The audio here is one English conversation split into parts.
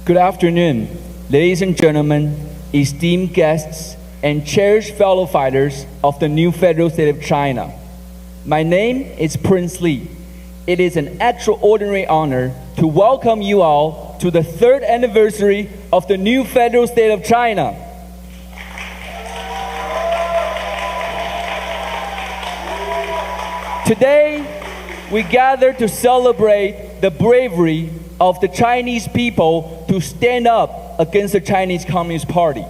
Good afternoon, ladies and gentlemen, esteemed guests, and cherished fellow fighters of the new federal state of China. My name is Prince Li. It is an extraordinary honor to welcome you all to the 3rd anniversary of the new federal state of China. Today, we gather to celebrate the bravery of the Chinese people to stand up against the Chinese Communist Party.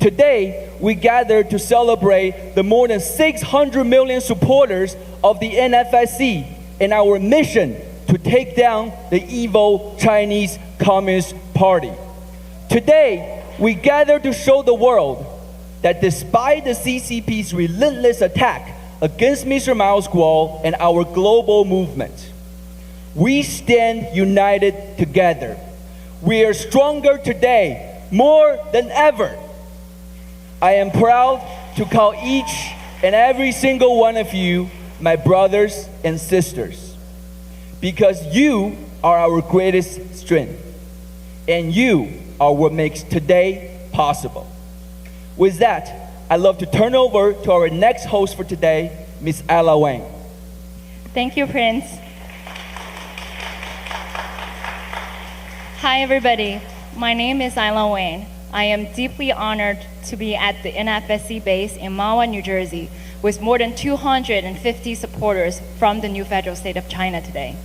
Today, we gather to celebrate the more than 600 million supporters of the NFSC and our mission to take down the evil Chinese Communist Party. Today, we gather to show the world that despite the CCP's relentless attack against Mr. MILESGUO and our global movement, we stand united together. We are stronger today, more than ever. I am proud to call each and every single one of you my brothers and sisters, because you are our greatest strength, and you are what makes today possible. With that, I'd love to turn over to our next host for today, Ms. Ayla Wang. Thank you, Prince. Hi, everybody. My name is Ayla Wang. I am deeply honored to be at the NFSC base in Mahwah, New Jersey, with more than 250 supporters from the new federal state of China today.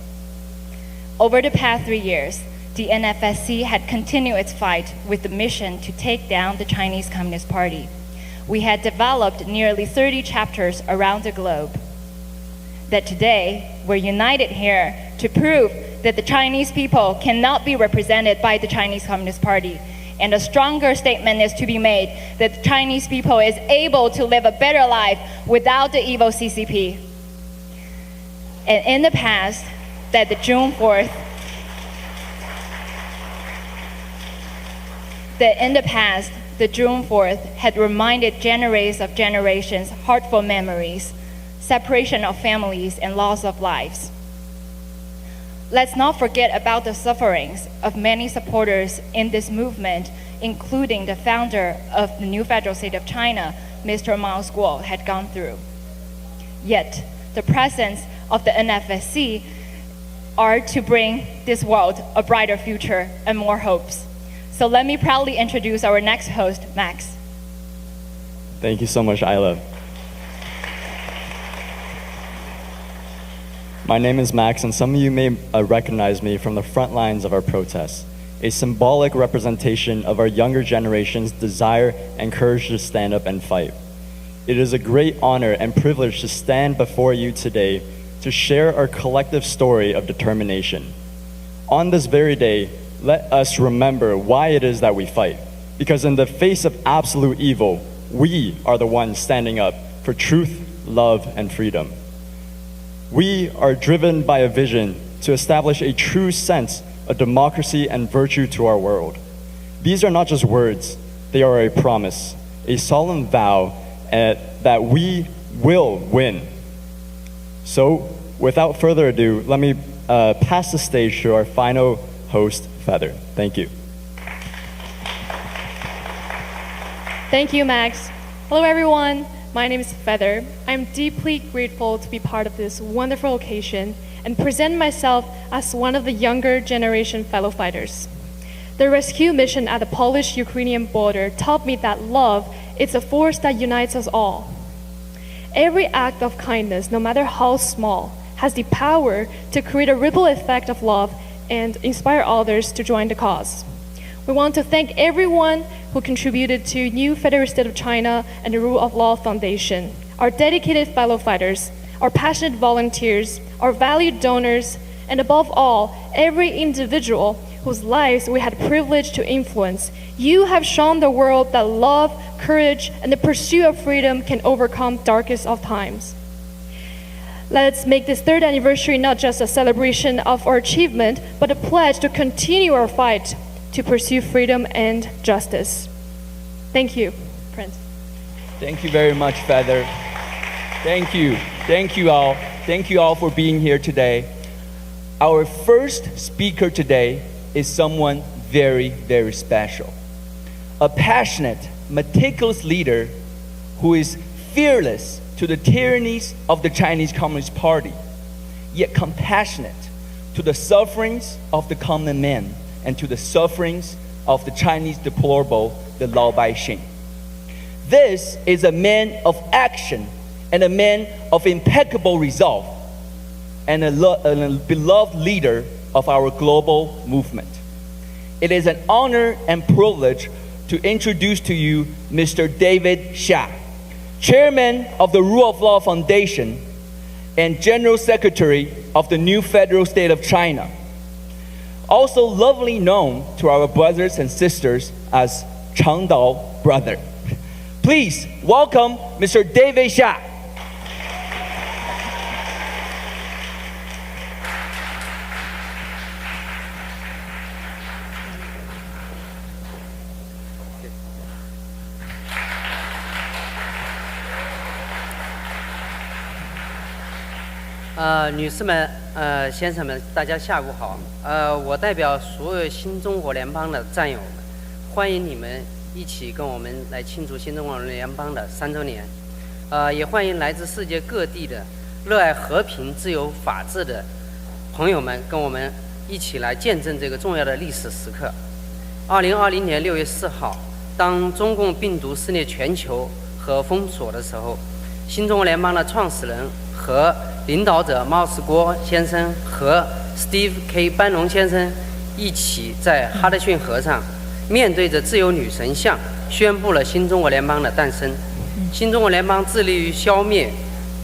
Over the past 3 years, the NFSC had continued its fight with the mission to take down the Chinese Communist Party. We had developed nearly 30 chapters around the globe. That today, we're united here to prove that the Chinese people cannot be represented by the Chinese Communist Party. And a stronger statement is to be made that the Chinese people is able to live a better life without the evil CCP. And in the past, that the June 4th, the June 4th had reminded generations heartful memories, separation of families, and loss of lives. Let's not forget about the sufferings of many supporters in this movement, including the founder of the new federal state of China, Mr. MILESGUO, had gone through. Yet, the presence of the NFSC are to bring this world a brighter future and more hopes. So let me proudly introduce our next host, Max. Thank you so much, Ayla. My name is Max, and some of you may recognize me from the front lines of our protests, a symbolic representation of our younger generation's desire and courage to stand up and fight. It is a great honor and privilege to stand before you today to share our collective story of determination. On this very day, let us remember why it is that we fight, because in the face of absolute evil, we are the ones standing up for truth, love, and freedom. We are driven by a vision to establish a true sense of democracy and virtue to our world. These are not just words, they are a promise, a solemn vow that we will win. So, without further ado, let me pass the stage to our final host, Feather. Thank you. Thank you, Max. Hello, everyone. My name is Feather. I'm deeply grateful to be part of this wonderful occasion and present myself as one of the younger generation fellow fighters. The rescue mission at the Polish-Ukrainian border taught me that love is a force that unites us all. Every act of kindness, no matter how small, has the power to create a ripple effect of love and inspire others to join the cause. We want to thank everyone who contributed to New Federal State of China and the Rule of Law Foundation, our dedicated fellow fighters, our passionate volunteers, our valued donors, and above all, every individual whose lives we had privilege to influence. You have shown the world that love, courage, and the pursuit of freedom can overcome darkest of times. Let's make this 3rd anniversary not just a celebration of our achievement, but a pledge to continue our fight to pursue freedom and justice. Thank you, Prince. Thank you very much, Feather. Thank you. Thank you all. Thank you all for being here today. Our first speaker today is someone very, very special. A passionate, meticulous leader who is fearless to the tyrannies of the Chinese Communist Party, yet compassionate to the sufferings of the common man and to the sufferings of the Chinese deplorable, the Lao Baixing. This is a man of action and a man of impeccable resolve and a beloved leader of our global movement. It is an honor and privilege to introduce to you Mr. David Xia, Chairman of the Rule of Law Foundation and General Secretary of the New Federal State of China, also lovingly known to our brothers and sisters as Changdao Brother. Please welcome Mr. David Xia.女士们、先生们，大家下午好。我代表所有新中国联邦的战友们，欢迎你们一起跟我们来庆祝新中国联邦的3周年。也欢迎来自世界各地的热爱和平、自由、法治的朋友们，跟我们一起来见证这个重要的历史时刻。2020年6月4号，当中共病毒肆虐全球和封锁的时候，新中国联邦的创始人和领导者MILESGUO先生和 Steve K. 班农先生一起在哈德逊河上，面对着自由女神像，宣布了新中国联邦的诞生。新中国联邦致力于消灭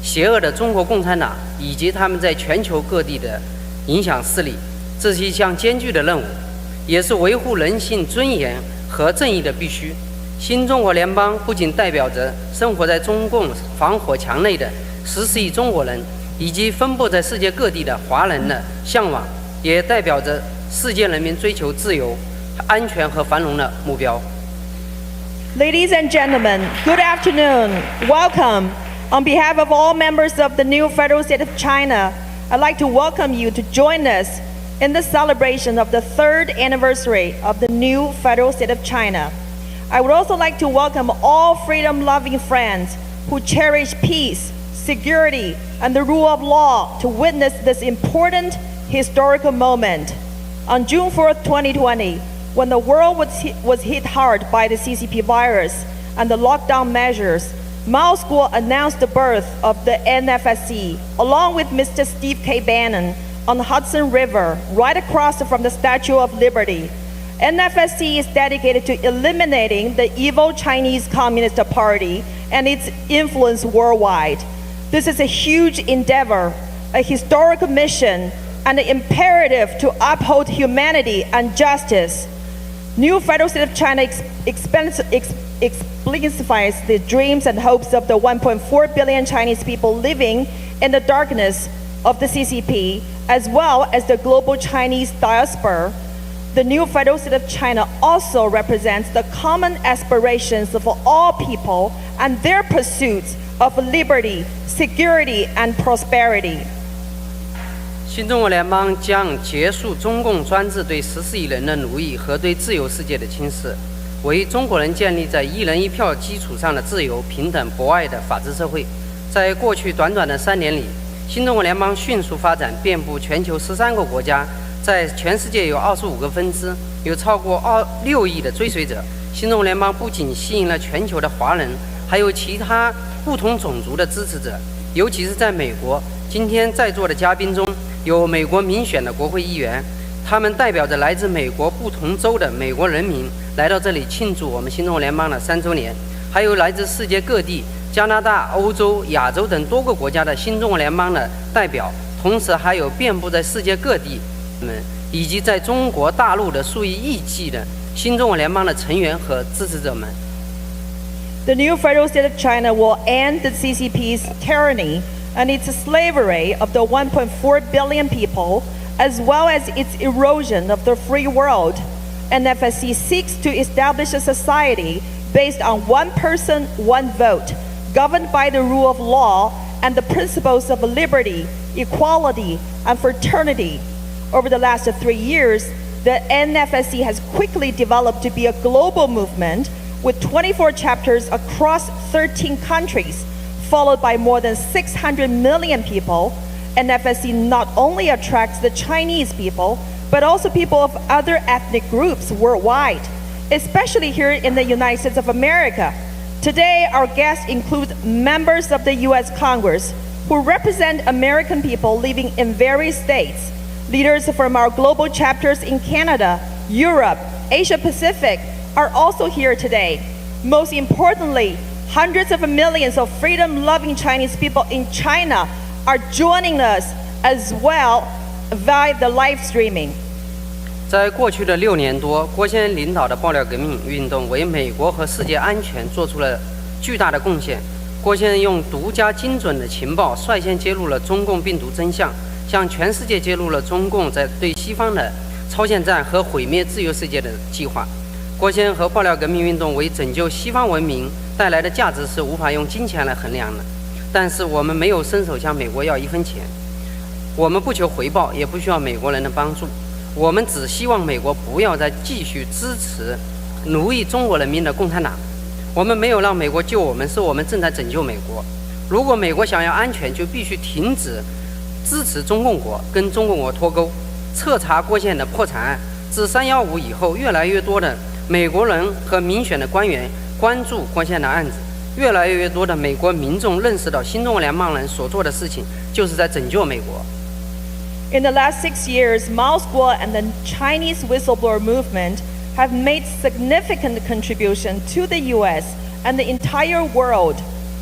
邪恶的中国共产党以及他们在全球各地的影响势力，这是一项艰巨的任务，也是维护人性尊严和正义的必须。新中国联邦不仅代表着生活在中共防火墙内的14亿中国人，以及分布在世界各地的华人的向往，也代表着世界人民追求自由、安全和繁荣的目标。Ladies and gentlemen, good afternoon. Welcome. On behalf of all members of the new Federal State of China, I'd like to welcome you to join us in the celebration of the 3rd anniversary of the new Federal State of China. I would also like to welcome all freedom-loving friends who cherish peace, security, and the rule of law to witness this important historical moment. On June 4th, 2020, when the world was hit hard by the CCP virus and the lockdown measures, MILESGUO announced the birth of the NFSC, along with Mr. Steve K. Bannon, on the Hudson River, right across from the Statue of Liberty. NFSC is dedicated to eliminating the evil Chinese Communist Party and its influence worldwide. This is a huge endeavor, a historical mission, and an imperative to uphold humanity and justice. New Federal State of China exemplifies the dreams and hopes of the 1.4 billion Chinese people living in the darkness of the CCP, as well as the global Chinese diaspora. The new Federal State of China also represents the common aspirations of all people and their pursuits of liberty, security, and prosperity. 新中国联邦将结束中共专制对14亿人的奴役和对自由世界的侵蚀，为中国人建立在一人一票基础上的自由、平等、博爱的法治社会。在过去短短的3年里，新中国联邦迅速发展，遍布全球13个国家，在全世界有25个分支，有超过6亿的追随者。新中国联邦不仅吸引了全球的华人，还有其他不同种族的支持者，尤其是在美国。今天在座的嘉宾中有美国民选的国会议员，他们代表着来自美国不同州的美国人民来到这里庆祝我们新中国联邦的3周年，还有来自世界各地加拿大、欧洲、亚洲等多个国家的新中国联邦的代表，同时还有遍布在世界各地以及在中国大陆的数以亿计的新中国联邦的成员和支持者们。The new Federal State of China will end the CCP's tyranny and its slavery of the 1.4 billion people, as well as its erosion of the free world. NFSC seeks to establish a society based on one person, one vote, governed by the rule of law and the principles of liberty, equality, and fraternity. Over the last 3 years, the NFSC has quickly developed to be a global movement with 24 chapters across 13 countries, followed by more than 600 million people. NFSC not only attracts the Chinese people, but also people of other ethnic groups worldwide, especially here in the United States of America. Today, our guests include members of the U.S. Congress who represent American people living in various states, leaders from our global chapters in Canada, Europe, Asia Pacific are also here today. Most importantly, hundreds of millions of freedom-loving Chinese people in China are joining us as well via the live streaming. 在过去的6年多，郭先生领导的爆料革命运动为美国和世界安全做出了巨大的贡献。郭先生用独家精准的情报，率先揭露了中共病毒真相，向全世界揭露了中共在对西方的超限战和毁灭自由世界的计划。郭先生和爆料革命运动为拯救西方文明带来的价值是无法用金钱来衡量的。但是我们没有伸手向美国要1分钱，我们不求回报，也不需要美国人的帮助。我们只希望美国不要再继续支持奴役中国人民的共产党。我们没有让美国救我们，是我们正在拯救美国。如果美国想要安全，就必须停止支持中共国，跟中共国脱钩，彻查郭先生的破产案。自315以后，越来越多的美国人和民选的官员关注郭先生的案子，越来越多的美国民众认识到新中国联邦人所做的事情就是在拯救美国。In the last 6 years, MILESGUO and the Chinese whistleblower movement have made significant contribution to the U.S. and the entire world.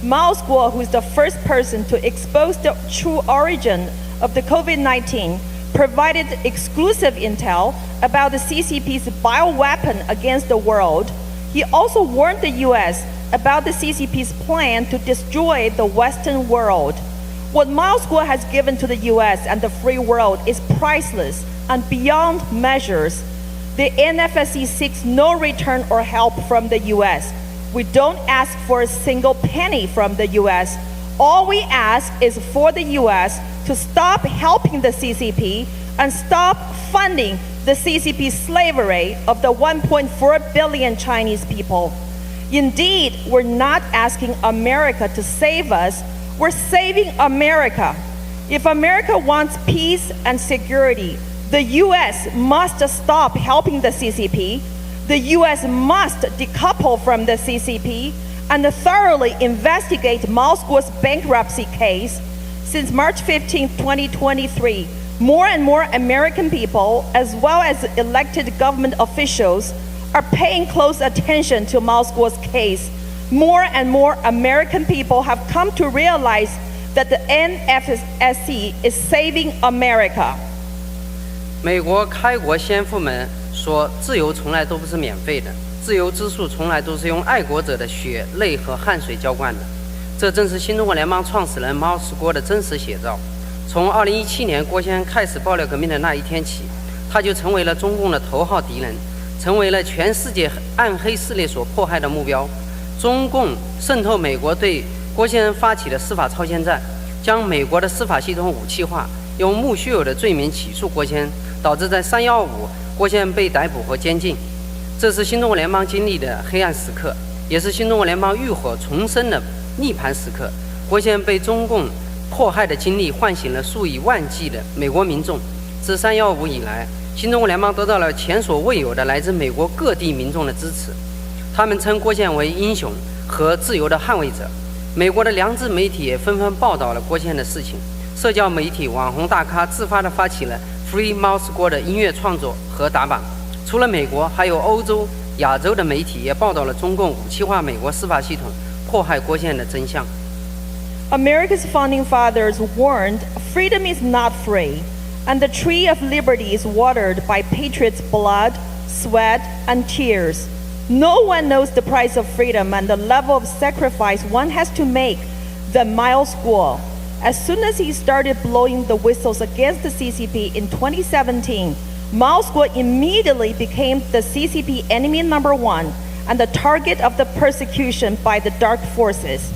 MILESGUO, who is the first person to expose the true origin of the COVID-19, provided exclusive intel about the CCP's bioweapon against the world. He also warned the U.S. about the CCP's plan to destroy the Western world. What MILESGUO has given to the U.S. and the free world is priceless and beyond measures. The NFSC seeks no return or help from the U.S. We don't ask for a single penny from the U.S. All we ask is for the U.S. to stop helping the CCP and stop funding the CCP slavery of the 1.4 billion Chinese people. Indeed, we're not asking America to save us. We're saving America. If America wants peace and security, the U.S. must stop helping the CCP. The U.S. must decouple from the CCP and thoroughly investigate MILESGUO's bankruptcy case. Since March 15, 2023, more and more American people, as well as elected government officials, are paying close attention to MILESGUO's case. More and more American people have come to realize that the NFSC is saving America. 美国开国先父们说，自由从来都不是免费的，自由之树从来都是用爱国者的血泪和汗水浇灌的。这正是新中国联邦创始人MILESGUO的真实写照。从2017年郭先生开始爆料革命的那一天起，他就成为了中共的头号敌人，成为了全世界暗黑势力所迫害的目标。中共渗透美国对郭先生发起的司法超限战，将美国的司法系统武器化，用莫须有的罪名起诉郭先生，导致在315郭先生被逮捕和监禁。这是新中国联邦经历的黑暗时刻，也是新中国联邦浴火重生的逆盘时刻。郭先生被中共迫害的经历唤醒了数以万计的美国民众。自315以来，新中国联邦得到了前所未有的来自美国各地民众的支持。他们称郭先生为英雄和自由的捍卫者。美国的良知媒体也纷纷报道了郭先生的事情。社交媒体、网红大咖自发地发起了 Free MILESGUO 的音乐创作和打榜。除了美国，还有欧洲、亚洲的媒体也报道了中共武器化美国司法系统迫害郭先生的真相。America's founding fathers warned freedom is not free, and the tree of liberty is watered by patriots' blood, sweat, and tears. No one knows the price of freedom and the level of sacrifice one has to make than MILESGUO. As soon as he started blowing the whistles against the CCP in 2017, MILESGUO immediately became the CCP enemy number one and the target of the persecution by the dark forces.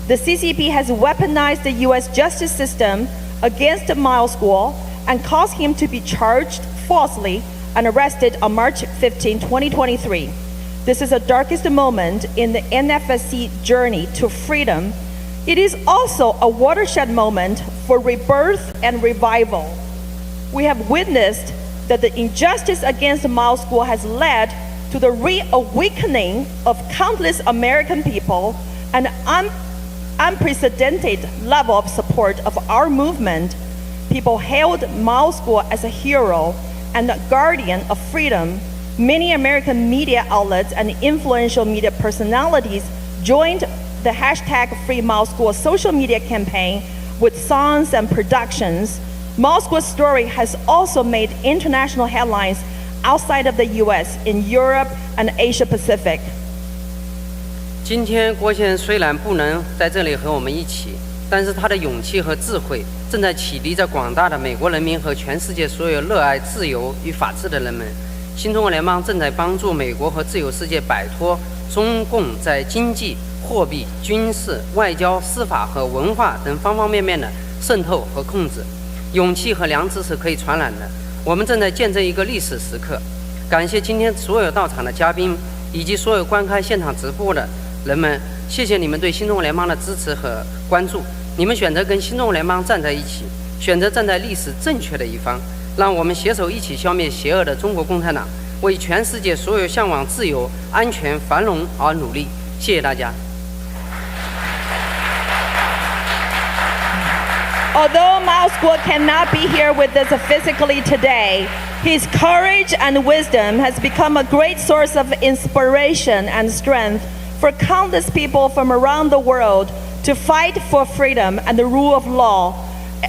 The CCP has weaponized the U.S. justice system against MILESGUO and caused him to be charged falsely and arrested on March 15, 2023. This is the darkest moment in the NFSC journey to freedom. It is also a watershed moment for rebirth and revival. We have witnessed that the injustice against MILESGUO has led to the reawakening of countless American people and unprecedented level of support of our movement. People hailed MILESGUO as a hero and a guardian of freedom. Many American media outlets and influential media personalities joined the hashtag Free MILESGUO social media campaign with songs and productions. MILESGUO's story has also made international headlines outside of the US, in Europe and Asia Pacific. 今天郭先生虽然不能在这里和我们一起，但是他的勇气和智慧正在启迪着广大的美国人民和全世界所有热爱自由与法治的人们。新中国联邦正在帮助美国和自由世界摆脱中共在经济、货币、军事、外交、司法和文化等方方面面的渗透和控制。勇气和良知是可以传染的。我们正在见证一个历史时刻。感谢今天所有到场的嘉宾以及所有观看现场直播的人们，谢谢你们对新中国联邦的支持和关注。你们选择跟新中国联邦站在一起，选择站在历史正确的一方。让我们携手一起消灭邪恶的中国共产党，为全世界所有向往自由、安全、繁荣而努力。谢谢大家。Although MILESGUO cannot be here with us physically today, his courage and wisdom has become a great source of inspiration and strength for countless people from around the world to fight for freedom and the rule of law.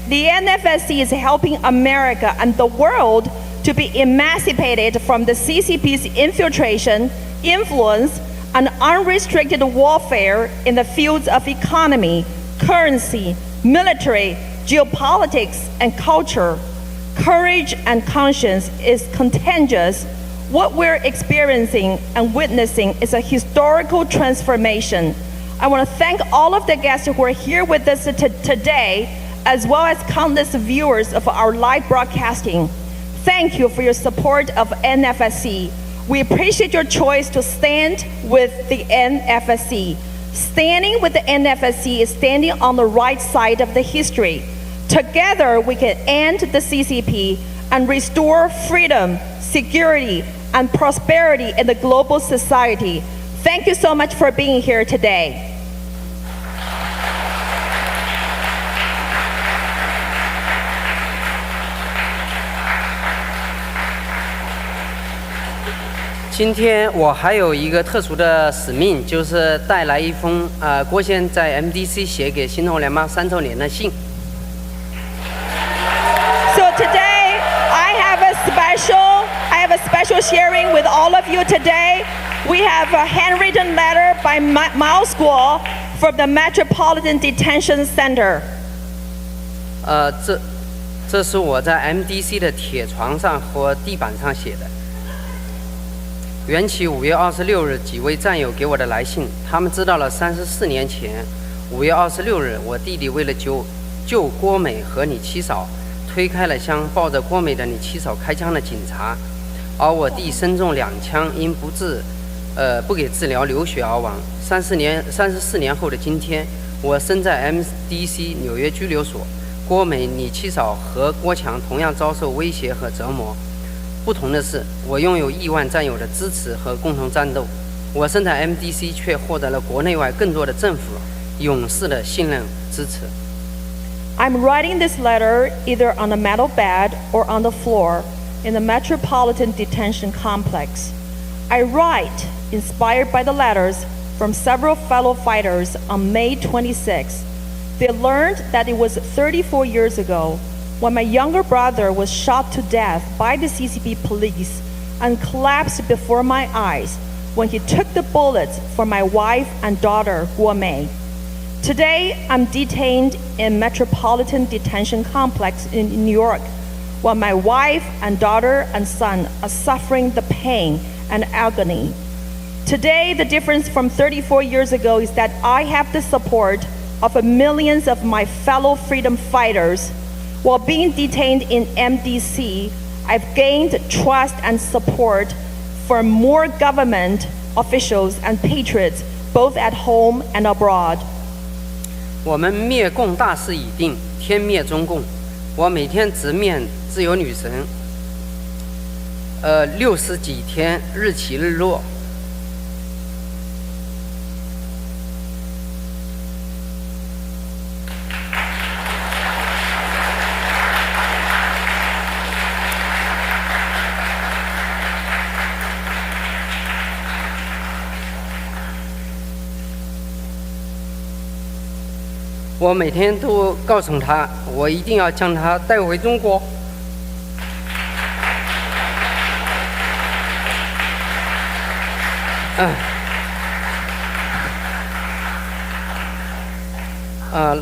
The NFSC is helping America and the world to be emancipated from the CCP's infiltration, influence, and unrestricted warfare in the fields of economy, currency, military, geopolitics, and culture. Courage and conscience is contagious. What we're experiencing and witnessing is a historical transformation. I want to thank all of the guests who are here with us today, as well as countless viewers of our live broadcasting. Thank you for your support of NFSC. We appreciate your choice to stand with the NFSC. Standing with the NFSC is standing on the right side of the history. Together, we can end the CCP and restore freedom, security, and prosperity in the global society. Thank you so much for being here today. 今天我还有一个特殊的使命，就是带来一封郭先生在 MDC 写给新中国联邦3周年的信。So today I have a special sharing with all of you today. We have a handwritten letter by MILESGUO from the Metropolitan Detention Center. 这是我在 MDC 的铁床上和地板上写的。缘起5月26日，几位战友给我的来信，他们知道了34年前5月26日，我弟弟为了救郭美和你七嫂，推开了向抱着郭美的你七嫂开枪的警察，而我弟身中2枪，因不给治疗流血而亡。34年后的今天，我身在 MDC 纽约拘留所，郭美、你七嫂和郭强同样遭受威胁和折磨。不同的是，我拥有亿万战友的支持和共同战斗。我身在 MDC 却获得了国内外更多的政府勇士的信任支持。I'm writing this letter either on a metal bed or on the floor in the Metropolitan Detention Complex. I write inspired by the letters from several fellow fighters on May 26. They learned that it was 34 years ago when my younger brother was shot to death by the CCP police and collapsed before my eyes when he took the bullets for my wife and daughter, Guo Mei. Today, I'm detained in Metropolitan Detention Complex in New York, while my wife and daughter and son are suffering the pain and agony. Today, the difference from 34 years ago is that I have the support of millions of my fellow freedom fighters. While being detained in MDC, I've gained trust and support from more government officials and patriots, both at home and abroad. 我们灭共大势已定，天灭中共。我每天直面自由女神，60几天日起日落。我每天都告诉他，我一定要将他带回中国。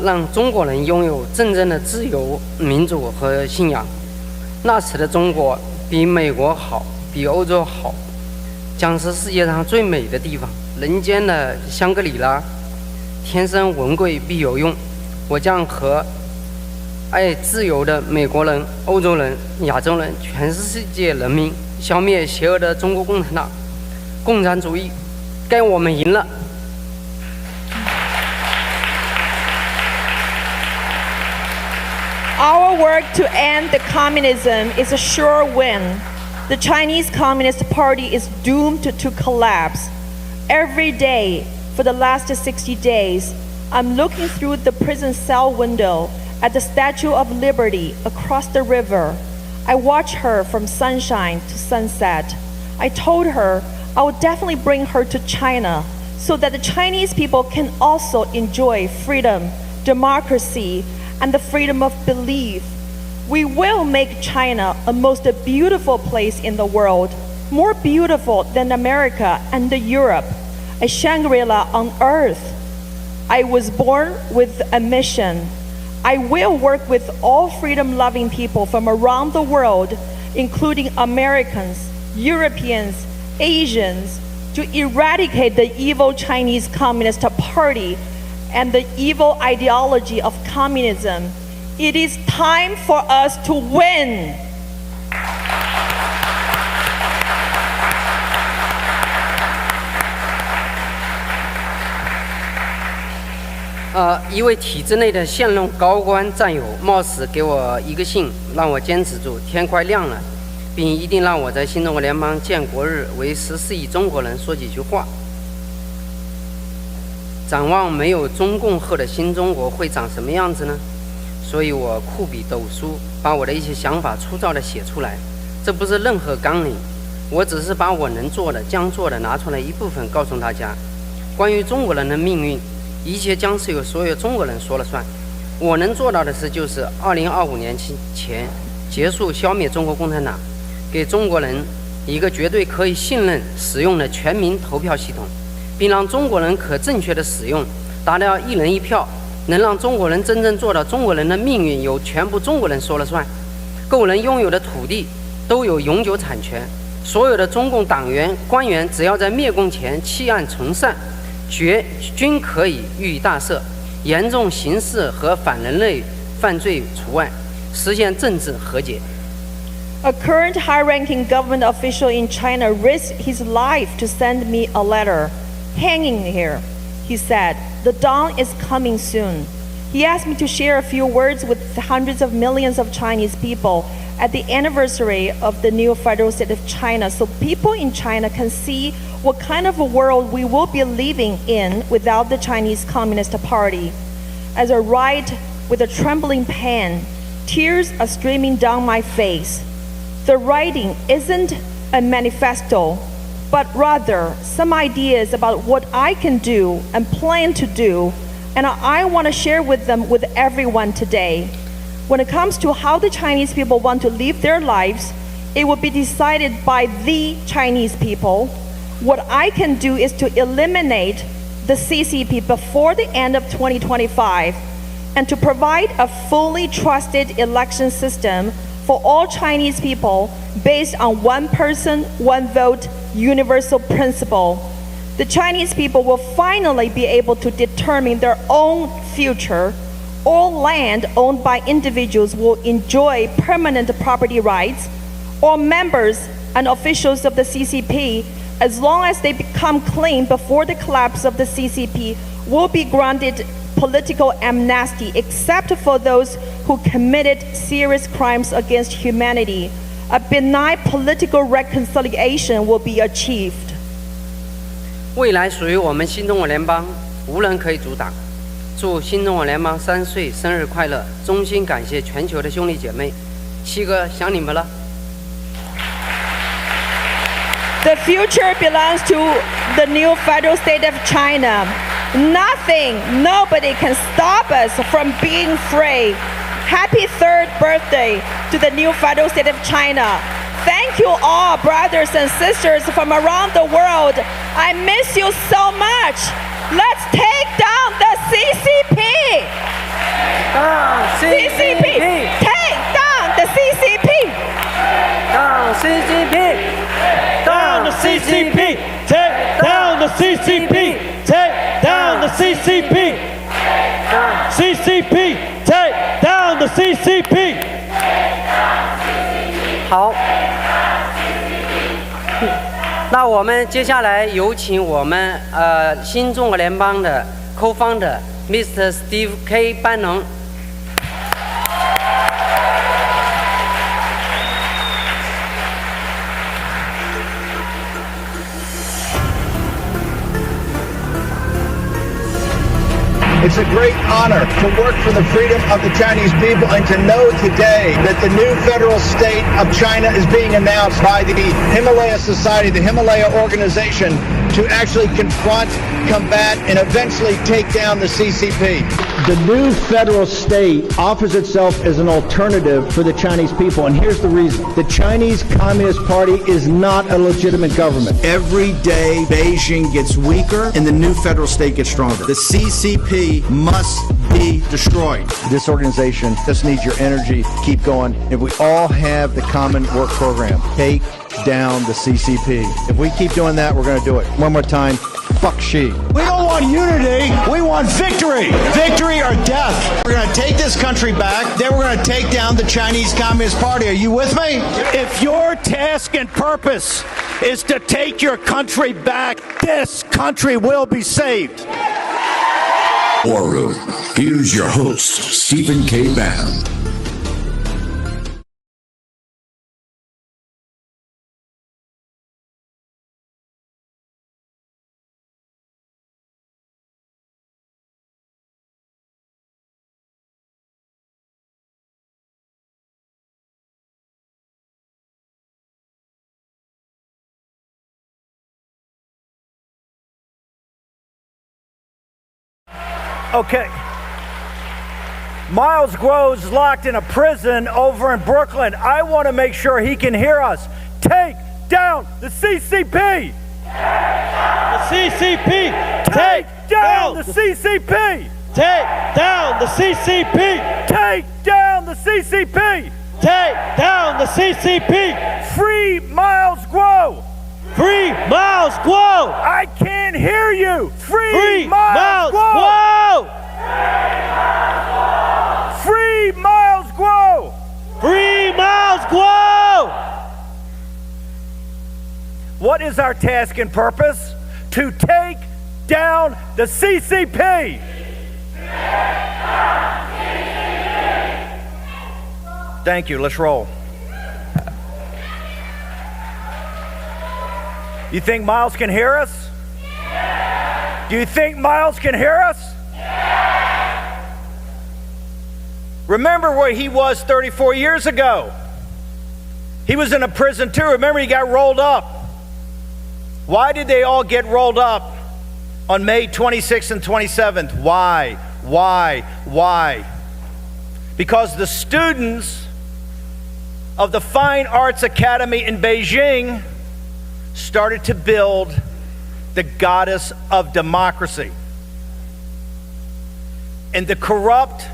让中国人拥有真正的自由、民主和信仰。那时的中国比美国好，比欧洲好，将是世界上最美的地方，人间的香格里拉。天生文贵必有用。我将和爱自由的美国人、欧洲人、亚洲人、全世界人民消灭邪恶的中国共产党。共产主义，该我们赢了。Our work to end the communism is a sure win. The Chinese Communist Party is doomed to collapse. Every day for the last 60 days, I'm looking through the prison cell window at the Statue of Liberty across the river. I watch her from sunshine to sunset. I told her I would definitely bring her to China so that the Chinese people can also enjoy freedom, democracy, and the freedom of belief. We will make China a most beautiful place in the world, more beautiful than America and Europe, a Shangri-La on earth. I was born with a mission. I will work with all freedom-loving people from around the world, including Americans, Europeans, Asians, to eradicate the evil Chinese Communist Party and the evil ideology of communism. It is time for us to win. 一位体制内的现任高官战友冒死给我一个信，让我坚持住，天快亮了，并一定让我在新中国联邦建国日为14亿中国人说几句话。展望没有中共后的新中国会长什么样子呢？所以我酷笔抖书，把我的一些想法粗糙地写出来。这不是任何纲领，我只是把我能做的、将做的拿出来一部分告诉大家。关于中国人的命运，一切将是由所有中国人说了算。我能做到的事就是2025年前结束消灭中国共产党，给中国人一个绝对可以信任使用的全民投票系统，并让中国人可正确的使用，达到一人一票，能让中国人真正做到中国人的命运由全部中国人说了算。个人拥有的土地都有永久产权，所有的中共党员官员只要在灭共前弃暗从善，均可以予以大赦，严重刑事和反人类犯罪除外，实现政治和解。A current high-ranking government official in China risked his life to send me a letter. Hanging here, he said, the dawn is coming soon. He asked me to share a few words with hundreds of millions of Chinese people at the anniversary of the new federal state of China, so people in China can see what kind of a world we will be living in without the Chinese Communist Party. As I write with a trembling pen, tears are streaming down my face. The writing isn't a manifesto, but rather some ideas about what I can do and plan to do, and I want to share with them with everyone today. When it comes to how the Chinese people want to live their lives, it will be decided by the Chinese people. What I can do is to eliminate the CCP before the end of 2025 and to provide a fully trusted election system for all Chinese people based on one person, one vote, universal principle. The Chinese people will finally be able to determine their own future. All land owned by individuals will enjoy permanent property rights. All members and officials of the CCP, as long as they become clean before the collapse of the CCP, will be granted political amnesty, except for those who committed serious crimes against humanity. A benign political reconciliation will be achieved. 未来属于我们新中国联邦，无人可以阻挡。祝新中国联邦3岁生日快乐！衷心感谢全球的兄弟姐妹，七哥想你们了。The future belongs to the new federal state of China. Nothing, nobody can stop us from being free. Happy 3rd birthday to the new federal state of China. Thank you all, brothers and sisters from around the world. I miss you so much. Let's take down the CCP. CCP. Take down the CCP. Down CCP. Down the CCP. Take down the CCP. Take down the CCP. CCP. Take down the CCP. 好，那我们接下来有请我们新中国联邦的 co-founder Mr. Steve K. Bannon。It's a great honor to work for the freedom of the Chinese people and to know today that the new federal state of China is being announced by the Himalaya Society, the Himalaya organization, to actually confront, combat, and eventually take down the CCP. The new federal state offers itself as an alternative for the Chinese people, and here's the reason. The Chinese Communist Party is not a legitimate government. Every day, Beijing gets weaker and the new federal state gets stronger. The CCP must be destroyed. This organization just needs your energy. Keep going. If we all have the common work program, take down the CCP. If we keep doing that, we're going to do it. One more time. Fuck Xi. We don't want unity. We want victory. Victory or death. We're going to take this country back. Then we're going to take down the Chinese Communist Party. Are you with me? If your task and purpose is to take your country back, this country will be saved. War Room. Here's your host, Stephen K. Bannon. Okay. MILESGUO's locked in a prison over in Brooklyn. I want to make sure he can hear us. Take down the CCP! The CCP! Take down the CCP! Take down the CCP! Take down the CCP! Take down the CCP! Free MILESGUO! Free MILESGUO! I can't hear you! Free MILESGUO! Free MILESGUO! Free MILESGUO! What is our task and purpose? To take down the CCP! Thank you. Let's roll. You think Miles can hear us? Yeah. Do you think Miles can hear us? Yeah. Remember where he was 34 years ago. He was in a prison too. Remember, he got rolled up. Why did they all get rolled up on May 26th and 27th? Why? Because the students of the Fine Arts Academy in Beijing started to build the goddess of democracy. And the corrupt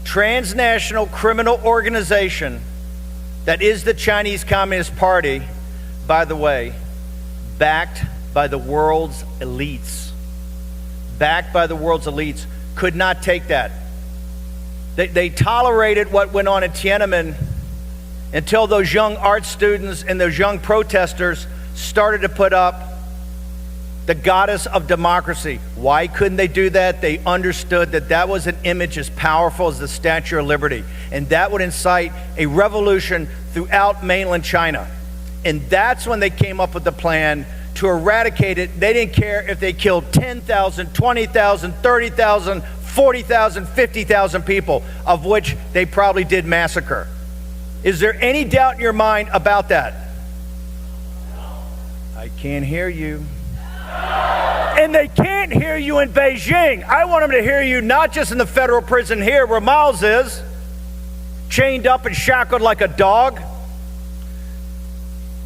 transnational criminal organization that is the Chinese Communist Party, by the way, backed by the world's elites, could not take that. They tolerated what went on in Tiananmen until those young art students and those young protesters started to put up the goddess of democracy. Why couldn't they do that? They understood that that was an image as powerful as the Statue of Liberty, and that would incite a revolution throughout mainland China. And that's when they came up with the plan to eradicate it. They didn't care if they killed 10,000, 20,000, 30,000, 40,000, 50,000 people, of which they probably did massacre. Is there any doubt in your mind about that? I can't hear you. And they can't hear you in Beijing. I want them to hear you not just in the federal prison here where Miles is, chained up and shackled like a dog.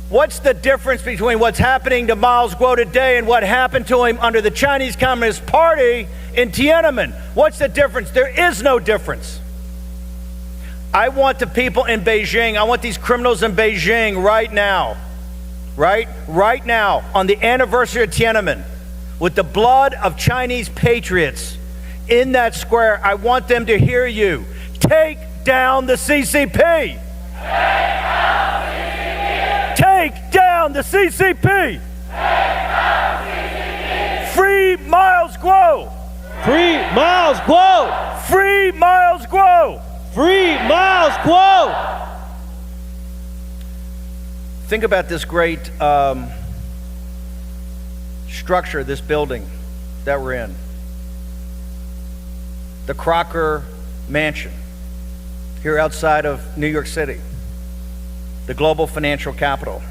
What's the difference between what's happening to MILESGUO today and what happened to him under the Chinese Communist Party in Tiananmen? What's the difference? There is no difference. I want the people in Beijing, I want these criminals in Beijing right now, right now, on the anniversary of Tiananmen, with the blood of Chinese patriots in that square, I want them to hear you. Take down the CCP. Take down the CCP. Free MILESGUO. Free MILESGUO. Free MILESGUO. Free MILESGUO. Think about this great structure, this building that we're in. The Crocker Mansion here outside of New York City, the global financial capital.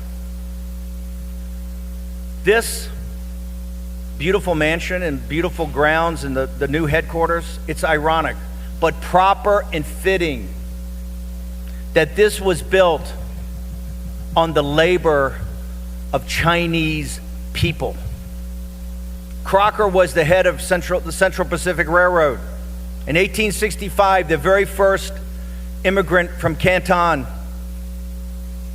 This beautiful mansion and beautiful grounds and the new headquarters, it's ironic, but proper and fitting that this was built on the labor of Chinese people. Crocker was the head of the Central Pacific Railroad. In 1865, the very first immigrant from Canton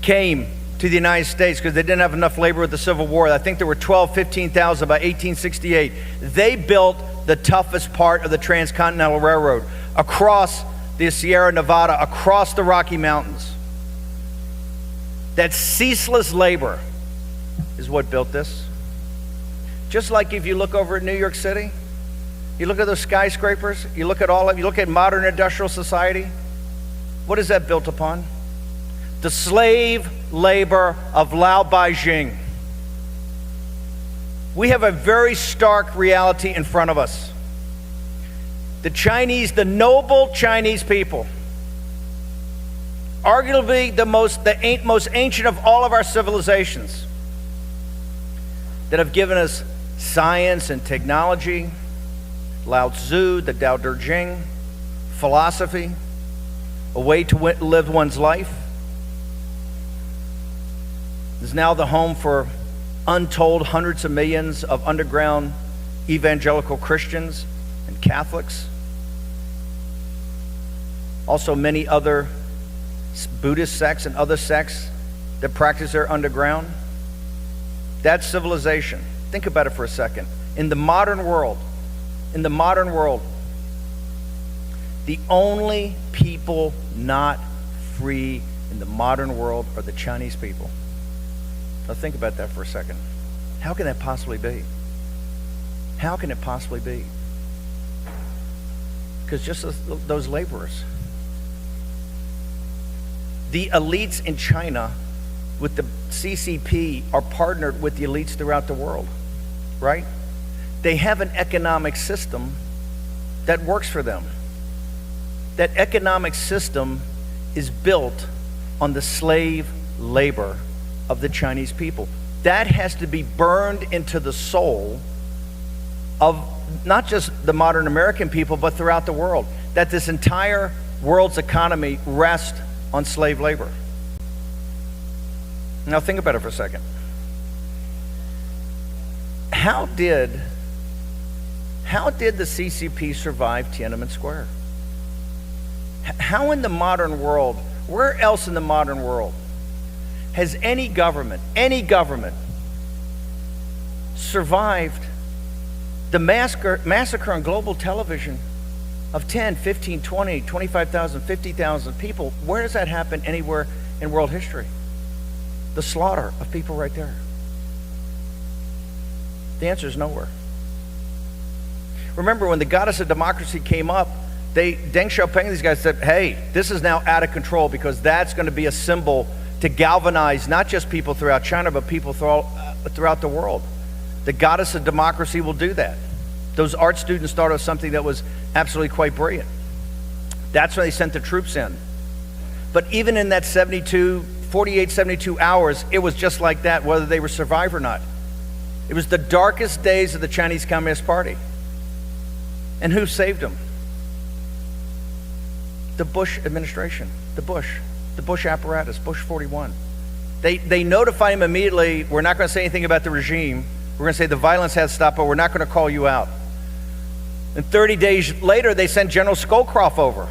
came to the United States because they didn't have enough labor with the Civil War. I think there were 15,000 by 1868. They built the toughest part of the Transcontinental Railroad across the Sierra Nevada, across the Rocky Mountains. That ceaseless labor is what built this. Just like if you look over at New York City, you look at those skyscrapers, you look at modern industrial society, what is that built upon? The slave labor of Lao Beijing. We have a very stark reality in front of us. The Chinese, the noble Chinese people, arguably the most ancient of all of our civilizations, that have given us science and technology, Lao Tzu, the Tao Te Ching, philosophy, a way to live one's life, is now the home for untold hundreds of millions of underground evangelical Christians and Catholics. Also many other Buddhist sects and other sects that practice their underground. That's civilization. Think about it for a second. In the modern world, the only people not free in the modern world are the Chinese people. Now think about that for a second. How can that possibly be? How can it possibly be? Because just those laborers. The elites in China with the CCP are partnered with the elites throughout the world, right? They have an economic system that works for them. That economic system is built on the slave labor of the Chinese people. That has to be burned into the soul of not just the modern American people, but throughout the world. That this entire world's economy rests on slave labor. Now think about it for a second. How did the CCP survive Tiananmen Square? How in the modern world, where else in the modern world has any government survived the massacre on global television of 10, 15, 20, 25,000, 50,000 people? Where does that happen anywhere in world history. The slaughter of people right there. The answer is nowhere. Remember, when the goddess of democracy came up, Deng Xiaoping and these guys said, hey, this is now out of control, because that's going to be a symbol to galvanize not just people throughout China, but people throughout the world. The goddess of democracy will do that. Those art students thought it was something that was absolutely quite brilliant. That's when they sent the troops in. But even in that 48, 72 hours, it was just like that, whether they were survived or not. It was the darkest days of the Chinese Communist Party. And who saved them? The Bush administration, the Bush apparatus, Bush 41. They notified him immediately, we're not going to say anything about the regime. We're going to say the violence has stopped, but we're not going to call you out. And 30 days later, they sent General Scowcroft over.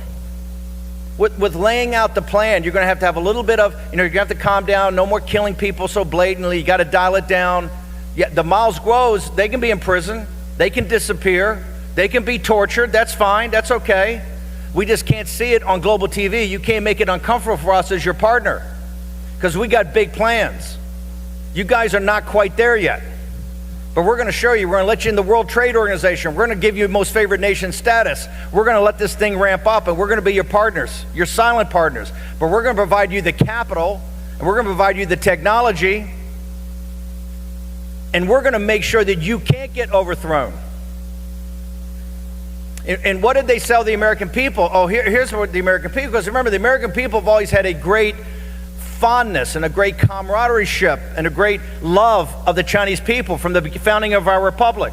With laying out the plan, you're going to have a little bit of, you're going to have to calm down, no more killing people so blatantly, you got to dial it down. Yeah, the MILESGUOs, they can be in prison, they can disappear, they can be tortured, that's fine, that's okay. We just can't see it on global TV. You can't make it uncomfortable for us as your partner, because we got big plans. You guys are not quite there yet. But we're going to show you, we're going to let you in the World Trade Organization. We're going to give you most favored nation status. We're going to let this thing ramp up, and we're going to be your partners, your silent partners. But we're going to provide you the capital, and we're going to provide you the technology, and we're going to make sure that you can't get overthrown. And what did they sell the American people? Oh, here's what the American people, because remember, the American people have always had a great fondness and a great camaraderie and a great love of the Chinese people from the founding of our republic.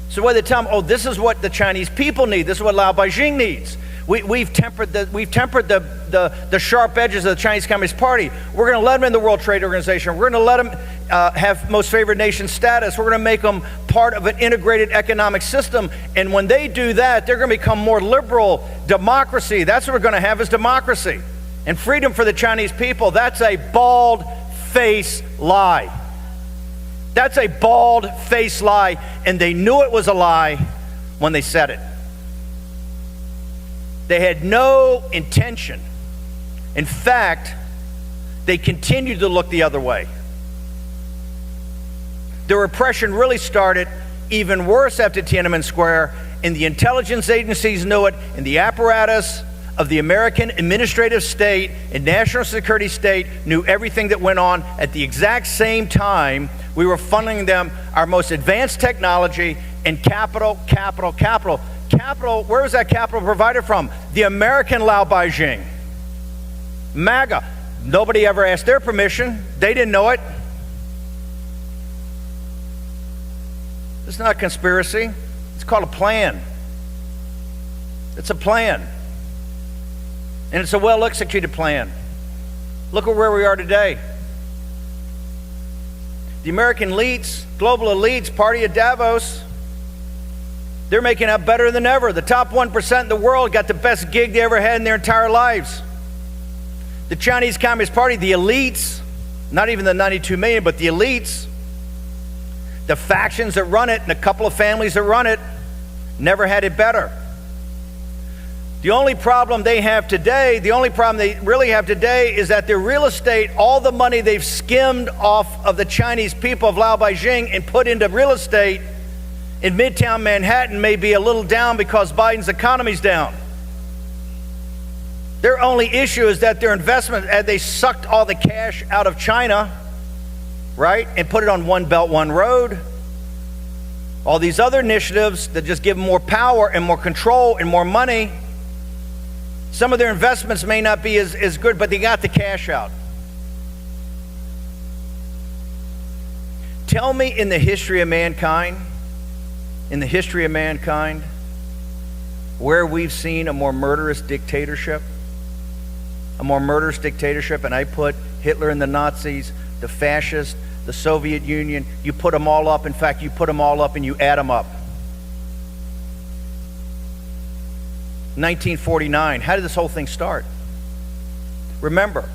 So when they tell them, oh, this is what the Chinese people need, this is what Lao Beijing needs. We've tempered the sharp edges of the Chinese Communist Party. We're going to let them in the World Trade Organization. We're going to let them have most favored nation status. We're going to make them part of an integrated economic system. And when they do that, they're going to become more liberal democracy. That's what we're going to have, is democracy. And freedom for the Chinese people. That's a bald-faced lie. That's a bald-faced lie, and they knew it was a lie when they said it. They had no intention. In fact, they continued to look the other way. The repression really started even worse after Tiananmen Square, and the intelligence agencies knew it, and the apparatus of the American administrative state and national security state knew everything that went on. At the exact same time, we were funding them our most advanced technology and capital. Capital, where was that capital provided from? The American Lao Beijing. MAGA. Nobody ever asked their permission. They didn't know it. It's not a conspiracy. It's called a plan. It's a plan. And it's a well-executed plan. Look at where we are today. The American elites, global elites, party at Davos, they're making out better than ever. The top 1% in the world got the best gig they ever had in their entire lives. The Chinese Communist Party, the elites, not even the 92 million, but the elites, the factions that run it and a couple of families that run it, never had it better. The only problem they have today, the only problem they really have today is that their real estate, all the money they've skimmed off of the Chinese people of Lao Beijing and put into real estate in Midtown Manhattan may be a little down because Biden's economy's down. Their only issue is that their investment, they sucked all the cash out of China, right, and put it on One Belt, One Road. All these other initiatives that just give them more power and more control and more money. Some of their investments may not be as good, but they got the cash out. Tell me in the history of mankind, where we've seen a more murderous dictatorship, and I put Hitler and the Nazis, the fascists, the Soviet Union, you put them all up. In fact, you put them all up and you add them up. 1949, how did this whole thing start? Remember,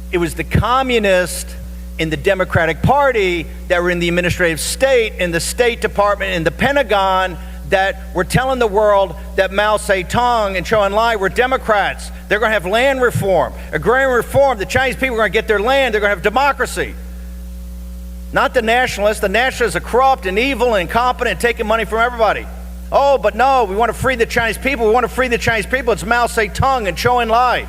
it was the communists in the Democratic Party that were in the administrative state, in the State Department, in the Pentagon, that were telling the world that Mao Zedong and Zhou Enlai were Democrats. They're going to have land reform, agrarian reform. The Chinese people are going to get their land. They're going to have democracy. Not the nationalists. The nationalists are corrupt and evil and incompetent and taking money from everybody. Oh, but no, we want to free the Chinese people. We want to free the Chinese people. It's Mao Zedong and Zhou Enlai.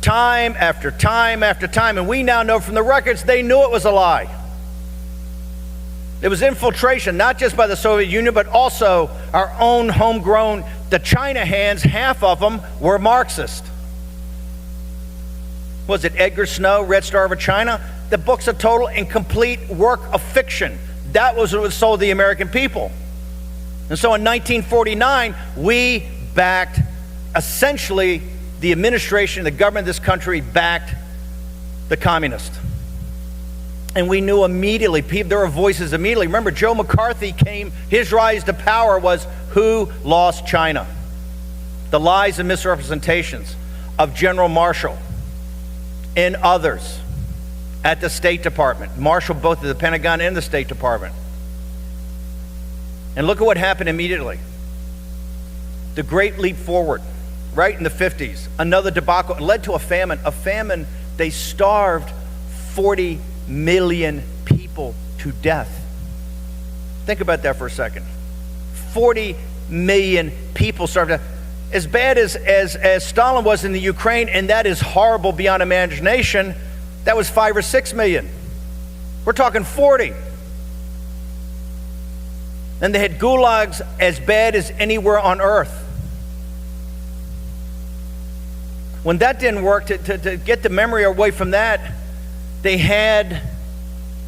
Time after time after time. And we now know from the records they knew it was a lie. It was infiltration, not just by the Soviet Union, but also our own homegrown, the China hands, half of them were Marxist. Was it Edgar Snow, Red Star of China? The book's a total and complete work of fiction. That was what was sold to the American people. And so in 1949, we backed, essentially, the administration, the government of this country backed the communists. And we knew immediately, there were voices immediately. Remember, Joe McCarthy came, his rise to power was who lost China? The lies and misrepresentations of General Marshall and others at the State Department. Marshall, both at the Pentagon and the State Department. And look at what happened immediately. The Great Leap Forward, right in the 50s. Another debacle led to a famine. A famine, they starved 40 million people to death. Think about that for a second. 40 million people starved to death. As bad as Stalin was in the Ukraine, and that is horrible beyond imagination, that was 5 or 6 million. We're talking 40. And they had gulags as bad as anywhere on earth. When that didn't work, to get the memory away from that, they had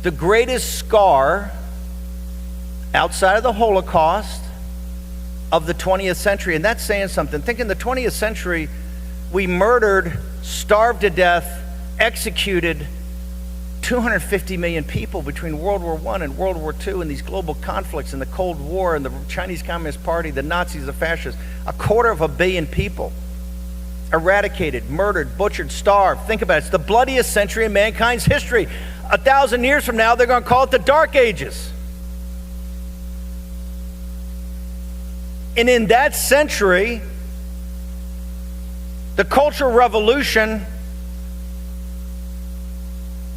the greatest scar outside of the Holocaust of the 20th century. And that's saying something. Think in the 20th century, we murdered, starved to death, executed 250 million people between World War I and World War II and these global conflicts and the Cold War and the Chinese Communist Party, the Nazis, the fascists. 250 million people eradicated, murdered, butchered, starved. Think about it. It's the bloodiest century in mankind's history. 1,000 years from now, they're going to call it the Dark Ages. And in that century, the Cultural Revolution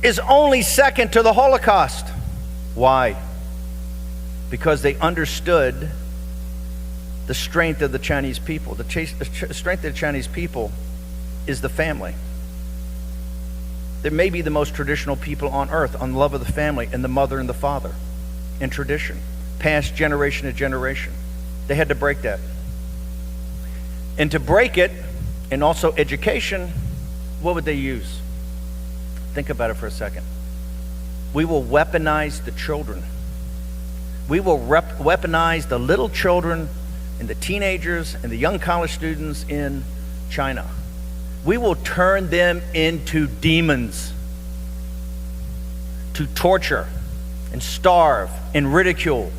is only second to the Holocaust. Why? Because they understood the strength of the Chinese people. The strength of the Chinese people is the family. They may be the most traditional people on earth, on love of the family and the mother and the father, in tradition, passed generation to generation. They had to break that. And to break it, and also education, what would they use? Think about it for a second. We will weaponize the children. We will weaponize the little children and the teenagers and the young college students in China. We will turn them into demons to torture and starve and ridicule.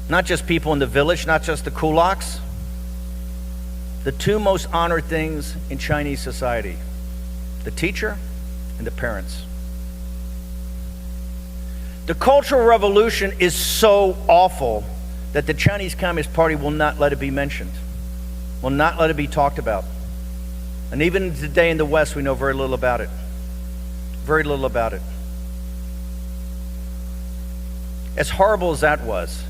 Not just people in the village, not just the kulaks. The two most honored things in Chinese society, the teacher and the parents. The Cultural Revolution is so awful that the Chinese Communist Party will not let it be mentioned, will not let it be talked about. And even today in the West, we know very little about it. Very little about it. As horrible as that was,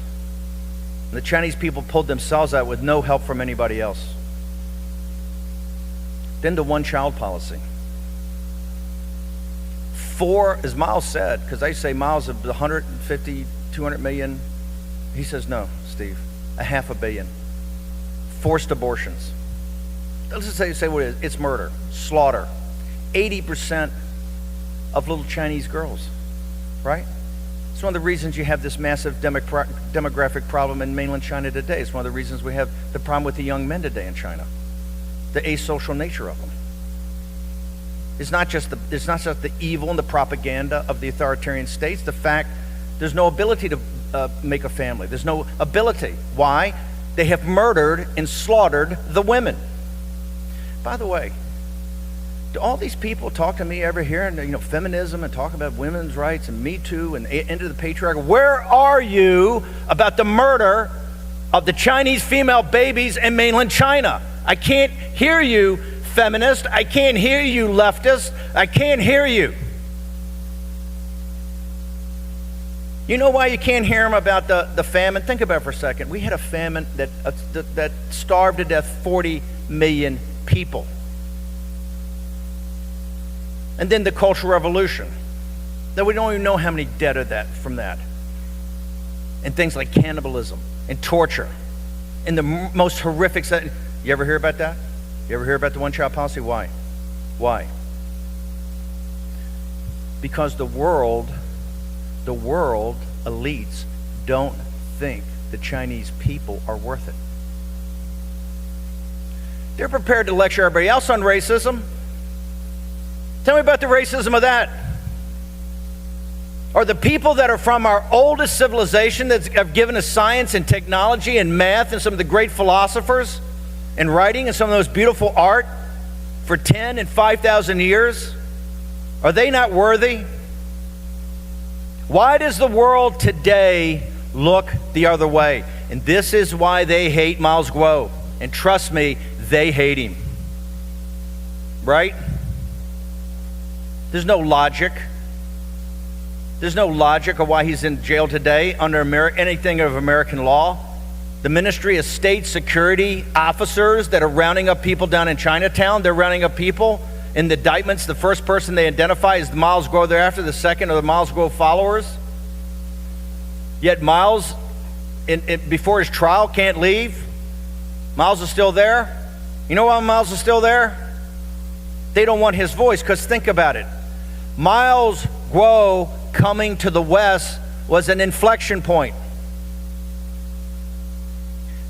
the Chinese people pulled themselves out with no help from anybody else. Then the one-child policy. 4, as Miles said, because they say Miles of 150, 200 million, he says no, Steve, 500 million. Forced abortions. Let's just say what it is. It's murder, slaughter. 80% of little Chinese girls, right? It's one of the reasons you have this massive demographic problem in mainland China today. It's one of the reasons we have the problem with the young men today in China. The asocial nature of them. It's not just the evil and the propaganda of the authoritarian states. The fact there's no ability to make a family. There's no ability. Why? They have murdered and slaughtered the women. By the way, Do all these people talk to me ever here, and feminism, and talk about women's rights and Me Too and end of the patriarchy? Where are you about the murder of the Chinese female babies in mainland China? I can't hear you, feminist. I can't hear you, leftist. I can't hear you. You know why you can't hear them about the famine? Think about it for a second. We had a famine that starved to death 40 million people. And then the Cultural Revolution. Now we don't even know how many dead are from that. And things like cannibalism and torture and the most horrific. You ever hear about that? You ever hear about the one-child policy? Why? Why? Because the world elites don't think the Chinese people are worth it. They're prepared to lecture everybody else on racism. Tell me about the racism of that. Or the people that are from our oldest civilization that have given us science and technology and math and some of the great philosophers and writing and some of those beautiful art for 10 and 5,000 years. Are they not worthy? Why does the world today look the other way? And this is why they hate MILESGUO. And trust me, they hate him. Right? There's no logic. There's no logic of why he's in jail today under anything of American law. The Ministry of State Security officers that are rounding up people down in Chinatown, they're rounding up people. In the indictments, the first person they identify is the MILESGUO thereafter, the second are the MILESGUO followers. Yet Miles, before his trial, can't leave. Miles is still there. You know why Miles is still there? They don't want his voice, because think about it. MILESGUO coming to the West was an inflection point.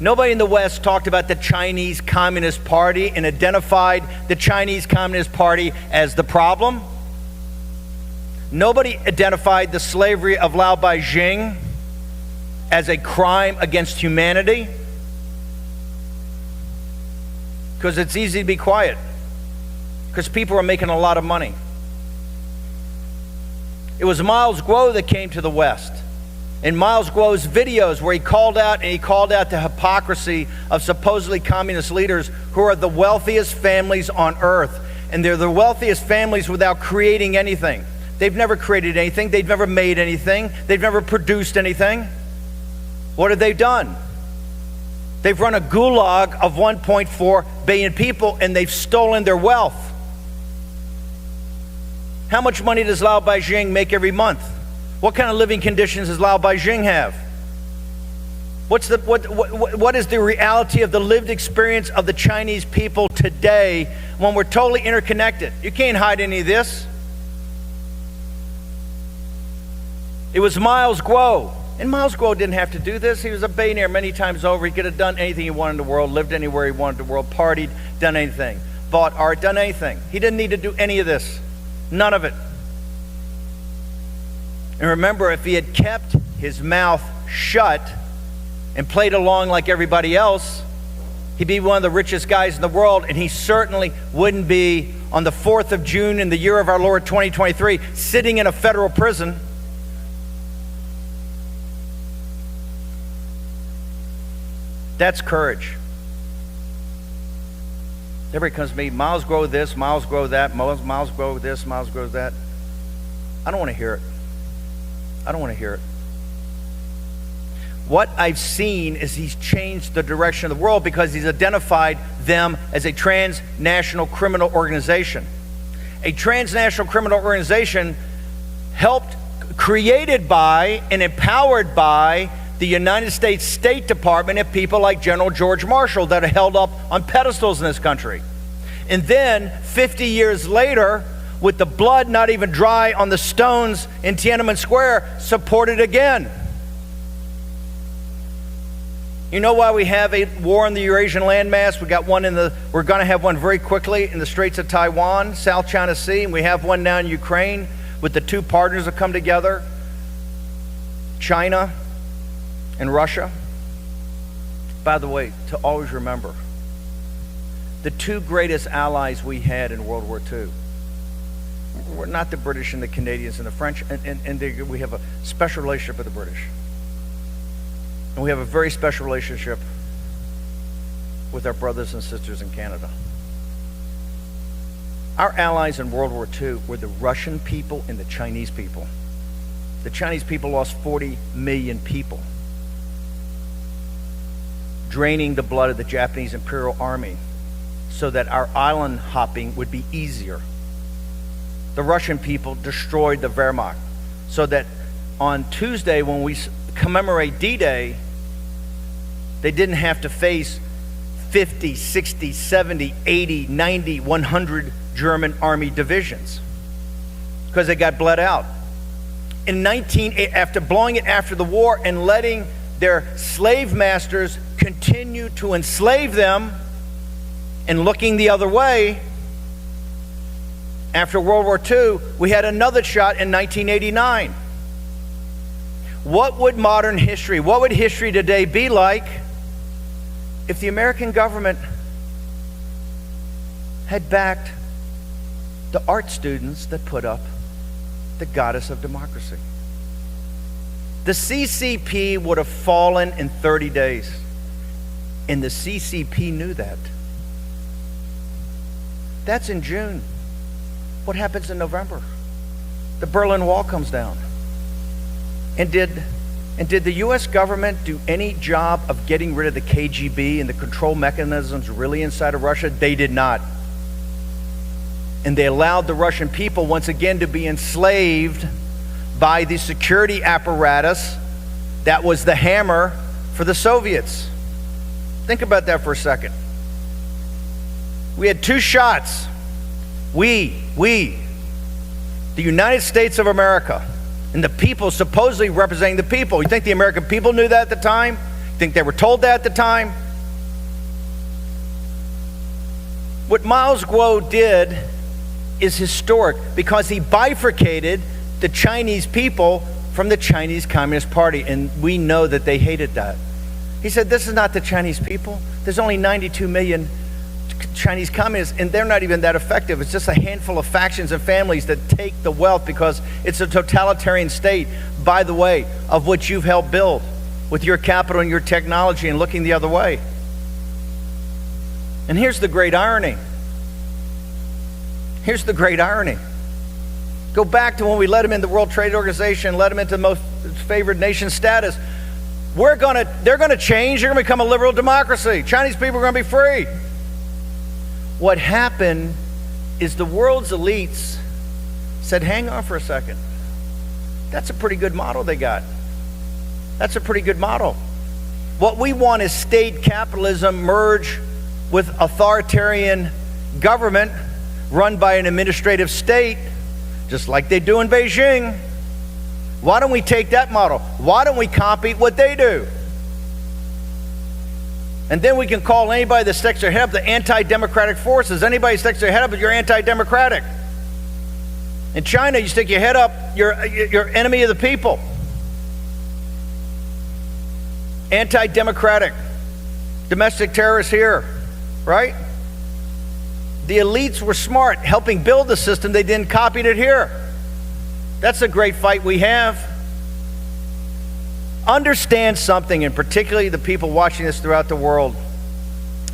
Nobody in the West talked about the Chinese Communist Party and identified the Chinese Communist Party as the problem. Nobody identified the slavery of Lao Beijing as a crime against humanity. Because it's easy to be quiet. Because people are making a lot of money. It was MILESGUO that came to the West. In MILESGUO's videos where he called out the hypocrisy of supposedly communist leaders who are the wealthiest families on earth. And they're the wealthiest families without creating anything. They've never created anything. They've never made anything. They've never produced anything. What have they done? They've run a gulag of 1.4 billion people and they've stolen their wealth. How much money does Lao Beijing make every month? What kind of living conditions does Lao Beijing have? What is the reality of the lived experience of the Chinese people today when we're totally interconnected? You can't hide any of this. It was MILESGUO. And MILESGUO didn't have to do this. He was a billionaire many times over. He could have done anything he wanted in the world, lived anywhere he wanted in the world, partied, done anything, bought art, done anything. He didn't need to do any of this. None of it. And remember, if he had kept his mouth shut and played along like everybody else, he'd be one of the richest guys in the world, and he certainly wouldn't be on the 4th of June in the year of our Lord 2023 sitting in a federal prison. That's courage. Everybody comes to me, MILESGUO this, MILESGUO that, MILESGUO this, MILESGUO that. I don't want to hear it. I don't want to hear it. What I've seen is he's changed the direction of the world because he's identified them as a transnational criminal organization. A transnational criminal organization created by and empowered by the United States State Department and people like General George Marshall that are held up on pedestals in this country. And then 50 years later, with the blood not even dry on the stones in Tiananmen Square, supported again. You know why we have a war in the Eurasian landmass? We're going to have one very quickly in the Straits of Taiwan, South China Sea, and we have one now in Ukraine with the two partners that come together, China and Russia. By the way, to always remember, the two greatest allies we had in World War II were not the British and the Canadians and the French, we have a special relationship with the British. And we have a very special relationship with our brothers and sisters in Canada. Our allies in World War II were the Russian people and the Chinese people. The Chinese people lost 40 million people, draining the blood of the Japanese Imperial Army so that our island hopping would be easier. The Russian people destroyed the Wehrmacht so that on Tuesday, when we commemorate D-Day, they didn't have to face 50, 60, 70, 80, 90, 100 German army divisions because they got bled out. After blowing it after the war and letting their slave masters continue to enslave them and looking the other way, after World War II, we had another shot in 1989. What would modern history, what would history today be like if the American government had backed the art students that put up the goddess of democracy? The CCP would have fallen in 30 days, and the CCP knew that. That's in June. What happens in November? The Berlin Wall comes down. And did the US government do any job of getting rid of the KGB and the control mechanisms really inside of Russia? They did not. And they allowed the Russian people once again to be enslaved by the security apparatus that was the hammer for the Soviets. Think about that for a second. We had two shots. We, the United States of America, and the people supposedly representing the people. You think the American people knew that at the time? You think they were told that at the time? What MILESGUO did is historic because he bifurcated the Chinese people from the Chinese Communist Party, and we know that they hated that. He said, this is not the Chinese people. There's only 92 million Chinese communists, and they're not even that effective. It's just a handful of factions and families that take the wealth because it's a totalitarian state, by the way, of which you've helped build with your capital and your technology and looking the other way. And here's the great irony. Here's the great irony. Go back to when we let them in the World Trade Organization, let them into most favored nation status. They're gonna change. They're gonna become a liberal democracy. Chinese people are gonna be free. What happened is the world's elites said, hang on for a second. That's a pretty good model they got. That's a pretty good model. What we want is state capitalism merge with authoritarian government run by an administrative state, just like they do in Beijing. Why don't we take that model? Why don't we copy what they do? And then we can call anybody that sticks their head up the anti-democratic forces. Anybody that sticks their head up, you're anti-democratic. In China, you stick your head up, you're enemy of the people. Anti-democratic. Domestic terrorists here, right? The elites were smart, helping build the system. They didn't copy it here. That's a great fight we have. Understand something, and particularly the people watching this throughout the world,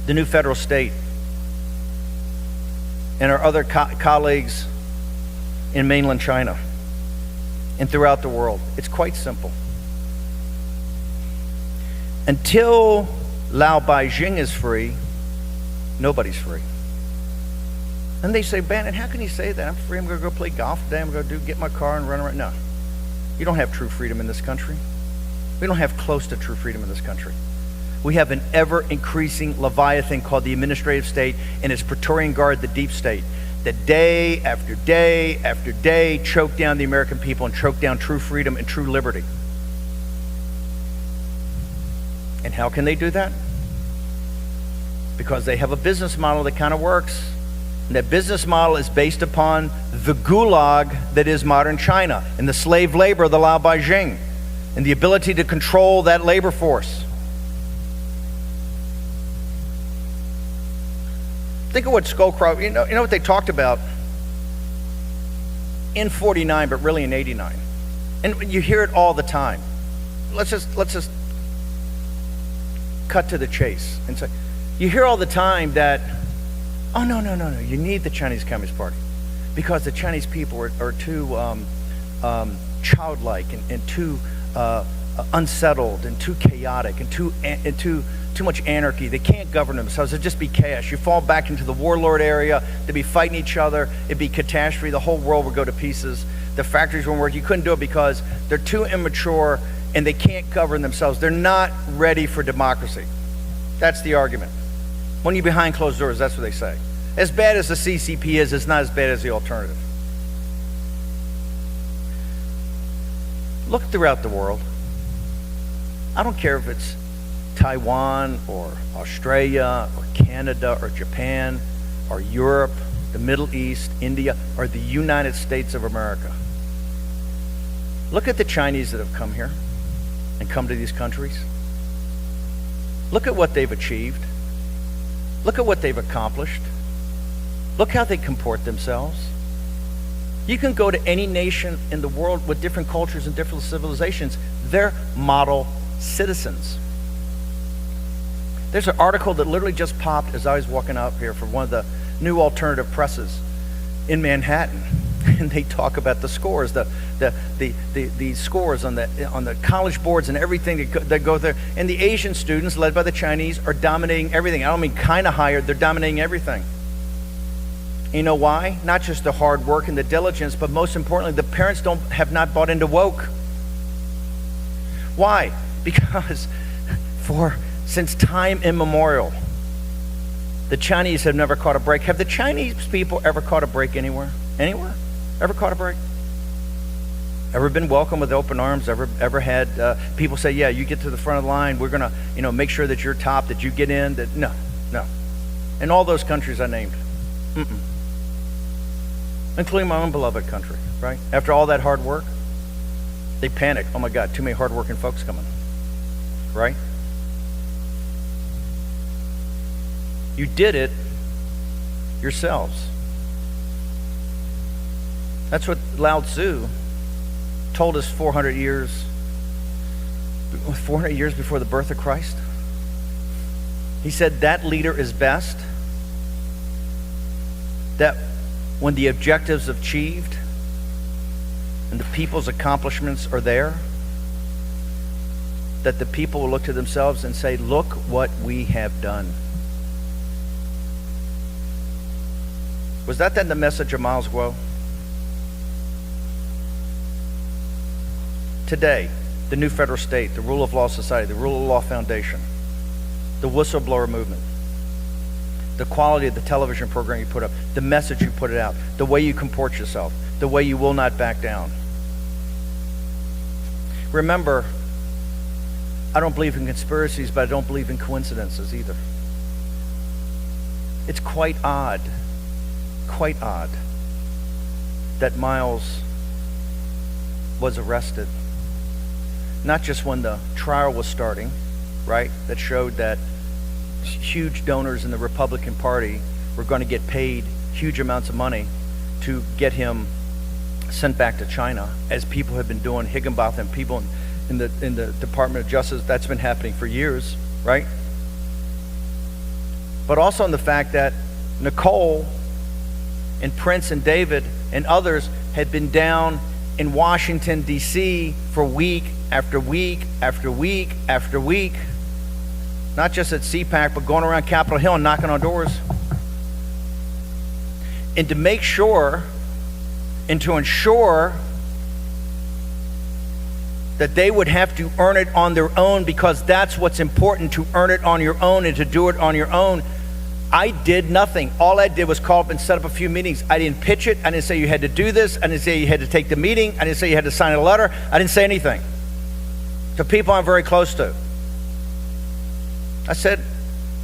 the new federal state, and our other colleagues in mainland China and throughout the world. It's quite simple. Until Lao Beijing is free, nobody's free. And they say, Bannon, how can you say that? I'm free, I'm gonna go play golf today, I'm gonna get my car and run around. No, you don't have true freedom in this country. We don't have close to true freedom in this country. We have an ever-increasing leviathan called the administrative state and its Praetorian Guard, the deep state, that day after day after day choke down the American people and choke down true freedom and true liberty. And how can they do that? Because they have a business model that kind of works. And that business model is based upon the gulag that is modern China and the slave labor of the Lao Beijing and the ability to control that labor force. Think of what Scowcroft, you know what they talked about in 49, but really in 89. And you hear it all the time. Let's just cut to the chase and say, you hear all the time that, oh, no, you need the Chinese Communist Party because the Chinese people are too childlike and too unsettled and too chaotic and too much anarchy. They can't govern themselves. It'd just be chaos. You fall back into the warlord area. They'd be fighting each other. It'd be catastrophe. The whole world would go to pieces. The factories wouldn't work. You couldn't do it because they're too immature and they can't govern themselves. They're not ready for democracy. That's the argument. When you're behind closed doors, that's what they say. As bad as the CCP is, it's not as bad as the alternative. Look throughout the world. I don't care if it's Taiwan or Australia or Canada or Japan or Europe, the Middle East, India, or the United States of America. Look at the Chinese that have come here and come to these countries. Look at what they've achieved. Look at what they've accomplished. Look how they comport themselves. You can go to any nation in the world with different cultures and different civilizations. They're model citizens. There's an article that literally just popped as I was walking up here from one of the new alternative presses in Manhattan, and they talk about the scores, the scores on the college boards and everything that go there. And the Asian students, led by the Chinese, are dominating everything. I don't mean kind of higher; they're dominating everything. You know why? Not just the hard work and the diligence, but most importantly, the parents have not bought into woke. Why? Because since time immemorial, the Chinese have never caught a break. Have the Chinese people ever caught a break anywhere? Anywhere? Ever caught a break? Ever been welcomed with open arms? Ever had people say, yeah, you get to the front of the line, we're going to make sure that you're top, that you get in? No. In all those countries I named. Including my own beloved country, right? After all that hard work, they panic. Oh my God, too many hardworking folks coming, right? You did it yourselves. That's what Lao Tzu told us 400 years before the birth of Christ. He said that leader is best, that when the objectives achieved and the people's accomplishments are there, that the people will look to themselves and say, look what we have done. Was that then the message of MILESGUO? Today, the new federal state, the rule of law society, the rule of law foundation, the whistleblower movement, the quality of the television program you put up, the message you put it out, the way you comport yourself, the way you will not back down. Remember, I don't believe in conspiracies, but I don't believe in coincidences either. It's quite odd that Miles was arrested. Not just when the trial was starting, right? That showed that huge donors in the Republican Party were going to get paid huge amounts of money to get him sent back to China, as people have been doing. Higginbotham, people in the Department of Justice, that's been happening for years, right? But also in the fact that Nicole and Prince and David and others had been down in Washington, D.C. for week after week after week after week. Not just at CPAC, but going around Capitol Hill and knocking on doors. And to make sure and to ensure that they would have to earn it on their own, because that's what's important, to earn it on your own and to do it on your own. I did nothing. All I did was call up and set up a few meetings. I didn't pitch it. I didn't say you had to do this. I didn't say you had to take the meeting. I didn't say you had to sign a letter. I didn't say anything. To people I'm very close to, I said,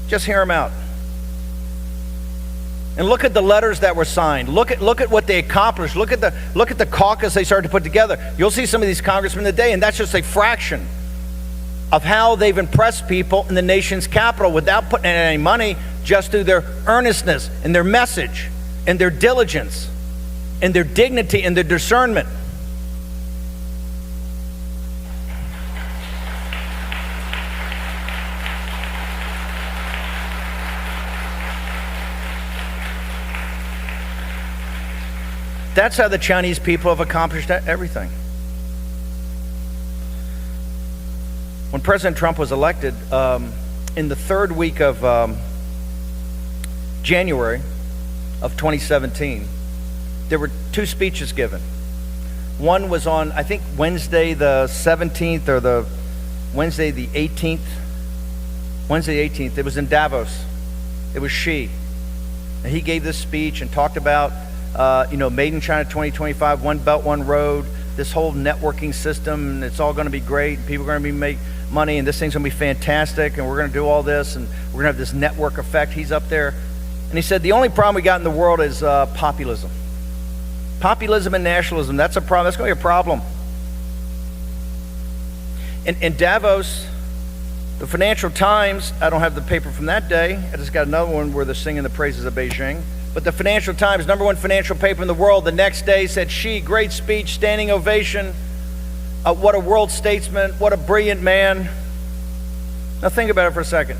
just hear them out. And look at the letters that were signed. Look at what they accomplished. Look at the caucus they started to put together. You'll see some of these congressmen today, and that's just a fraction of how they've impressed people in the nation's capital without putting in any money. just through their earnestness and their message and their diligence and their dignity and their discernment. That's how the Chinese people have accomplished everything. When President Trump was elected, in the third week of January of 2017, there were two speeches given. One was on, I think, Wednesday the 17th or the Wednesday the 18th. Wednesday the 18th. It was in Davos. It was Xi. And he gave this speech and talked about Made in China 2025, One Belt, One Road, this whole networking system, and it's all going to be great, and people are going to make money, and this thing's going to be fantastic, and we're going to do all this, and we're going to have this network effect. He's up there. And he said, the only problem we got in the world is populism. Populism and nationalism, that's a problem. That's going to be a problem. In Davos, the Financial Times, I don't have the paper from that day. I just got another one where they're singing the praises of Beijing. But the Financial Times, #1 financial paper in the world, the next day said, Xi, great speech, standing ovation. What a world statesman, what a brilliant man. Now think about it for a second.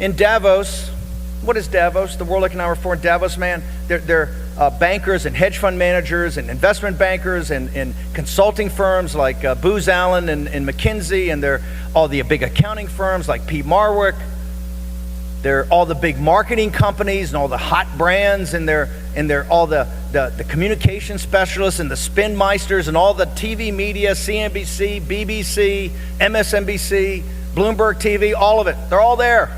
In Davos, what is Davos? The World Economic Forum, Davos, man, they're bankers and hedge fund managers and investment bankers and consulting firms like Booz Allen and McKinsey, and they're all the big accounting firms like Pete Marwick. They're all the big marketing companies and all the hot brands, and they're all the communication specialists and the spin meisters and all the TV media, CNBC, BBC, MSNBC, Bloomberg TV, all of it. They're all there.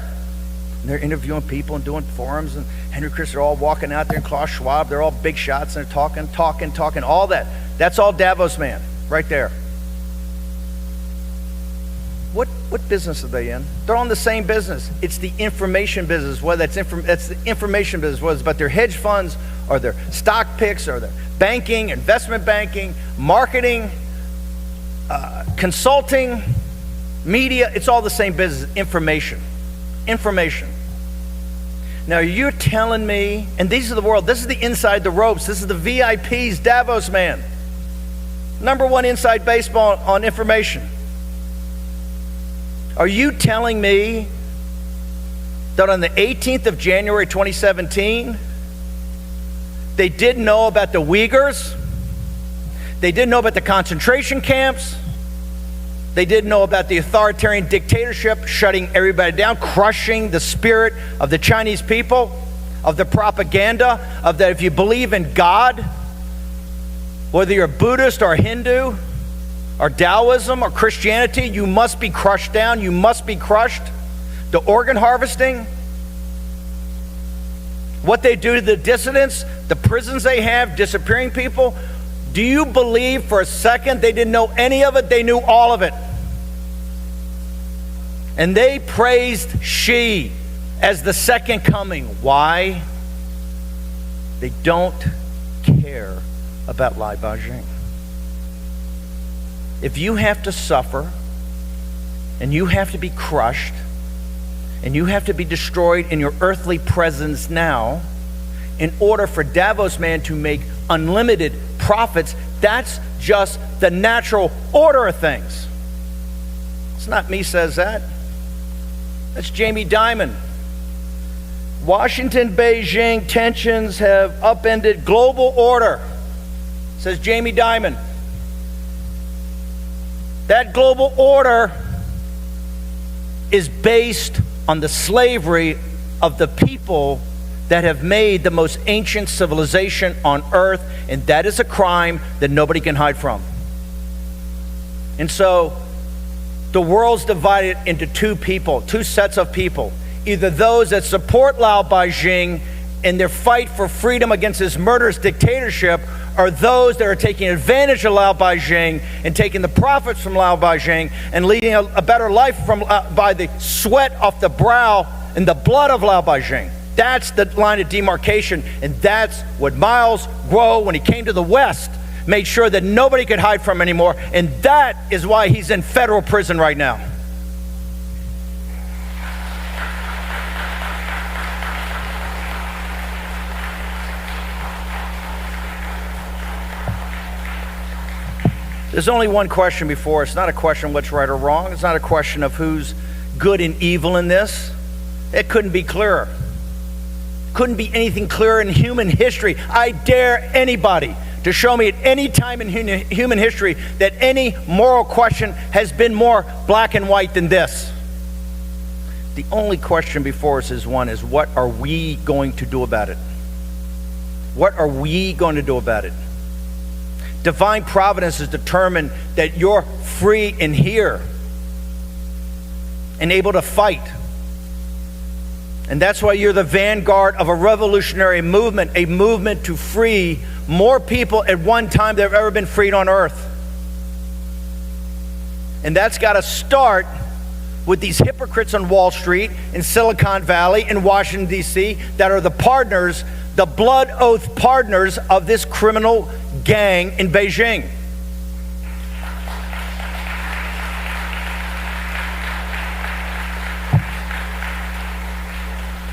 And they're interviewing people and doing forums, and Henry Chris are all walking out there, and Klaus Schwab, they're all big shots, and they're talking, all that. That's all Davos, man, right there. What business are they in? They're all in the same business. It's the information business, whether that's the information business, whether it's about their hedge funds or their stock picks or their banking, investment banking, marketing, consulting, media. It's all the same business, information. Now you're telling me, and these are the world, this is the inside the ropes, this is the VIPs, Davos, man. #1 inside baseball on information. Are you telling me that on the 18th of January 2017, they didn't know about the Uyghurs? They didn't know about the concentration camps? They didn't know about the authoritarian dictatorship shutting everybody down, crushing the spirit of the Chinese people, of the propaganda, of that if you believe in God, whether you're a Buddhist or a Hindu, or Taoism or Christianity, you must be crushed down, you must be crushed. The organ harvesting, what they do to the dissidents, the prisons they have, disappearing people. Do you believe for a second they didn't know any of it? They knew all of it. And they praised Xi as the second coming. Why? They don't care about Lai Beijing. If you have to suffer, and you have to be crushed, and you have to be destroyed in your earthly presence now, in order for Davos man to make unlimited profits, that's just the natural order of things. It's not me says that. That's Jamie Dimon. Washington-Beijing tensions have upended global order, says Jamie Dimon. That global order is based on the slavery of the people that have made the most ancient civilization on earth, and that is a crime that nobody can hide from. And so the world's divided into two sets of people. Either those that support Lao Beijing in their fight for freedom against his murderous dictatorship, are those that are taking advantage of Lao Beijing and taking the profits from Lao Beijing and leading a better life by the sweat off the brow and the blood of Lao Beijing. That's the line of demarcation, and that's what MILESGUO, when he came to the West, made sure that nobody could hide from anymore, and that is why he's in federal prison right now. There's only one question before us. It's not a question of what's right or wrong. It's not a question of who's good and evil in this. It couldn't be clearer. Couldn't be anything clearer in human history. I dare anybody to show me at any time in human history that any moral question has been more black and white than this. The only question before us is what are we going to do about it? What are we going to do about it? Divine providence has determined that you're free and here and able to fight. And that's why you're the vanguard of a revolutionary movement, a movement to free more people at one time than have ever been freed on earth. And that's got to start with these hypocrites on Wall Street, in Silicon Valley, in Washington, D.C., that are the partners, the blood oath partners of this criminal gang in Beijing.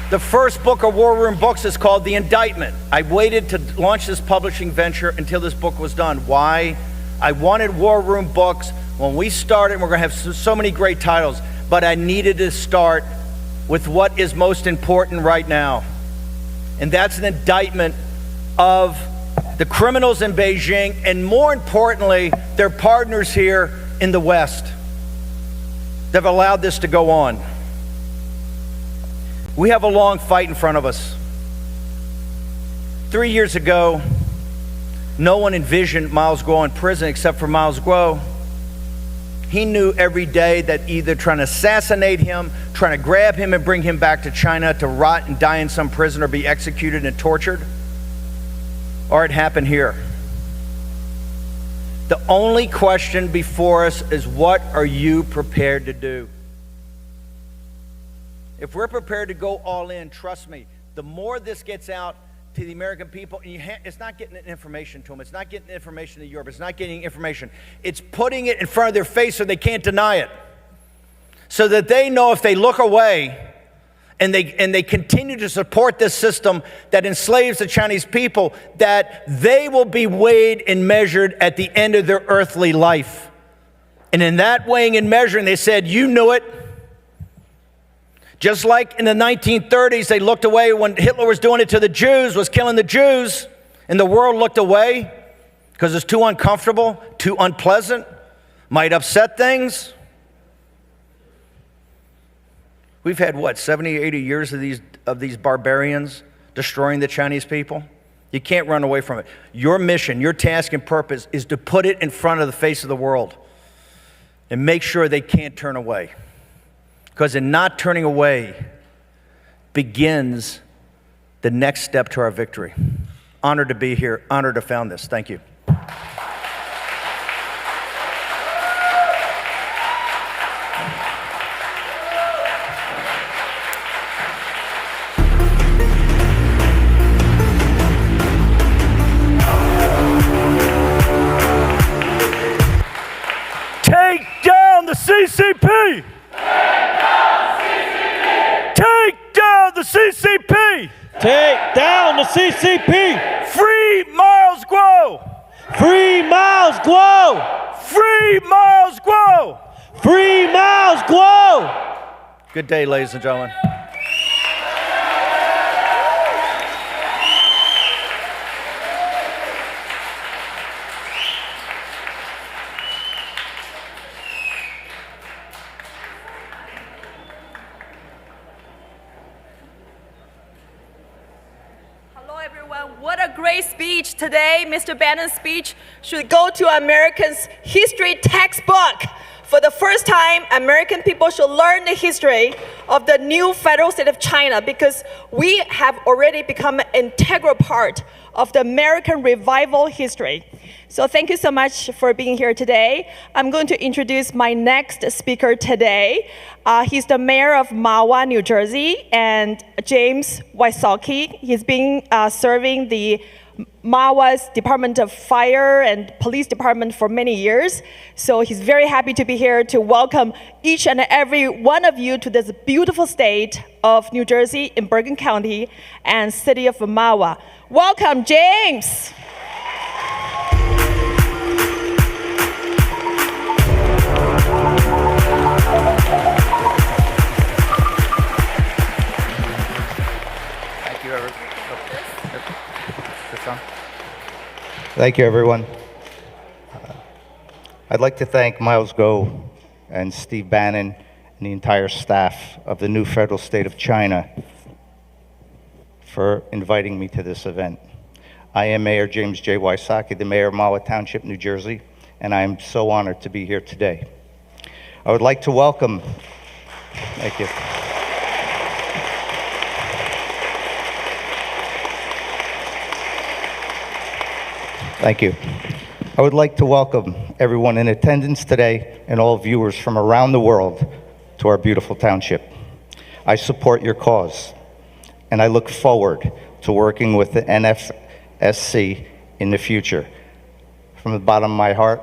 The first book of War Room Books is called The Indictment. I waited to launch this publishing venture until this book was done. Why? I wanted War Room Books. When we started, we're going to have so many great titles, but I needed to start with what is most important right now. And that's an indictment of the criminals in Beijing, and more importantly, their partners here in the West that have allowed this to go on. We have a long fight in front of us. 3 years ago, no one envisioned MILESGUO in prison except for MILESGUO. He knew every day that either trying to assassinate him, trying to grab him and bring him back to China to rot and die in some prison or be executed and tortured, or it happened here. The only question before us is, what are you prepared to do? If we're prepared to go all in, trust me, the more this gets out to the American people, and it's not getting information to them, it's not getting information to Europe, it's not getting information, it's putting it in front of their face so they can't deny it. So that they know if they look away and they continue to support this system that enslaves the Chinese people, that they will be weighed and measured at the end of their earthly life. And in that weighing and measuring, they said, you knew it. Just like in the 1930s, they looked away when Hitler was doing it to the Jews, was killing the Jews, and the world looked away because it's too uncomfortable, too unpleasant, might upset things. We've had, 70, 80 years of these barbarians destroying the Chinese people? You can't run away from it. Your mission, your task and purpose is to put it in front of the face of the world and make sure they can't turn away. Because in not turning away begins the next step to our victory. Honored to be here, honored to found this. Thank you. Take down the CCP! The CCP! Take down the CCP! Free MILESGUO! Free MILESGUO! Free MILESGUO! Free MILESGUO! Good day, ladies and gentlemen. What a great speech today. Mr. Bannon's speech should go to Americans' history textbook. For the first time, American people should learn the history of the new federal state of China, because we have already become an integral part of the American revival history. So thank you so much for being here today. I'm going to introduce my next speaker today. He's the mayor of Mahwah, New Jersey, and James Wysocki. He's been serving the Mahwah's Department of Fire and Police Department for many years. So he's very happy to be here to welcome each and every one of you to this beautiful state of New Jersey in Bergen County and city of Mahwah. Welcome, James. Thank you, everyone. I'd like to thank MILESGUO and Steve Bannon and the entire staff of the new federal state of China for inviting me to this event. I am Mayor James J. Wysocki, the mayor of Mahwah Township, New Jersey, and I am so honored to be here today. I would like to welcome, thank you. Thank you. I would like to welcome everyone in attendance today and all viewers from around the world to our beautiful township. I support your cause, and I look forward to working with the NFSC in the future. From the bottom of my heart,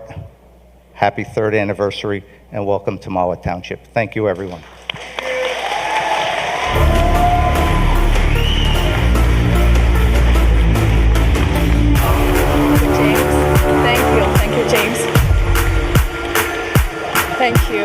happy 3rd anniversary and welcome to Mahwah Township. Thank you, everyone. James. Thank you.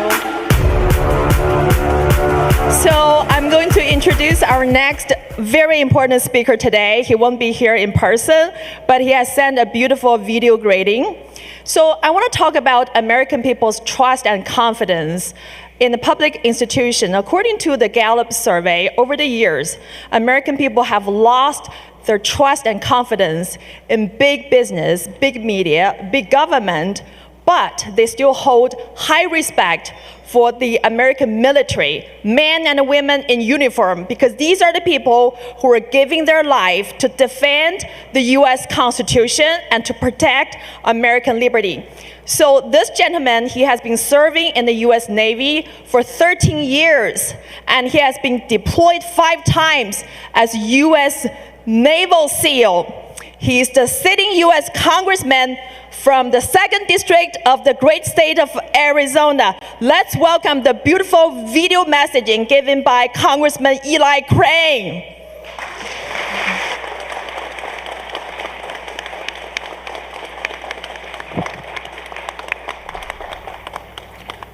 So I'm going to introduce our next very important speaker today. He won't be here in person, but he has sent a beautiful video greeting. So I want to talk about American people's trust and confidence in the public institution. According to the Gallup survey, over the years, American people have lost their trust and confidence in big business, big media, big government, but they still hold high respect for the American military, men and women in uniform, because these are the people who are giving their life to defend the US Constitution and to protect American liberty. So this gentleman, he has been serving in the US Navy for 13 years, and he has been deployed 5 times as US Naval SEAL. He is the sitting US Congressman from the 2nd District of the great state of Arizona. Let's welcome the beautiful video messaging given by Congressman Eli Crane.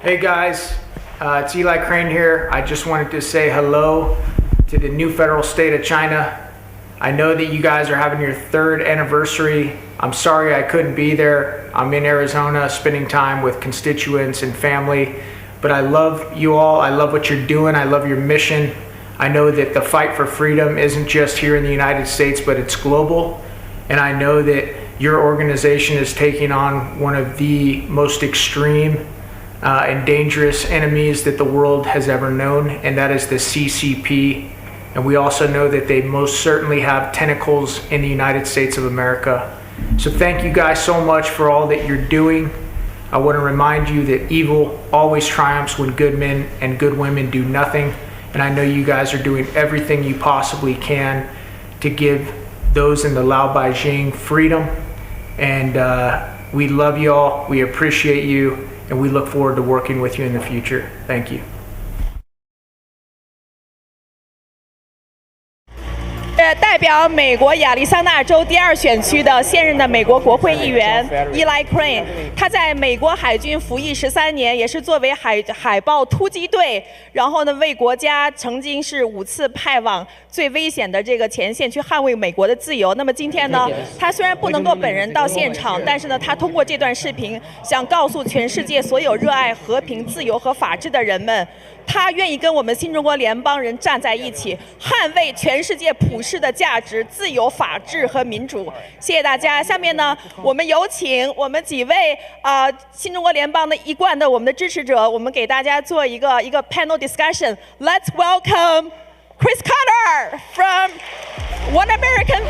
Hey guys, it's Eli Crane here. I just wanted to say hello to the new federal state of China. I know that you guys are having your 3rd anniversary. I'm sorry I couldn't be there. I'm in Arizona spending time with constituents and family, but I love you all. I love what you're doing. I love your mission. I know that the fight for freedom isn't just here in the United States, but it's global. And I know that your organization is taking on one of the most extreme and dangerous enemies that the world has ever known, and that is the CCP. And we also know that they most certainly have tentacles in the United States of America. So thank you guys so much for all that you're doing. I want to remind you that evil always triumphs when good men and good women do nothing. And I know you guys are doing everything you possibly can to give those in the Lao Beijing freedom. And we love you all, we appreciate you, and we look forward to working with you in the future. Thank you. 代表美国亚利桑那州第2选区的现任的美国国会议员伊莱 Crane， 他在美国海军服役13年，也是作为海豹突击队，然后呢为国家曾经是5次派往最危险的这个前线去捍卫美国的自由。那么今天呢，他虽然不能够本人到现场，但是呢，他通过这段视频想告诉全世界所有热爱和平、自由和法治的人们，他愿意跟我们新中国联邦人站在一起，捍卫全世界普世的价值、自由、法治和民主。谢谢大家。下面呢，我们有请我们几位新中国联邦的一贯的我们的支持者，我们给大家做一个 panel discussion. Let's welcome Chris Carter from One American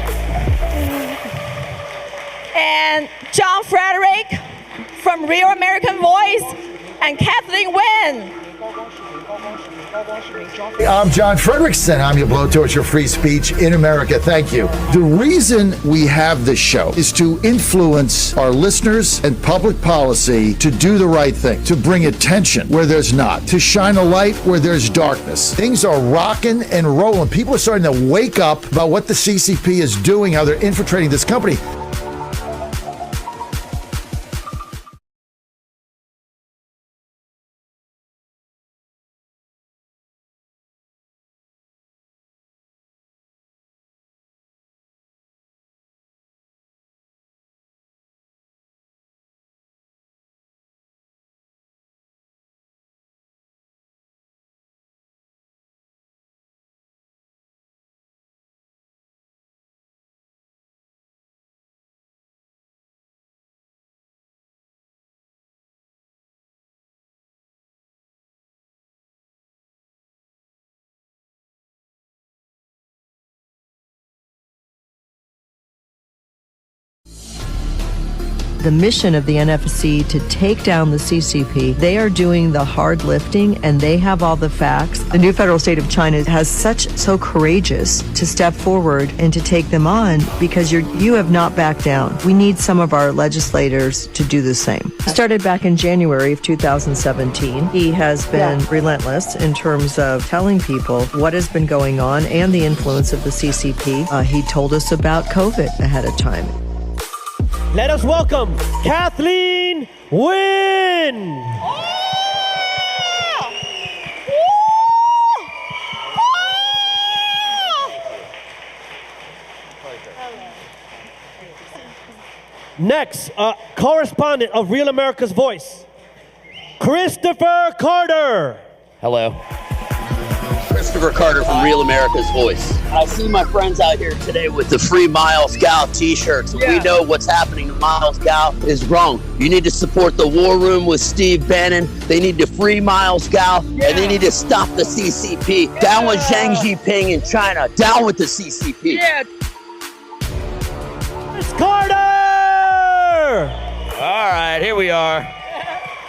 and John Frederick from Real American Voice and Kathleen Wynn. I'm John Frederickson. I'm your blowtorch for free speech in America. Thank you. The reason we have this show is to influence our listeners and public policy to do the right thing, to bring attention where there's not, to shine a light where there's darkness. Things are rocking and rolling. People are starting to wake up about what the CCP is doing, how they're infiltrating this company. the mission of the NFSC to take down the CCP. They are doing the hard lifting, and they have all the facts. The new federal state of China has so courageous to step forward and to take them on because you have not backed down. We need some of our legislators to do the same. Started back in January of 2017. He has been relentless in terms of telling people what has been going on and the influence of the CCP. He told us about COVID ahead of time. Let us welcome Kathleen Wynne. Next, correspondent of Real America's Voice, Christopher Carter. Hello. Christopher Carter from Real America's Voice. I see my friends out here today with the Free Miles Gal t-shirts. We know what's happening to Miles Gal is wrong. You need to support the War Room with Steve Bannon. They need to free Miles Gal, and they need to stop the CCP. Down with Xi Jinping in China. Down with the CCP. Chris Carter! All right, here we are.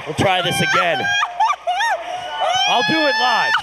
We'll try this again. I'll do it live.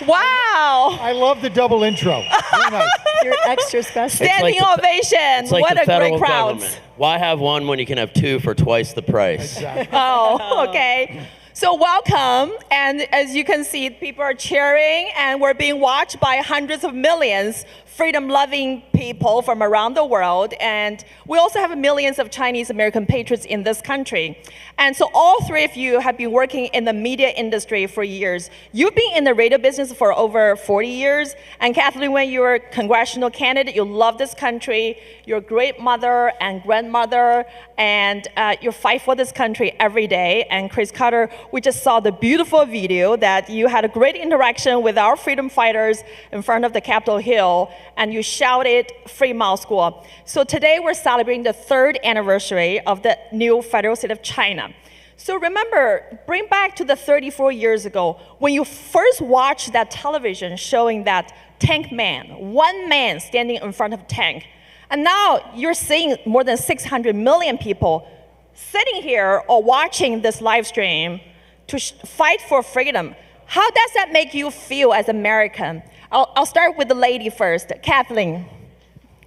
Wow! I love the double intro. Very nice. You're extra special. Standing ovation. It's like What the a federal great crowd. government. Why have one when you can have two for twice the price? Exactly. Oh, okay. So welcome, and as you can see, people are cheering, and we're being watched by hundreds of millions freedom-loving people from around the world, and we also have millions of Chinese American patriots in this country. And so all three of you have been working in the media industry for years. You've been in the radio business for over 40 years, and Kathleen, when you were a congressional candidate, you love this country, you're a great mother and grandmother, and you fight for this country every day. And Chris Carter, we just saw the beautiful video that you had a great interaction with our freedom fighters in front of the Capitol Hill, and you shouted "Free MILESGUO." So today we're celebrating the 3rd anniversary of the new federal state of China. So remember, bring back to the 34 years ago, when you first watched that television showing that tank man, one man standing in front of a tank. And now you're seeing more than 600 million people sitting here or watching this live stream to fight for freedom. How does that make you feel as American? I'll start with the lady first, Kathleen.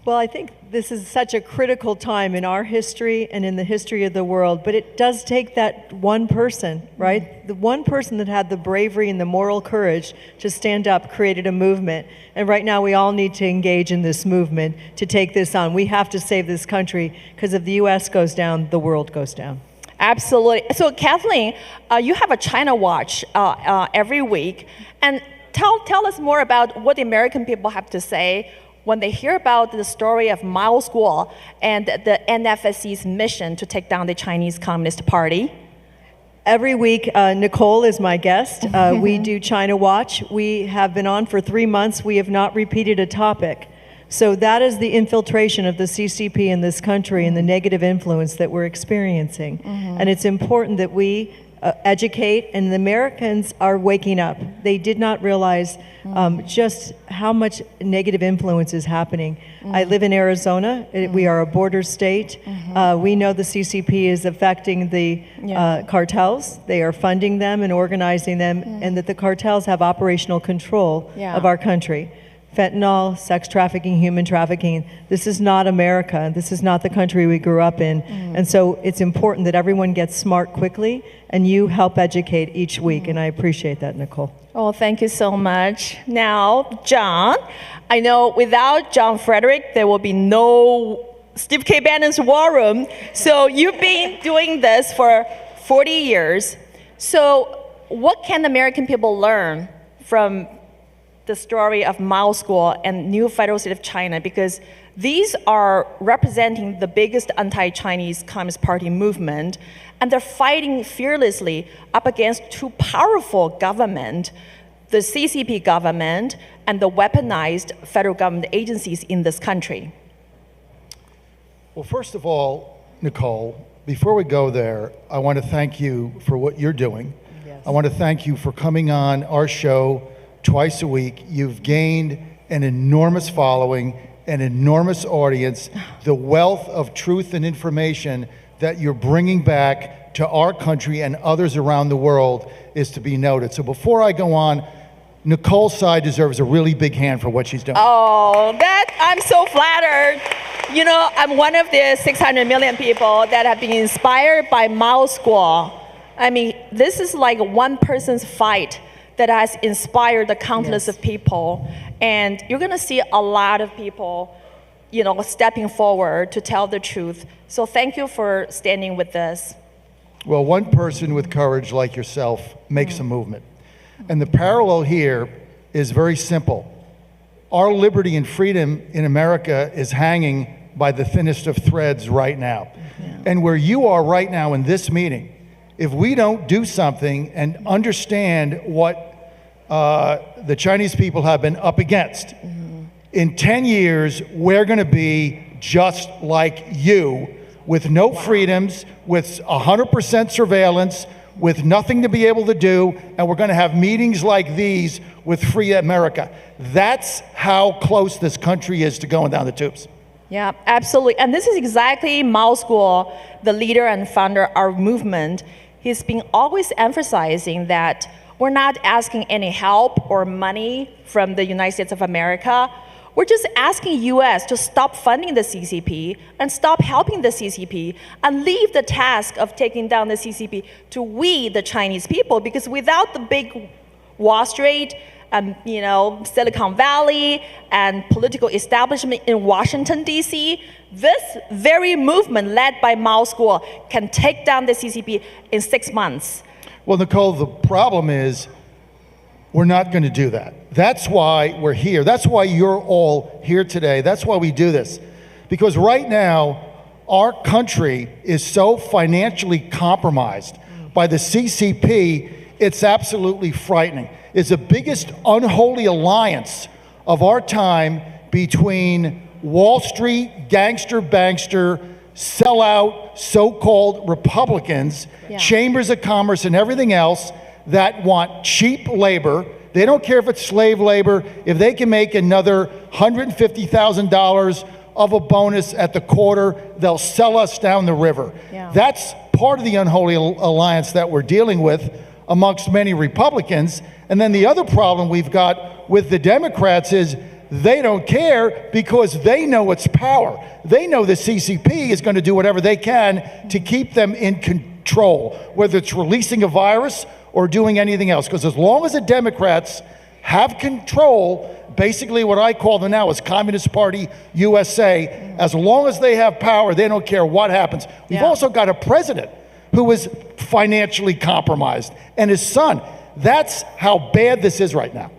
Well, I think this is such a critical time in our history and in the history of the world, but it does take that one person, right? The one person that had the bravery and the moral courage to stand up created a movement. And right now we all need to engage in this movement to take this on. We have to save this country, because if the US goes down, the world goes down. Absolutely. So Kathleen, you have a China Watch every week. And tell us more about what the American people have to say when they hear about the story of MILESGUO and the NFSC's mission to take down the Chinese Communist Party. Every week, Nicole is my guest. We do China Watch. We have been on for 3 months. We have not repeated a topic. So that is the infiltration of the CCP in this country and the negative influence that we're experiencing. And it's important that we educate, and the Americans are waking up. They did not realize just how much negative influence is happening. I live in Arizona. We are a border state. We know the CCP is affecting the cartels. They are funding them and organizing them, and that the cartels have operational control of our country. Fentanyl, sex trafficking, human trafficking. This is not America. This is not the country we grew up in. And so it's important that everyone gets smart quickly, and you help educate each week, and I appreciate that, Nicole. Oh, thank you so much. Now, John, I know without John Frederick, there will be no Steve K. Bannon's War Room. So you've been doing this for 40 years. So what can American people learn from the story of MILESGUO and new federal state of China? Because these are representing the biggest anti-Chinese Communist Party movement, and they're fighting fearlessly up against two powerful governments, the CCP government and the weaponized federal government agencies in this country. Well, first of all, Nicole, before we go there, I want to thank you for what you're doing. Yes. I want to thank you for coming on our show twice a week. You've gained an enormous following, an enormous audience. The wealth of truth and information that you're bringing back to our country and others around the world is to be noted. So before I go on, Nicole Sy deserves a really big hand for what she's doing. Oh, I'm so flattered. You know, I'm one of the 600 million people that have been inspired by MILESGUO. I mean, this is like one person's fight that has inspired the countless of people. And you're gonna see a lot of people, you know, stepping forward to tell the truth. So thank you for standing with this. Well, one person with courage like yourself makes a movement. And the parallel here is very simple. Our liberty and freedom in America is hanging by the thinnest of threads right now. And where you are right now in this meeting, if we don't do something and understand what the Chinese people have been up against, in 10 years, we're gonna be just like you, with no freedoms, with 100% surveillance, with nothing to be able to do, and we're gonna have meetings like these with Free America. That's how close this country is to going down the tubes. Yeah, absolutely. And this is exactly MILESGUO, the leader and founder of our movement. He's been always emphasizing that we're not asking any help or money from the United States of America. We're just asking US to stop funding the CCP and stop helping the CCP and leave the task of taking down the CCP to we, the Chinese people, because without the big Wall Street and Silicon Valley and political establishment in Washington, D.C., this very movement led by MILESGUO can take down the CCP in 6 months. Well, Nicole, the problem is we're not going to do that. That's why we're here. That's why you're all here today. That's why we do this. Because right now, our country is so financially compromised by the CCP, it's absolutely frightening. It's the biggest unholy alliance of our time between Wall Street, gangster, bankster, sellout, so-called Republicans, chambers of commerce and everything else that want cheap labor. They don't care if it's slave labor. If they can make another $150,000 of a bonus at the quarter, they'll sell us down the river. That's part of the unholy alliance that we're dealing with amongst many Republicans. And then the other problem we've got with the Democrats is they don't care because they know it's power. They know the CCP is going to do whatever they can to keep them in control, whether it's releasing a virus or doing anything else. Because as long as the Democrats have control, basically what I call them now is Communist Party USA, as long as they have power, they don't care what happens. We've also got a president who is financially compromised, and his son. That's how bad this is right now.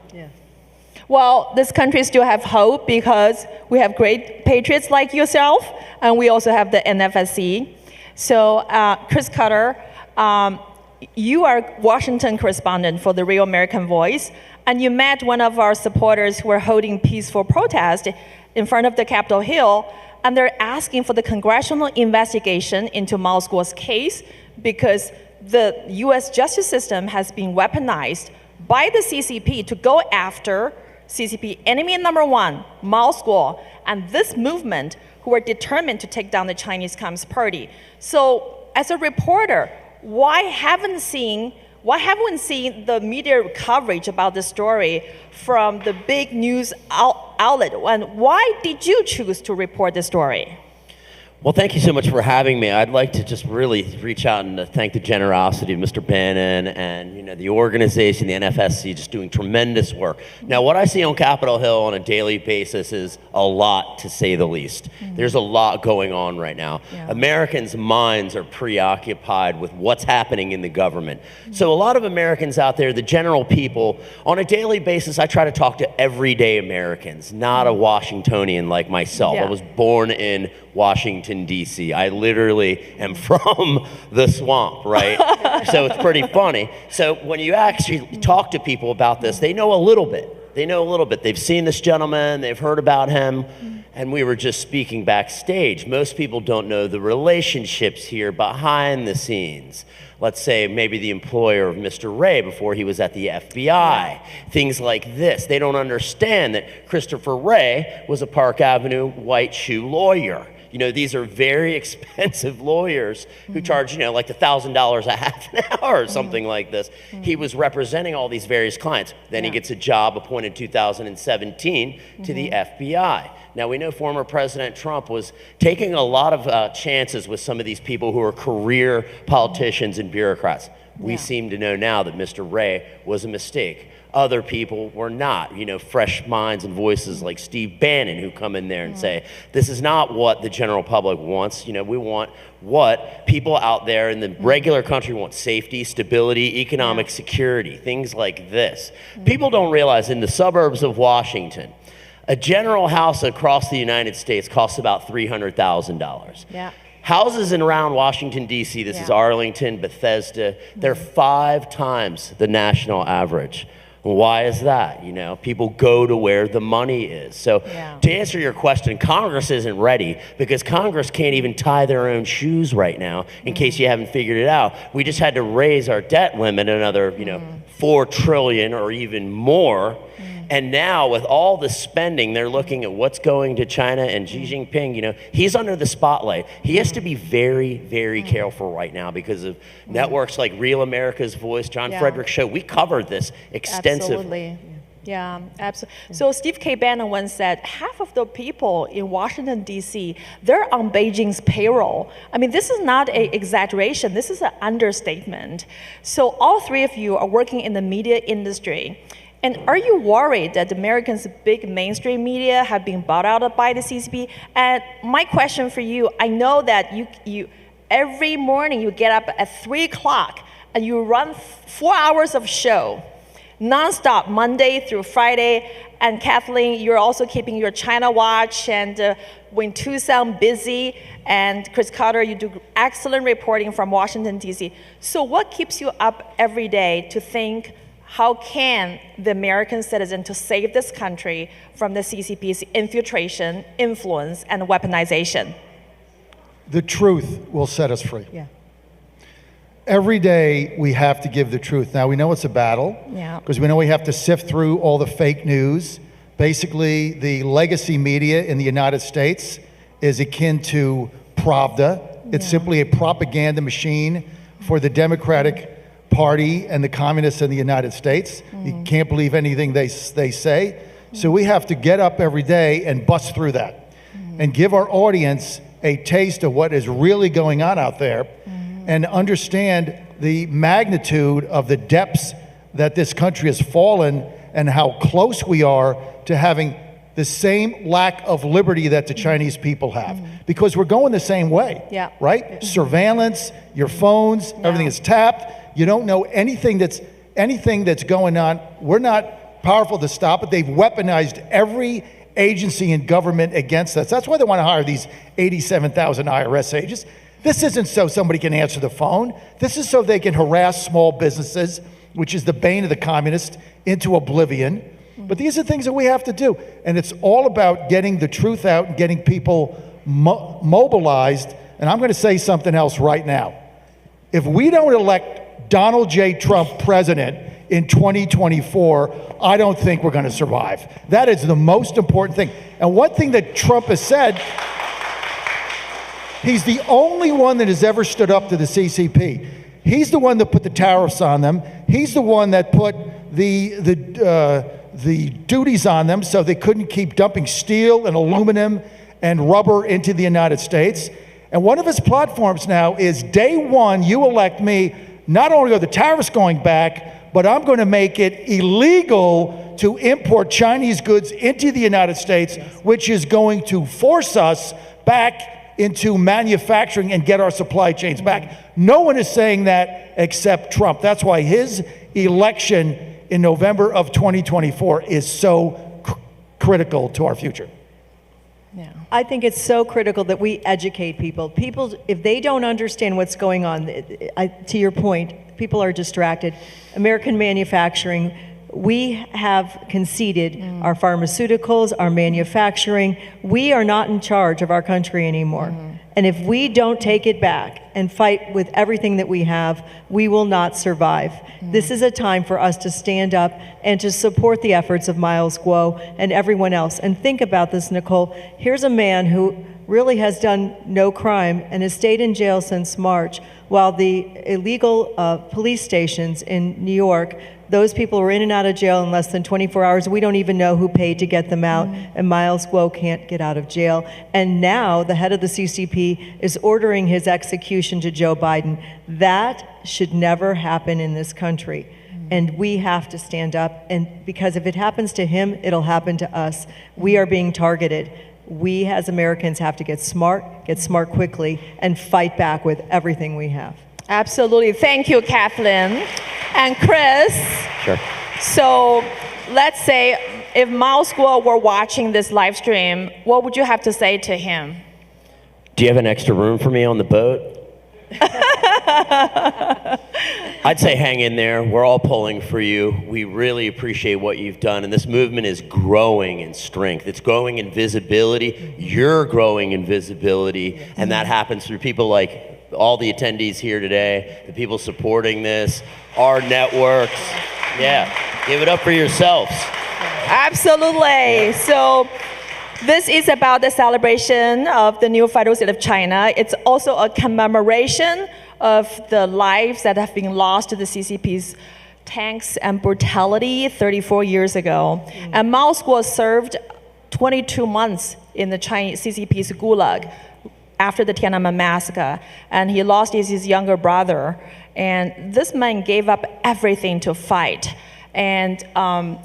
Well, this country still have hope because we have great patriots like yourself, and we also have the NFSC. So, Chris Cutter, you are Washington correspondent for the Real American Voice, and you met one of our supporters who were holding peaceful protest in front of the Capitol Hill, and they're asking for the congressional investigation into MILESGUO's case because the US justice system has been weaponized by the CCP to go after CCP enemy number one, MILESGUO, and this movement who are determined to take down the Chinese Communist Party. So as a reporter, why haven't we seen the media coverage about this story from the big news outlet? And why did you choose to report this story? Well, thank you so much for having me. I'd like to just really reach out and thank the generosity of Mr. Bannon and the organization, the NFSC, just doing tremendous work. Now, what I see on Capitol Hill on a daily basis is a lot, to say the least. There's a lot going on right now. Americans' minds are preoccupied with what's happening in the government. So a lot of Americans out there, the general people, on a daily basis, I try to talk to everyday Americans, not a Washingtonian like myself. I was born in Washington, D.C. I literally am from the swamp, right? So it's pretty funny. So when you actually talk to people about this, they know a little bit. They know a little bit. They've seen this gentleman, they've heard about him, and we were just speaking backstage. Most people don't know the relationships here behind the scenes. Let's say maybe the employer of Mr. Ray before he was at the FBI. Things like this. They don't understand that Christopher Ray was a Park Avenue white shoe lawyer. You know, these are very expensive lawyers who charge, you know, like $1,000 a half an hour or something like this. He was representing all these various clients. Then he gets a job appointed in 2017 to the FBI. Now, we know former President Trump was taking a lot of chances with some of these people who are career politicians and bureaucrats. We seem to know now that Mr. Ray was a mistake. Other people were not, you know, fresh minds and voices like Steve Bannon who come in there and say, this is not what the general public wants. You know, we want what people out there in the regular country want: safety, stability, economic security, things like this. People don't realize in the suburbs of Washington, a general house across the United States costs about $300,000. Yeah. Houses in around Washington, D.C., this is Arlington, Bethesda, they're 5 times the national average. Why is that? You know, people go to where the money is. So to answer your question, Congress isn't ready because Congress can't even tie their own shoes right now, in case you haven't figured it out. We just had to raise our debt limit another, you know, $4 trillion or even more. And now with all the spending, they're looking at what's going to China, and Xi Jinping, you know, he's under the spotlight. He has to be very, very careful right now because of networks like Real America's Voice, John Frederick's show. We covered this extensively. Absolutely. Yeah, absolutely. So Steve K. Bannon once said, half of the people in Washington, D.C., they're on Beijing's payroll. I mean, this is not an exaggeration. This is an understatement. So all 3 of you are working in the media industry. And are you worried that Americans' big mainstream media have been bought out by the CCP? And my question for you, I know that you every morning you get up at 3 o'clock and you run 4 hours of show, nonstop, Monday through Friday. And Kathleen, you're also keeping your China watch, and when Tucson busy, and Chris Carter, you do excellent reporting from Washington, D.C. So what keeps you up every day to think, how can the American citizen to save this country from the CCP's infiltration, influence, and weaponization? The truth will set us free. Every day we have to give the truth. Now, we know it's a battle because we know we have to sift through all the fake news. Basically, the legacy media in the United States is akin to Pravda. It's simply a propaganda machine for the Democratic Party and the communists in the United States. You can't believe anything they say. So we have to get up every day and bust through that and give our audience a taste of what is really going on out there and understand the magnitude of the depths that this country has fallen and how close we are to having the same lack of liberty that the Chinese people have. Because we're going the same way, right? Surveillance, your phones, everything is tapped. You don't know anything that's going on. We're not powerful to stop it. They've weaponized every agency in government against us. That's why they want to hire these 87,000 IRS agents. This isn't so somebody can answer the phone. This is so they can harass small businesses, which is the bane of the communists, into oblivion. But these are things that we have to do. And it's all about getting the truth out and getting people mobilized. And I'm going to say something else right now. If we don't elect Donald J. Trump president in 2024, I don't think we're going to survive. That is the most important thing. And one thing that Trump has said, he's the only one that has ever stood up to the CCP. He's the one that put the tariffs on them. He's the one that put the duties on them so they couldn't keep dumping steel and aluminum and rubber into the United States. And one of his platforms now is, day one, you elect me, not only are the tariffs going back, but I'm going to make it illegal to import Chinese goods into the United States, which is going to force us back into manufacturing and get our supply chains back. No one is saying that except Trump. That's why his election in November of 2024 is so critical to our future. I think it's so critical that we educate people. People, if they don't understand what's going on, to your point, people are distracted. American manufacturing, we have conceded our pharmaceuticals, our manufacturing. We are not in charge of our country anymore. And if we don't take it back and fight with everything that we have, we will not survive. This is a time for us to stand up and to support the efforts of MILESGUO and everyone else. And think about this, Nicole. Here's a man who really has done no crime and has stayed in jail since March, while the illegal police stations in New York, those people were in and out of jail in less than 24 hours. We don't even know who paid to get them out, and MILESGUO can't get out of jail. And now the head of the CCP is ordering his execution to Joe Biden. That should never happen in this country. And we have to stand up, and because if it happens to him, it'll happen to us. We are being targeted. We as Americans have to get smart quickly, and fight back with everything we have. Absolutely. Thank you, Kathleen. And Chris. Sure. So let's say if MILESGUO were watching this live stream, what would you have to say to him? Do you have an extra room for me on the boat? I'd say hang in there. We're all pulling for you. We really appreciate what you've done. And this movement is growing in strength. It's growing in visibility. You're growing in visibility. And that happens through people like all the attendees here today, the people supporting this, our networks. Yeah, give it up for yourselves. Absolutely. So this is about the celebration of the new federal state of China. It's also a commemoration of the lives that have been lost to the CCP's tanks and brutality 34 years ago. And MILESGUO served 22 months in the Chinese CCP's gulag after the Tiananmen massacre, and he lost his younger brother. And this man gave up everything to fight. And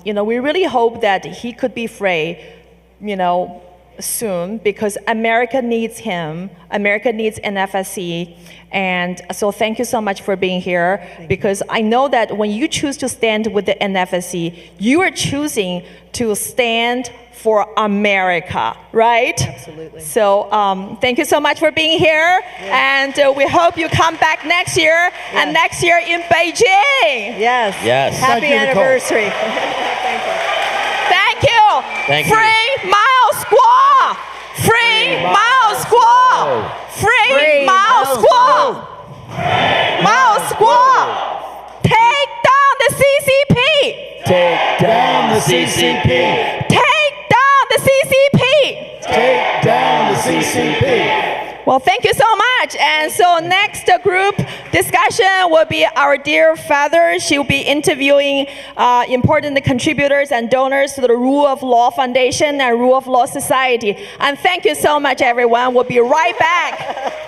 we really hope that he could be free, soon, because America needs him. America needs NFSC. And so thank you so much for being here, because I know that when you choose to stand with the NFSC, you are choosing to stand for America, right? Absolutely. So thank you so much for being here. And we hope you come back next year, and next year in Beijing. Yes. Yes. Happy anniversary. Thank you. Thank you. Free MILESGUO. Free MILESGUO. Free MILESGUO. MILESGUO. Take down the CCP. Take down the CCP. Take down the CCP. Take down the CCP. Well, thank you so much. And so next group discussion will be our dear Feather. She will be interviewing important contributors and donors to the Rule of Law Foundation and Rule of Law Society. And thank you so much, everyone. We'll be right back.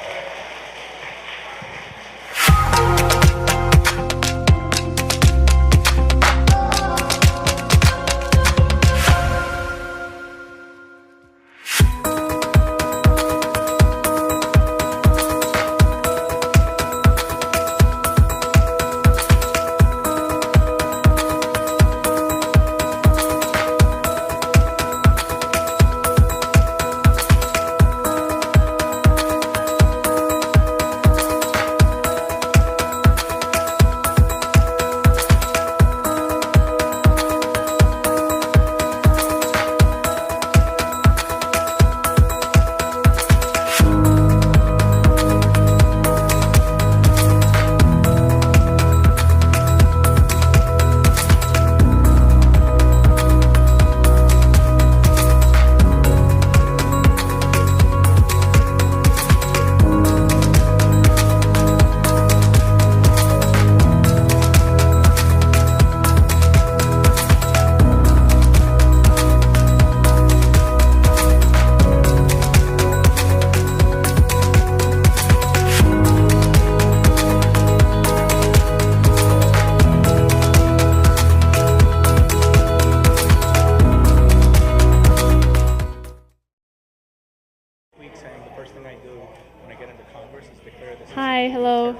Hi, hello.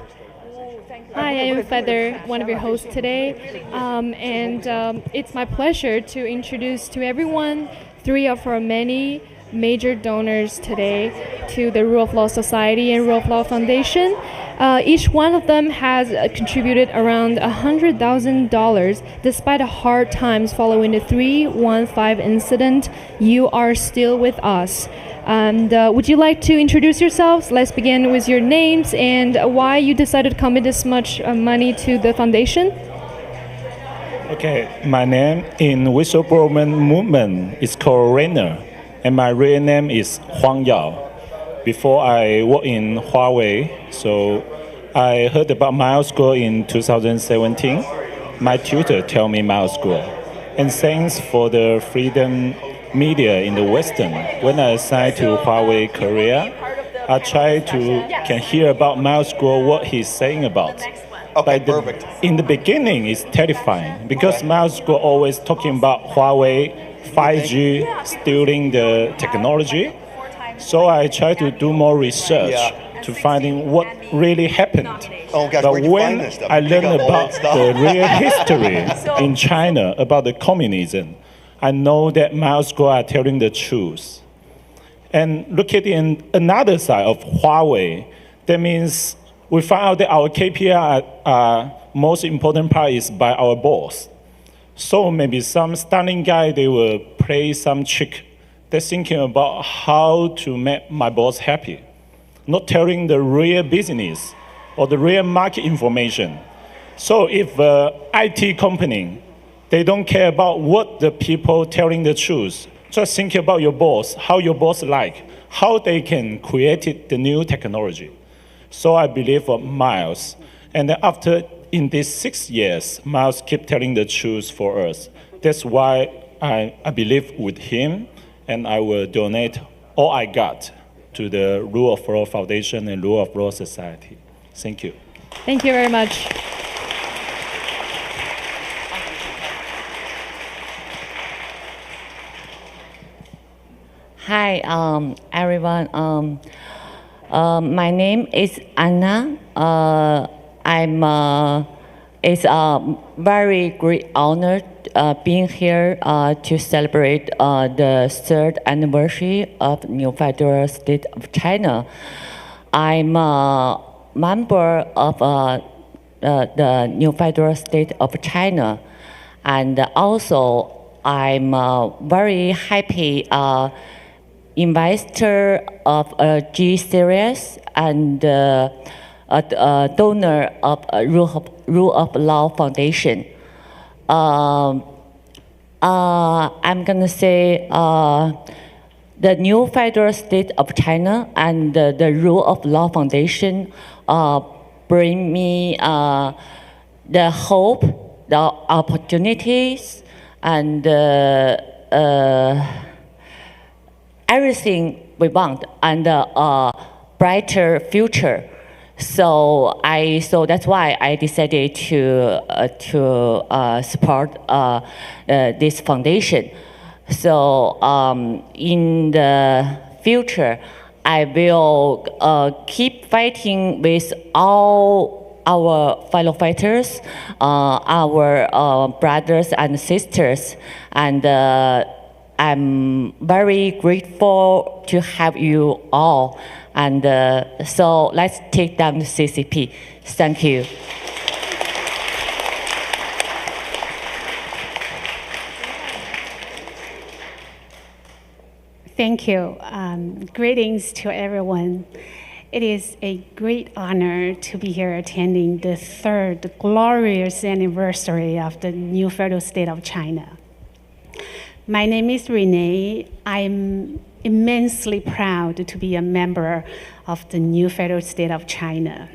Hi, I am Feather, one of your hosts today. It's my pleasure to introduce to everyone 3 of our many major donors today to the Rule of Law Society and Rule of Law Foundation. Each one of them has contributed around $100,000 despite hard times following the 315 incident. You are still with us. And would you like to introduce yourselves? Let's begin with your names and why you decided to commit this much money to the foundation. Okay, my name in whistleblower movement is called Rainer, and my real name is Huang Yao. Before I worked in Huawei, so I heard about MILESGUO in 2017. My tutor told me MILESGUO. And thanks for the freedom media in the Western. When I assigned to Huawei Korea, I try to can hear about MILESGUO, what he's saying about. Okay, perfect. In the beginning, it's terrifying because MILESGUO always talking about Huawei 5G stealing the technology. So I try to do more research to finding what really happened. Oh gosh, but where'd you when find this stuff? I You dig learned up all about that stuff? the real history in China about the communism, I know that MILESGUO are telling the truth. And look at in another side of Huawei, that means we find out that our KPI most important part is by our boss. So maybe some stunning guy, they will play some trick. They're thinking about how to make my boss happy, not telling the real business or the real market information. So if IT company, they don't care about what the people telling the truth, just think about your boss, how your boss like, how they can create the new technology. So I believe Miles. And then after, in these 6 years, Miles keep telling the truth for us. That's why I believe with him, and I will donate all I got to the Rule of Law Foundation and Rule of Law Society. Thank you. Thank you very much. Hi, everyone. My name is Anna. It's a very great honor being here to celebrate the 3rd anniversary of the new federal state of China. I'm a member of the new federal state of China, and also I'm very happy investor of a G series and a donor of Rule of Law Foundation. I'm gonna say the new federal state of China and the Rule of Law Foundation bring me the hope, the opportunities, and everything we want, and a brighter future. So that's why I decided to support this foundation. So in the future, I will keep fighting with all our fellow fighters, our brothers and sisters, and I'm very grateful to have you all. And so let's take down the CCP. Thank you. Thank you. Greetings to everyone. It is a great honor to be here attending the 3rd glorious anniversary of the new federal state of China. My name is Renee. I'm immensely proud to be a member of the new federal state of China.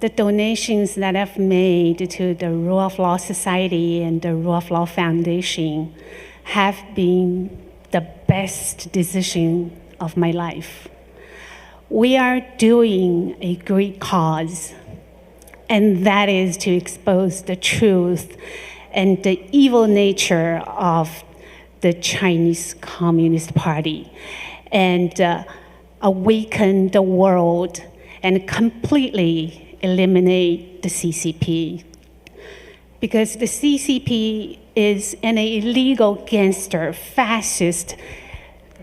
The donations that I've made to the Rule of Law Society and the Rule of Law Foundation have been the best decision of my life. We are doing a great cause, and that is to expose the truth and the evil nature of the Chinese Communist Party and awaken the world and completely eliminate the CCP. Because the CCP is an illegal gangster, fascist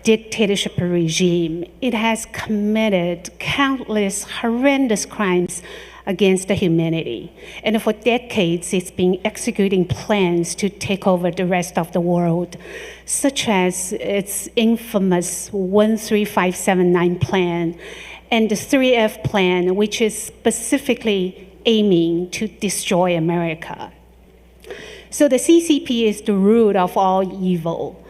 dictatorship regime. It has committed countless horrendous crimes against humanity. And for decades, it's been executing plans to take over the rest of the world, such as its infamous 13579 plan and the 3F plan, which is specifically aiming to destroy America. So the CCP is the root of all evil.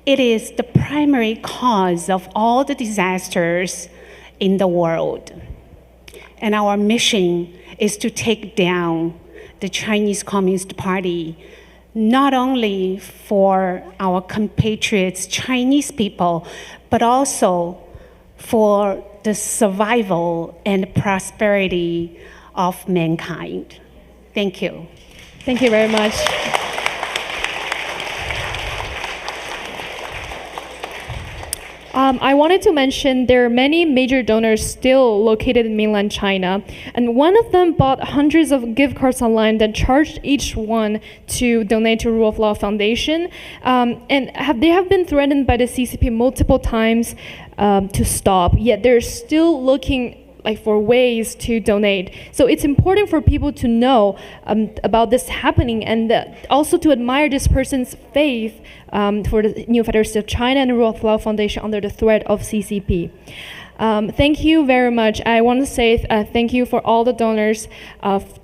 It is the primary cause of all the disasters in the world. And our mission is to take down the Chinese Communist Party, not only for our compatriots, Chinese people, but also for the survival and prosperity of mankind. Thank you. Thank you very much. I wanted to mention there are many major donors still located in mainland China, and one of them bought hundreds of gift cards online that charged each one to donate to Rule of Law Foundation, and they have been threatened by the CCP multiple times to stop, yet they're still looking for ways to donate. So it's important for people to know about this happening, and also to admire this person's faith for the New Federal State of China and Rule of Law Foundation under the threat of CCP. Thank you very much. I want to say thank you for all the donors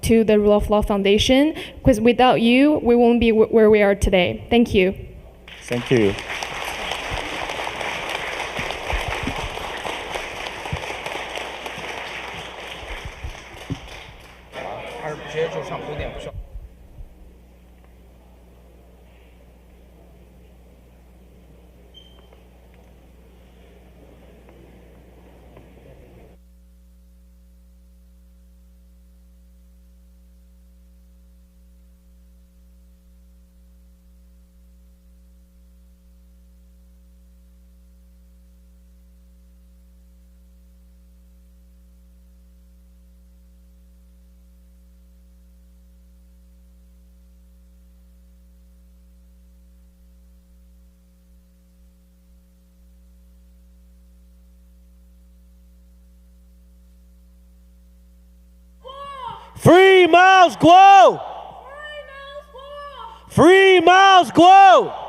to the Rule of Law Foundation, because without you, we won't be where we are today. Thank you. Thank you. Free MILESGUO! Free MILESGUO!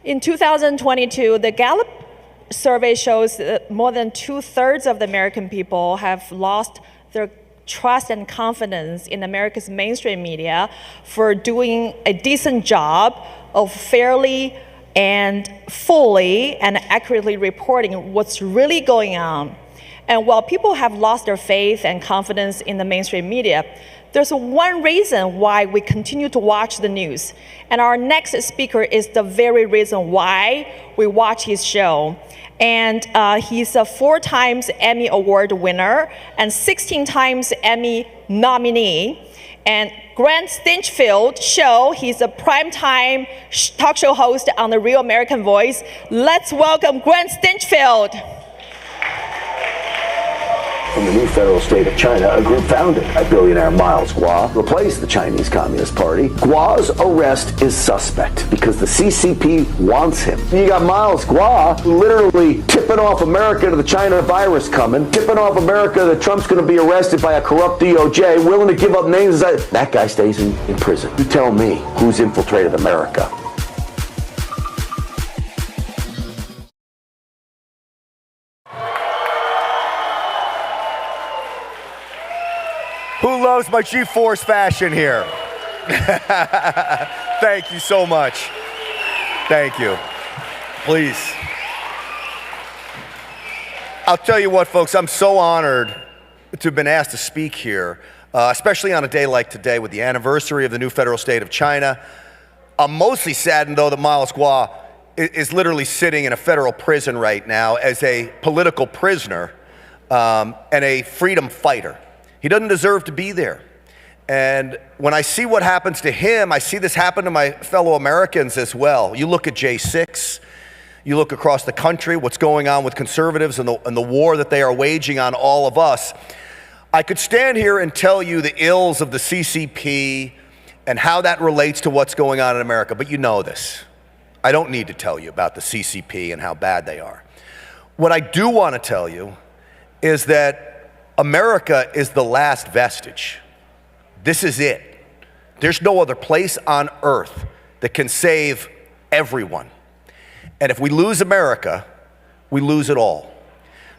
In 2022, the Gallup survey shows that more than 2/3 of the American people have lost their trust and confidence in America's mainstream media for doing a decent job of fairly and fully and accurately reporting what's really going on. And while people have lost their faith and confidence in the mainstream media, there's one reason why we continue to watch the news. And our next speaker is the very reason why we watch his show. And he's a 4 times Emmy Award winner and 16 times Emmy nominee. And Grant Stinchfield show, he's a primetime talk show host on the Real American Voice. Let's welcome Grant Stinchfield. From the new federal state of China, a group founded by billionaire MILESGUO replaced the Chinese Communist Party. Guo's arrest is suspect because the CCP wants him. You got MILESGUO literally tipping off America to the China virus coming, tipping off America that Trump's going to be arrested by a corrupt DOJ, willing to give up names. That guy stays in prison. You tell me who's infiltrated America. Who loves my G-Force fashion here? Thank you so much. Thank you. Please. I'll tell you what, folks, I'm so honored to have been asked to speak here, especially on a day like today with the anniversary of the new federal state of China. I'm mostly saddened, though, that MILESGUO is literally sitting in a federal prison right now as a political prisoner and a freedom fighter. He doesn't deserve to be there. And when I see what happens to him, I see this happen to my fellow Americans as well. You look at J6, you look across the country, what's going on with conservatives and the war that they are waging on all of us. I could stand here and tell you the ills of the CCP and how that relates to what's going on in America, but you know this. I don't need to tell you about the CCP and how bad they are. What I do want to tell you is that America is the last vestige. This is it. There's no other place on earth that can save everyone. And if we lose America, we lose it all.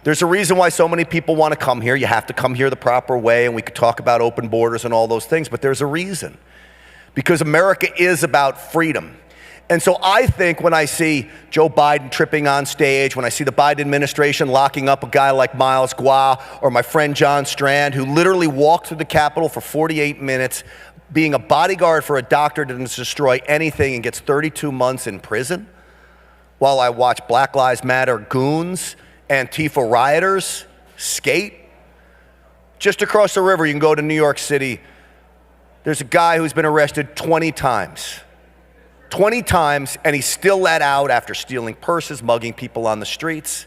There's a reason why so many people want to come here. You have to come here the proper way, and we could talk about open borders and all those things, but there's a reason. Because America is about freedom. And so I think when I see Joe Biden tripping on stage, when I see the Biden administration locking up a guy like MILESGUO or my friend John Strand, who literally walked through the Capitol for 48 minutes, being a bodyguard for a doctor that didn't destroy anything and gets 32 months in prison, while I watch Black Lives Matter goons, Antifa rioters skate. Just across the river, you can go to New York City. There's a guy who's been arrested 20 times. 20 times, and he's still let out after stealing purses, mugging people on the streets,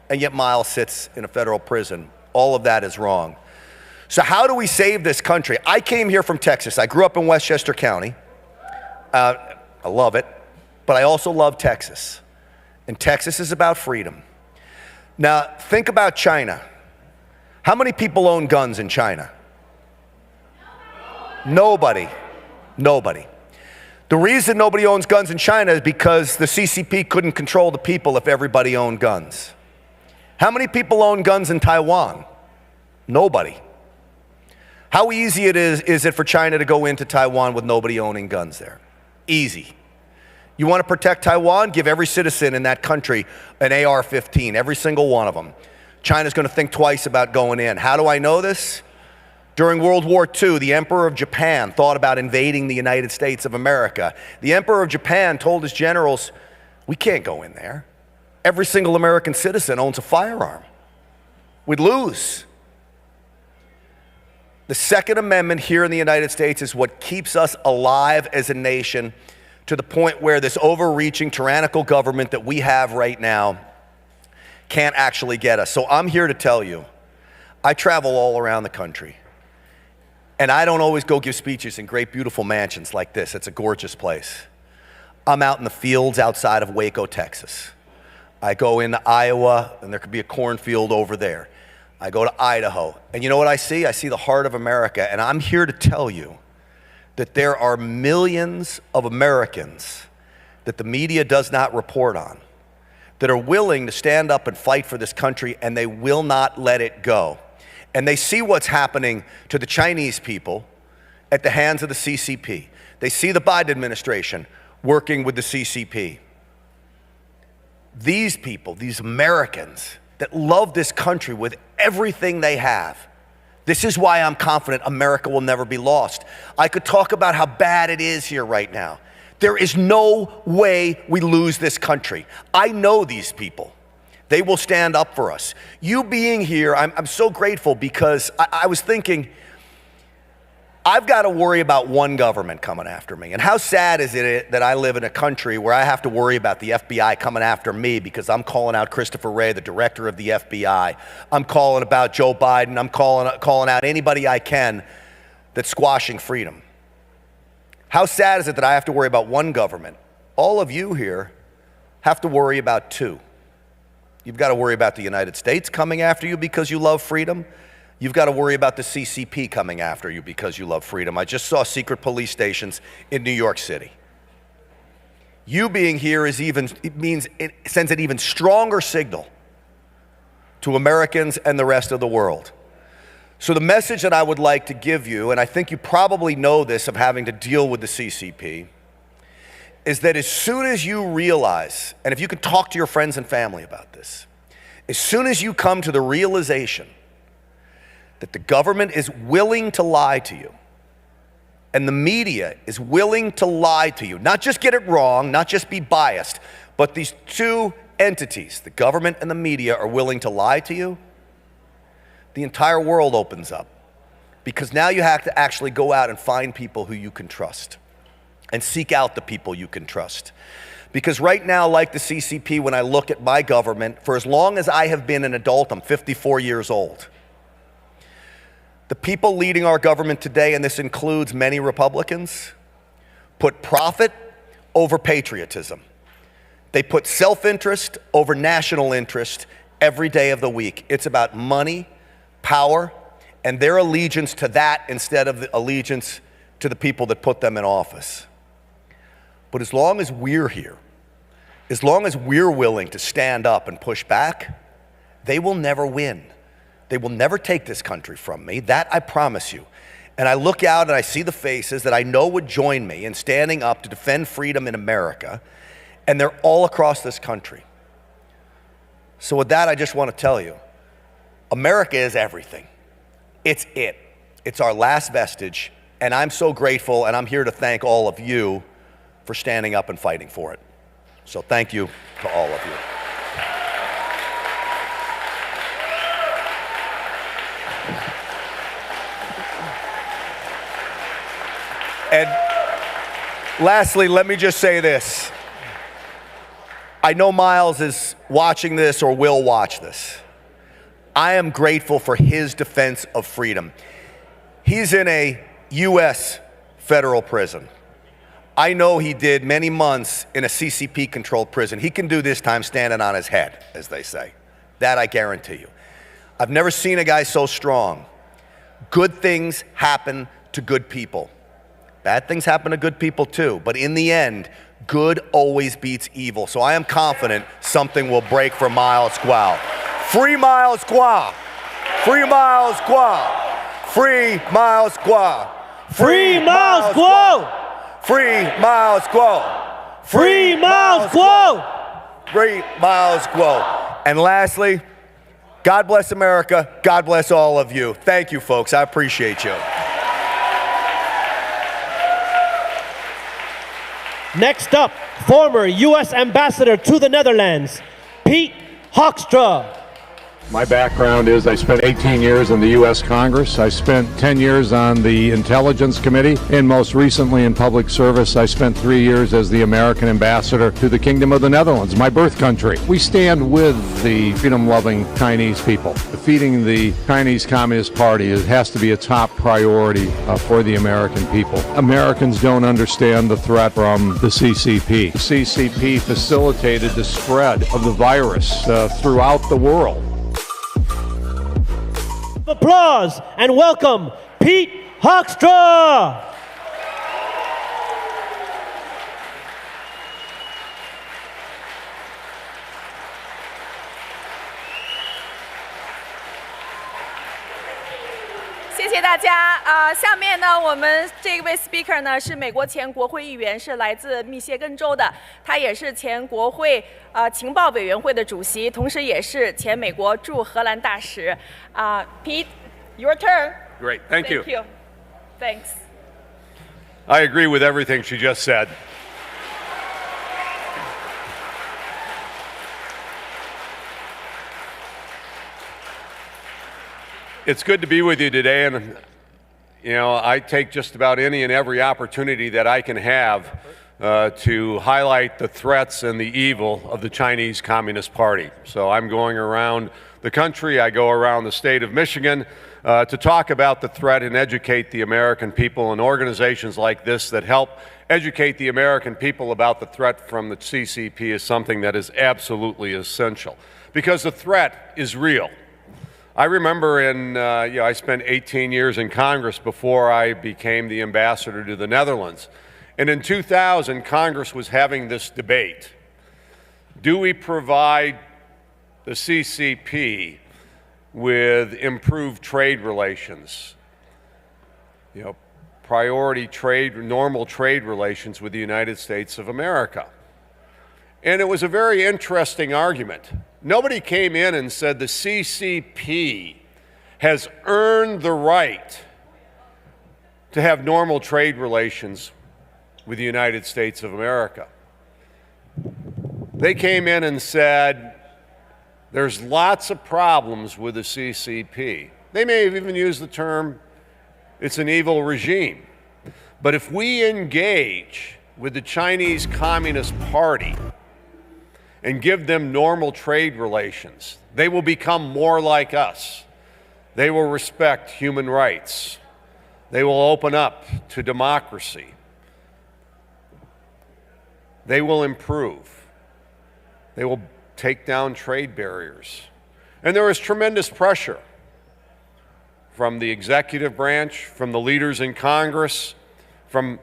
and yet Miles sits in a federal prison. All of that is wrong. So how do we save this country? I came here from Texas. I grew up in Westchester County. I love it, but I also love Texas. And Texas is about freedom. Now, think about China. How many people own guns in China? Nobody. Nobody. The reason nobody owns guns in China is because the CCP couldn't control the people if everybody owned guns. How many people own guns in Taiwan? Nobody. How easy is it for China to go into Taiwan with nobody owning guns there? Easy. You want to protect Taiwan? Give every citizen in that country an AR-15, every single one of them. China's going to think twice about going in. How do I know this? During World War II, the Emperor of Japan thought about invading the United States of America. The Emperor of Japan told his generals, we can't go in there. Every single American citizen owns a firearm. We'd lose. The Second Amendment here in the United States is what keeps us alive as a nation to the point where this overreaching, tyrannical government that we have right now can't actually get us. So I'm here to tell you, I travel all around the country. And I don't always go give speeches in great, beautiful mansions like this. It's a gorgeous place. I'm out in the fields outside of Waco, Texas. I go into Iowa, and there could be a cornfield over there. I go to Idaho. And you know what I see? I see the heart of America. And I'm here to tell you that there are millions of Americans that the media does not report on that are willing to stand up and fight for this country, and they will not let it go. And they see what's happening to the Chinese people at the hands of the CCP. They see the Biden administration working with the CCP. These people, these Americans that love this country with everything they have, This is why I'm confident America will never be lost. I could talk about how bad it is here right now. There is no way we lose this country. I know these people. They will stand up for us. You being here, I'm so grateful because I was thinking, I've got to worry about one government coming after me. And how sad is it that I live in a country where I have to worry about the FBI coming after me because I'm calling out Christopher Wray, the director of the FBI. I'm calling about Joe Biden. I'm calling out anybody I can that's squashing freedom. How sad is it that I have to worry about one government? All of you here have to worry about two. You've got to worry about the United States coming after you because you love freedom. You've got to worry about the CCP coming after you because you love freedom. I just saw secret police stations in New York City. You being here sends an even stronger signal to Americans and the rest of the world. So the message that I would like to give you, and I think you probably know this of having to deal with the CCP, is that as soon as you realize, and if you can talk to your friends and family about this, as soon as you come to the realization that the government is willing to lie to you, and the media is willing to lie to you, not just get it wrong, not just be biased, but these two entities, the government and the media, are willing to lie to you, the entire world opens up. Because now you have to actually go out and find people who you can trust and seek out the people you can trust. Because right now, like the CCP, when I look at my government, for as long as I have been an adult, I'm 54 years old, the people leading our government today, and this includes many Republicans, put profit over patriotism. They put self-interest over national interest every day of the week. It's about money, power, and their allegiance to that instead of the allegiance to the people that put them in office. But as long as we're here, as long as we're willing to stand up and push back, they will never win. They will never take this country from me. That I promise you. And I look out and I see the faces that I know would join me in standing up to defend freedom in America, and they're all across this country. So with that, I just want to tell you, America is everything. It's it. It's our last vestige, and I'm so grateful, and I'm here to thank all of you for standing up and fighting for it. So thank you to all of you. And lastly, let me just say this. I know Miles is watching this or will watch this. I am grateful for his defense of freedom. He's in a U.S. federal prison. I know he did many months in a CCP-controlled prison. He can do this time standing on his head, as they say. That I guarantee you. I've never seen a guy so strong. Good things happen to good people. Bad things happen to good people too, but in the end, good always beats evil. So I am confident something will break for MILESGUO. Free MILESGUO! Free MILESGUO! Free MILESGUO! Free MILESGUO! Free MILESGUO! Free MILESGUO! Free MILESGUO! And lastly, God bless America. God bless all of you. Thank you, folks. I appreciate you. Next up, former U.S. Ambassador to the Netherlands, Pete Hoekstra. My background is I spent 18 years in the U.S. Congress. I spent 10 years on the Intelligence Committee, and most recently in public service, I spent 3 years as the American ambassador to the Kingdom of the Netherlands, my birth country. We stand with the freedom-loving Chinese people. Defeating the Chinese Communist Party has to be a top priority for the American people. Americans don't understand the threat from the CCP. The CCP facilitated the spread of the virus throughout the world. Applause and welcome Pete Hoekstra.谢谢大家下面呢，我们这位 speaker 呢是美国前国会议员，是来自密歇根州的，他也是前国会情报委员会的主席，同时也是前美国驻荷兰大使。Pete, Your turn. Great, thank you. Thank you. Thanks. I agree with everything she just said. It's good to be with you today, and you know, I take just about any and every opportunity that I can have to highlight the threats and the evil of the Chinese Communist Party. So I'm going around the country, I go around the state of Michigan to talk about the threat and educate the American people, and organizations like this that help educate the American people about the threat from the CCP is something that is absolutely essential, because the threat is real. I remember I spent 18 years in Congress before I became the ambassador to the Netherlands. And in 2000, Congress was having this debate. Do we provide the CCP with improved trade relations? You know, priority trade, normal trade relations with the United States of America. And it was a very interesting argument. Nobody came in and said the CCP has earned the right to have normal trade relations with the United States of America. They came in and said there's lots of problems with the CCP. They may have even used the term, it's an evil regime. But if we engage with the Chinese Communist Party and give them normal trade relations, they will become more like us. They will respect human rights. They will open up to democracy. They will improve. They will take down trade barriers. And there is tremendous pressure from the executive branch, from the leaders in Congress, from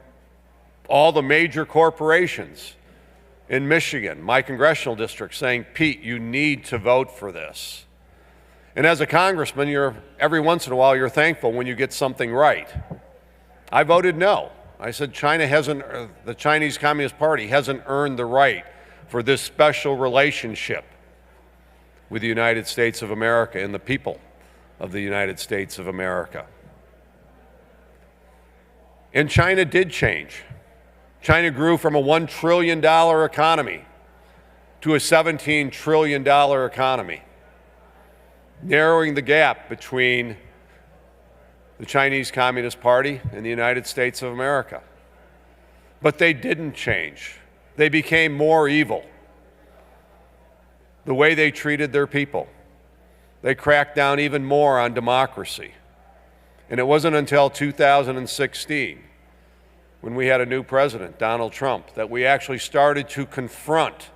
all the major corporations in Michigan, my congressional district, saying, Pete, you need to vote for this. And as a congressman, every once in a while you're thankful when you get something right. I voted no. I said the Chinese Communist Party hasn't earned the right for this special relationship with the United States of America and the people of the United States of America. And China did change. China grew from a $1 trillion economy to a $17 trillion economy, narrowing the gap between the Chinese Communist Party and the United States of America. But they didn't change. They became more evil. The way they treated their people. They cracked down even more on democracy. And it wasn't until 2016, when we had a new president, Donald Trump, that we actually started to confront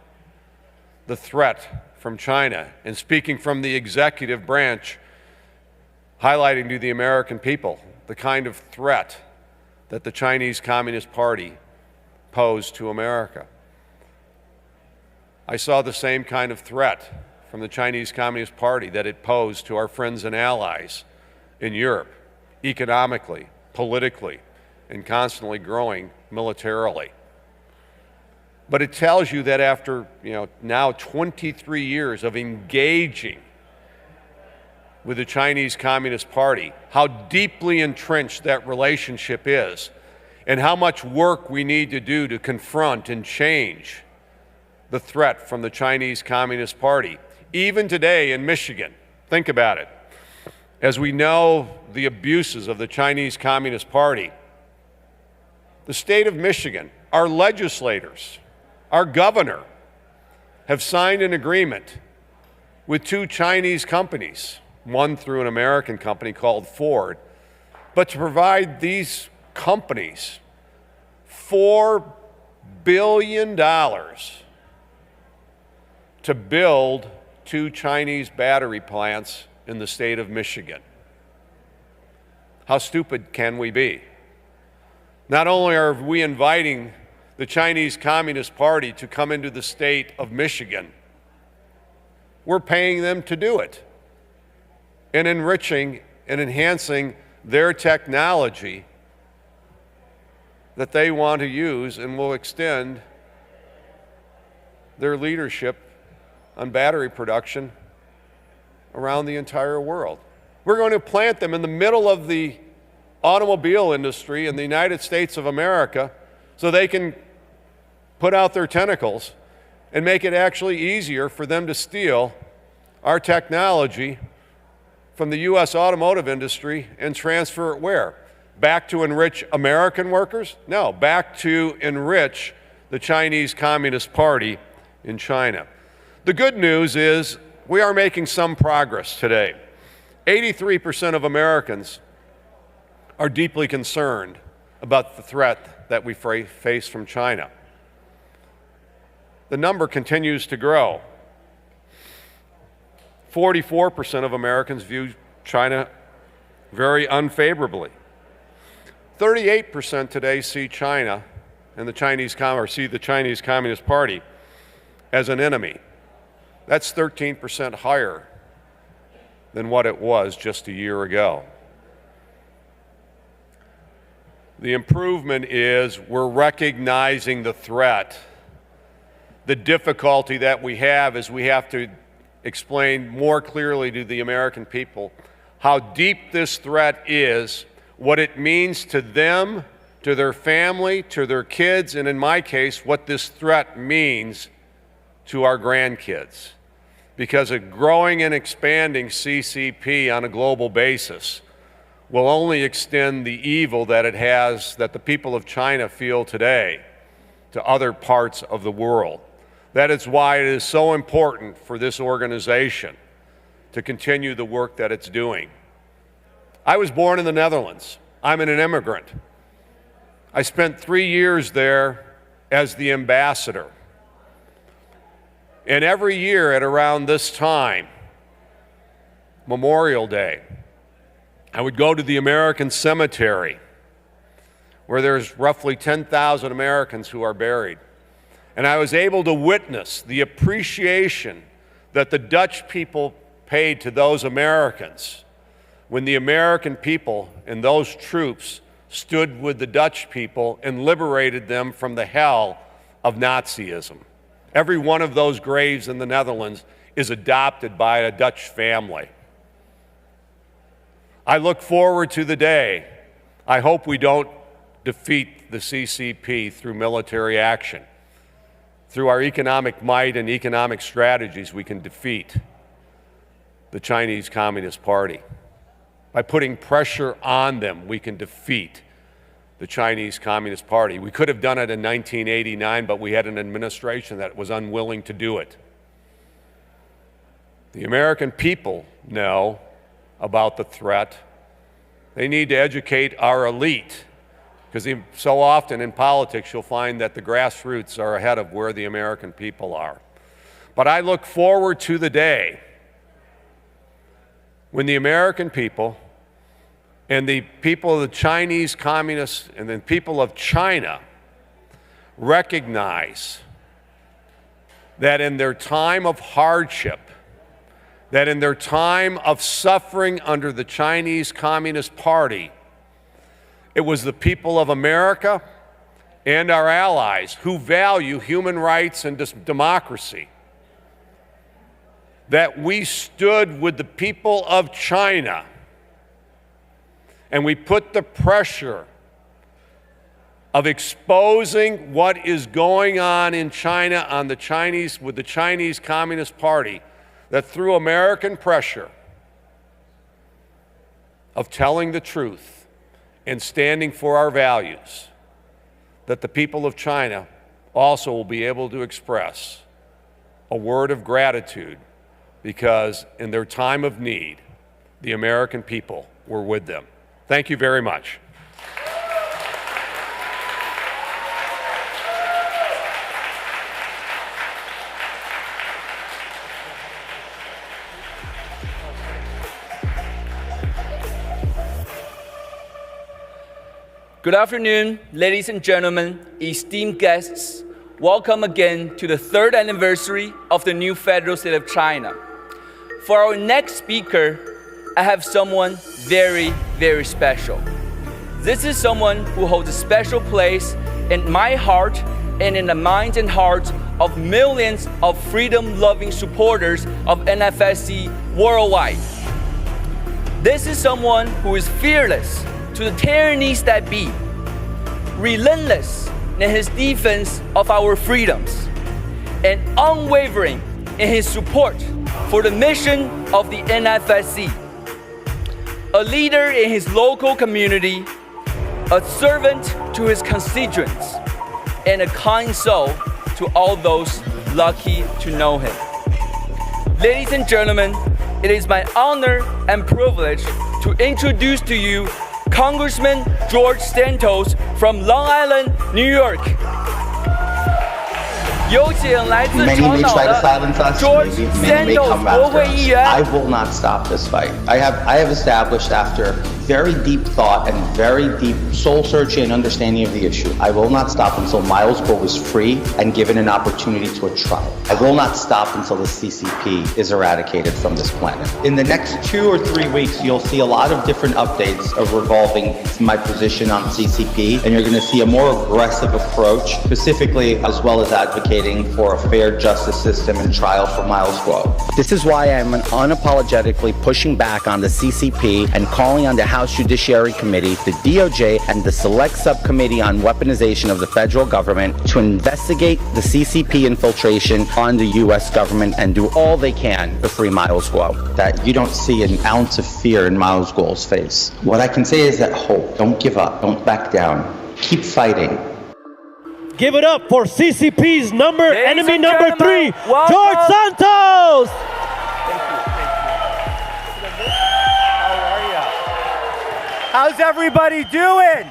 the threat from China, and speaking from the executive branch, highlighting to the American people the kind of threat that the Chinese Communist Party posed to America. I saw the same kind of threat from the Chinese Communist Party that it posed to our friends and allies in Europe, economically, politically, and constantly growing militarily. But it tells you that after now 23 years of engaging with the Chinese Communist Party, how deeply entrenched that relationship is, and how much work we need to do to confront and change the threat from the Chinese Communist Party. Even today in Michigan, think about it. As we know the abuses of the Chinese Communist Party, the state of Michigan, our legislators, our governor, have signed an agreement with two Chinese companies, one through an American company called Ford, but to provide these companies $4 billion to build two Chinese battery plants in the state of Michigan. How stupid can we be? Not only are we inviting the Chinese Communist Party to come into the state of Michigan, we're paying them to do it and enriching and enhancing their technology that they want to use, and will extend their leadership on battery production around the entire world. We're going to plant them in the middle of the automobile industry in the United States of America so they can put out their tentacles and make it actually easier for them to steal our technology from the U.S. automotive industry and transfer it where? Back to enrich American workers? No, back to enrich the Chinese Communist Party in China. The good news is we are making some progress today. 83% of Americans are deeply concerned about the threat that we face from China. The number continues to grow. 44% of Americans view China very unfavorably. 38% today see China and the Chinese Communist Party as an enemy. That's 13% higher than what it was just a year ago. The improvement is we're recognizing the threat. The difficulty that we have is we have to explain more clearly to the American people how deep this threat is, what it means to them, to their family, to their kids, and in my case, what this threat means to our grandkids. Because a growing and expanding CCP on a global basis will only extend the evil that it has, that the people of China feel today, to other parts of the world. That is why it is so important for this organization to continue the work that it's doing. I was born in the Netherlands. I'm an immigrant. I spent 3 years there as the ambassador. And every year at around this time, Memorial Day, I would go to the American cemetery where there's roughly 10,000 Americans who are buried. And I was able to witness the appreciation that the Dutch people paid to those Americans when the American people and those troops stood with the Dutch people and liberated them from the hell of Nazism. Every one of those graves in the Netherlands is adopted by a Dutch family. I look forward to the day. I hope we don't defeat the CCP through military action. Through our economic might and economic strategies, we can defeat the Chinese Communist Party. By putting pressure on them, we can defeat the Chinese Communist Party. We could have done it in 1989, but we had an administration that was unwilling to do it. The American people know about the threat. They need to educate our elite, because so often in politics you'll find that the grassroots are ahead of where the American people are. But I look forward to the day when the American people and the people of the Chinese Communists and the people of China recognize that in their time of hardship, that in their time of suffering under the Chinese Communist Party, it was the people of America and our allies who value human rights and democracy, that we stood with the people of China and we put the pressure of exposing what is going on in China on the Chinese, with the Chinese Communist Party, that through American pressure of telling the truth and standing for our values, that the people of China also will be able to express a word of gratitude, because in their time of need, the American people were with them. Thank you very much. Good afternoon, ladies and gentlemen, esteemed guests. Welcome again to the 3rd anniversary of the new federal state of China. For our next speaker, I have someone very, very special. This is someone who holds a special place in my heart and in the minds and hearts of millions of freedom-loving supporters of NFSC worldwide. This is someone who is fearless to the tyrannies that be, relentless in his defense of our freedoms, and unwavering in his support for the mission of the NFSC. A leader in his local community, a servant to his constituents, and a kind soul to all those lucky to know him. Ladies and gentlemen, it is my honor and privilege to introduce to you Congressman George Santos from Long Island, New York. 有请来自长岛的 George Santos 国会议员。 I will not stop this fight. I have established after very deep thought and very deep soul-searching and understanding of the issue, I will not stop until MILESGUO is free and given an opportunity to a trial. I will not stop until the CCP is eradicated from this planet. In the next 2 or 3 weeks, you'll see a lot of different updates revolving my position on CCP, and you're going to see a more aggressive approach, specifically as well as advocating for a fair justice system and trial for MILESGUO. This is why I'm unapologetically pushing back on the CCP and calling on the House Judiciary Committee, the DOJ, and the Select Subcommittee on Weaponization of the federal government to investigate the CCP infiltration on the U.S. government and do all they can to free MILESGUO. That you don't see an ounce of fear in MILESGUO's face. What I can say is that hope. Don't give up. Don't back down. Keep fighting. Give it up for CCP's enemy number 3, George Santos! How's everybody doing?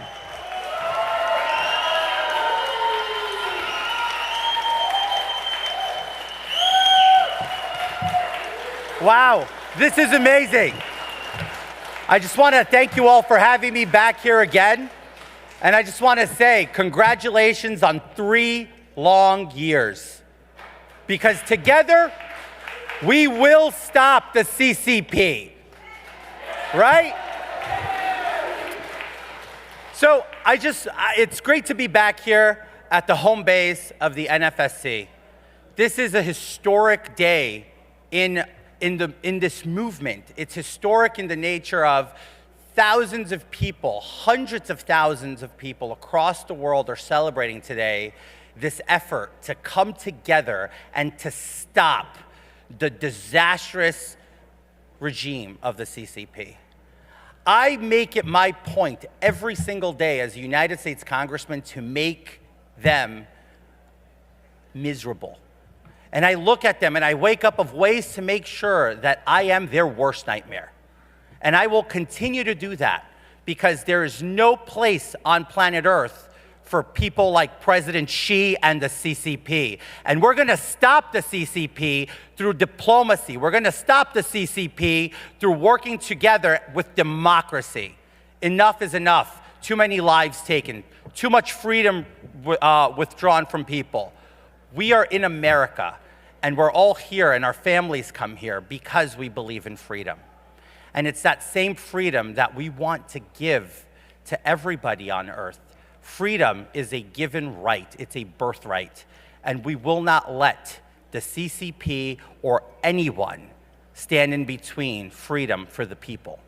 Wow, this is amazing. I just want to thank you all for having me back here again. And I just want to say congratulations on 3 long years. Because together, we will stop the CCP. Right? So it's great to be back here at the home base of the NFSC. This is a historic day in this movement. It's historic in the nature of thousands of people, hundreds of thousands of people across the world are celebrating today this effort to come together and to stop the disastrous regime of the CCP. I make it my point every single day as a United States Congressman to make them miserable. And I look at them and I wake up of ways to make sure that I am their worst nightmare. And I will continue to do that because there is no place on planet Earth for people like President Xi and the CCP. And we're going to stop the CCP through diplomacy. We're going to stop the CCP through working together with democracy. Enough is enough. Too many lives taken. Too much freedom withdrawn from people. We are in America, and we're all here, and our families come here because we believe in freedom. And it's that same freedom that we want to give to everybody on earth. Freedom is a given right. It's a birthright. And we will not let the CCP or anyone stand in between freedom for the people.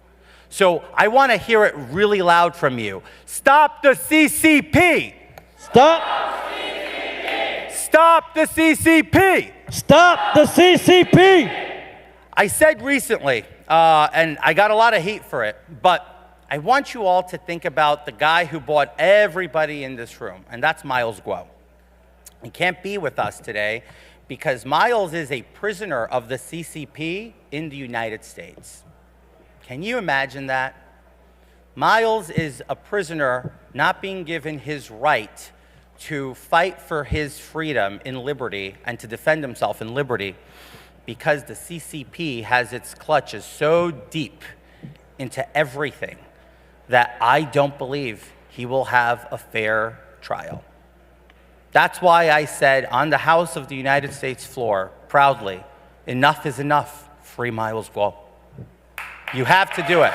So I want to hear it really loud from you. Stop the CCP! Stop! Stop the CCP! Stop the CCP! I said recently, and I got a lot of hate for it, but I want you all to think about the guy who brought everybody in this room, and that's MILESGUO. He can't be with us today because Miles is a prisoner of the CCP in the United States. Can you imagine that? Miles is a prisoner not being given his right to fight for his freedom in liberty and to defend himself in liberty because the CCP has its clutches so deep into everything that I don't believe he will have a fair trial. That's why I said on the House of the United States floor, proudly, enough is enough, free MILESGUO. You have to do it.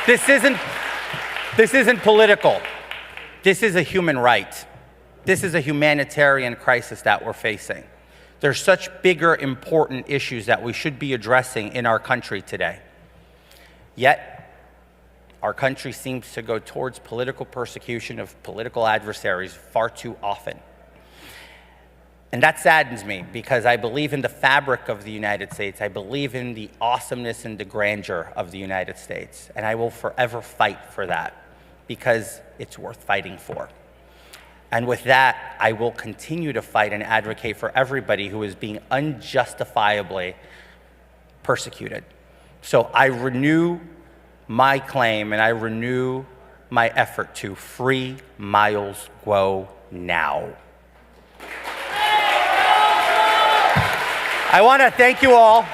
This isn't political. This is a human right. This is a humanitarian crisis that we're facing. There's such bigger, important issues that we should be addressing in our country today. Yet, our country seems to go towards political persecution of political adversaries far too often. And that saddens me because I believe in the fabric of the United States. I believe in the awesomeness and the grandeur of the United States. And I will forever fight for that because it's worth fighting for. And with that, I will continue to fight and advocate for everybody who is being unjustifiably persecuted. So I renew my claim and I renew my effort to free Miles Guo now. I want to thank you all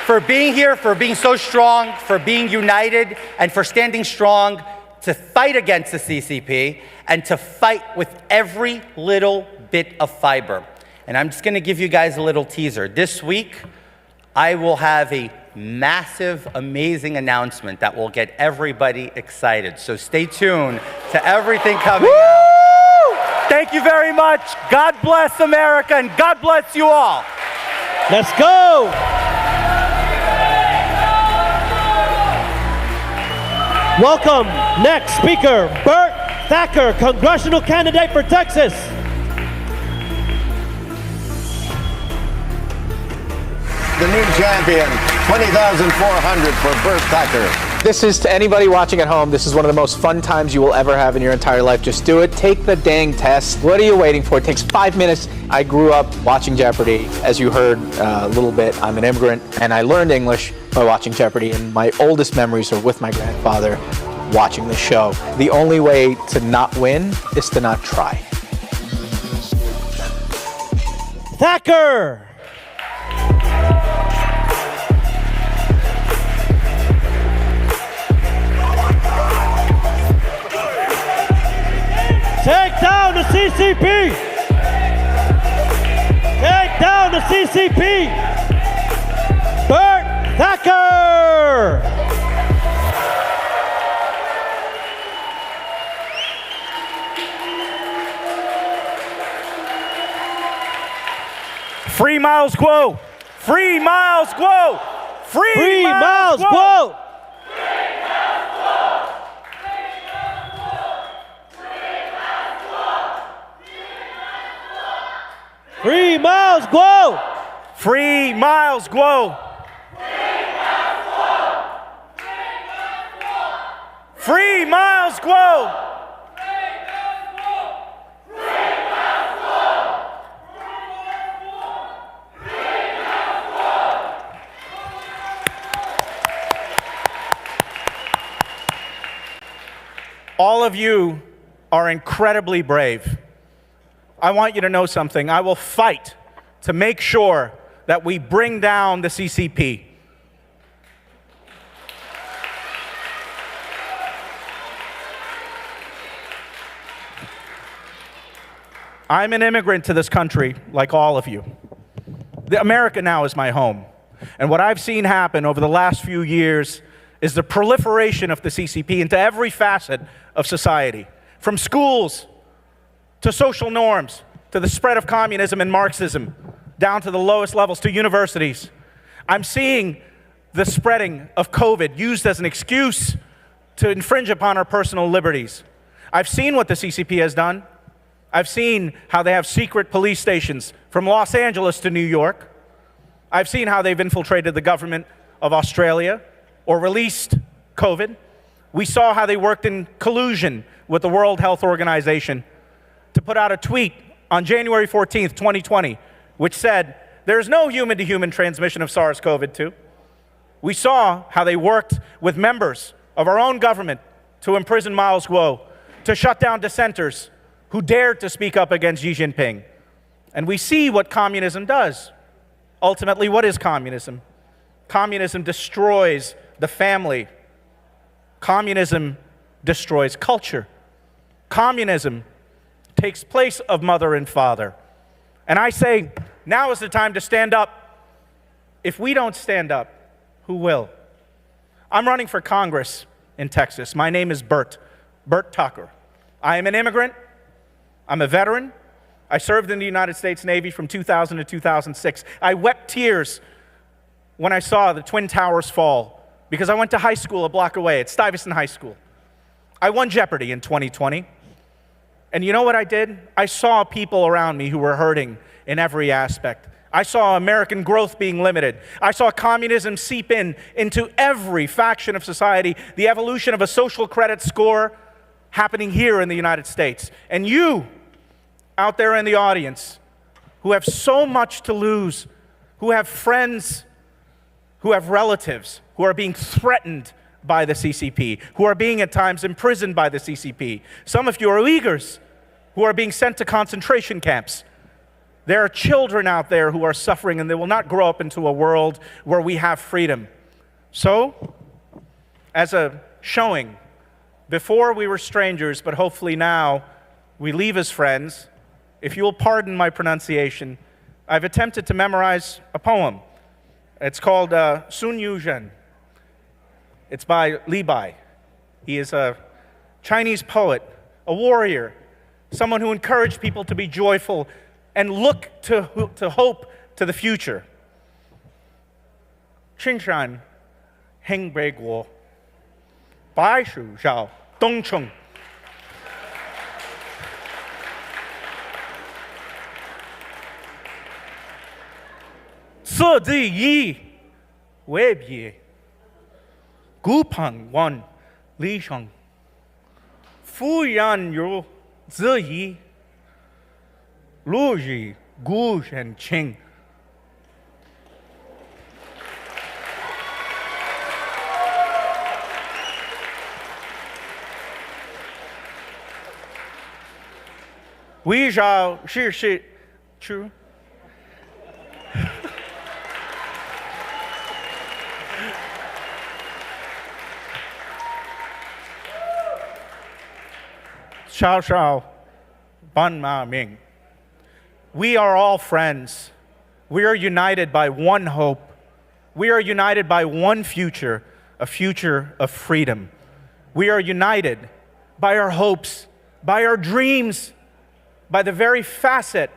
for being here, for being so strong, for being united, and for standing strong to fight against the CCP and to fight with every little bit of fiber. And I'm just going to give you guys a little teaser. This week, I will have a massive, amazing announcement that will get everybody excited. So stay tuned to everything coming out. Thank you very much. God bless America, and God bless you all. Let's go! Welcome, next speaker, Bert Thacker, congressional candidate for Texas. The new champion, 20,400 for Bert Thacker. This is, to anybody watching at home, this is one of the most fun times you will ever have in your entire life. Just do it. Take the dang test. What are you waiting for? It takes 5 minutes. I grew up watching Jeopardy. As you heard a little bit, I'm an immigrant, and I learned English by watching Jeopardy, and my oldest memories are with my grandfather watching the show. The only way to not win is to not try. Thacker! Take down the CCP! Take down the CCP! Bert Thacker! Free Miles Guo! Free Miles Guo! Free Miles Guo! Free Miles Guo! Free Miles Guo! Free Miles Guo! All of you are incredibly brave. I want you to know something. I will fight to make sure that we bring down the CCP. I'm an immigrant to this country, like all of you. America now is my home. And what I've seen happen over the last few years is the proliferation of the CCP into every facet of society, from schools to social norms, to the spread of communism and Marxism, down to the lowest levels, to universities. I'm seeing the spreading of COVID used as an excuse to infringe upon our personal liberties. I've seen what the CCP has done. I've seen how they have secret police stations from Los Angeles to New York. I've seen how they've infiltrated the government of Australia or released COVID. We saw how they worked in collusion with the World Health Organization to put out a tweet on January 14th, 2020, which said, there's no human-to-human transmission of SARS-CoV-2. We saw how they worked with members of our own government to imprison Miles Guo, to shut down dissenters who dared to speak up against Xi Jinping. And we see what communism does. Ultimately, what is communism? Communism destroys the family. Communism destroys culture. Communism takes place of mother and father. And I say, now is the time to stand up. If we don't stand up, who will? I'm running for Congress in Texas. My name is Bert Thacker. I am an immigrant. I'm a veteran. I served in the United States Navy from 2000 to 2006. I wept tears when I saw the Twin Towers fall because I went to high school a block away at Stuyvesant High School. I won Jeopardy in 2020. And you know what I did? I saw people around me who were hurting in every aspect. I saw American growth being limited. I saw communism seep into every faction of society, the evolution of a social credit score happening here in the United States. And you, out there in the audience, who have so much to lose, who have friends, who have relatives, who are being threatened by the CCP, who are being at times imprisoned by the CCP. Some of you are Uyghurs who are being sent to concentration camps. There are children out there who are suffering, and they will not grow up into a world where we have freedom. So, as a showing, before we were strangers, but hopefully now we leave as friends, if you will pardon my pronunciation, I've attempted to memorize a poem. It's called Sun Yuzhen. It's by Li Bai. He is a Chinese poet, a warrior, someone who encouraged people to be joyful and look to hope to the future. 青山黑北国，白树绕东城。此地一未必，孤旁望离上，夫然有自意。路日孤人情，为啥是出？少少斑马命。We are all friends. We are united by one hope. We are united by one future, a future of freedom. We are united by our hopes, by our dreams, by the very facet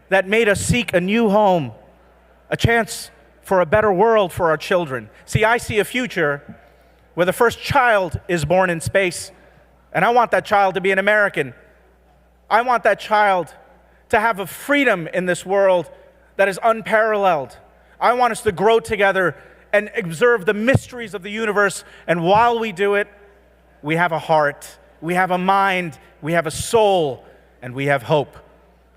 that made us seek a new home, a chance for a better world for our children. See, I see a future where the first child is born in space, and I want that child to be an American. I want that child to have a freedom in this world that is unparalleled. I want us to grow together and observe the mysteries of the universe, and while we do it, we have a heart, we have a mind, we have a soul, and we have hope.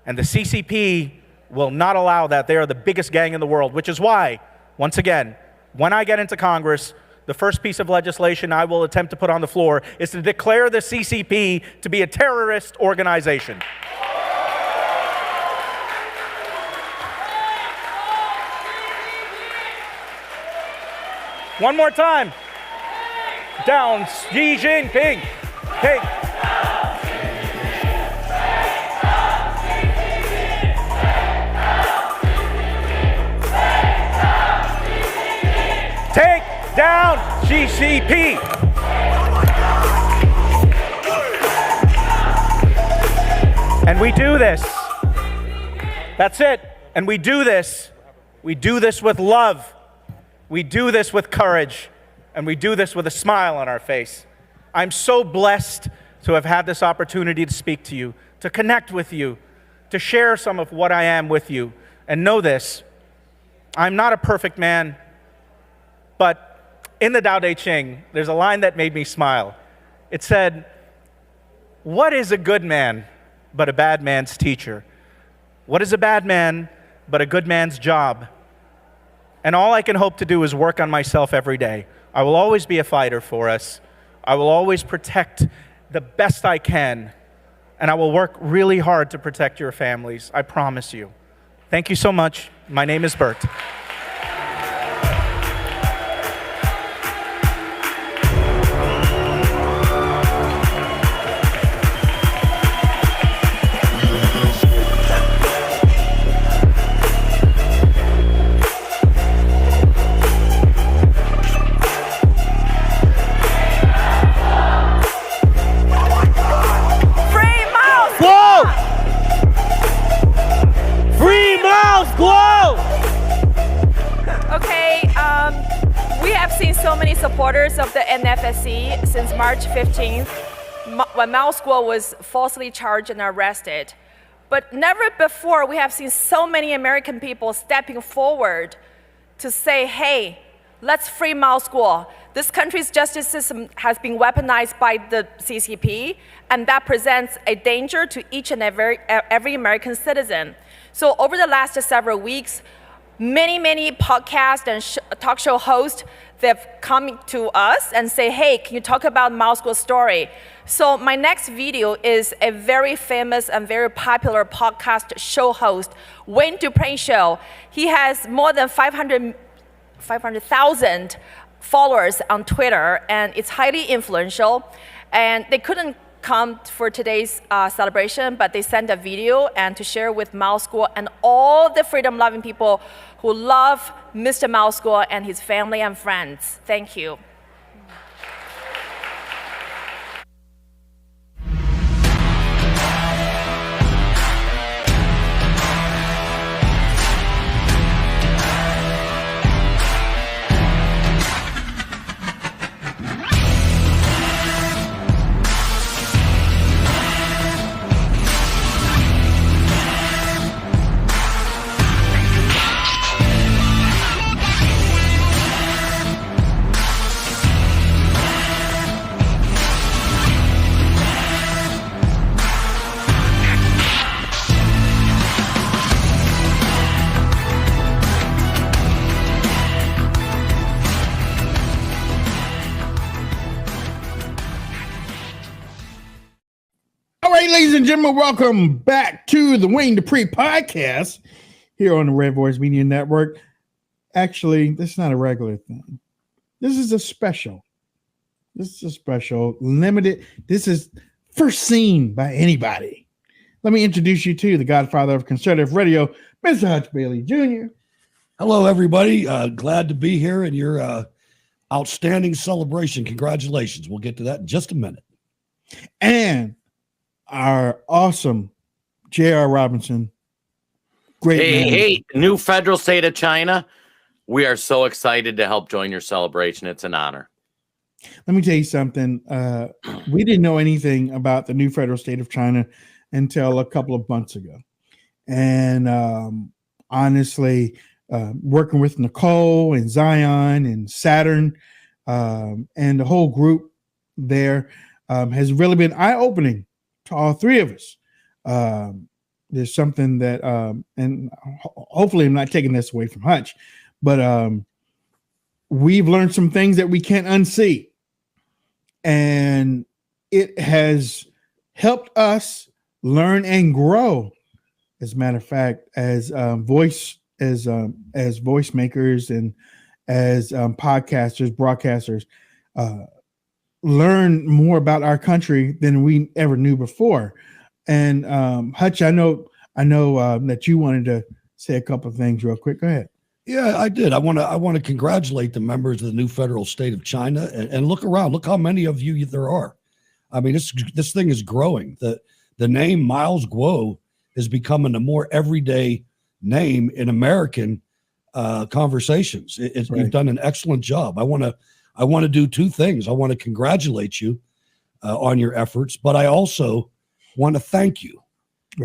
And the CCP will not allow that. They are the biggest gang in the world, which is why, once again, when I get into Congress, the first piece of legislation I will attempt to put on the floor is to declare the CCP to be a terrorist organization. One more time. Down, Xi Jinping. Hey. Take down CCP. And we do this. That's it. And we do this. We do this with love. We do this with courage, and we do this with a smile on our face. I'm so blessed to have had this opportunity to speak to you, to connect with you, to share some of what I am with you. And know this, I'm not a perfect man, but in the Tao Te Ching, there's a line that made me smile. It said, "What is a good man but a bad man's teacher? What is a bad man but a good man's job?" And all I can hope to do is work on myself every day. I will always be a fighter for us. I will always protect the best I can. And I will work really hard to protect your families. I promise you. Thank you so much. My name is Bert. so many supporters of the NFSC since March 15th, when MILESGUO was falsely charged and arrested. But never before we have seen so many American people stepping forward to say, hey, let's free MILESGUO. This country's justice system has been weaponized by the CCP, and that presents a danger to each and every American citizen. So over the last several weeks, many podcast and talk show hosts, they've come to us and say, hey, can you talk about MILESGUO's story? So my next video is a very famous and very popular podcast show host, Wayne Dupree Show. He has more than 500,000 followers on Twitter, and it's highly influential. And they couldn't come for today's celebration, but they sent a video and to share with MILESGUO and all the freedom-loving people who love Mr. MILESGUO and his family and friends. Thank you. Ladies and gentlemen, welcome back to the Wayne Dupree podcast here on the Red Voice Media Network. Actually, this is not a regular thing. This is a special. This is a special, limited. This is first seen by anybody. Let me introduce you to the godfather of conservative radio, Mr. Hutch Bailey Jr. Hello, everybody. Glad to be here in your outstanding celebration. Congratulations. We'll get to that in just a minute. And our awesome J.R. Robinson. Great man. Hey, new federal state of China. We are so excited to help join your celebration. It's an honor. Let me tell you something. We didn't know anything about the new federal state of China until a couple of months ago. And honestly, working with Nicole and Zion and Saturn and the whole group there has really been eye-opening to all three of us. There's something that, and hopefully I'm not taking this away from Hutch, but we've learned some things that we can't unsee. And it has helped us learn and grow. As a matter of fact, as voice makers and as podcasters, broadcasters, learn more about our country than we ever knew before. And Hutch, I know that you wanted to say a couple of things real quick. Go ahead. Yeah, I did. I want to congratulate the members of the new federal state of China and look around. Look how many of you there are. I mean, this thing is growing. The name MILESGUO is becoming a more everyday name in American conversations. Right. You've done an excellent job. I want to do two things. I want to congratulate you on your efforts, but I also want to thank you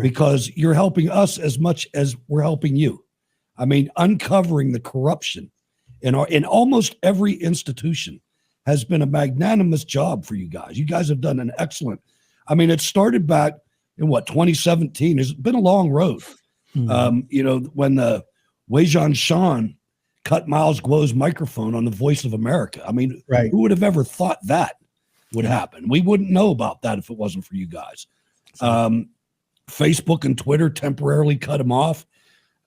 because you're helping us as much as we're helping you. I mean, uncovering the corruption in almost every institution has been a magnanimous job for you guys. You guys have done an excellent. I mean, it started back in 2017. It's been a long road. Mm-hmm. When the Wei Jianshan cut MILESGUO's microphone on the Voice of America. I mean, who would have ever thought that would happen? We wouldn't know about that if it wasn't for you guys. Facebook and Twitter temporarily cut him off.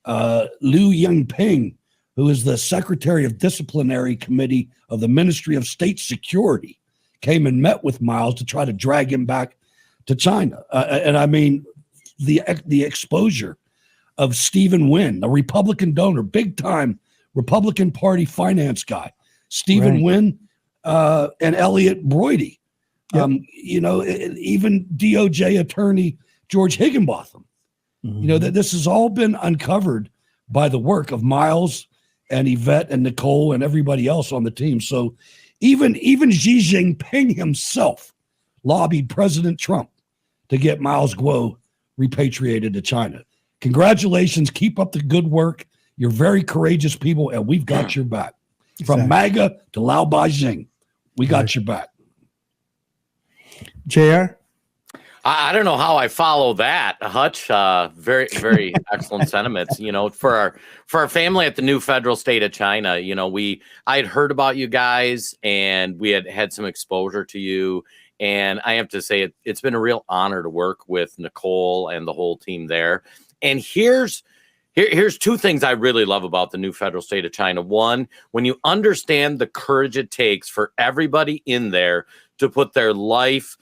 Liu Yingping, who is the Secretary of Disciplinary Committee of the Ministry of State Security, came and met with Miles to try to drag him back to China. And I mean, the exposure of Stephen Wynn, a Republican donor, big time Republican Party finance guy, Stephen Wynn and Elliot Broidy, even DOJ attorney George Higginbotham. Mm-hmm. That this has all been uncovered by the work of Miles and Yvette and Nicole and everybody else on the team. So even Xi Jinping himself lobbied President Trump to get Miles Guo repatriated to China. Congratulations. Keep up the good work. You're very courageous people, and we've got your back. From MAGA to Lao Beijing, we got your back. JR? I don't know how I follow that, Hutch. Very, very excellent sentiments. You know, for our family at the new federal state of China, you know, I had heard about you guys, and we had some exposure to you. And I have to say, it's been a real honor to work with Nicole and the whole team there. And here's two things I really love about the new federal state of China. One, when you understand the courage it takes for everybody in there to put their life,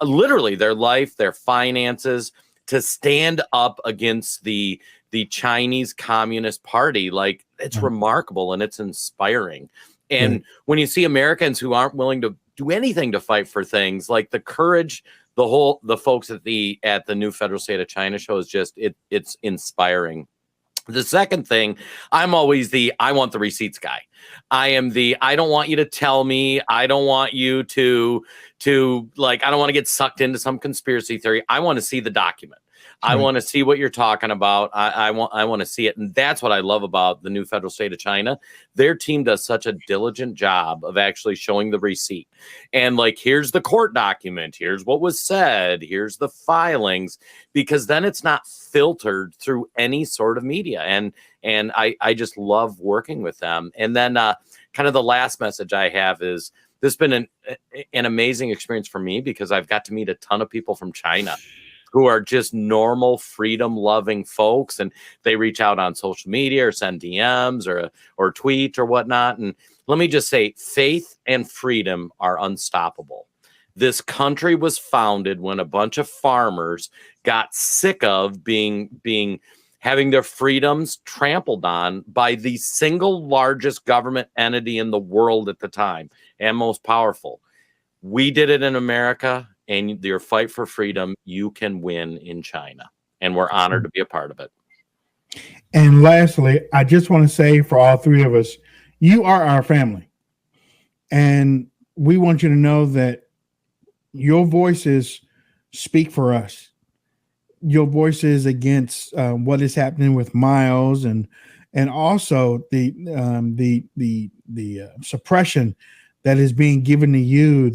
literally their life, their finances, to stand up against the Chinese Communist Party. Like, it's remarkable and it's inspiring. And when you see Americans who aren't willing to do anything to fight for things, like the courage the folks at the new federal state of China show is just it's inspiring. The second thing, I'm always I want the receipts guy. I don't want you to tell me. I don't want you to I don't want to get sucked into some conspiracy theory. I want to see the document. I want to see what you're talking about. I want to see it. And that's what I love about the new federal state of China. Their team does such a diligent job of actually showing the receipt. And like, here's the court document. Here's what was said. Here's the filings, because then it's not filtered through any sort of media. And I just love working with them. And then kind of the last message I have is this has been an amazing experience for me, because I've got to meet a ton of people from China who are just normal, freedom-loving folks, and they reach out on social media or send DMs or tweet or whatnot. And let me just say, faith and freedom are unstoppable. This country was founded when a bunch of farmers got sick of having their freedoms trampled on by the single largest government entity in the world at the time and most powerful. We did it in America. And your fight for freedom, you can win in China. And we're honored to be a part of it. And lastly, I just want to say, for all three of us, you are our family. And we want you to know that your voices speak for us. Your voices against what is happening with Miles, and also the suppression that is being given to you,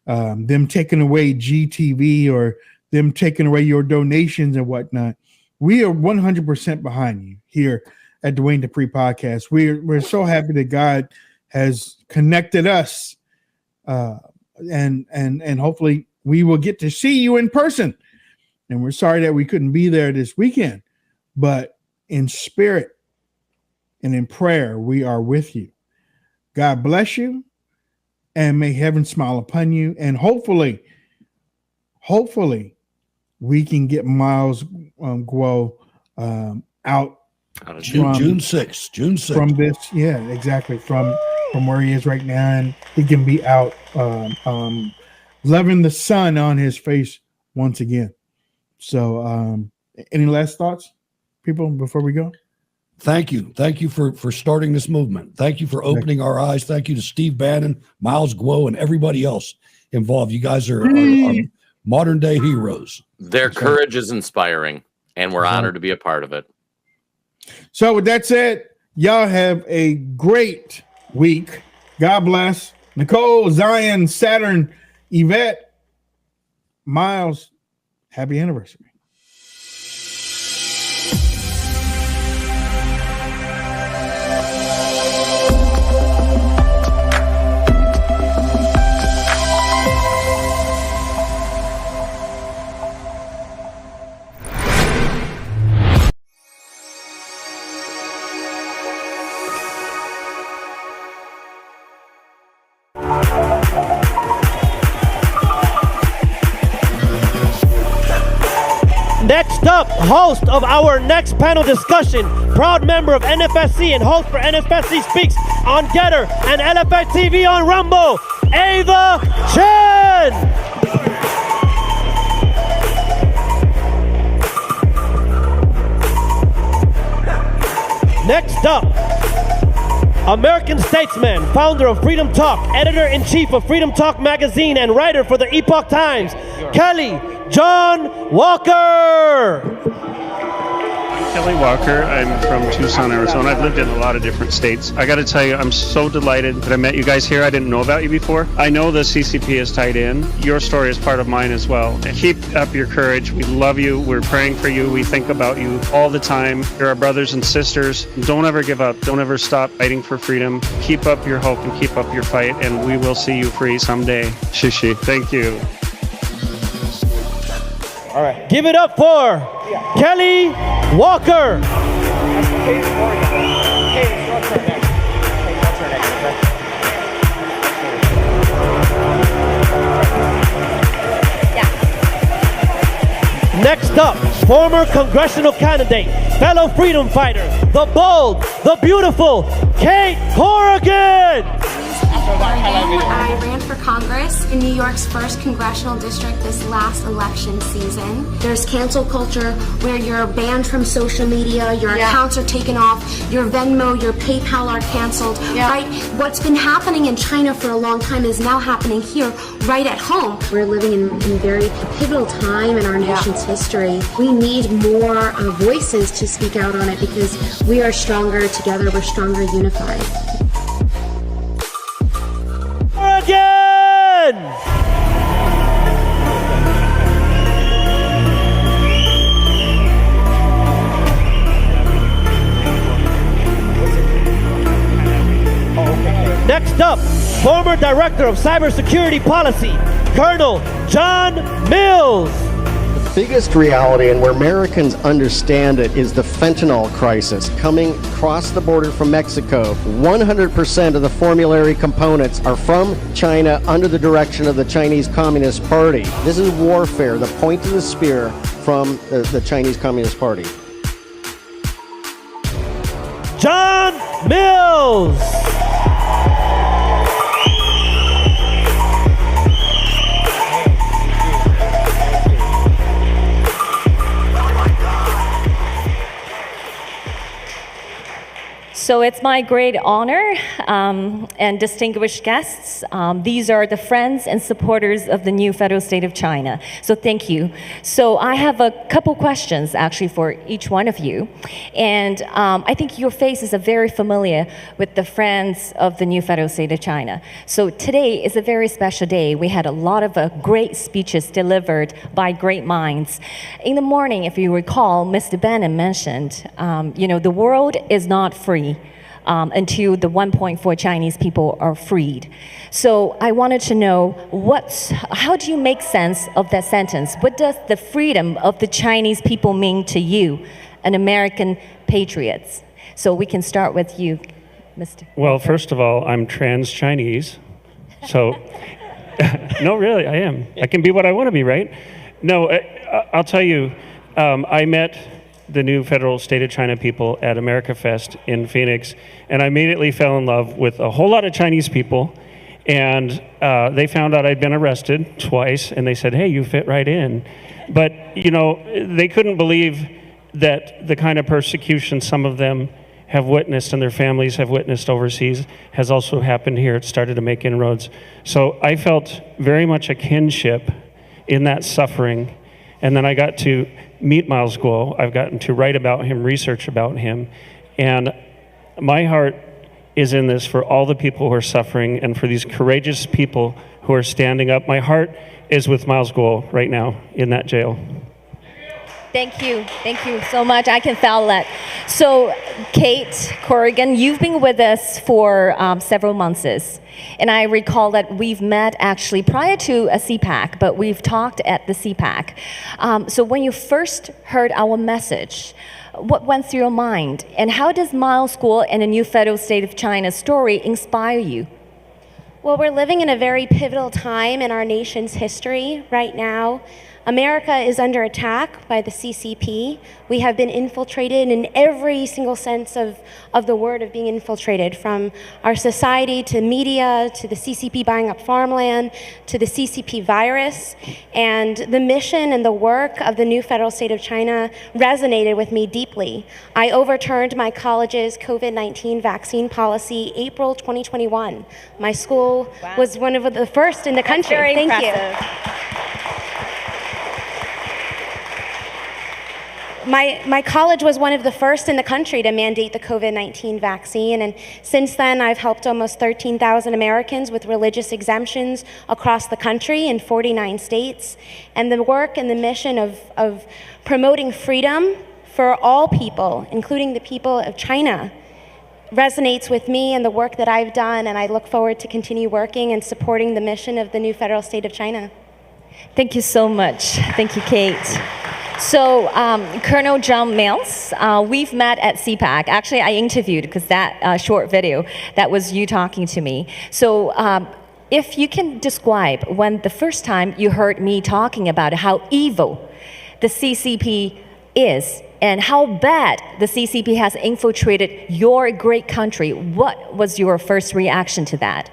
them taking away GTV or them taking away your donations and whatnot. We are 100% behind you here at Dwayne Dupree Podcast. We're so happy that God has connected us, and hopefully we will get to see you in person. And we're sorry that we couldn't be there this weekend, but in spirit and in prayer, we are with you. God bless you. And may heaven smile upon you. And hopefully, we can get Miles Guo out June 6th. From this, yeah, exactly. From where he is right now, and he can be out loving the sun on his face once again. So, any last thoughts, people, before we go? Thank you for starting this movement. Thank you for opening our eyes. Thank you to Steve Bannon, Miles Guo, and everybody else involved. You guys are modern day heroes. Their courage is inspiring, and we're honored to be a part of it. So with that said, y'all have a great week. God bless. Nicole, Zion, Saturn, Yvette, Miles, happy anniversary. Next up, host of our next panel discussion, proud member of NFSC and host for NFSC Speaks on Getter and LFA TV on Rumble, Ava Chen. Next up, American statesman, founder of Freedom Talk, editor-in-chief of Freedom Talk magazine, and writer for the Epoch Times, Kelly John Walker. Kelly Walker. I'm from Tucson, Arizona. I've lived in a lot of different states. I got to tell you, I'm so delighted that I met you guys here. I didn't know about you before. I know the CCP is tied in. Your story is part of mine as well. And keep up your courage. We love you. We're praying for you. We think about you all the time. You're our brothers and sisters. Don't ever give up. Don't ever stop fighting for freedom. Keep up your hope and keep up your fight, and we will see you free someday. Shishi. Thank you. All right. Give it up for Kelly Walker. Next up, former congressional candidate, fellow freedom fighter, the bold, the beautiful, Kate Corrigan. I ran for Congress in New York's first congressional district this last election season. There's cancel culture where you're banned from social media, your accounts are taken off, your Venmo, your PayPal are canceled, right? What's been happening in China for a long time is now happening here, right at home. We're living in a very pivotal time in our nation's history. We need more voices to speak out on it because we are stronger together, we're stronger unified. Again! Next up, former Director of Cybersecurity Policy, Colonel John Mills. Biggest reality, and where Americans understand it, is the fentanyl crisis coming across the border from Mexico. 100% of the formulary components are from China under the direction of the Chinese Communist Party. This is warfare, the point of the spear from the Chinese Communist Party. John Mills. So it's my great honor and distinguished guests. These are the friends and supporters of the new federal state of China. So thank you. So I have a couple questions actually for each one of you. And I think your faces are very familiar with the friends of the new federal state of China. So today is a very special day. We had a lot of great speeches delivered by great minds. In the morning, if you recall, Mr. Bannon mentioned, the world is not free until the 1.4 Chinese people are freed. So I wanted to know, how do you make sense of that sentence? What does the freedom of the Chinese people mean to you, an American patriots? So we can start with you, Mr. Well, first of all, I'm trans-Chinese. So, no, really, I am. I can be what I want to be, right? No, I'll tell you, I met the new federal state of China people at America Fest in Phoenix, and I immediately fell in love with a whole lot of Chinese people, and they found out I'd been arrested twice, and they said, hey, you fit right in. But, they couldn't believe that the kind of persecution some of them have witnessed and their families have witnessed overseas has also happened here. It started to make inroads. So I felt very much a kinship in that suffering, and then I got to meet MILESGUO. I've gotten to write about him, research about him, and my heart is in this for all the people who are suffering and for these courageous people who are standing up. My heart is with MILESGUO right now in that jail. Thank you so much. I can feel that. So, Kate Corrigan, you've been with us for several months, and I recall that we've met actually prior to a CPAC, but we've talked at the CPAC. So when you first heard our message, what went through your mind, and how does MILESGUO and the new federal state of China story inspire you? Well, we're living in a very pivotal time in our nation's history right now. America is under attack by the CCP. We have been infiltrated in every single sense of the word of being infiltrated, from our society to media to the CCP buying up farmland to the CCP virus. And the mission and the work of the new federal state of China resonated with me deeply. I overturned my college's COVID-19 vaccine policy April 2021. My school was one of the first in the country. Very Thank impressive. you. My college was one of the first in the country to mandate the COVID-19 vaccine, and since then I've helped almost 13,000 Americans with religious exemptions across the country in 49 states. And the work and the mission of promoting freedom for all people, including the people of China, resonates with me and the work that I've done, and I look forward to continue working and supporting the mission of the new federal state of China. Thank you so much. Thank you, Kate. So, Colonel John Mills, we've met at CPAC. Actually, I interviewed, because that short video, that was you talking to me. So, if you can describe when the first time you heard me talking about how evil the CCP is and how bad the CCP has infiltrated your great country, what was your first reaction to that?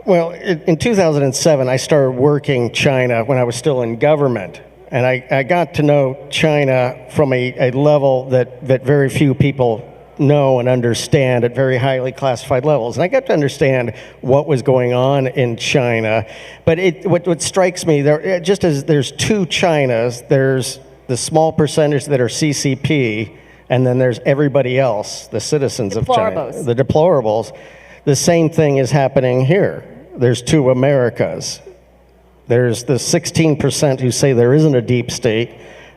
Well, in 2007, I started working China when I was still in government. And I got to know China from a level that very few people know and understand at very highly classified levels. And I got to understand what was going on in China. But what strikes me, just as there's two Chinas, there's the small percentage that are CCP, and then there's everybody else, the citizens of China, the deplorables. The same thing is happening here. There's two Americas. There's the 16% who say there isn't a deep state.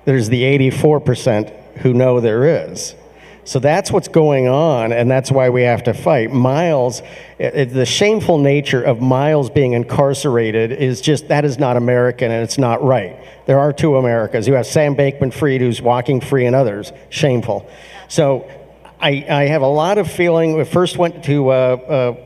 There's the 84% who know there is. So that's what's going on, and that's why we have to fight. Miles, the shameful nature of Miles being incarcerated is just, that is not American, and it's not right. There are two Americas. You have Sam Bankman-Fried, who's walking free, and others. Shameful. So I have a lot of feeling. We first went to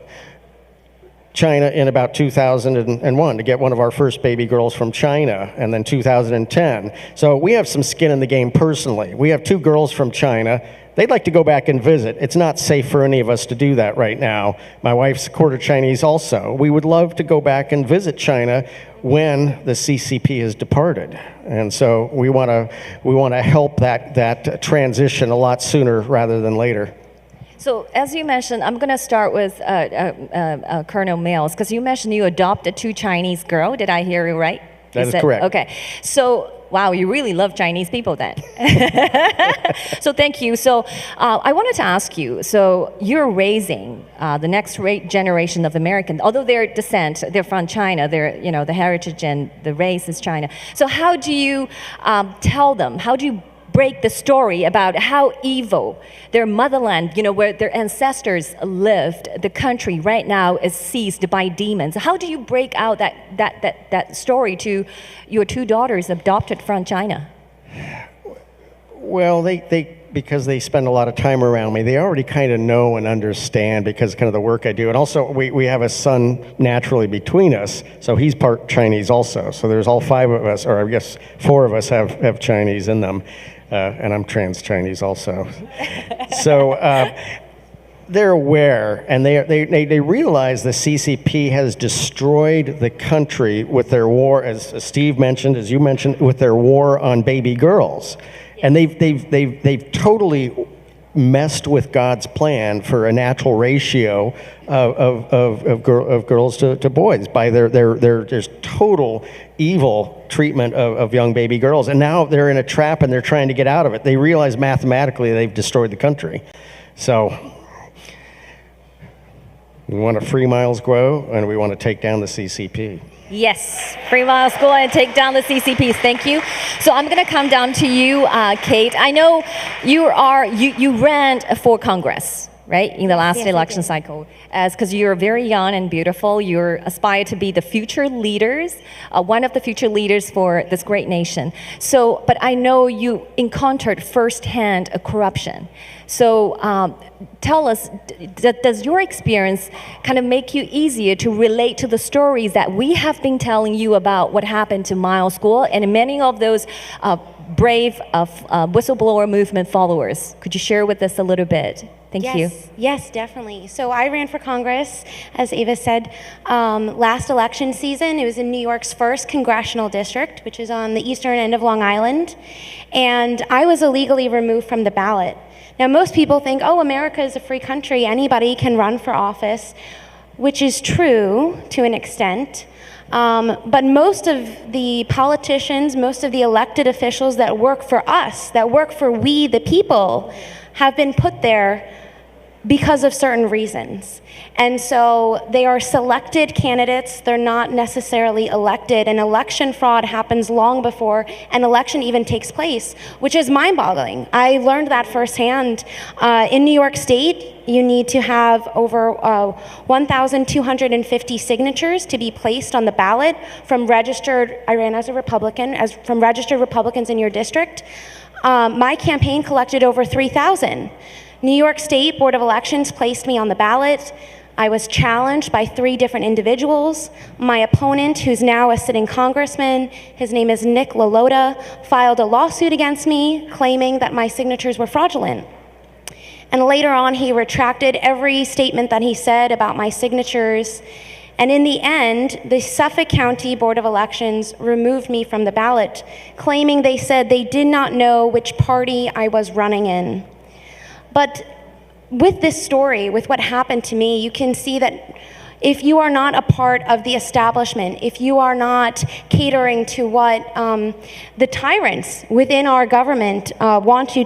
China in about 2001 to get one of our first baby girls from China, and then 2010. So we have some skin in the game personally. We have two girls from China. They'd like to go back and visit. It's not safe for any of us to do that right now. My wife's quarter Chinese also. We would love to go back and visit China when the CCP has departed. And so we want to help that transition a lot sooner rather than later. So, as you mentioned, I'm going to start with Colonel Mills, because you mentioned you adopted two Chinese girls. Did I hear you right? That is correct. Okay. So, wow, you really love Chinese people then. So, thank you. So, I wanted to ask you, so you're raising the next generation of Americans, although their descent, they're from China, they're, the heritage and the race is China. So, how do you tell them, how do you break the story about how evil their motherland, where their ancestors lived, the country right now is seized by demons? How do you break out that story to your two daughters adopted from China? Well, because they spend a lot of time around me, they already kind of know and understand because kind of the work I do. And also, we have a son naturally between us, so he's part Chinese also. So there's all five of us, or I guess four of us have Chinese in them. And I'm trans-Chinese also. So they're aware, and they realize the CCP has destroyed the country with their war, as Steve mentioned, as you mentioned, with their war on baby girls. And they've totally messed with God's plan for a natural ratio of girls to boys by their just total evil treatment of young baby girls. And now they're in a trap and they're trying to get out of it. They realize mathematically they've destroyed the country. So we want to free MILESGUO, and we want to take down the CCP. Yes, free MILESGUO and take down the CCPs. Thank you. So I'm going to come down to you, Kate. I know you ran for Congress. right, in the last yes, I election did. cycle, because you're very young and beautiful. You aspire to be the future leaders, one of the future leaders for this great nation. So, but I know you encountered firsthand a corruption. So tell us, does your experience kind of make you easier to relate to the stories that we have been telling you about what happened to MILESGUO and many of those brave whistleblower movement followers? Could you share with us a little bit? Thank you. Yes, definitely. So I ran for Congress, as Ava said, last election season. It was in New York's 1st congressional district, which is on the eastern end of Long Island. And I was illegally removed from the ballot. Now, most people think, oh, America is a free country. Anybody can run for office, which is true to an extent. But most of the politicians, most of the elected officials that work for us, that work for we, the people, have been put there because of certain reasons. And so they are selected candidates, they're not necessarily elected, and election fraud happens long before an election even takes place, which is mind-boggling. I learned that firsthand. In New York State, you need to have over 1,250 signatures to be placed on the ballot from registered, I ran as a Republican, from registered Republicans in your district. My campaign collected over 3,000. New York State Board of Elections placed me on the ballot. I was challenged by 3 different individuals. My opponent, who's now a sitting congressman, his name is Nick LaLota, filed a lawsuit against me claiming that my signatures were fraudulent. And later on, he retracted every statement that he said about my signatures. And in the end, the Suffolk County Board of Elections removed me from the ballot, claiming they said they did not know which party I was running in. But with this story, with what happened to me, you can see that if you are not a part of the establishment, if you are not catering to what the tyrants within our government want you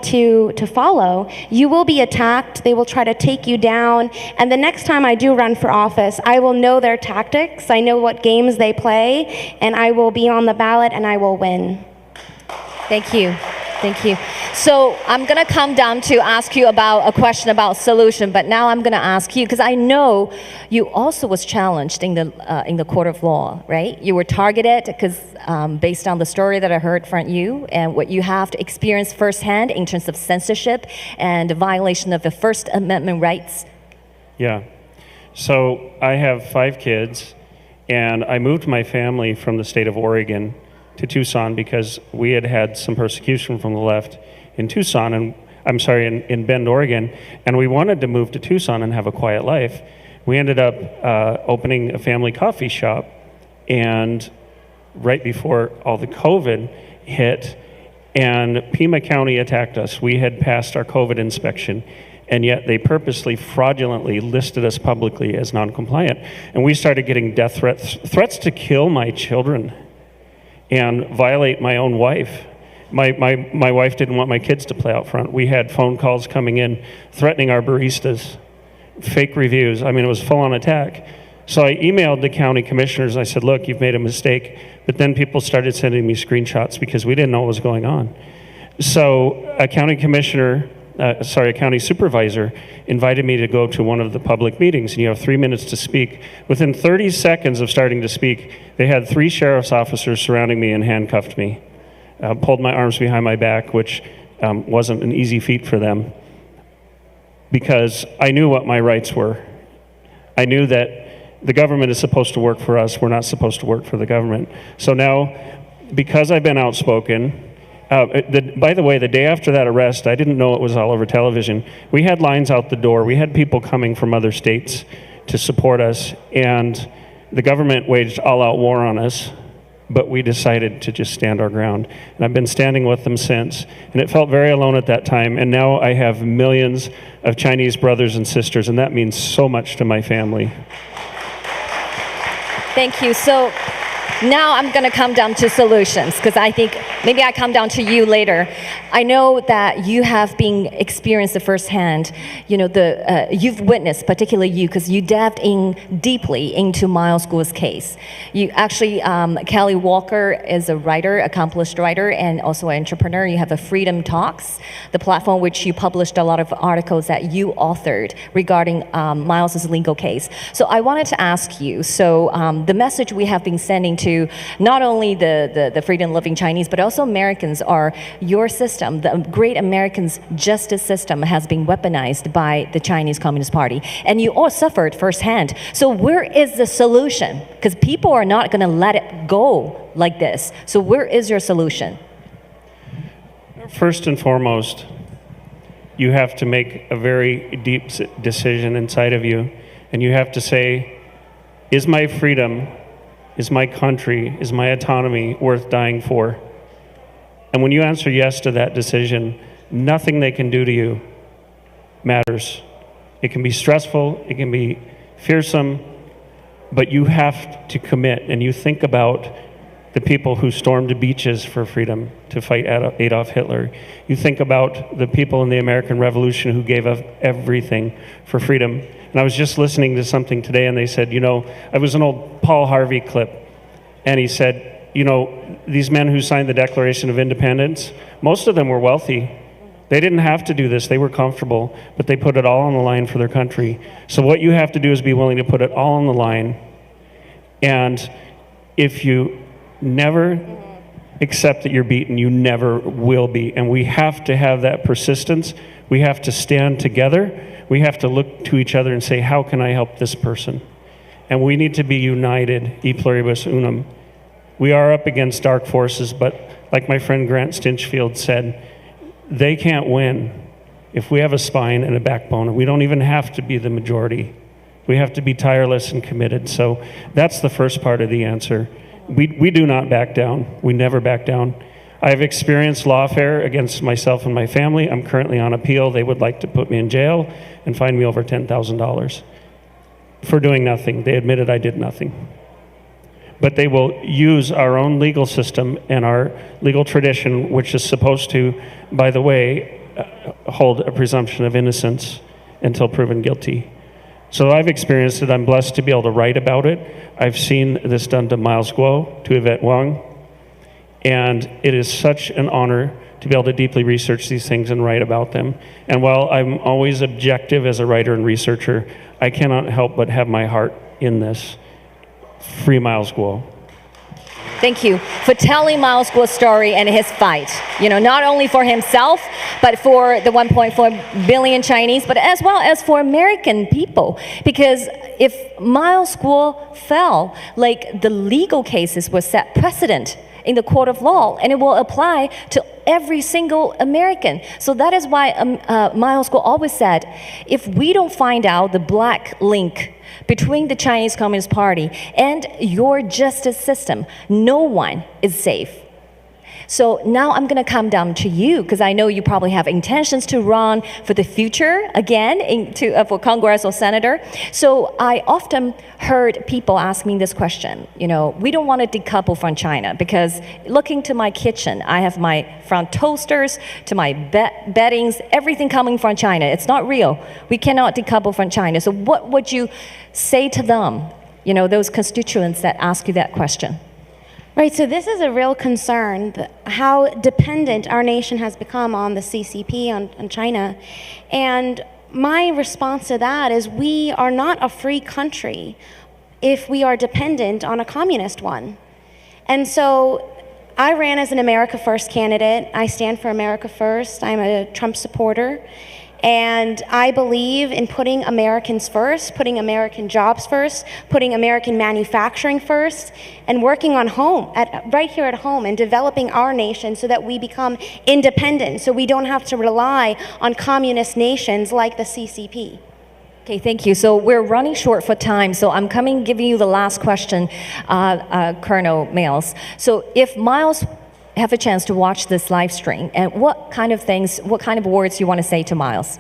to follow, you will be attacked, they will try to take you down, and the next time I do run for office, I will know their tactics, I know what games they play, and I will be on the ballot and I will win. Thank you. Thank you. So I'm going to come down to ask you about a question about solution, but now I'm going to ask you, because I know you also was challenged in the court of law, right? You were targeted because based on the story that I heard from you and what you have to experience firsthand in terms of censorship and the violation of the First Amendment rights. Yeah. So I have 5 kids, and I moved my family from the state of Oregon to Tucson because we had had some persecution from the left in Tucson, and I'm sorry, in Bend, Oregon, and we wanted to move to Tucson and have a quiet life. We ended up opening a family coffee shop, and right before all the COVID hit, and Pima County attacked us. We had passed our COVID inspection, and yet they purposely, fraudulently listed us publicly as non-compliant, and we started getting death threats to kill my children and violate my own wife. My wife didn't want my kids to play out front. We had phone calls coming in threatening our baristas, fake reviews. I mean, it was full-on attack. So I emailed the county commissioners. I said, look, you've made a mistake. But then people started sending me screenshots because we didn't know what was going on. So a county commissioner, a county supervisor invited me to go to one of the public meetings, and you have 3 minutes to speak. Within 30 seconds of starting to speak, they had 3 sheriff's officers surrounding me and handcuffed me, pulled my arms behind my back, which wasn't an easy feat for them, because I knew what my rights were. I knew that the government is supposed to work for us, we're not supposed to work for the government. So now, because I've been outspoken, by the way, the day after that arrest, I didn't know it was all over television. We had lines out the door. We had people coming from other states to support us, and the government waged all-out war on us, but we decided to just stand our ground. And I've been standing with them since, and it felt very alone at that time, and now I have millions of Chinese brothers and sisters, and that means so much to my family. Thank you. So now I'm going to come down to solutions, because I think maybe I come down to you later. I know that you have been experienced firsthand, you've witnessed, particularly you, because you delved in deeply into MILESGUO's case. You actually, Kelly Walker is a writer, accomplished writer, and also an entrepreneur. You have a Freedom Talks, the platform which you published a lot of articles that you authored regarding Miles's legal case. So I wanted to ask you, the message we have been sending to not only the freedom-loving Chinese, but also Americans are your system, the great American's justice system has been weaponized by the Chinese Communist Party. And you all suffered firsthand. So where is the solution? Because people are not going to let it go like this. So where is your solution? First and foremost, you have to make a very deep decision inside of you. And you have to say, is my freedom, is my country, is my autonomy worth dying for? And when you answer yes to that decision, nothing they can do to you matters. It can be stressful, it can be fearsome, but you have to commit, and you think about the people who stormed the beaches for freedom to fight Adolf Hitler. You think about the people in the American Revolution who gave up everything for freedom. And I was just listening to something today, and they said, it was an old Paul Harvey clip, and he said, these men who signed the Declaration of Independence, most of them were wealthy. They didn't have to do this, they were comfortable, but they put it all on the line for their country. So what you have to do is be willing to put it all on the line. And if you never accept that you're beaten, you never will be. And we have to have that persistence. We have to stand together. We have to look to each other and say, how can I help this person? And we need to be united, e pluribus unum. We are up against dark forces, but like my friend Grant Stinchfield said, they can't win if we have a spine and a backbone. We don't even have to be the majority. We have to be tireless and committed. So that's the first part of the answer. We do not back down. We never back down. I've experienced lawfare against myself and my family. I'm currently on appeal. They would like to put me in jail and fine me over $10,000 for doing nothing. They admitted I did nothing. But they will use our own legal system and our legal tradition, which is supposed to, by the way, hold a presumption of innocence until proven guilty. So I've experienced it. I'm blessed to be able to write about it. I've seen this done to MILESGUO, to Yvette Wang, and it is such an honor to be able to deeply research these things and write about them. And while I'm always objective as a writer and researcher, I cannot help but have my heart in this. Free MILESGUO. Thank you for telling MILESGUO's story and his fight. Not only for himself, but for the 1.4 billion Chinese, but as well as for American people. Because if MILESGUO fell, the legal cases will set precedent in the court of law, and it will apply to every single American. So that is why MILESGUO always said, if we don't find out the black link between the Chinese Communist Party and your justice system, no one is safe. So now I'm going to come down to you, because I know you probably have intentions to run for the future again for Congress or Senator. So I often heard people ask me this question. We don't want to decouple from China, because looking to my kitchen, I have my front toasters to my beddings, everything coming from China. It's not real. We cannot decouple from China. So what would you say to them, those constituents that ask you that question? Right, so this is a real concern, how dependent our nation has become on the CCP, on China. And my response to that is we are not a free country if we are dependent on a communist one. And so I ran as an America First candidate. I stand for America First. I'm a Trump supporter. And I believe in putting Americans first, putting American jobs first, putting American manufacturing first, and working on right here at home, and developing our nation so that we become independent, so we don't have to rely on communist nations like the CCP. Okay, thank you. So we're running short for time, so I'm giving you the last question, Colonel Miles. So if Miles have a chance to watch this live stream, and what kind of words you want to say to Miles?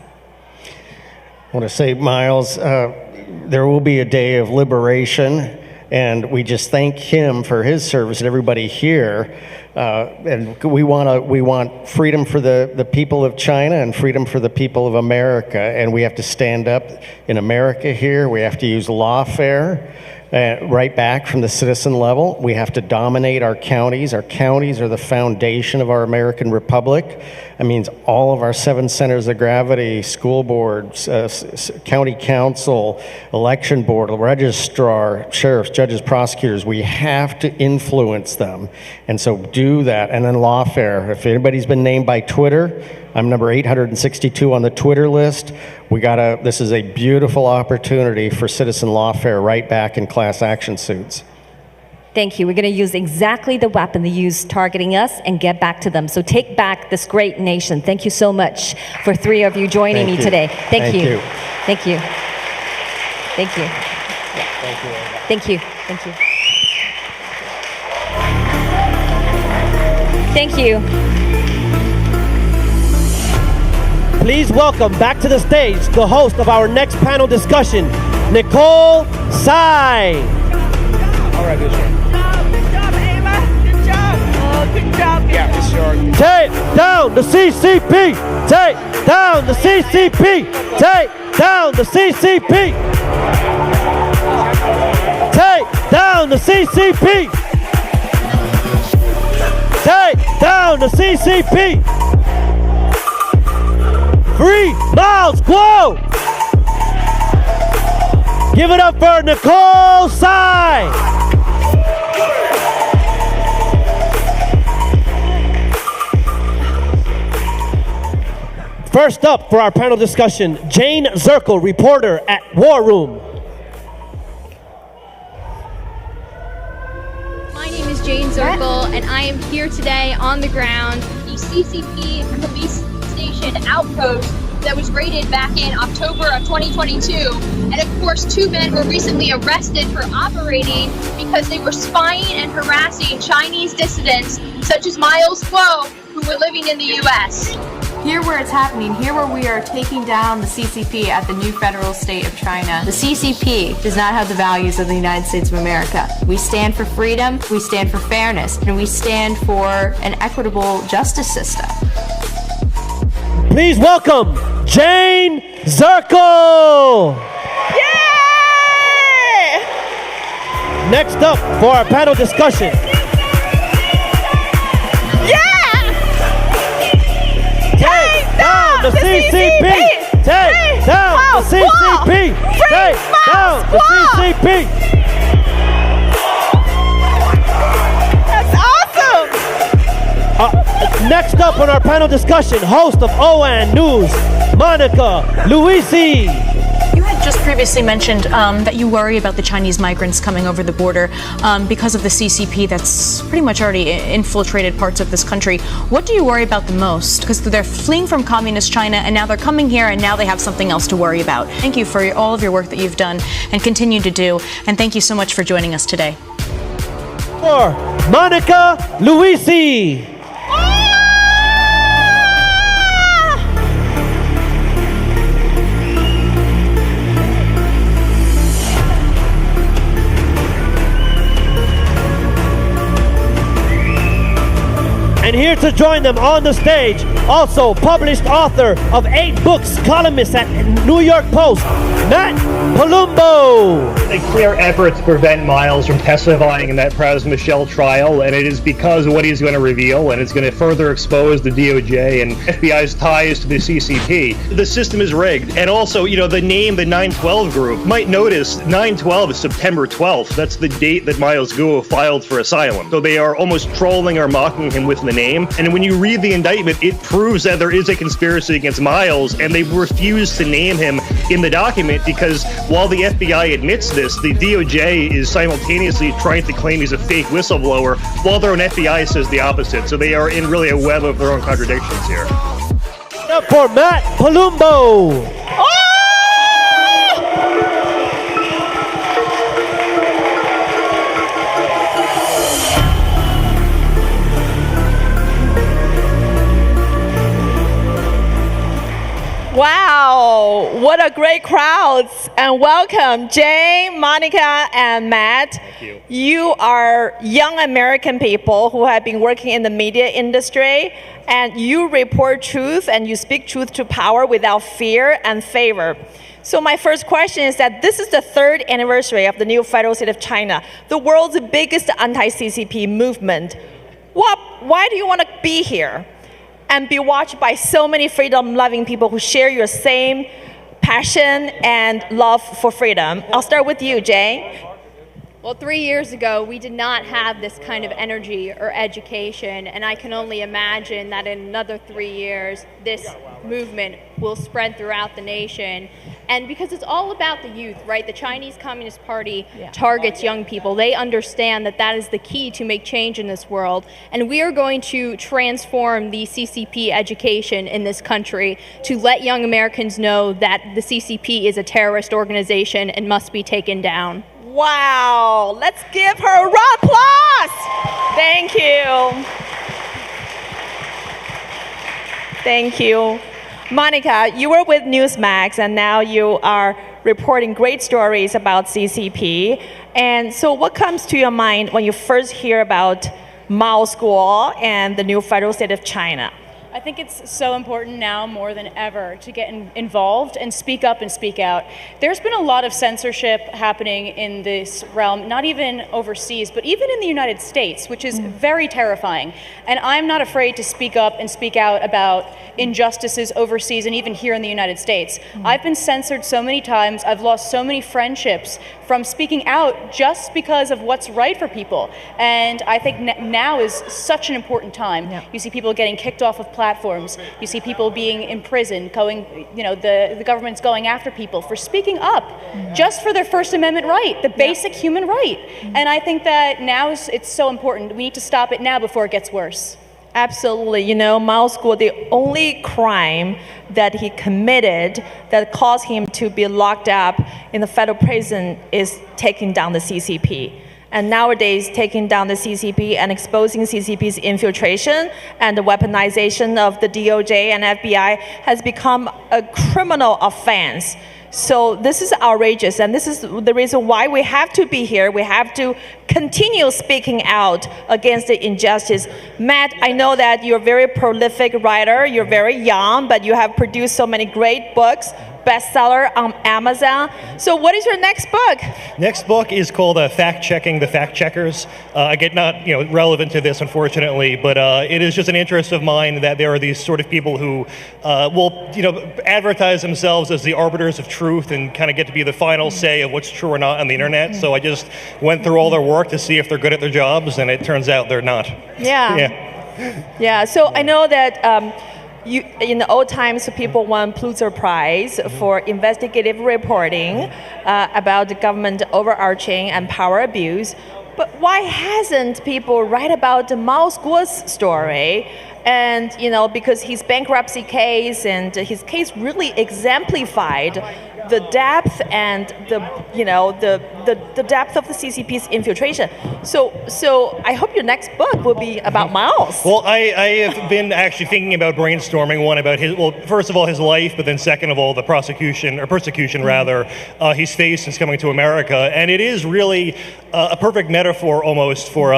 I want to say, Miles, there will be a day of liberation. And we just thank him for his service and everybody here. And we want freedom for the people of China and freedom for the people of America. And we have to stand up in America here. We have to use lawfare. Right back from the citizen level. We have to dominate our counties. Our counties are the foundation of our American republic. That means all of our 7 centers of gravity, school boards, county council, election board, registrar, sheriffs, judges, prosecutors. We have to influence them. And so do that. And then lawfare. If anybody's been named by Twitter, I'm number 862 on the Twitter list. This is a beautiful opportunity for citizen lawfare right back in class action suits. Thank you. We're going to use exactly the weapon they use targeting us and get back to them. So take back this great nation. Thank you so much for 3 of you joining me today. Thank you. Thank you. Thank you. Thank you. Thank you. Thank you. Please welcome back to the stage the host of our next panel discussion, Nicole Tsai. All right, good job. Good job, Ava. Good job. Oh, good job. Yeah, for sure. Take down the CCP. Take down the CCP. Take down the CCP. Take down the CCP. Take down the CCP. Free MILESGUO! Give it up for Nicole Tsai! First up for our panel discussion, Jane Zirkle, reporter at War Room. My name is Jane Zirkle, and I am here today on the ground. The CCP police station outpost that was raided back in October of 2022. And of course, 2 men were recently arrested for operating because they were spying and harassing Chinese dissidents such as MILESGUO, who were living in the U.S. Here where it's happening, here where we are taking down the CCP at the new federal state of China. The CCP does not have the values of the United States of America. We stand for freedom, we stand for fairness, and we stand for an equitable justice system. Please welcome Jane Zirkle! Yay! Next up for our panel discussion. Take down the CCP! Take down the CCP! Take down the CCP! That's awesome! Next up on our panel discussion, host of OAN News, Monica Luisi. You had just previously mentioned that you worry about the Chinese migrants coming over the border because of the CCP that's pretty much already infiltrated parts of this country. What do you worry about the most? Because they're fleeing from communist China and now they're coming here and now they have something else to worry about. Thank you for all of your work that you've done and continue to do. And thank you so much for joining us today. For Monica Luisi. And here to join them on the stage, also published author of 8 books, columnist at New York Post, Matt Palumbo. A clear effort to prevent Miles from testifying in that Pras Michel trial, and it is because of what he's going to reveal, and it's going to further expose the DOJ and FBI's ties to the CCP. The system is rigged, and also, the name, the 9/12 group, might notice 9/12 is September 12th. That's the date that MILESGUO filed for asylum. So they are almost trolling or mocking him with the name, and when you read the indictment, it proves that there is a conspiracy against Miles, and they refuse to name him in the document because while the FBI admits this, the DOJ is simultaneously trying to claim he's a fake whistleblower, while their own FBI says the opposite. So they are in really a web of their own contradictions here. Up for Matt Palumbo. Wow, what a great crowd. And welcome, Jay, Monica, and Matt. Thank you. You are young American people who have been working in the media industry, and you report truth and you speak truth to power without fear and favor. So my first question is that this is the 3rd anniversary of the new federal state of China, the world's biggest anti-CCP movement. Why do you want to be here and be watched by so many freedom-loving people who share your same passion and love for freedom? I'll start with you, Jay. Well, 3 years ago, we did not have this kind of energy or education, and I can only imagine that in another 3 years, this movement will spread throughout the nation. And because it's all about the youth, right? The Chinese Communist Party targets young people. They understand that that is the key to make change in this world. And we are going to transform the CCP education in this country to let young Americans know that the CCP is a terrorist organization and must be taken down. Wow, let's give her a round of applause. Thank you. Thank you. Monica, you were with Newsmax and now you are reporting great stories about CCP. And so what comes to your mind when you first hear about MILESGUO and the new federal state of China? I think it's so important now more than ever to get involved and speak up and speak out. There's been a lot of censorship happening in this realm, not even overseas, but even in the United States, which is very terrifying. And I'm not afraid to speak up and speak out about injustices overseas and even here in the United States. I've been censored so many times. I've lost so many friendships from speaking out just because of what's right for people. And I think now is such an important time. You see people getting kicked off of platforms. You see people being imprisoned, the government's going after people for speaking up just for their First Amendment right, the basic human right. And I think that now it's so important. We need to stop it now before it gets worse. Absolutely. MILESGUO, the only crime that he committed that caused him to be locked up in the federal prison is taking down the CCP. And nowadays, taking down the CCP and exposing CCP's infiltration and the weaponization of the DOJ and FBI has become a criminal offense. So this is outrageous, and this is the reason why we have to be here. We have to continue speaking out against the injustice. Matt, I know that you're a very prolific writer. You're very young, but you have produced so many great books, bestseller on Amazon. So what is your next book? Next book is called Fact Checking the Fact Checkers. Again, not relevant to this, unfortunately, but it is just an interest of mine that there are these sort of people who will advertise themselves as the arbiters of truth and kind of get to be the final say of what's true or not on the internet. So I just went through all their work to see if they're good at their jobs, and it turns out they're not. Yeah. So I know that in the old times, people won Pulitzer Prize for investigative reporting about the government overarching and power abuse. But why hasn't people write about the MILESGUO's story? And because his bankruptcy case and his case really exemplified the depth and the depth of the CCP's infiltration. So I hope your next book will be about Miles. Well, I have been actually thinking about brainstorming one about first of all, his life, but then second of all, the persecution he's faced since coming to America. And it is really a perfect metaphor almost for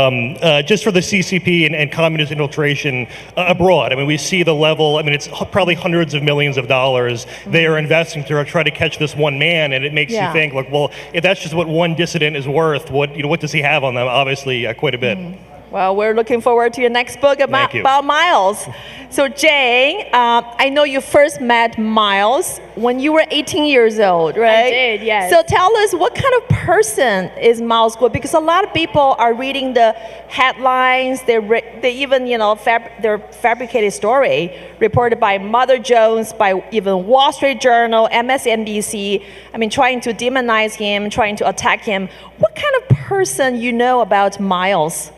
just for the CCP and communist infiltration abroad. I mean, we see the level, it's probably hundreds of millions of dollars they are investing to try to catch this one man, and it makes you think, well, if that's just what one dissident is worth, what does he have on them? Obviously, quite a bit. Well, we're looking forward to your next book about Miles. So Jay, I know you first met Miles when you were 18 years old, right? I did, yes. So tell us, what kind of person is MILESGUO? Because a lot of people are reading the headlines, they even, their fabricated story reported by Mother Jones, by even Wall Street Journal, MSNBC, trying to demonize him, trying to attack him. What kind of person you know about Miles?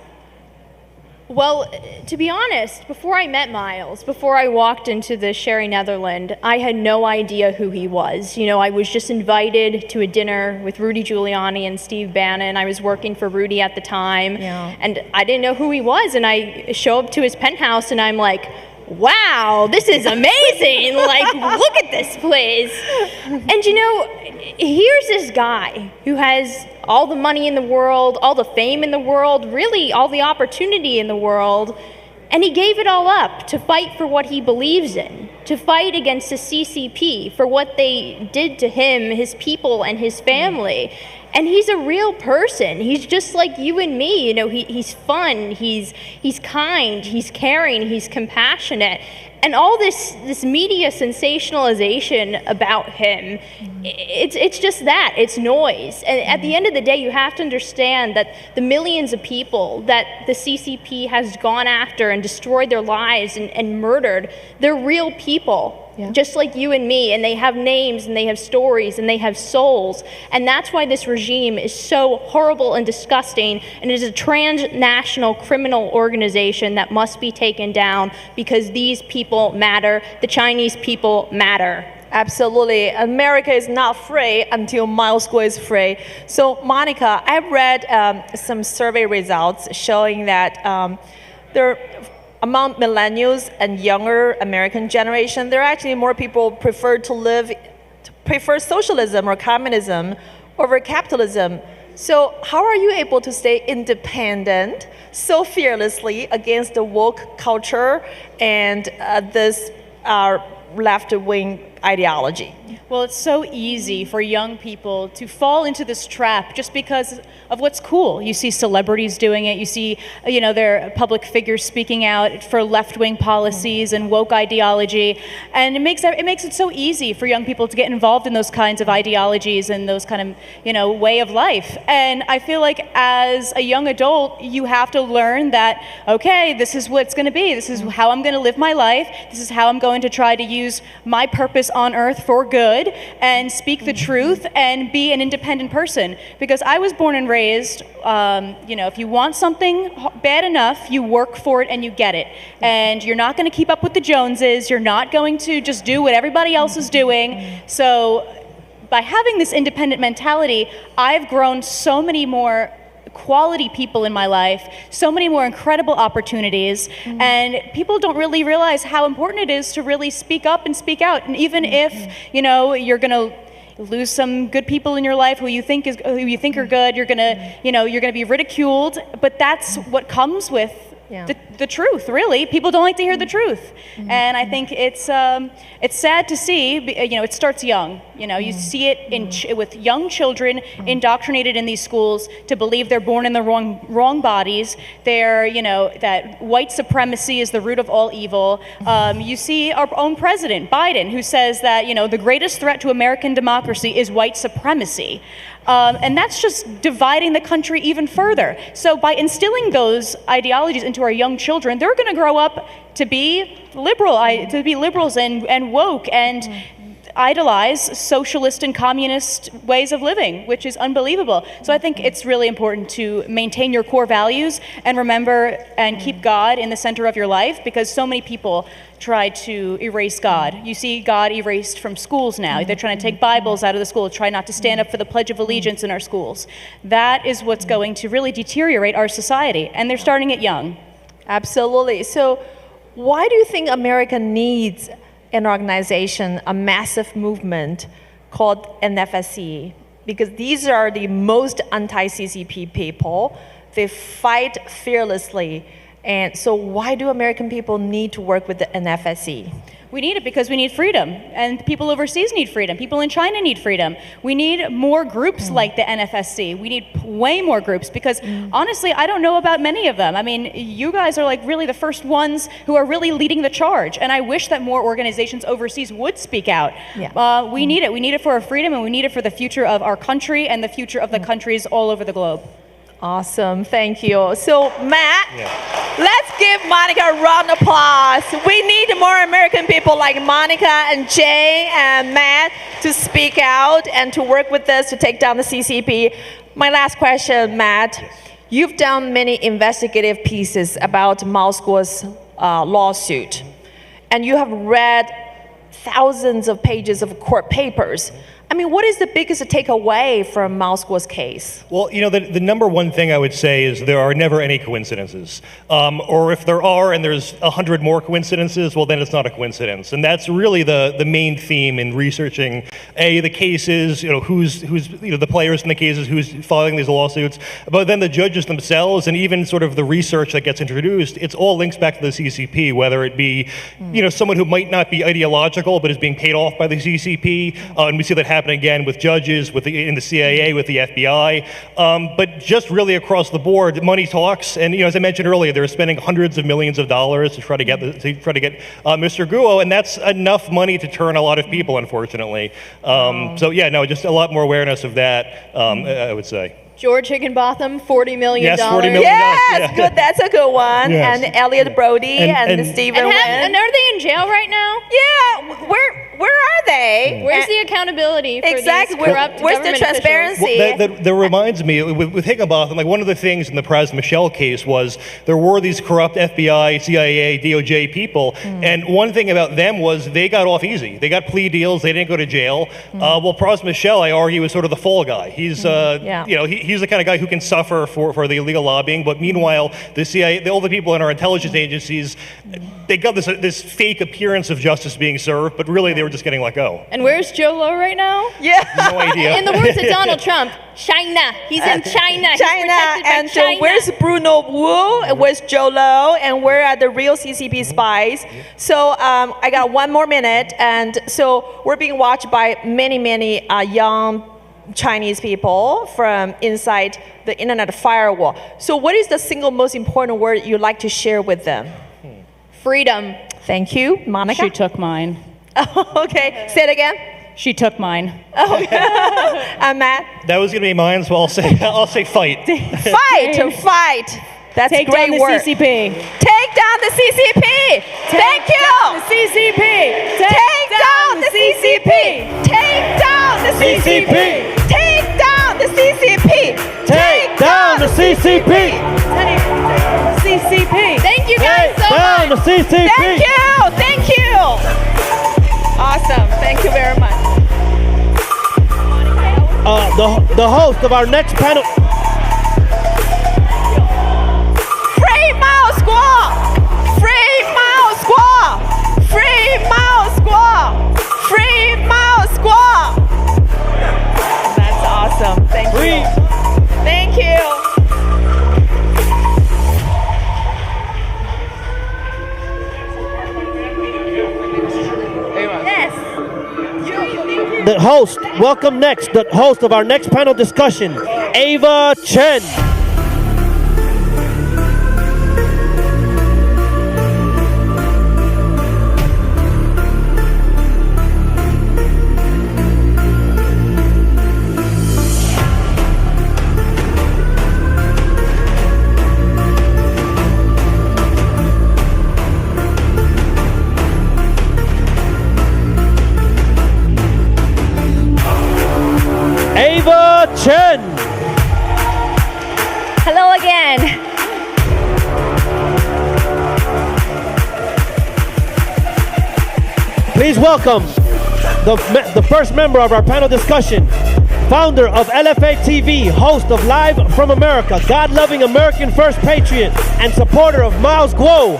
Well, to be honest, before I met Miles, before I walked into the Sherry Netherland, I had no idea who he was. I was just invited to a dinner with Rudy Giuliani and Steve Bannon. I was working for Rudy at the time, and I didn't know who he was. And I show up to his penthouse, and I'm like, wow, this is amazing. Like, look at this place. And you know, here's this guy who has all the money in the world, all the fame in the world, really all the opportunity in the world, and he gave it all up to fight for what he believes in, to fight against the CCP for what they did to him, his people, and his family. And he's a real person. He's just like you and me. You know, he's fun, he's kind, he's caring, he's compassionate. And all this media sensationalization about him, it's just that, it's noise. And at the end of the day, you have to understand that the millions of people that the CCP has gone after and destroyed their lives and murdered, they're real people. Just like you and me, and they have names, and they have stories, and they have souls. And that's why this regime is so horrible and disgusting, and it is a transnational criminal organization that must be taken down, because these people matter. The Chinese people matter. Absolutely. America is not free until MILESGUO is free. So, Monica, I've read some survey results showing that among millennials and younger American generation, there are actually more people prefer socialism or communism over capitalism. So how are you able to stay independent so fearlessly against the woke culture and this left-wing ideology? Well, it's so easy for young people to fall into this trap just because of what's cool. You see celebrities doing it. You see, their public figures speaking out for left-wing policies and woke ideology, and it makes it so easy for young people to get involved in those kinds of ideologies and those kind of, way of life. And I feel like as a young adult, you have to learn that, okay, this is what it's going to be. This is how I'm going to live my life. This is how I'm going to try to use my purpose on earth for good and speak the truth and be an independent person. Because I was born and raised, if you want something bad enough, you work for it and you get it. And you're not going to keep up with the Joneses. You're not going to just do what everybody else is doing. So by having this independent mentality, I've grown so many more quality people in my life, so many more incredible opportunities, and people don't really realize how important it is to really speak up and speak out. And even if you're going to lose some good people in your life who you think are good, you're going to be ridiculed, but that's what comes with the truth, really. People don't like to hear the truth. And I think it's sad to see, it starts young. You see it with young children indoctrinated in these schools to believe they're born in the wrong bodies. They're, that white supremacy is the root of all evil. You see our own president, Biden, who says that, the greatest threat to American democracy is white supremacy. And that's just dividing the country even further. So by instilling those ideologies into our young children, they're going to grow up to be liberals and woke and idolize socialist and communist ways of living, which is unbelievable. So I think it's really important to maintain your core values and remember and keep God in the center of your life, because so many people try to erase God. You see God erased from schools now. They're trying to take Bibles out of the school, try not to stand up for the Pledge of Allegiance in our schools. That is what's going to really deteriorate our society, and they're starting it young. Absolutely. So why do you think America needs an organization, a massive movement called NFSC? Because these are the most anti-CCP people. They fight fearlessly. And so why do American people need to work with the NFSC? We need it because we need freedom, and people overseas need freedom. People in China need freedom. We need more groups like the NFSC. We need way more groups because honestly, I don't know about many of them. I mean, you guys are like really the first ones who are really leading the charge, and I wish that more organizations overseas would speak out. We need it. We need it for our freedom, and we need it for the future of our country and the future of the countries all over the globe. Awesome, thank you. So Matt, let's give Monica a round of applause. We need more American people like Monica and Jay and Matt to speak out and to work with us to take down the CCP. My last question, Matt. You've done many investigative pieces about MILESGUO's lawsuit, and you have read thousands of pages of court papers. I mean, what is the biggest takeaway from MILESGUO's case? Well, the number one thing I would say is there are never any coincidences. Or if there are and there's 100 more coincidences, well, then it's not a coincidence. And that's really the main theme in researching, the cases, who's the players in the cases, who's filing these lawsuits, but then the judges themselves and even sort of the research that gets introduced, it's all links back to the CCP, whether it be, someone who might not be ideological but is being paid off by the CCP, and we see that happen again with judges, in the CIA, with the FBI, but just really across the board, money talks. And as I mentioned earlier, they're spending hundreds of millions of dollars to try to get Mr. Guo, and that's enough money to turn a lot of people, unfortunately. Just a lot more awareness of that, I would say. George Higginbotham, $40 million. Yes, $40 million. Yes, good. That's a good one. Yes. And Elliot Brody and Stephen Wynn. And are they in jail right now? Yeah. Where are they? Where's the accountability for exactly. these corrupt Where's the transparency? That reminds me, with Higginbotham, like one of the things in the Praz Michel case was there were these corrupt FBI, CIA, DOJ people, and one thing about them was they got off easy. They got plea deals. They didn't go to jail. Well, Praz Michel, I argue, was sort of the fall guy. He's, he's the kind of guy who can suffer for the illegal lobbying, but meanwhile, the CIA, all the people in our intelligence agencies, they got this fake appearance of justice being served, but really they were just getting let go. And where's Joe Low right now? Yeah. No idea. In the words of Donald Trump, China. He's in China. And so where's Bruno Wu? Where's Joe Low? And where are the real CCP spies? So I got 1 more minute. And so we're being watched by many young Chinese people from inside the internet firewall. So what is the single most important word you'd like to share with them? Freedom. Thank you. Monica? She took mine. Okay. Say it again. She took mine. Matt? That was going to be mine, so I'll say fight. Fight. That's Take a great down the word. CCP. Take down the CCP. Thank you. The CCP. Take down the CCP. Take down the CCP. Take down the CCP. Take down the CCP. CCP. Thank you guys so much. Down the CCP. Thank you. Awesome. Thank you very much. The host of our next panel. Free MILESGUO! Free MILESGUO! Free MILESGUO! Free MILESGUO! That's awesome. Thank you. Thank you. The host, welcome next, the host of our next panel discussion, Ava Chen. Ava Chen. Hello again. Please welcome the first member of our panel discussion, founder of LFA TV, host of Live from America, God-loving American First Patriot, and supporter of MILESGUO,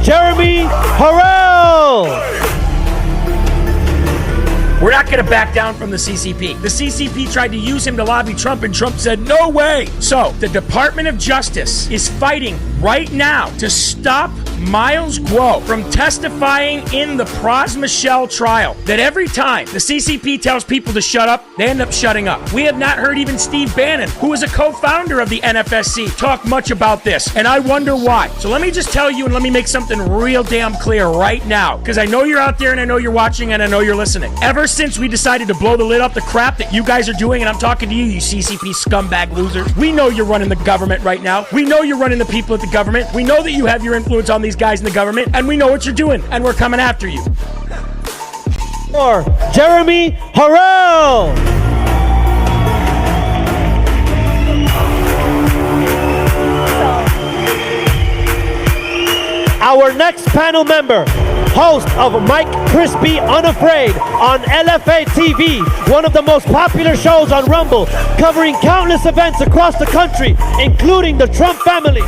Jeremy Harrell. We're not going to back down from the CCP. The CCP tried to use him to lobby Trump, and Trump said, no way. So the Department of Justice is fighting right now to stop MILESGUO from testifying in the Praz Michel trial. That every time the CCP tells people to shut up, they end up shutting up. We have not heard even Steve Bannon, who is a co-founder of the NFSC, talk much about this, and I wonder why. So let me just tell you and let me make something real damn clear right now, because I know you're out there and I know you're watching and I know you're listening. Ever since we decided to blow the lid off the crap that you guys are doing, and I'm talking to you, you CCP scumbag losers, we know you're running the government right now. We know you're running the people at the government. We know that you have your influence on these guys in the government, and we know what you're doing, and we're coming after you. Or Jeremy Harrell. Our next panel member, host of Mike Crispy Unafraid on LFA TV, one of the most popular shows on Rumble, covering countless events across the country, including the Trump family.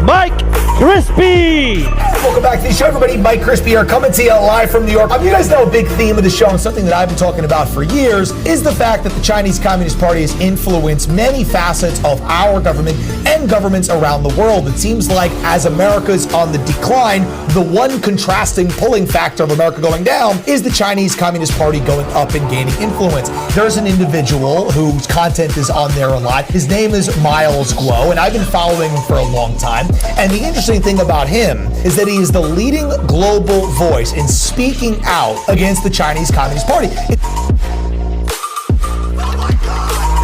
Mike Crispy! Welcome back to the show, everybody. Mike Crispy here, coming to you live from New York. You guys know a big theme of the show, and something that I've been talking about for years, is the fact that the Chinese Communist Party has influenced many facets of our government and governments around the world. It seems like as America's on the decline, the one contrasting pulling factor of America going down is the Chinese Communist Party going up and gaining influence. There's an individual whose content is on there a lot. His name is MILESGUO, and I've been following him for a long time. And the interesting thing about him is that he is the leading global voice in speaking out against the Chinese Communist Party.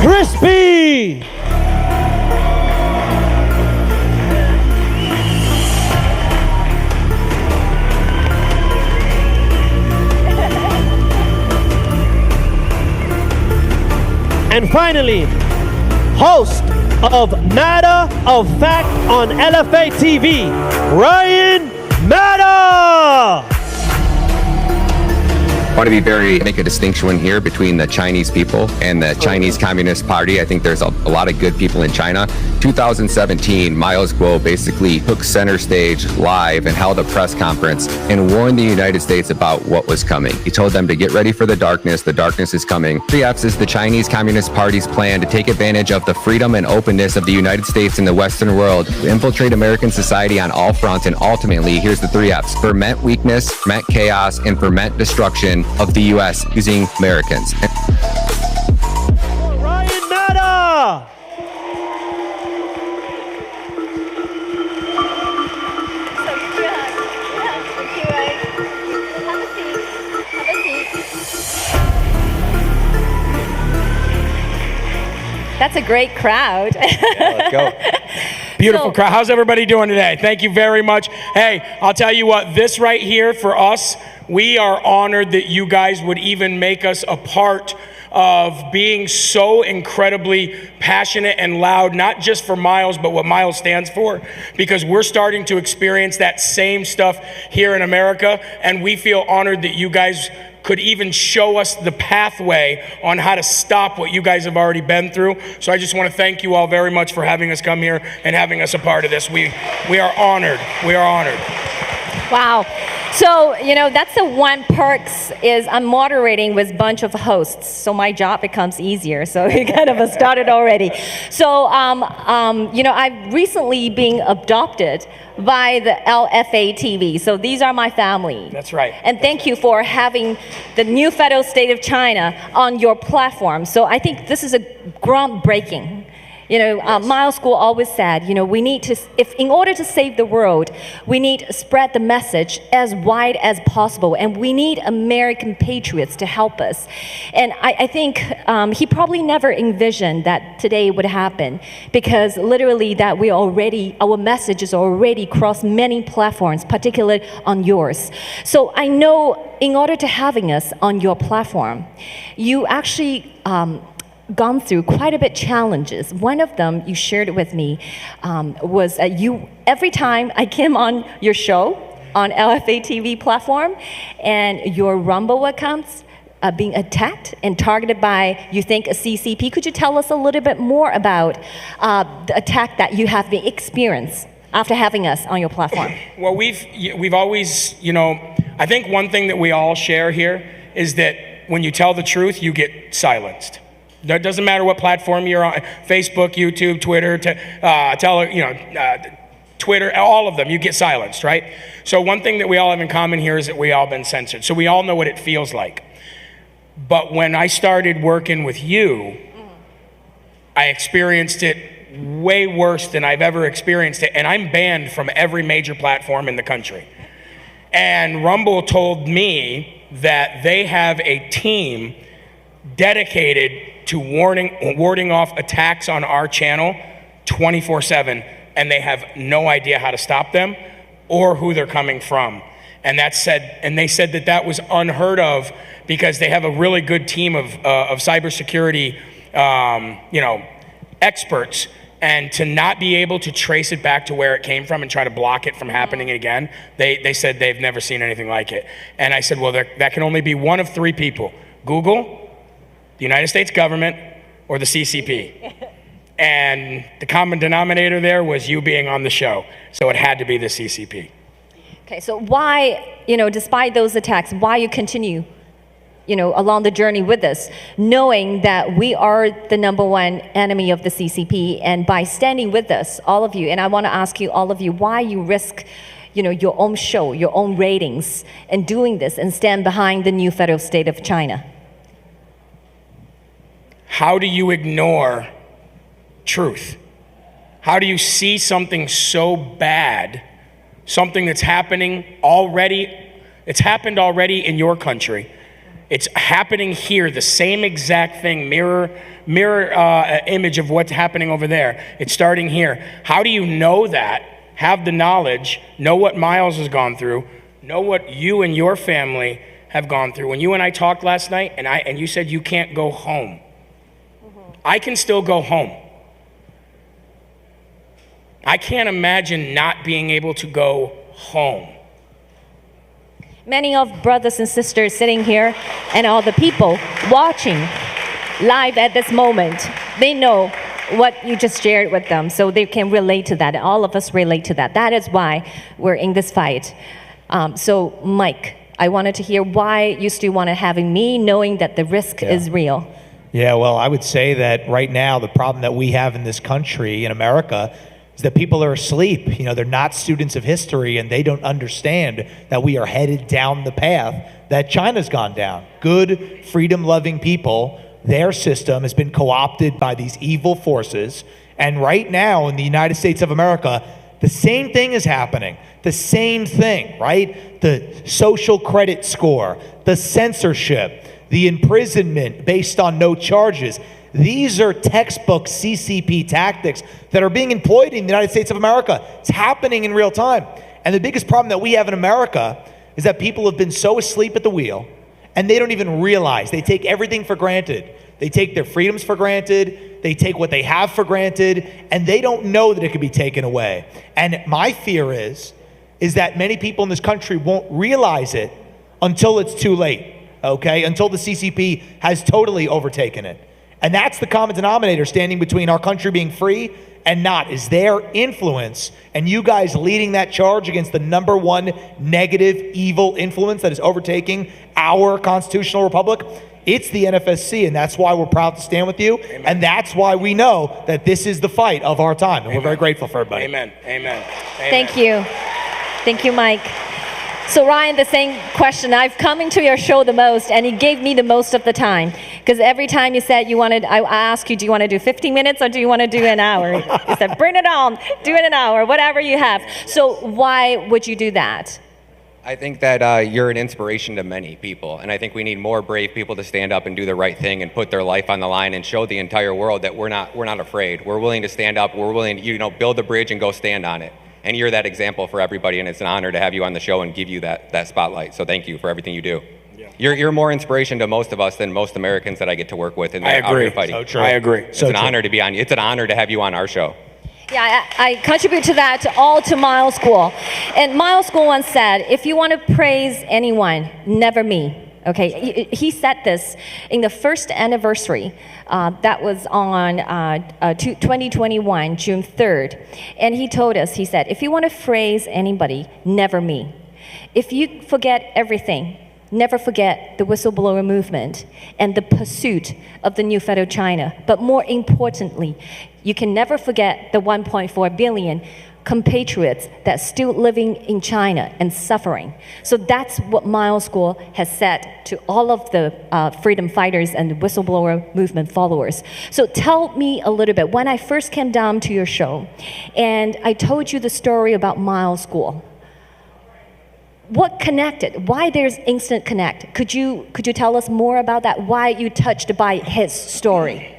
Crispy! And finally, host of Matter of Fact on LFA TV, Ryan Matter! I want to make a distinction here between the Chinese people and the Chinese Communist Party. I think there's a lot of good people in China. 2017, MILESGUO basically took center stage live and held a press conference and warned the United States about what was coming. He told them to get ready for the darkness is coming. 3Fs is the Chinese Communist Party's plan to take advantage of the freedom and openness of the United States and the Western world, to infiltrate American society on all fronts, and ultimately, here's the 3Fs: ferment weakness, ferment chaos, and ferment destruction of the U.S. using Americans. Ryan Matter! That's a great crowd. Let's go. Beautiful crowd. How's everybody doing today? Thank you very much. Hey, I'll tell you what, this right here for us, we are honored that you guys would even make us a part of being so incredibly passionate and loud, not just for Miles, but what Miles stands for, because we're starting to experience that same stuff here in America, and we feel honored that you guys could even show us the pathway on how to stop what you guys have already been through. So I just want to thank you all very much for having us come here and having us a part of this. We are honored. We are honored. Wow. So, that's the one perks is I'm moderating with a bunch of hosts. So my job becomes easier. So we kind of started already. So, I've recently been adopted by the LFA TV. So these are my family. That's right. And thank you for having the new federal state of China on your platform. So I think this is a groundbreaking. MILESGUO always said, we need to, in order to save the world, we need to spread the message as wide as possible, and we need American patriots to help us. And I think he probably never envisioned that today would happen, because literally that our message is already crossed many platforms, particularly on yours. So I know in order to having us on your platform, you actually gone through quite a bit challenges. One of them you shared with me was every time I came on your show on LFA TV platform and your Rumble accounts being attacked and targeted by, you think, a CCP. Could you tell us a little bit more about the attack that you have been experienced after having us on your platform? Well, we've always, I think one thing that we all share here is that when you tell the truth, you get silenced. That doesn't matter what platform you're on, Facebook, YouTube, Twitter, Twitter, all of them, you get silenced, right? So one thing that we all have in common here is that we all been censored. So we all know what it feels like. But when I started working with you, I experienced it way worse than I've ever experienced it. And I'm banned from every major platform in the country. And Rumble told me that they have a team dedicated to warding off attacks on our channel 24/7, and they have no idea how to stop them or who they're coming from. And they said that was unheard of because they have a really good team of cybersecurity, experts, And to not be able to trace it back to where it came from and try to block it from happening again, they said they've never seen anything like it. And I said, well, that can only be one of three people: Google, the United States government, or the CCP. And the common denominator there was you being on the show. So it had to be the CCP. Okay, so why, despite those attacks, why you continue, along the journey with us, knowing that we are the number one enemy of the CCP, and by standing with us, all of you, and I want to ask you, all of you, why you risk, your own show, your own ratings, and doing this and stand behind the new federal state of China? How do you ignore truth? How do you see something so bad, something that's happening already, it's happened already in your country, it's happening here, the same exact thing, mirror image of what's happening over there. It's starting here. How do you know that, have the knowledge, know what Miles has gone through, know what you and your family have gone through? When you and I talked last night, and you said you can't go home, I can still go home. I can't imagine not being able to go home. Many of brothers and sisters sitting here and all the people watching live at this moment, they know what you just shared with them, so they can relate to that. All of us relate to that. That is why we're in this fight. So Mike, I wanted to hear why you still want to have me, knowing that the risk is real. Yeah, well, I would say that right now the problem that we have in this country, in America, is that people are asleep. They're not students of history, and they don't understand that we are headed down the path that China's gone down. Good, freedom-loving people, their system has been co-opted by these evil forces, and right now in the United States of America, the same thing is happening. The same thing, right? The social credit score, the censorship, the imprisonment based on no charges. These are textbook CCP tactics that are being employed in the United States of America. It's happening in real time. And the biggest problem that we have in America is that people have been so asleep at the wheel, and they don't even realize. They take everything for granted. They take their freedoms for granted. They take what they have for granted, and they don't know that it could be taken away. And my fear is that many people in this country won't realize it until it's too late, okay? Until the CCP has totally overtaken it. And that's the common denominator standing between our country being free and not, is their influence, and you guys leading that charge against the number one negative, evil influence that is overtaking our constitutional republic. It's the NFSC, and that's why we're proud to stand with you. Amen. And that's why we know that this is the fight of our time, and Amen. We're very grateful for everybody. Amen. Amen. Amen. Thank you. Thank you, Mike. So Ryan, the same question. I've come into your show the most, and you gave me the most of the time. Because every time you said you wanted, I asked you, do you want to do 15 minutes or do you want to do an hour? You said, bring it on, do it in an hour, whatever you have. So why would you do that? I think that you're an inspiration to many people, and I think we need more brave people to stand up and do the right thing and put their life on the line and show the entire world that we're not afraid. We're willing to stand up. We're willing to, build the bridge and go stand on it. And you're that example for everybody, and it's an honor to have you on the show and give you that spotlight. So thank you for everything you do. Yeah. You're more inspiration to most of us than most Americans that I get to work with. And I agree. Fighting. So true. I agree. It's an honor to be on. It's an honor to have you on our show. Yeah, I contribute to that all to MILESGUO. And MILESGUO once said, if you want to praise anyone, never me. Okay, he said this in the first anniversary, that was on 2021, June 3rd. And he told us, he said, if you want to praise anybody, never me. If you forget everything, never forget the whistleblower movement and the pursuit of the new federal China. But more importantly, you can never forget the 1.4 billion compatriots that's still living in China and suffering. So that's what MILESGUO has said to all of the freedom fighters and the whistleblower movement followers. So tell me a little bit, when I first came down to your show and I told you the story about MILESGUO, what connected? Why there's instant connect? Could you tell us more about that? Why you touched by his story?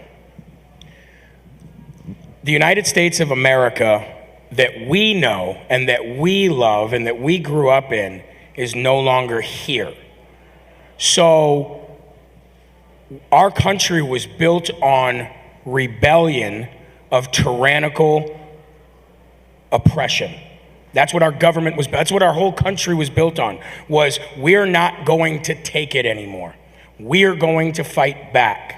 The United States of America that we know and that we love and that we grew up in is no longer here. So our country was built on rebellion of tyrannical oppression. That's what our government was, that's what our whole country was built on, was we're not going to take it anymore. We're going to fight back.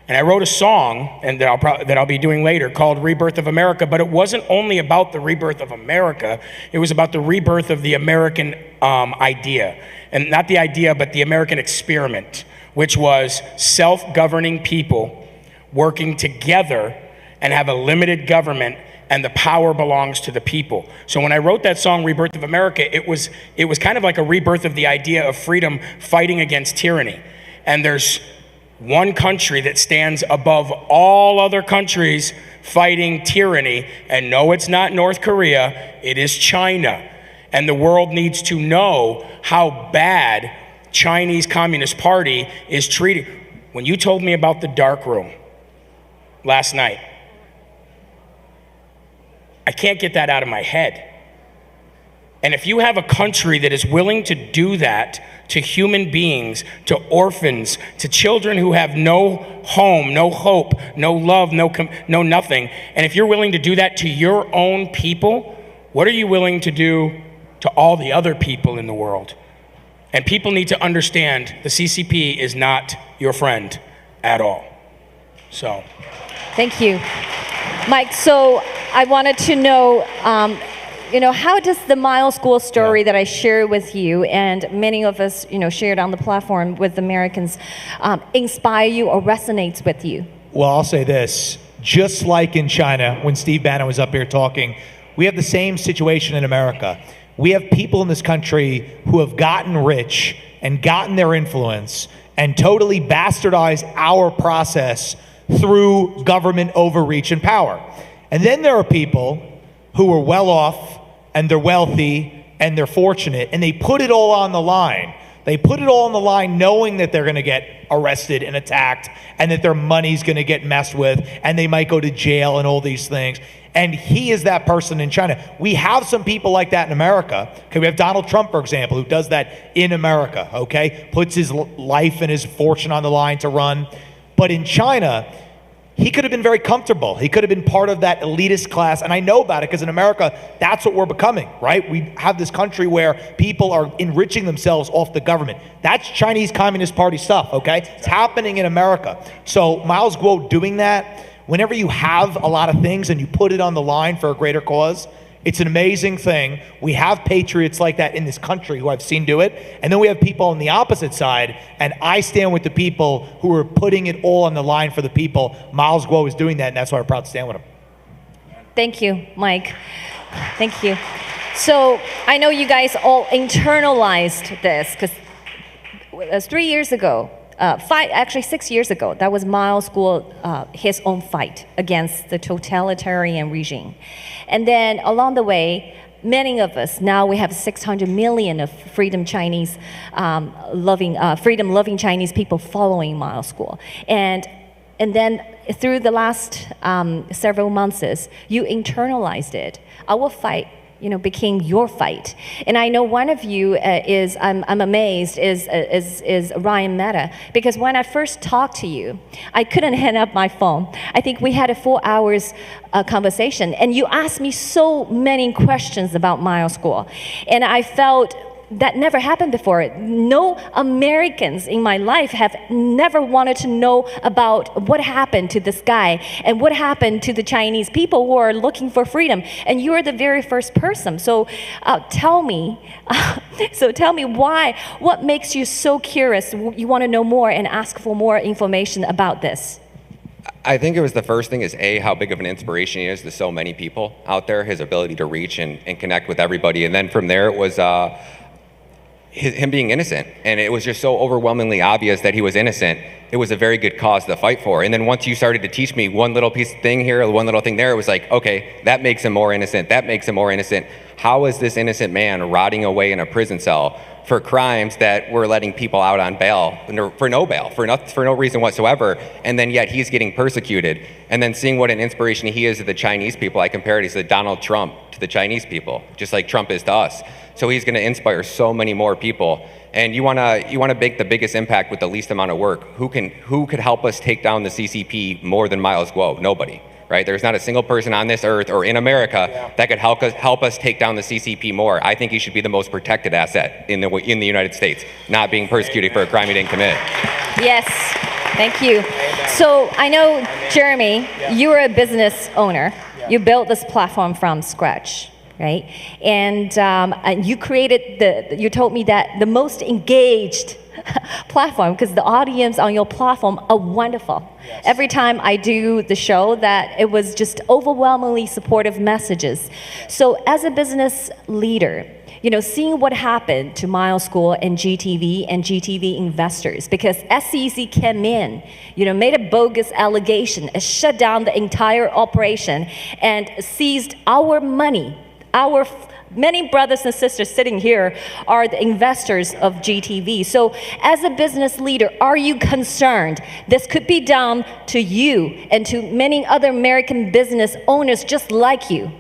And I wrote a song, and that I'll be doing later, called Rebirth of America, but it wasn't only about the rebirth of America, it was about the rebirth of the American idea. And not the idea, but the American experiment, which was self-governing people working together and have a limited government, and the power belongs to the people. So when I wrote that song, Rebirth of America, it was kind of like a rebirth of the idea of freedom fighting against tyranny. And there's one country that stands above all other countries fighting tyranny, and no, it's not North Korea, it is China. And the world needs to know how bad Chinese Communist Party is treating. When you told me about the dark room last night, I can't get that out of my head. And if you have a country that is willing to do that to human beings, to orphans, to children who have no home, no hope, no love, no nothing, and if you're willing to do that to your own people, what are you willing to do to all the other people in the world? And people need to understand the CCP is not your friend at all. So. Thank you. Mike, so I wanted to know, how does the MILESGUO story that I share with you, and many of us, shared on the platform with Americans, inspire you or resonates with you? Well, I'll say this. Just like in China, when Steve Bannon was up here talking, we have the same situation in America. We have people in this country who have gotten rich and gotten their influence and totally bastardized our process through government overreach and power. And then there are people who are well off and they're wealthy and they're fortunate, and they put it all on the line. They put it all on the line knowing that they're going to get arrested and attacked and that their money's going to get messed with and they might go to jail and all these things. And he is that person in China. We have some people like that in America. Okay, we have Donald Trump, for example, who does that in America, okay? Puts his life and his fortune on the line to run. But in China, he could have been very comfortable. He could have been part of that elitist class. And I know about it because in America, that's what we're becoming, right? We have this country where people are enriching themselves off the government. That's Chinese Communist Party stuff, okay? It's happening in America. So MILESGUO doing that, whenever you have a lot of things and you put it on the line for a greater cause, it's an amazing thing. We have patriots like that in this country who I've seen do it. And then we have people on the opposite side, and I stand with the people who are putting it all on the line for the people. MILESGUO is doing that, and that's why we're proud to stand with him. Thank you, Mike. Thank you. So I know you guys all internalized this, because 3 years ago, 6 years ago, that was MILESGUO, his own fight against the totalitarian regime. And then along the way, many of us, now we have 600 million of freedom loving Chinese people following MILESGUO. And then through the last several months, you internalized it. Our fight became your fight. And I know one of you is, I'm amazed, is Ryan Mehta, because when I first talked to you, I couldn't hang up my phone. I think we had a 4 hours conversation, and you asked me so many questions about MILESGUO, and I felt that never happened before. No Americans in my life have never wanted to know about what happened to this guy and what happened to the Chinese people who are looking for freedom. And you're the very first person. So tell me why, what makes you so curious? You want to know more and ask for more information about this? I think it was the first thing is how big of an inspiration he is to so many people out there, his ability to reach and connect with everybody. And then from there it was, him being innocent, and it was just so overwhelmingly obvious that he was innocent. It was a very good cause to fight for. And then once you started to teach me one little piece of thing here, one little thing there, it was like, okay, that makes him more innocent, that makes him more innocent. How is this innocent man rotting away in a prison cell for crimes that we're letting people out on bail for no bail, for no reason whatsoever, and then yet he's getting persecuted? And then seeing what an inspiration he is to the Chinese people, I compare it as the Donald Trump to the Chinese people, just like Trump is to us. So he's going to inspire so many more people. And you want to make the biggest impact with the least amount of work. Who could help us take down the CCP more than MILESGUO? Nobody. right? There's not a single person on this earth or in America that could help us take down the CCP more. I think he should be the most protected asset in the United States, not being persecuted for a crime he didn't commit. Yes, thank you. So I know, Jeremy, you are a business owner. You built this platform from scratch, right? And you created you told me that the most engaged platform, because the audience on your platform are wonderful. Yes. Every time I do the show, that it was just overwhelmingly supportive messages. So as a business leader, seeing what happened to MILESGUO and GTV investors, because SEC came in, made a bogus allegation, shut down the entire operation, and seized our money. Our many brothers and sisters sitting here are the investors of GTV. So as a business leader, are you concerned this could be done to you and to many other American business owners just like you?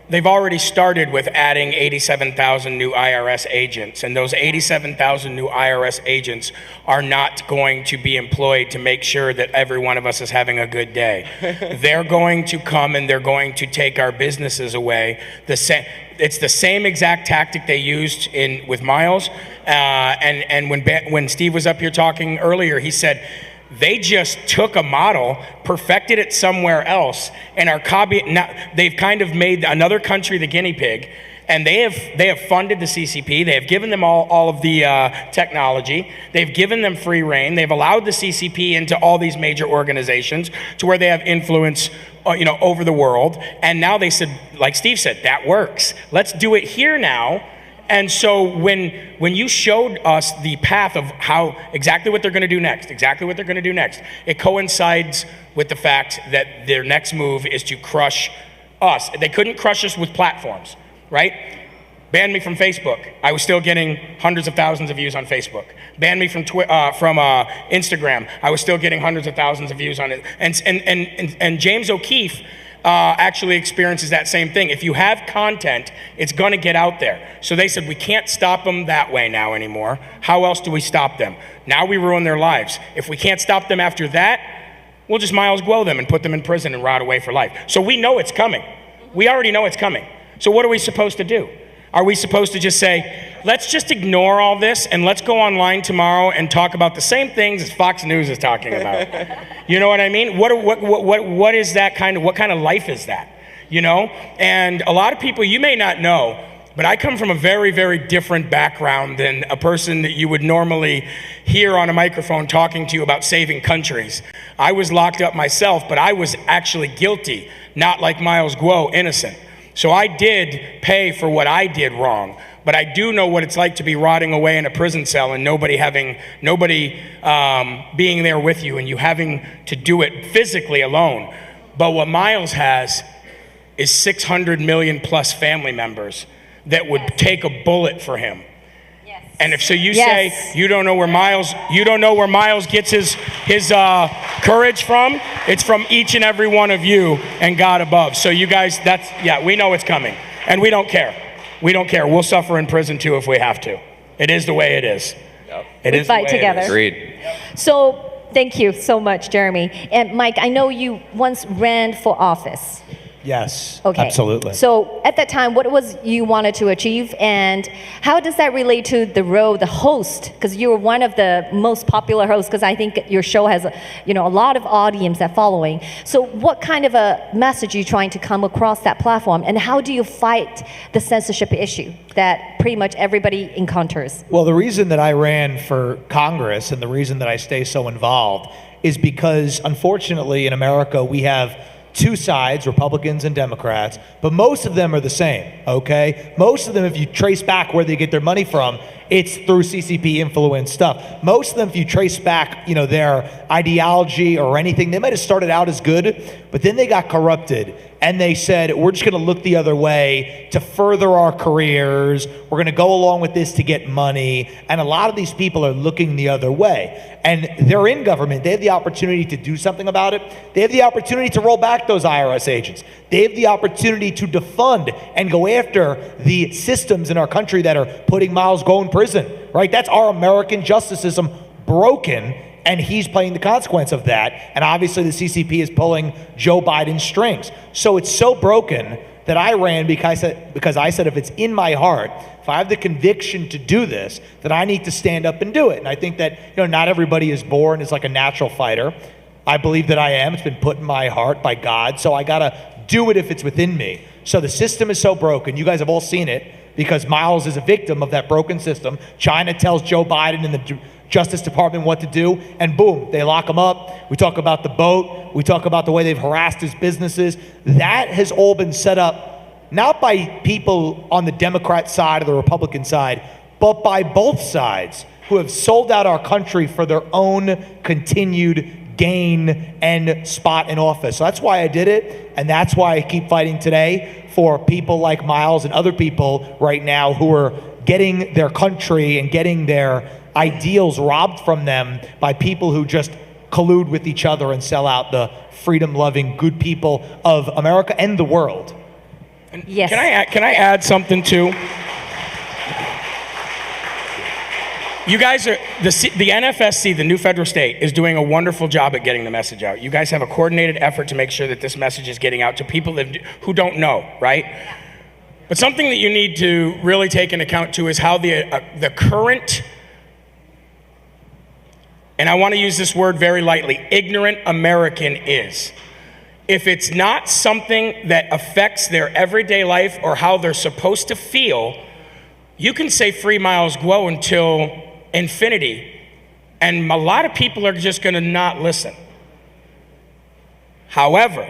They've already started with adding 87,000 new IRS agents, and those 87,000 new IRS agents are not going to be employed to make sure that every one of us is having a good day. They're going to come and they're going to take our businesses away. It's the same exact tactic they used with Miles, and when Steve was up here talking earlier, he said, they just took a model, perfected it somewhere else, and they've kind of made another country the guinea pig, and they have funded the CCP. They have given them all of the technology. They've given them free reign. They've allowed the CCP into all these major organizations to where they have influence, over the world. And now they said, like Steve said, that works. Let's do it here now. And so when you showed us the path of exactly what they're going to do next, it coincides with the fact that their next move is to crush us. They couldn't crush us with platforms, right? Banned me from Facebook. I was still getting hundreds of thousands of views on Facebook. Banned me from Instagram. I was still getting hundreds of thousands of views on it. And James O'Keefe actually experiences that same thing. If you have content, it's going to get out there. So they said, we can't stop them that way now anymore. How else do we stop them? Now we ruin their lives. If we can't stop them after that, we'll just MILESGUO them and put them in prison and rot away for life. So we know it's coming. We already know it's coming. So what are we supposed to do? Are we supposed to just say, let's just ignore all this and let's go online tomorrow and talk about the same things as Fox News is talking about? You know what I mean? What is that what kind of life is that? And a lot of people, you may not know, but I come from a very, very different background than a person that you would normally hear on a microphone talking to you about saving countries. I was locked up myself, but I was actually guilty, not like MILESGUO, innocent. So I did pay for what I did wrong, but I do know what it's like to be rotting away in a prison cell and nobody being there with you and you having to do it physically alone. But what Miles has is 600 million plus family members that would take a bullet for him. And if so, you say you don't know where Miles gets his courage from. It's from each and every one of you and God above. So you guys, we know it's coming, and we don't care. We don't care. We'll suffer in prison too if we have to. It is the way it is. Yep. We fight together. Agreed. So thank you so much, Jeremy. And Mike, I know you once ran for office. Yes, okay. Absolutely. So at that time, what was you wanted to achieve, and how does that relate to the role, the host? Because you were one of the most popular hosts, because I think your show has a lot of audience that following. So what kind of a message are you trying to come across that platform, and how do you fight the censorship issue that pretty much everybody encounters? Well, the reason that I ran for Congress and the reason that I stay so involved is because, unfortunately, in America, we have two sides, Republicans and Democrats, but most of them are the same, okay? Most of them, if you trace back where they get their money from, it's through CCP influence stuff. Most of them, if you trace back, their ideology or anything, they might have started out as good, but then they got corrupted and they said, we're just gonna look the other way to further our careers. We're gonna go along with this to get money. And a lot of these people are looking the other way. And they're in government. They have the opportunity to do something about it. They have the opportunity to roll back those IRS agents. They have the opportunity to defund and go after the systems in our country that are putting MILESGUO in prison, right? That's our American justice system broken And he's paying the consequence of that. And obviously the CCP is pulling Joe Biden's strings. So it's so broken that I ran because I said if it's in my heart, if I have the conviction to do this, that I need to stand up and do it. And I think that not everybody is born as like a natural fighter. I believe that I am. It's been put in my heart by God. So I gotta do it if it's within me. So the system is so broken. You guys have all seen it because Miles is a victim of that broken system. China tells Joe Biden and the Justice Department what to do, and boom, they lock him up. We talk about the boat. We talk about the way they've harassed his businesses. That has all been set up, not by people on the Democrat side or the Republican side, but by both sides who have sold out our country for their own continued gain and spot in office. So that's why I did it, and that's why I keep fighting today for people like Miles and other people right now who are getting their country and getting their ideals robbed from them by people who just collude with each other and sell out the freedom-loving, good people of America and the world. Yes. Can I add something too? You guys are, the NFSC, the new federal state, is doing a wonderful job at getting the message out. You guys have a coordinated effort to make sure that this message is getting out to people who don't know, right? But something that you need to really take into account too is how the current, and I want to use this word very lightly, ignorant American is. If it's not something that affects their everyday life or how they're supposed to feel, you can say free MILESGUO until infinity, and a lot of people are just going to not listen. However,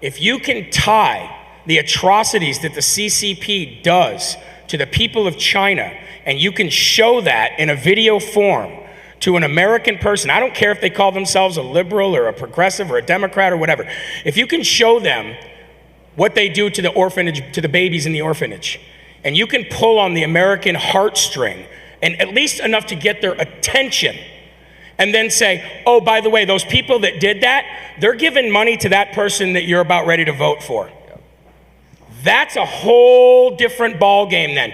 if you can tie the atrocities that the CCP does to the people of China, and you can show that in a video form to an American person, I don't care if they call themselves a liberal or a progressive or a Democrat or whatever, if you can show them what they do to the orphanage, to the babies in the orphanage, and you can pull on the American heartstring, and at least enough to get their attention, and then say, oh, by the way, those people that did that, they're giving money to that person that you're about ready to vote for. That's a whole different ball game then.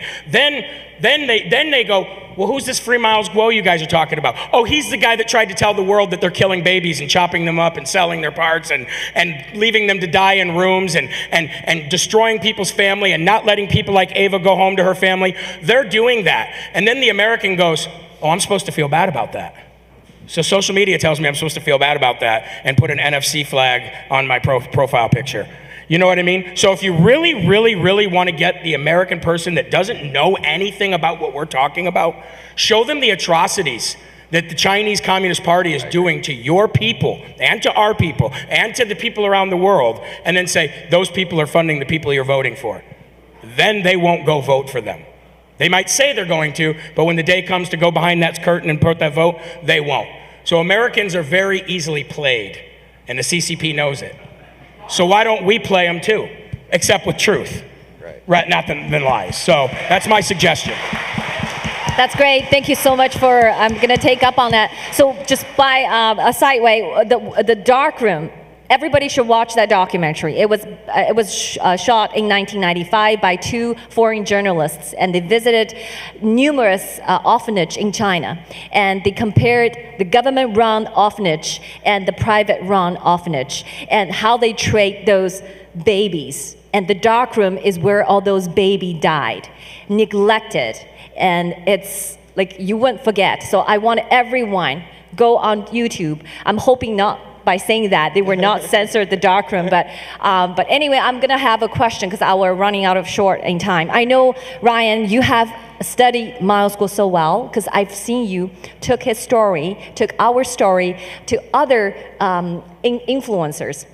Then they go, well, who's this free MILESGUO you guys are talking about? Oh, he's the guy that tried to tell the world that they're killing babies and chopping them up and selling their parts and leaving them to die in rooms and destroying people's family and not letting people like Ava go home to her family. They're doing that. And then the American goes, oh, I'm supposed to feel bad about that. So social media tells me I'm supposed to feel bad about that and put an NFC flag on my profile picture. You know what I mean? So if you really, really, really want to get the American person that doesn't know anything about what we're talking about, show them the atrocities that the Chinese Communist Party is doing to your people and to our people and to the people around the world, and then say, those people are funding the people you're voting for. Then they won't go vote for them. They might say they're going to, but when the day comes to go behind that curtain and put that vote, they won't. So Americans are very easily played, and the CCP knows it. So why don't we play them too, except with truth, right? Not than lies. So that's my suggestion. That's great. Thank you so much for, I'm going to take up on that. So just by a sideway, the dark room, everybody should watch that documentary. It was shot in 1995 by 2 foreign journalists, and they visited numerous orphanages in China, and they compared the government-run orphanage and the private-run orphanage, and how they treat those babies. And the dark room is where all those babies died, neglected, and it's like you wouldn't forget. So I want everyone go on YouTube. I'm hoping not. By saying that, they were not censored the darkroom, but anyway, I'm gonna have a question because we're running out of short in time. I know, Ryan, you have studied MILESGUO so well because I've seen you took his story, took our story to other influencers.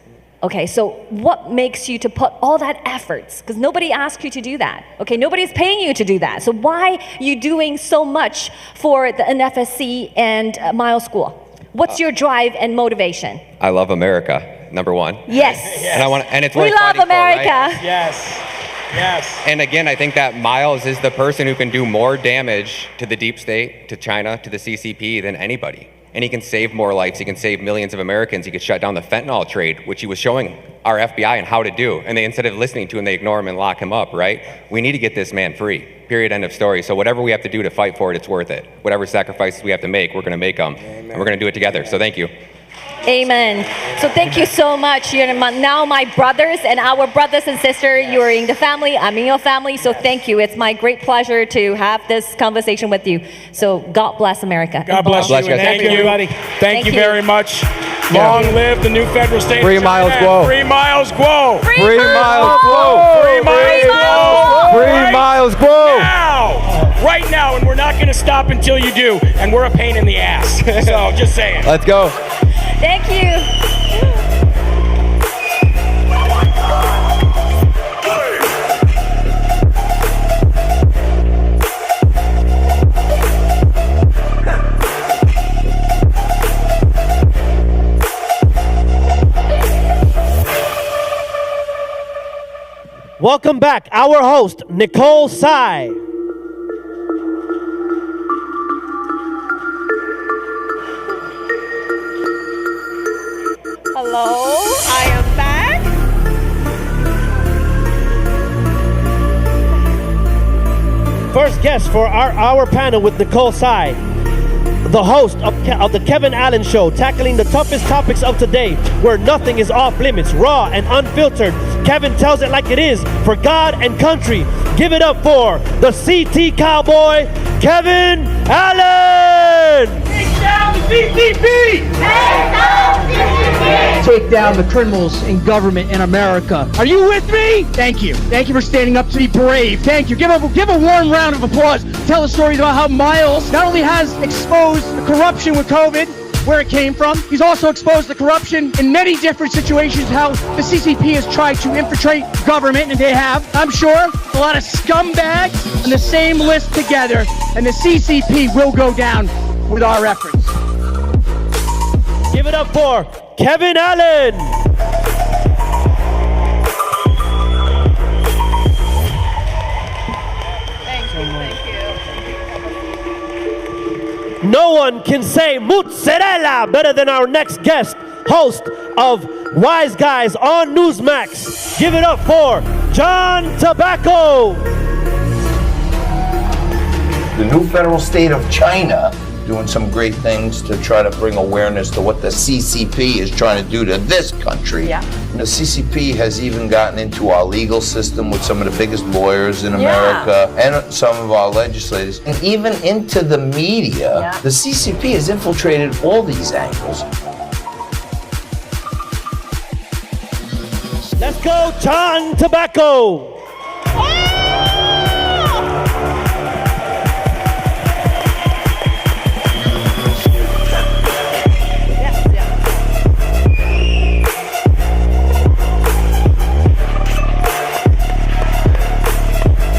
Okay, so what makes you to put all that efforts? Because nobody asked you to do that. Okay, nobody's paying you to do that. So why are you doing so much for the NFSC and MILESGUO? What's your drive and motivation? I love America, number one. Yes. And it's we worth love fighting America. for, right? Yes. And again, I think that Miles is the person who can do more damage to the deep state, to China, to the CCP than anybody. And he can save more lives. He can save millions of Americans. He could shut down the fentanyl trade, which he was showing our FBI and how to do. And they, instead of listening to him, they ignore him and lock him up, right? We need to get this man free, Period, end of story. So whatever we have to do to fight for it, it's worth it. Whatever sacrifices we have to make, we're going to make them. Amen. And we're going to do it together. So thank you. Amen. So thank you so much. You're now my brothers and our brothers and sisters. You're in the family. I'm in your family. So thank you. It's my great pleasure to have this conversation with you. So God bless America. God bless you. Thank you, everybody. Thank you very much. Long live the new federal state Free of China. MILESGUO. Free MILESGUO. Free MILESGUO. Free MILESGUO. Free MILESGUO. Now. Right now. And we're not going to stop until you do. And we're a pain in the ass. So just saying. Let's go. Thank you. Welcome back, our host, Nicole Tsai. Hello, I am back. First guest for our panel with Nicole Tsai, the host of the Kevin Allen Show, tackling the toughest topics of today, where nothing is off limits, raw and unfiltered. Kevin tells it like it is, for God and country. Give it up for the CT Cowboy, Kevin Allen! Take down the CCP! Take down the criminals in government in America. Are you with me? Thank you. Thank you for standing up to be brave. Thank you. Give a warm round of applause. Tell the stories about how Miles not only has exposed the corruption with COVID, where it came from, he's also exposed the corruption in many different situations, how the CCP has tried to infiltrate government, and they have, I'm sure, a lot of scumbags on the same list together, and the CCP will go down with our efforts. Give it up for Kevin Allen! No one can say mozzarella better than our next guest, host of Wise Guys on Newsmax. Give it up for John Tobacco. The new federal state of China doing some great things to try to bring awareness to what the CCP is trying to do to this country. Yeah. And the CCP has even gotten into our legal system with some of the biggest lawyers in America and some of our legislators, and even into the media. Yeah. The CCP has infiltrated all these angles. Let's go, John Tobacco.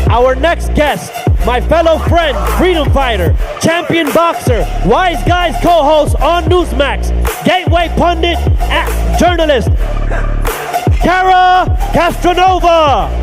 Our next guest, my fellow friend, freedom fighter, champion boxer, Wise Guys co-host on Newsmax, gateway pundit, journalist, Kara Castronova.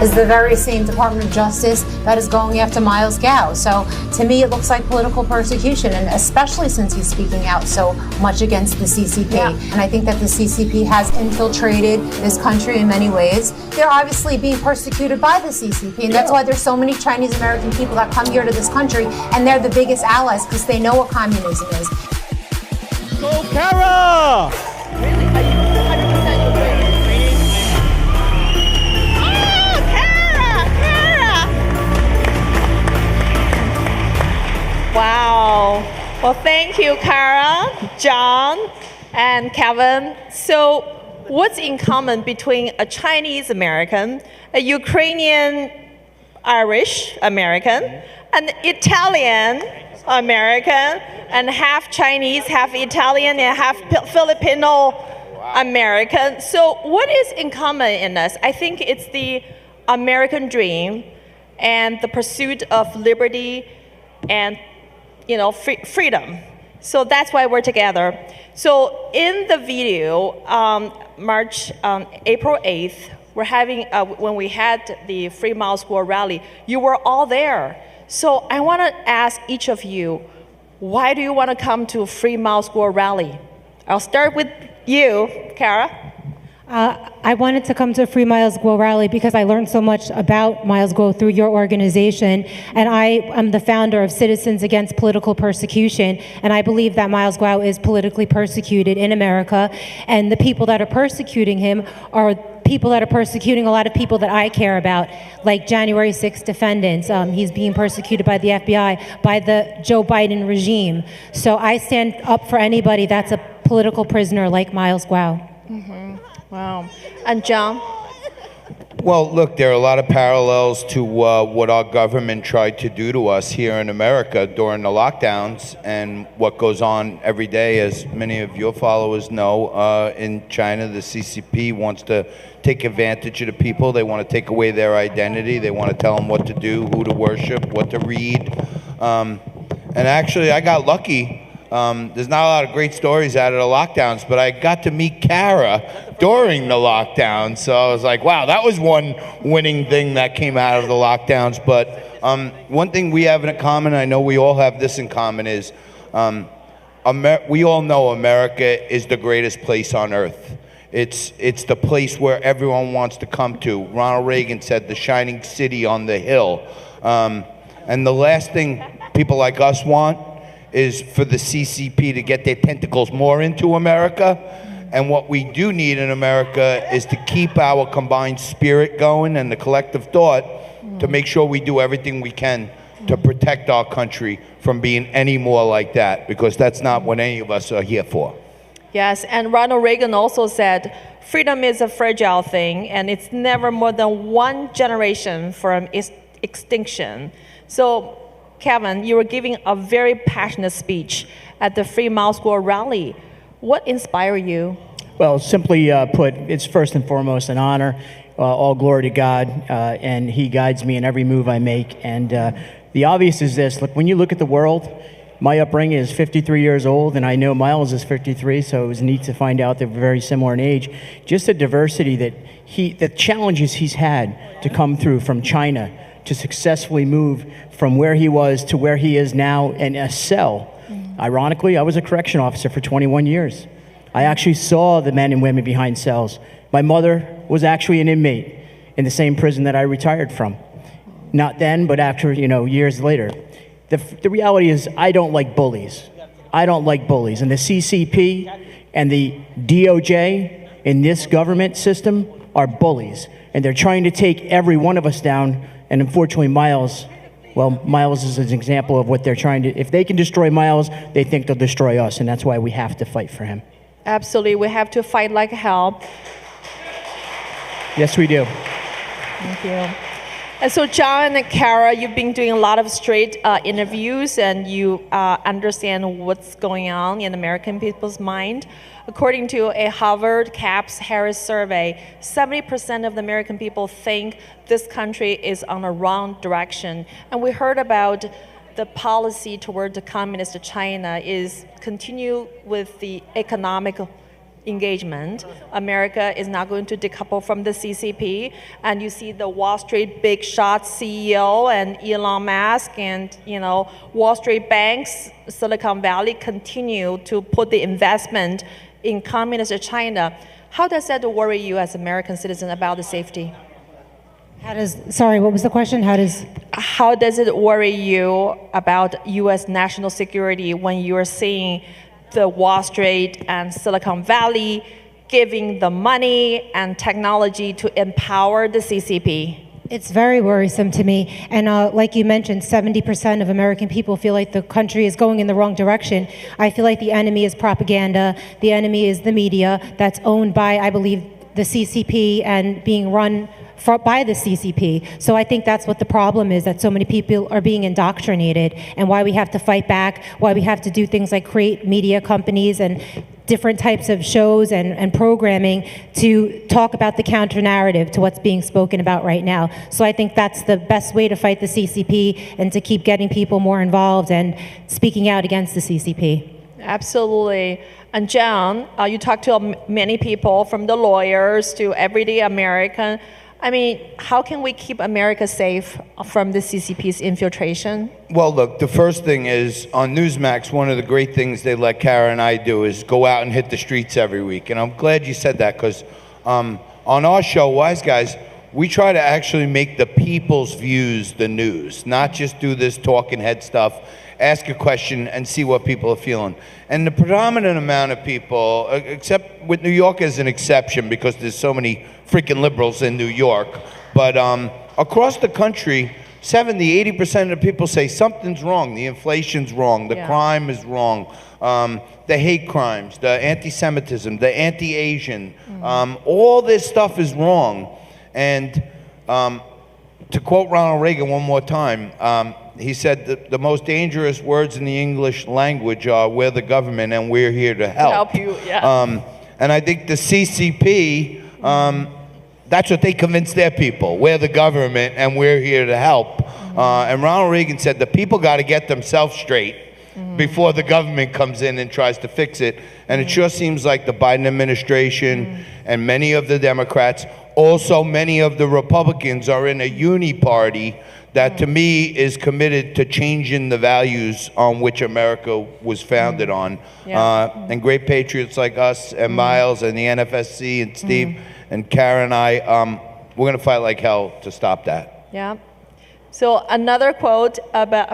Is the very same Department of Justice that is going after MILESGUO. So to me, it looks like political persecution, and especially since he's speaking out so much against the CCP. Yeah. And I think that the CCP has infiltrated this country in many ways. They're obviously being persecuted by the CCP, and that's why there's so many Chinese American people that come here to this country, and they're the biggest allies because they know what communism is. Go, Kara! Wow. Well, thank you, Kara, John, and Kevin. So, what's in common between a Chinese American, a Ukrainian Irish American, an Italian American, and half Chinese, half Italian, and half Filipino American? So, what is in common in us? I think it's the American dream and the pursuit of liberty and freedom. So that's why we're together. So in the video, April 8th, we're having, when we had the Free MILESGUO rally, you were all there. So I want to ask each of you, why do you want to come to a Free MILESGUO rally? I'll start with you, Kara. I wanted to come to Free MILESGUO rally because I learned so much about MILESGUO through your organization, and I am the founder of Citizens Against Political Persecution, and I believe that MILESGUO is politically persecuted in America, and the people that are persecuting him are people that are persecuting a lot of people that I care about, like January 6th defendants. He's being persecuted by the FBI, by the Joe Biden regime. So I stand up for anybody that's a political prisoner like MILESGUO. Wow. And John? Well, look, there are a lot of parallels to what our government tried to do to us here in America during the lockdowns and what goes on every day, as many of your followers know. In China, the CCP wants to take advantage of the people. They want to take away their identity. They want to tell them what to do, who to worship, what to read. And actually, I got lucky. There's not a lot of great stories out of the lockdowns, but I got to meet Kara during the lockdown. So I was like, wow, that was one winning thing that came out of the lockdowns. But one thing we have in common, I know we all have this in common, is we all know America is the greatest place on earth. It's the place where everyone wants to come to. Ronald Reagan said the shining city on the hill. And the last thing people like us want is for the CCP to get their tentacles more into America. And what we do need in America is to keep our combined spirit going and the collective thought to make sure we do everything we can to protect our country from being any more like that, because that's not what any of us are here for. Yes, and Ronald Reagan also said, freedom is a fragile thing, and it's never more than one generation from extinction. So, Kevin, you were giving a very passionate speech at the Free MILESGUO rally. What inspired you? Well, simply put, it's first and foremost an honor. All glory to God, and He guides me in every move I make. And the obvious is this: look, when you look at the world, my upbringing is 53 years old, and I know Miles is 53, so it was neat to find out they're very similar in age. Just the diversity the challenges he's had to come through from China to successfully move from where he was to where he is now in a cell. Ironically, I was a correction officer for 21 years. I actually saw the men and women behind cells. My mother was actually an inmate in the same prison that I retired from. Not then, but after, years later. The reality is, I don't like bullies. I don't like bullies. And the CCP and the DOJ in this government system are bullies. And they're trying to take every one of us down. And unfortunately, Miles is an example of what they're trying to. If they can destroy Miles, they think they'll destroy us. And that's why we have to fight for him. Absolutely. We have to fight like hell. Yes, we do. Thank you. And so, John and Kara, you've been doing a lot of straight interviews, and you understand what's going on in American people's mind. According to a Harvard Caps Harris survey, 70% of the American people think this country is on the wrong direction. And we heard about the policy toward the communist China is continue with the economic engagement. America is not going to decouple from the CCP, and you see the Wall Street big shot CEO and Elon Musk and Wall Street banks, Silicon Valley continue to put the investment in communist China. How does that worry you as American citizen about the safety? Sorry, what was the question? How does it worry you about U.S. national security when you're seeing the Wall Street and Silicon Valley giving the money and technology to empower the CCP? It's very worrisome to me. And like you mentioned, 70% of American people feel like the country is going in the wrong direction. I feel like the enemy is propaganda. The enemy is the media that's owned by, I believe, the CCP and being run by the CCP. So I think that's what the problem is, that so many people are being indoctrinated, and why we have to fight back, why we have to do things like create media companies and different types of shows and programming to talk about the counter-narrative to what's being spoken about right now. So I think that's the best way to fight the CCP and to keep getting people more involved and speaking out against the CCP. Absolutely. And John, you talk to many people, from the lawyers to everyday American. I mean, how can we keep America safe from the CCP's infiltration? Well, look, the first thing is, on Newsmax, one of the great things they let Kara and I do is go out and hit the streets every week. And I'm glad you said that, because on our show, Wise Guys, we try to actually make the people's views the news, not just do this talking head stuff, ask a question and see what people are feeling. And the predominant amount of people, except with New York as an exception because there's so many freaking liberals in New York, but across the country, 70-80% of the people say something's wrong. The inflation's wrong. The crime is wrong. The hate crimes, the anti-Semitism, the anti-Asian, all this stuff is wrong. And to quote Ronald Reagan one more time, he said that the most dangerous words in the English language are "we're the government and we're here to help." You, yeah. And I think the CCP, that's what they convinced their people. We're the government and we're here to help. And Ronald Reagan said the people got to get themselves straight before the government comes in and tries to fix it. And it sure seems like the Biden administration and many of the Democrats, also many of the Republicans, are in a uni-party that to me is committed to changing the values on which America was founded on. And great patriots like us and Miles and the NFSC and Steve and Karen and I, we're going to fight like hell to stop that. Yeah. So another quote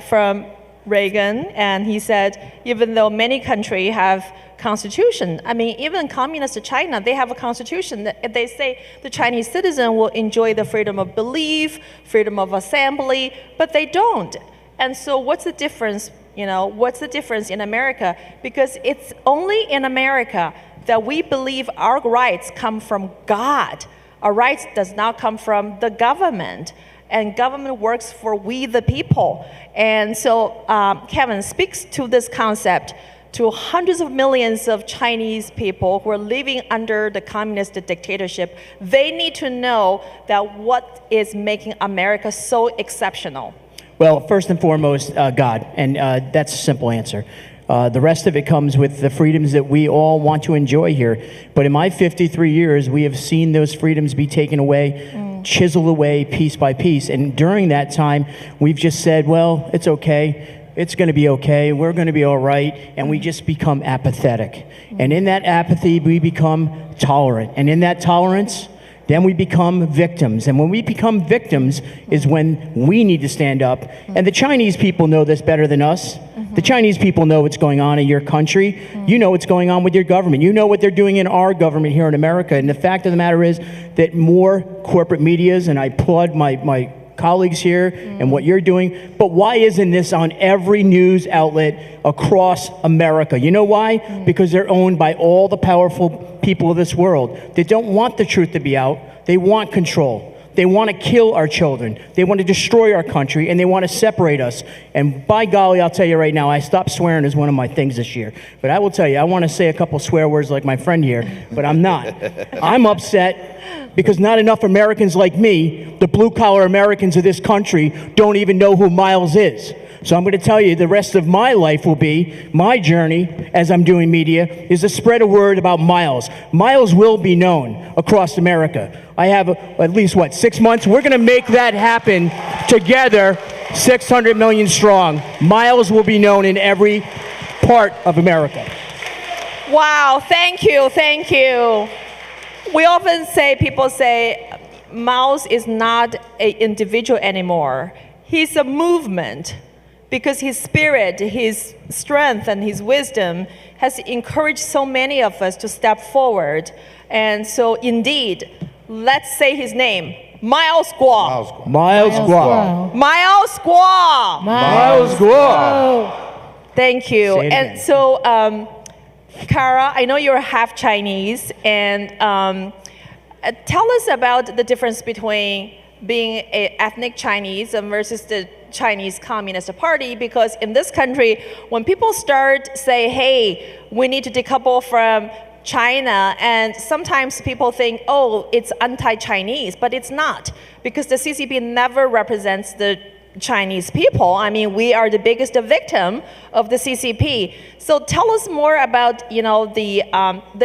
from Reagan, and he said, even though many countries have constitution, I mean, even communist China, they have a constitution that they say the Chinese citizen will enjoy the freedom of belief, freedom of assembly, but they don't. And so what's the difference, what's the difference in America? Because it's only in America that we believe our rights come from God. Our rights does not come from the government. And government works for we the people. And so Kevin speaks to this concept to hundreds of millions of Chinese people who are living under the communist dictatorship. They need to know that what is making America so exceptional. Well, first and foremost, God, and that's a simple answer. The rest of it comes with the freedoms that we all want to enjoy here. But in my 53 years, we have seen those freedoms be taken away, chiseled away piece by piece. And during that time, we've just said, well, it's okay. It's going to be okay. We're going to be all right. And we just become apathetic. And in that apathy, we become tolerant. And in that tolerance, then we become victims. And when we become victims is when we need to stand up. And the Chinese people know this better than us. The Chinese people know what's going on in your country. You know what's going on with your government. You know what they're doing in our government here in America. And the fact of the matter is that more corporate medias, and I applaud my colleagues here and what you're doing, but why isn't this on every news outlet across America? You know why? Because they're owned by all the powerful people of this world. They don't want the truth to be out. They want control. They want to kill our children. They want to destroy our country, and they want to separate us. And by golly, I'll tell you right now, I stopped swearing as one of my things this year. But I will tell you, I want to say a couple swear words like my friend here, but I'm not. I'm upset because not enough Americans like me, the blue-collar Americans of this country, don't even know who Miles is. So I'm going to tell you the rest of my life will be, my journey as I'm doing media, is to spread a word about Miles. Miles will be known across America. I have at least, 6 months? We're going to make that happen together, 600 million strong. Miles will be known in every part of America. Wow, thank you, thank you. We often say, people say, Miles is not an individual anymore. He's a movement. Because his spirit, his strength, and his wisdom has encouraged so many of us to step forward. And so, indeed, let's say his name. MILESGUO. MILESGUO. MILESGUO. MILESGUO. Thank you. And so, Kara, I know you're half Chinese, and tell us about the difference between being an ethnic Chinese versus the Chinese Communist Party, because in this country, when people start say, hey, we need to decouple from China, and sometimes people think, oh, it's anti-Chinese, but it's not, because the CCP never represents the Chinese people. I mean, we are the biggest victim of the CCP. So tell us more about, the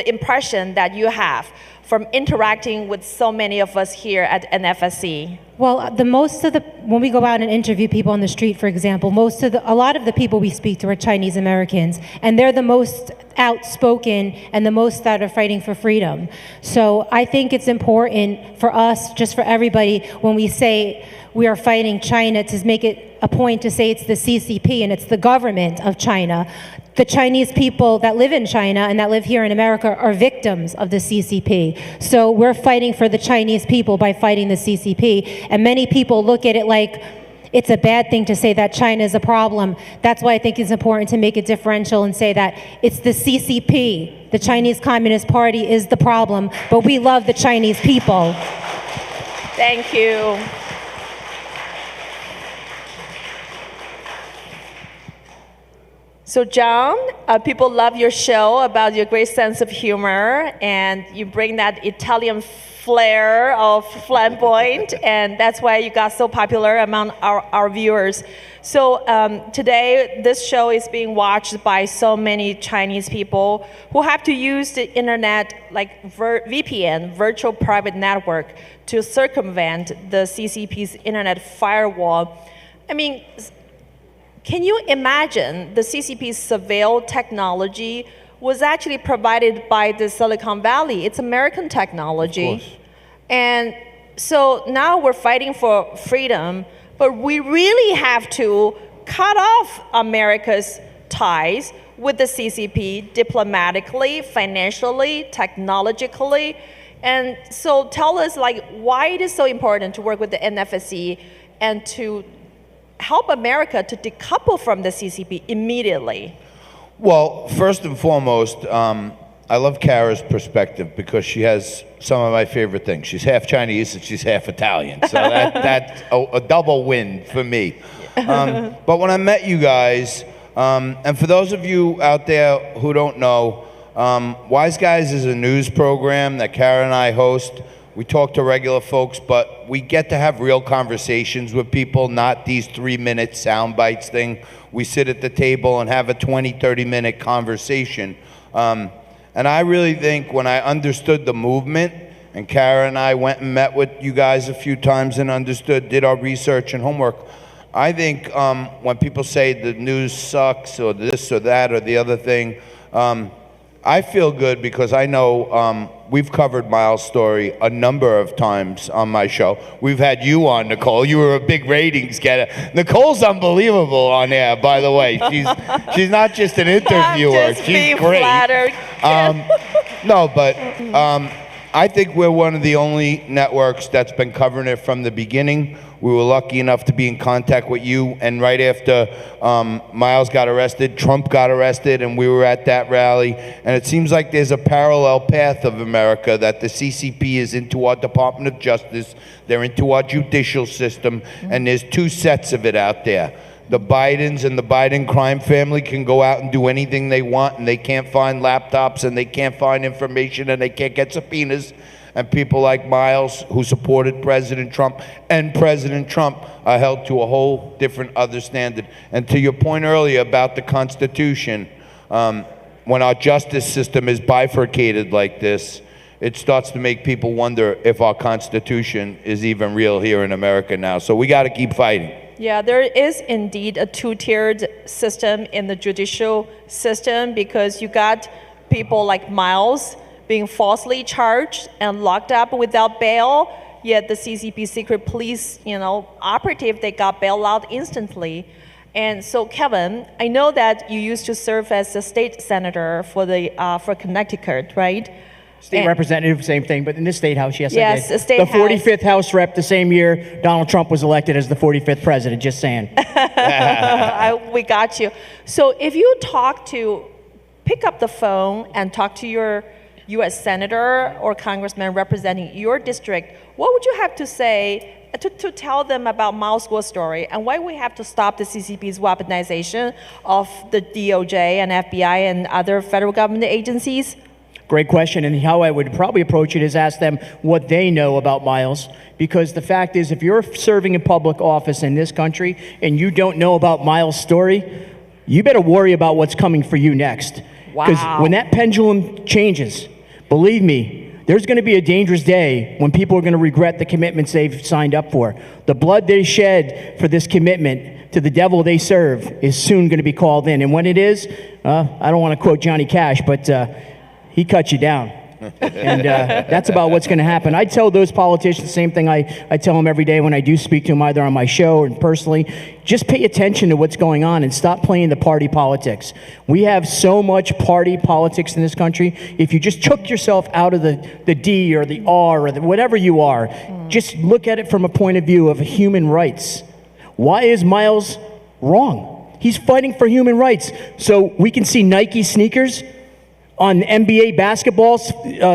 impression that you have from interacting with so many of us here at NFSC? Well, when we go out and interview people on the street, for example, a lot of the people we speak to are Chinese Americans, and they're the most outspoken and the most that are fighting for freedom. So I think it's important for us, just for everybody, when we say we are fighting China, to make it a point to say it's the CCP and it's the government of China. The Chinese people that live in China and that live here in America are victims of the CCP. So we're fighting for the Chinese people by fighting the CCP. And many people look at it like it's a bad thing to say that China is a problem. That's why I think it's important to make it differential and say that it's the CCP, the Chinese Communist Party, is the problem, but we love the Chinese people. Thank you. So John, people love your show about your great sense of humor, and you bring that Italian flair of flamboyant, and that's why you got so popular among our viewers. So today, this show is being watched by so many Chinese people who have to use the internet, like VPN, virtual private network, to circumvent the CCP's internet firewall. I mean, can you imagine the CCP's surveil technology was actually provided by the Silicon Valley? It's American technology. Of course. And so now we're fighting for freedom, but we really have to cut off America's ties with the CCP diplomatically, financially, technologically. And so tell us, like, why it is so important to work with the NFSC and to help America to decouple from the CCP immediately? Well, first and foremost, I love Kara's perspective because she has some of my favorite things. She's half Chinese and she's half Italian, so that's a double win for me. But when I met you guys, and for those of you out there who don't know, Wise Guys is a news program that Kara and I host. We talk to regular folks, but we get to have real conversations with people, not these 3-minute sound bites thing. We sit at the table and have a 20, 30-minute conversation. And I really think when I understood the movement, and Kara and I went and met with you guys a few times and did our research and homework, I think when people say the news sucks or this or that or the other thing, I feel good because I know we've covered Miles' story a number of times on my show. We've had you on, Nicole. You were a big ratings getter. Nicole's unbelievable on air, by the way. She's not just an interviewer. She's great. No, but I think we're one of the only networks that's been covering it from the beginning. We were lucky enough to be in contact with you, and right after Miles got arrested, Trump got arrested, and we were at that rally. And it seems like there's a parallel path of America, that the CCP is into our Department of Justice, they're into our judicial system, and there's two sets of it out there. The Bidens and the Biden crime family can go out and do anything they want, and they can't find laptops, and they can't find information, and they can't get subpoenas. And people like Miles, who supported President Trump, and President Trump are held to a whole different other standard. And to your point earlier about the Constitution, when our justice system is bifurcated like this, it starts to make people wonder if our Constitution is even real here in America now. So we got to keep fighting. Yeah, there is indeed a two-tiered system in the judicial system, because you got people like Miles being falsely charged and locked up without bail, yet the CCP secret police, operative, they got bailed out instantly. And so, Kevin, I know that you used to serve as a state senator for Connecticut, right? State representative, same thing, but in the state house, yes, I did. Yes, a state the house. 45th House rep the same year Donald Trump was elected as the 45th president, just saying. We got you. So if you pick up the phone and talk to your U.S. senator or congressman representing your district, what would you have to say to tell them about MILESGUO's story and why we have to stop the CCP's weaponization of the DOJ and FBI and other federal government agencies? Great question, and how I would probably approach it is ask them what they know about Miles, because the fact is, if you're serving in public office in this country and you don't know about Miles' story, you better worry about what's coming for you next. Wow. Because when that pendulum changes, believe me, there's going to be a dangerous day when people are going to regret the commitments they've signed up for. The blood they shed for this commitment to the devil they serve is soon going to be called in. And when it is, I don't want to quote Johnny Cash, but he cut you down. And that's about what's going to happen. I tell those politicians the same thing I tell them every day when I do speak to them, either on my show or personally. Just pay attention to what's going on and stop playing the party politics. We have so much party politics in this country. If you just took yourself out of the D or the R or whatever you are, just look at it from a point of view of human rights. Why is Miles wrong? He's fighting for human rights. So we can see Nike sneakers on NBA basketball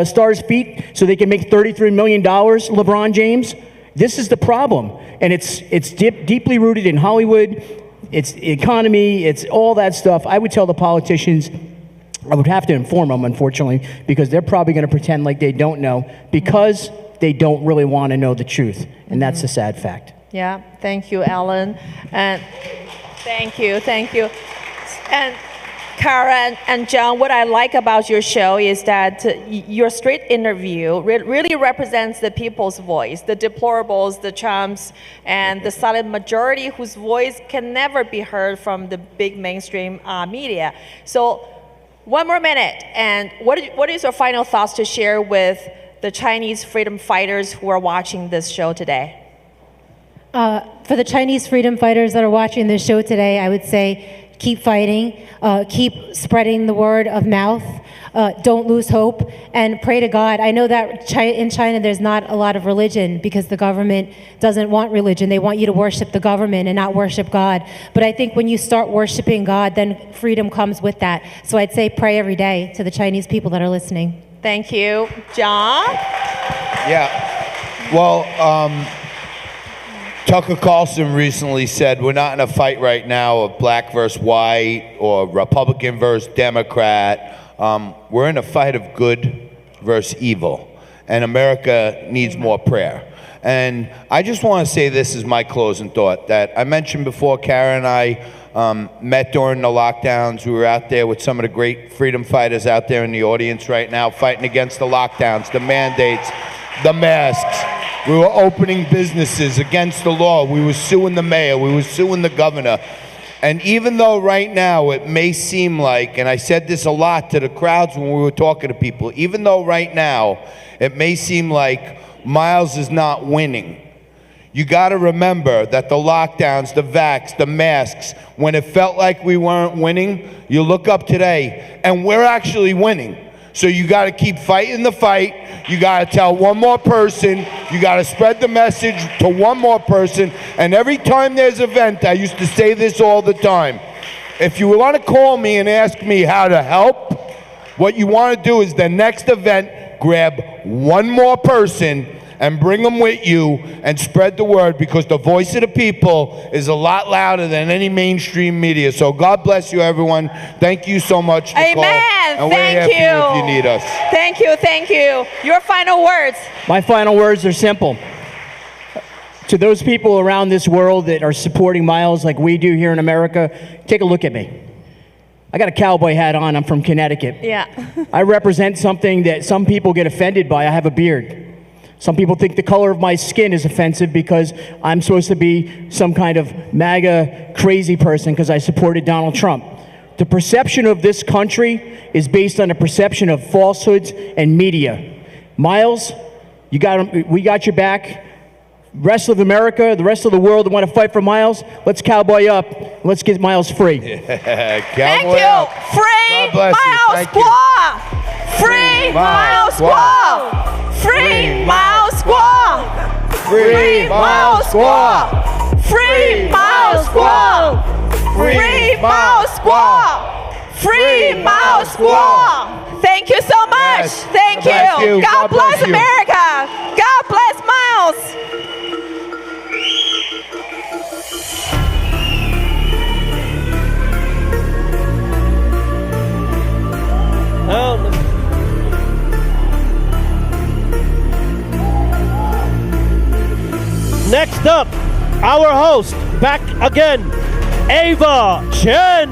stars' feet so they can make $33 million, LeBron James. This is the problem. And it's deeply rooted in Hollywood, it's economy, it's all that stuff. I would tell the politicians, I would have to inform them, unfortunately, because they're probably going to pretend like they don't know because they don't really want to know the truth. And that's a sad fact. Yeah, thank you, Alan. And thank you. And Karen and John, what I like about your show is that your straight interview really represents the people's voice, the deplorables, the chumps, and the silent majority whose voice can never be heard from the big mainstream media. So one more minute, and what is your final thoughts to share with the Chinese freedom fighters who are watching this show today? For the Chinese freedom fighters that are watching this show today, I would say, keep fighting, keep spreading the word of mouth, don't lose hope, and pray to God. I know that in China there's not a lot of religion because the government doesn't want religion. They want you to worship the government and not worship God. But I think when you start worshiping God, then freedom comes with that. So I'd say pray every day to the Chinese people that are listening. Thank you. John? Yeah. Well, Tucker Carlson recently said we're not in a fight right now of black versus white or Republican versus Democrat. We're in a fight of good versus evil. And America needs more prayer. And I just want to say this as my closing thought, that I mentioned before, Karen and I met during the lockdowns. We were out there with some of the great freedom fighters out there in the audience right now fighting against the lockdowns, the mandates, the masks. We were opening businesses against the law. We were suing the mayor. We were suing the governor. And even though right now it may seem like, and I said this a lot to the crowds when we were talking to people, even though right now it may seem like Miles is not winning, you got to remember that the lockdowns, the vax, the masks, when it felt like we weren't winning, you look up today and we're actually winning. So you got to keep fighting the fight. You got to tell one more person. You got to spread the message to one more person. And every time there's an event, I used to say this all the time. If you want to call me and ask me how to help, what you want to do is the next event, grab one more person and bring them with you and spread the word, because the voice of the people is a lot louder than any mainstream media. So God bless you, everyone. Thank you so much, Nicole. Amen. And we're here for you if you need us. Thank you. Your final words. My final words are simple. To those people around this world that are supporting Miles like we do here in America, take a look at me. I got a cowboy hat on. I'm from Connecticut. Yeah. I represent something that some people get offended by. I have a beard. Some people think the color of my skin is offensive because I'm supposed to be some kind of MAGA crazy person because I supported Donald Trump. The perception of this country is based on a perception of falsehoods and media. Miles, we got your back. Rest of America, the rest of the world that want to fight for Miles, let's cowboy up. Let's get Miles free. Thank you. Free Miles Squaw. Free Miles Squaw. Free Miles Squaw. Free Miles Squaw. Free Miles Squaw. Free Miles Squaw. Free Miles Squaw. Thank you so much. Thank you. God bless America. God bless Miles. Next up, our host, back again, Ava Chen.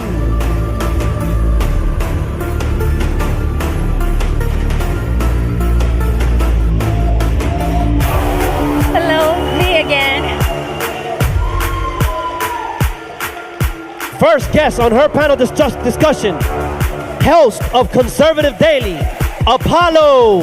first guest on her panel discussion, host of Conservative Daily, Apollo.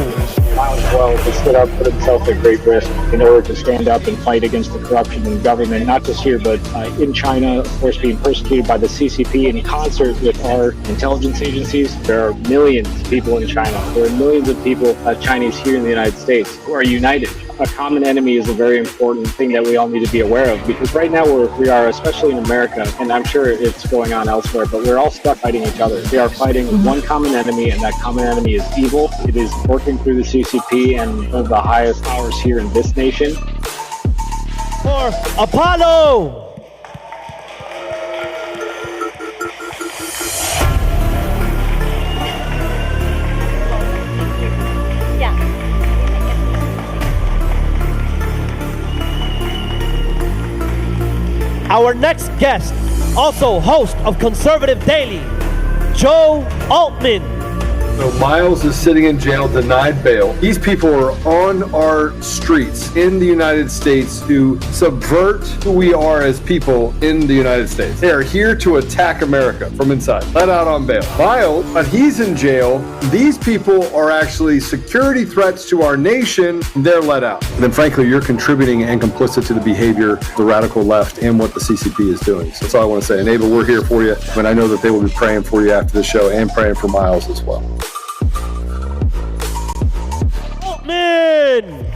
Miles Guo has stood up, put himself at great risk in order to stand up and fight against the corruption in government, not just here, but in China, of course, being persecuted by the CCP in concert with our intelligence agencies. There are millions of people in China. There are millions of people, Chinese here in the United States, who are united. A common enemy is a very important thing that we all need to be aware of, because right now we are, especially in America, and I'm sure it's going on elsewhere, but we're all stuck fighting each other. We are fighting one common enemy, and that common enemy is evil. It is working through the CCP and one of the highest powers here in this nation. For Apollo! Our next guest, also host of Conservative Daily, Joe Altman. So Miles is sitting in jail, denied bail. These people are on our streets in the United States to subvert who we are as people in the United States. They are here to attack America from inside. Let out on bail. Miles, but he's in jail. These people are actually security threats to our nation. They're let out. And then frankly, you're contributing and complicit to the behavior of the radical left and what the CCP is doing. So that's all I want to say. And Ava, we're here for you. And I know that they will be praying for you after the show and praying for Miles as well. Altman!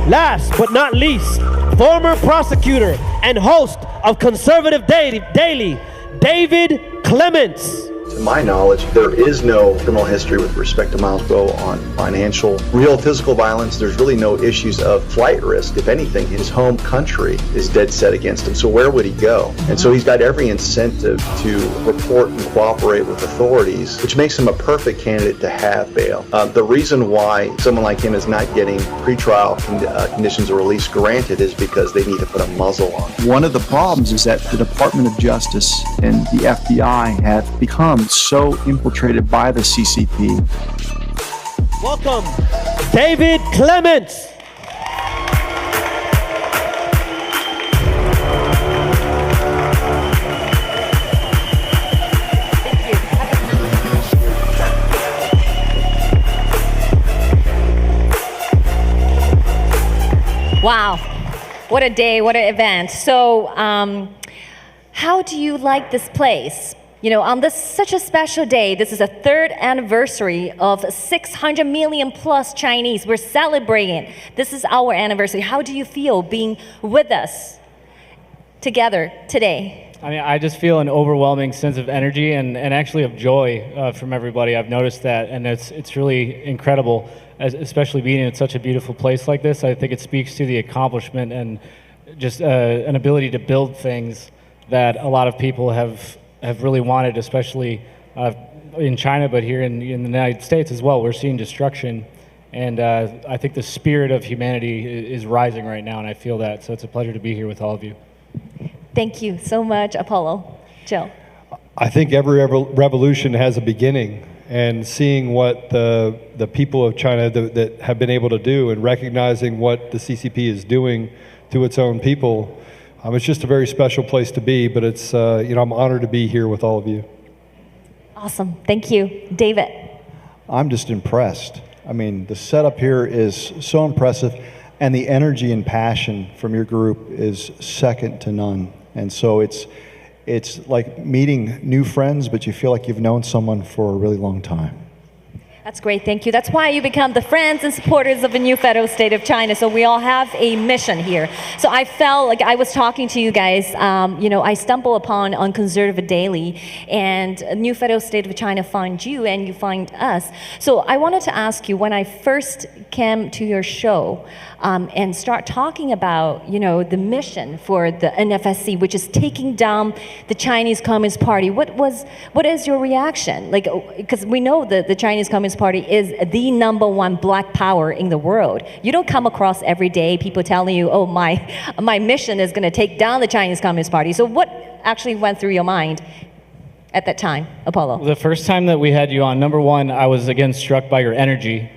Last but not least, former prosecutor and host of Conservative Daily, David Clements. To my knowledge, there is no criminal history with respect to Miles Guo on financial, real physical violence. There's really no issues of flight risk. If anything, his home country is dead set against him. So where would he go? And so he's got every incentive to report and cooperate with authorities, which makes him a perfect candidate to have bail. The reason why someone like him is not getting pretrial conditions of release granted is because they need to put a muzzle on him. One of the problems is that the Department of Justice and the FBI have become so infiltrated by the CCP. Welcome, David Clements. Wow, what a day, what an event. So, how do you like this place? You know, on this such a special day, this is a third anniversary of 600 million plus Chinese. We're celebrating. This is our anniversary. How do you feel being with us together today? I mean, I just feel an overwhelming sense of energy and actually of joy from everybody. I've noticed that, and it's really incredible, especially being in such a beautiful place like this. I think it speaks to the accomplishment and just an ability to build things that a lot of people have really wanted, especially in China, but here in the United States as well. We're seeing destruction, and I think the spirit of humanity is rising right now, and I feel that. So it's a pleasure to be here with all of you. Thank you so much, Apollo. Joe. I think every revolution has a beginning, and seeing what the people of China that have been able to do and recognizing what the CCP is doing to its own people, it's just a very special place to be, but it's, I'm honored to be here with all of you. Awesome. Thank you. David. I'm just impressed. I mean, the setup here is so impressive, and the energy and passion from your group is second to none. And so it's like meeting new friends, but you feel like you've known someone for a really long time. That's great, thank you. That's why you become the friends and supporters of the new federal state of China. So we all have a mission here. So I felt like I was talking to you guys, I stumbled upon on Conservative Daily, and new federal state of China find you and you find us. So I wanted to ask you, when I first came to your show and start talking about, the mission for the NFSC, which is taking down the Chinese Communist Party, what is your reaction? Like, because we know that the Chinese Communist Party is the #1 black power in the world. You don't come across every day people telling you, oh, my mission is going to take down the Chinese Communist Party. So what actually went through your mind at that time, Apollo? The first time that we had you on, number one, I was again struck by your energy.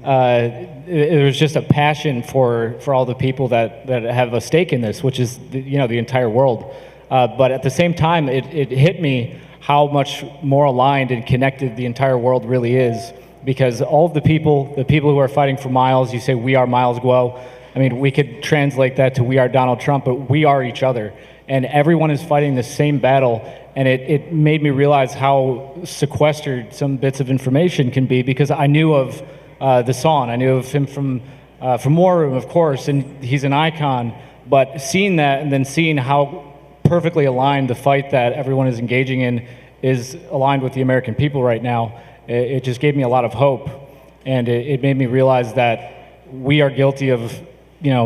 it was just a passion for all the people that have a stake in this, which is the entire world. But at the same time, it hit me how much more aligned and connected the entire world really is, because all of the people who are fighting for Miles, you say we are MILESGUO. I mean, we could translate that to we are Donald Trump, but we are each other. And everyone is fighting the same battle. And it made me realize how sequestered some bits of information can be, because I knew of the Son. I knew of him from War Room, of course, and he's an icon. But seeing that and then seeing how perfectly aligned the fight that everyone is engaging in is aligned with the American people right now, it just gave me a lot of hope. And it made me realize that we are guilty of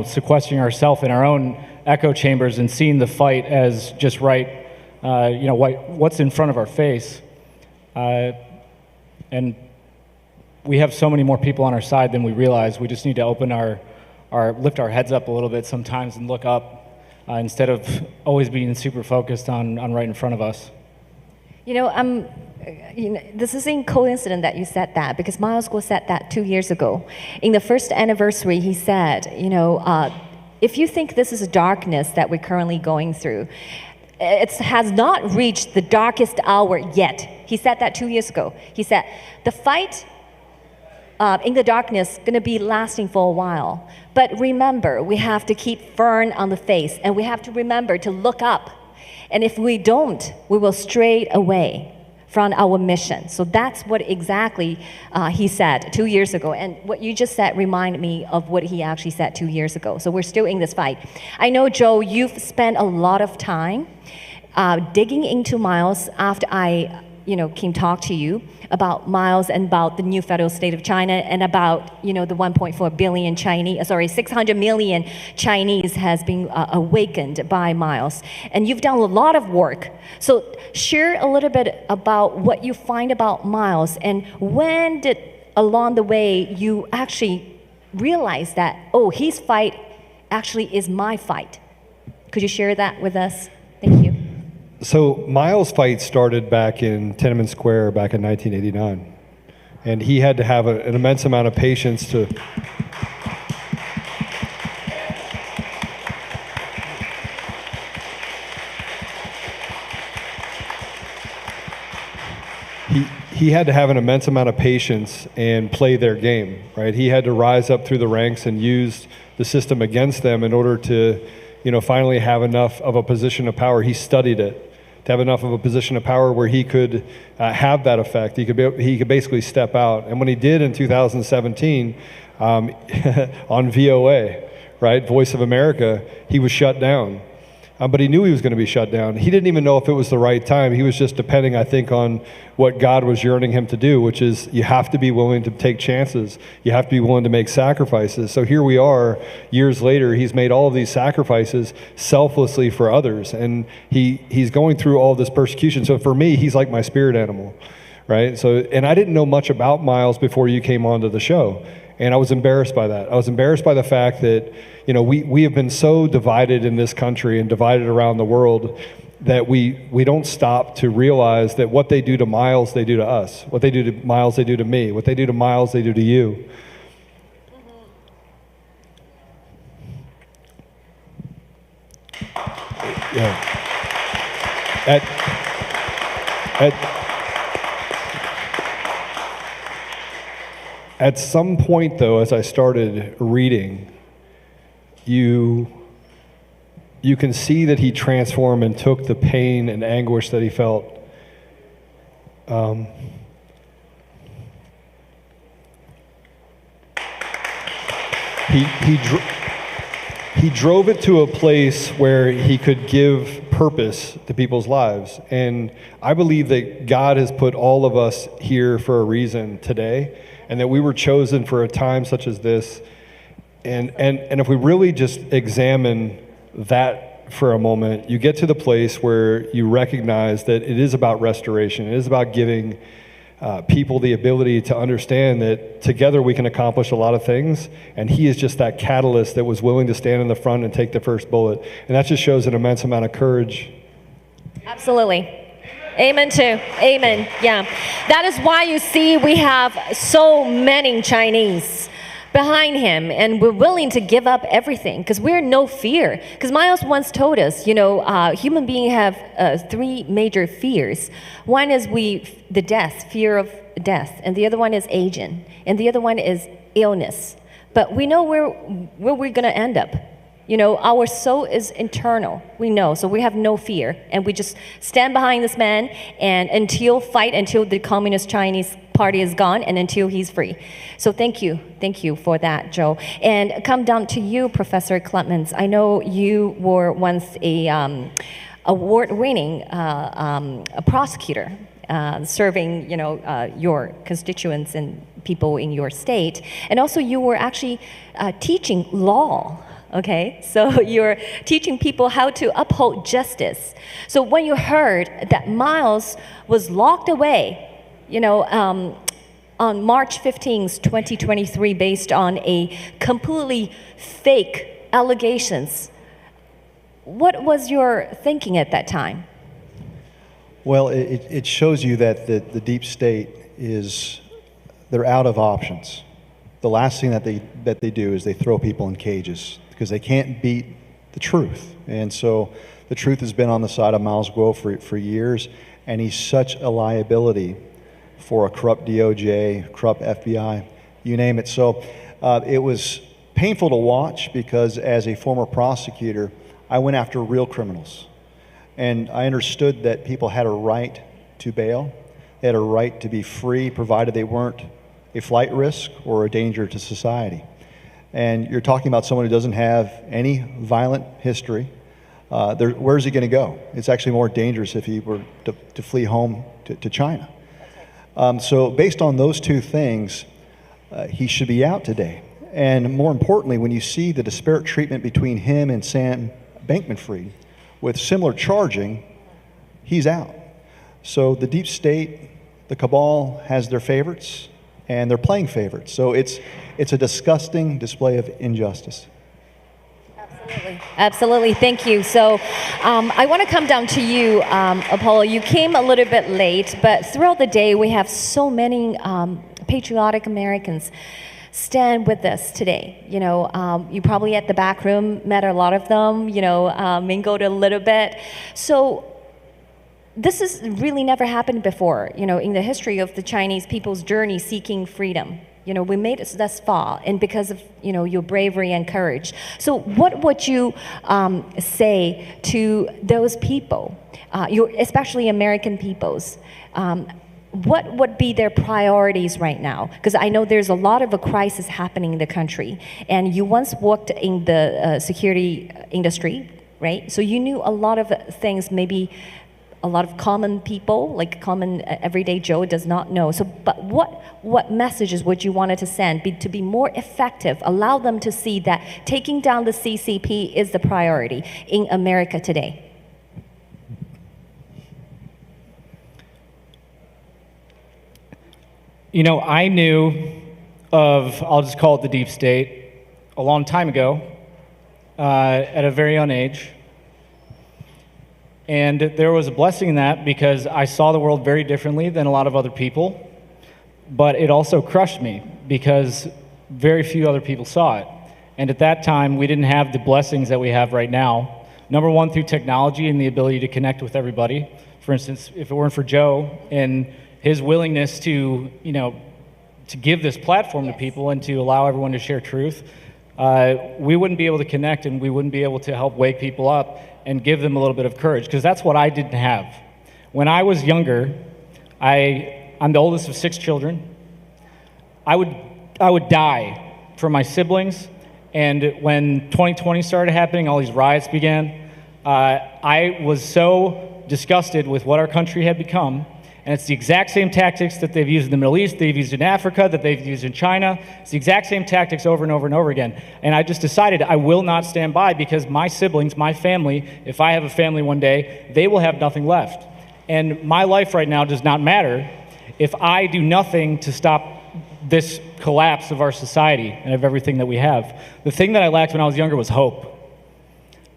sequestering ourselves in our own echo chambers and seeing the fight as just right, what's in front of our face. And we have so many more people on our side than we realize. We just need to open lift our heads up a little bit sometimes and look up instead of always being super focused on right in front of us. This isn't coincident that you said that, because MILESGUO said that 2 years ago. In the first anniversary, he said, if you think this is a darkness that we're currently going through, it has not reached the darkest hour yet. He said that 2 years ago. He said, the fight in the darkness is going to be lasting for a while. But remember, we have to keep firm on the face, and we have to remember to look up. And if we don't, we will stray away from our mission. So that's what exactly he said 2 years ago. And what you just said reminded me of what he actually said 2 years ago. So we're still in this fight. I know, Joe, you've spent a lot of time digging into Miles after I came talk to you about Miles and about the new federal state of China and about, the 1.4 billion 600 million Chinese has been awakened by Miles. And you've done a lot of work. So share a little bit about what you find about Miles, and when did along the way you actually realize that, his fight actually is my fight? Could you share that with us? Thank you. So Miles' fight started back in Tiananmen Square back in 1989. And he had to have an immense amount of patience to... He had to have an immense amount of patience and play their game, right? He had to rise up through the ranks and use the system against them in order to, finally have enough of a position of power. He studied it to have enough of a position of power where he could have that effect. He could basically step out. And when he did in 2017 on VOA, right, Voice of America, he was shut down. But he knew he was going to be shut down. He didn't even know if it was the right time. He was just depending, I think, on what God was yearning him to do, which is you have to be willing to take chances. You have to be willing to make sacrifices. So here we are, years later, he's made all of these sacrifices selflessly for others. And he's going through all this persecution. So for me, he's like my spirit animal, right? So, and I didn't know much about Miles before you came onto the show. And I was embarrassed by that. I was embarrassed by the fact that, we have been so divided in this country and divided around the world that we don't stop to realize that what they do to Miles, they do to us. What they do to Miles, they do to me. What they do to Miles, they do to you. Yeah. At some point, though, as I started reading, you can see that he transformed and took the pain and anguish that he felt. He drove it to a place where he could give purpose to people's lives. And I believe that God has put all of us here for a reason today, and that we were chosen for a time such as this. And if we really just examine that for a moment, you get to the place where you recognize that it is about restoration. It is about giving people the ability to understand that together we can accomplish a lot of things, and he is just that catalyst that was willing to stand in the front and take the first bullet. And that just shows an immense amount of courage. Absolutely. Amen too. Amen. Yeah. That is why you see we have so many Chinese behind him, and we're willing to give up everything because we're no fear. Because Miles once told us, human beings have 3 major fears. One is the death, fear of death, and the other one is aging, and the other one is illness. But we know where we're going to end up. Our soul is internal. We know, so we have no fear, and we just stand behind this man and fight until the Communist Chinese Party is gone and until he's free. So thank you for that, Joe. And come down to you, Professor Clements. I know you were once a award-winning a prosecutor. Serving, your constituents and people in your state, and also you were actually teaching law. Okay, so you're teaching people how to uphold justice. So when you heard that Miles was locked away, on March 15th, 2023, based on a completely fake allegations, what was your thinking at that time? Well, it shows you that the deep state they're out of options. The last thing that they do is they throw people in cages because they can't beat the truth. And so the truth has been on the side of MILESGUO for years, and he's such a liability for a corrupt DOJ, corrupt FBI, you name it. So it was painful to watch because as a former prosecutor, I went after real criminals. And I understood that people had a right to bail. They had a right to be free, provided they weren't a flight risk or a danger to society. And you're talking about someone who doesn't have any violent history. Where's he going to go? It's actually more dangerous if he were to flee home to China. So based on those 2 things, he should be out today. And more importantly, when you see the disparate treatment between him and Sam Bankman-Fried, with similar charging, he's out. So the deep state, the cabal has their favorites, and they're playing favorites. So it's a disgusting display of injustice. Absolutely. Thank you. So I want to come down to you, Apollo. You came a little bit late, but throughout the day, we have so many patriotic Americans stand with us today. You probably at the back room met a lot of them, mingled a little bit. So this has really never happened before, in the history of the Chinese people's journey seeking freedom. We made it thus far, and because of, your bravery and courage. So what would you say to those people, especially American peoples? What would be their priorities right now? Because I know there's a lot of a crisis happening in the country, and you once worked in the security industry, right? So you knew a lot of things, maybe a lot of common people, like common everyday Joe, does not know. So, but what messages would you want to send to be more effective, allow them to see that taking down the CCP is the priority in America today? I knew of, I'll just call it the deep state, a long time ago, at a very young age. And there was a blessing in that because I saw the world very differently than a lot of other people. But it also crushed me because very few other people saw it. And at that time, we didn't have the blessings that we have right now. Number one, through technology and the ability to connect with everybody. For instance, if it weren't for Joe and his willingness to, to give this platform to people and to allow everyone to share truth, we wouldn't be able to connect, and we wouldn't be able to help wake people up and give them a little bit of courage, because that's what I didn't have. When I was younger, I'm the oldest of 6 children. I would die for my siblings, and when 2020 started happening, all these riots began, I was so disgusted with what our country had become. And it's the exact same tactics that they've used in the Middle East, they've used in Africa, that they've used in China. It's the exact same tactics over and over and over again. And I just decided I will not stand by, because my siblings, my family, if I have a family one day, they will have nothing left. And my life right now does not matter if I do nothing to stop this collapse of our society and of everything that we have. The thing that I lacked when I was younger was hope.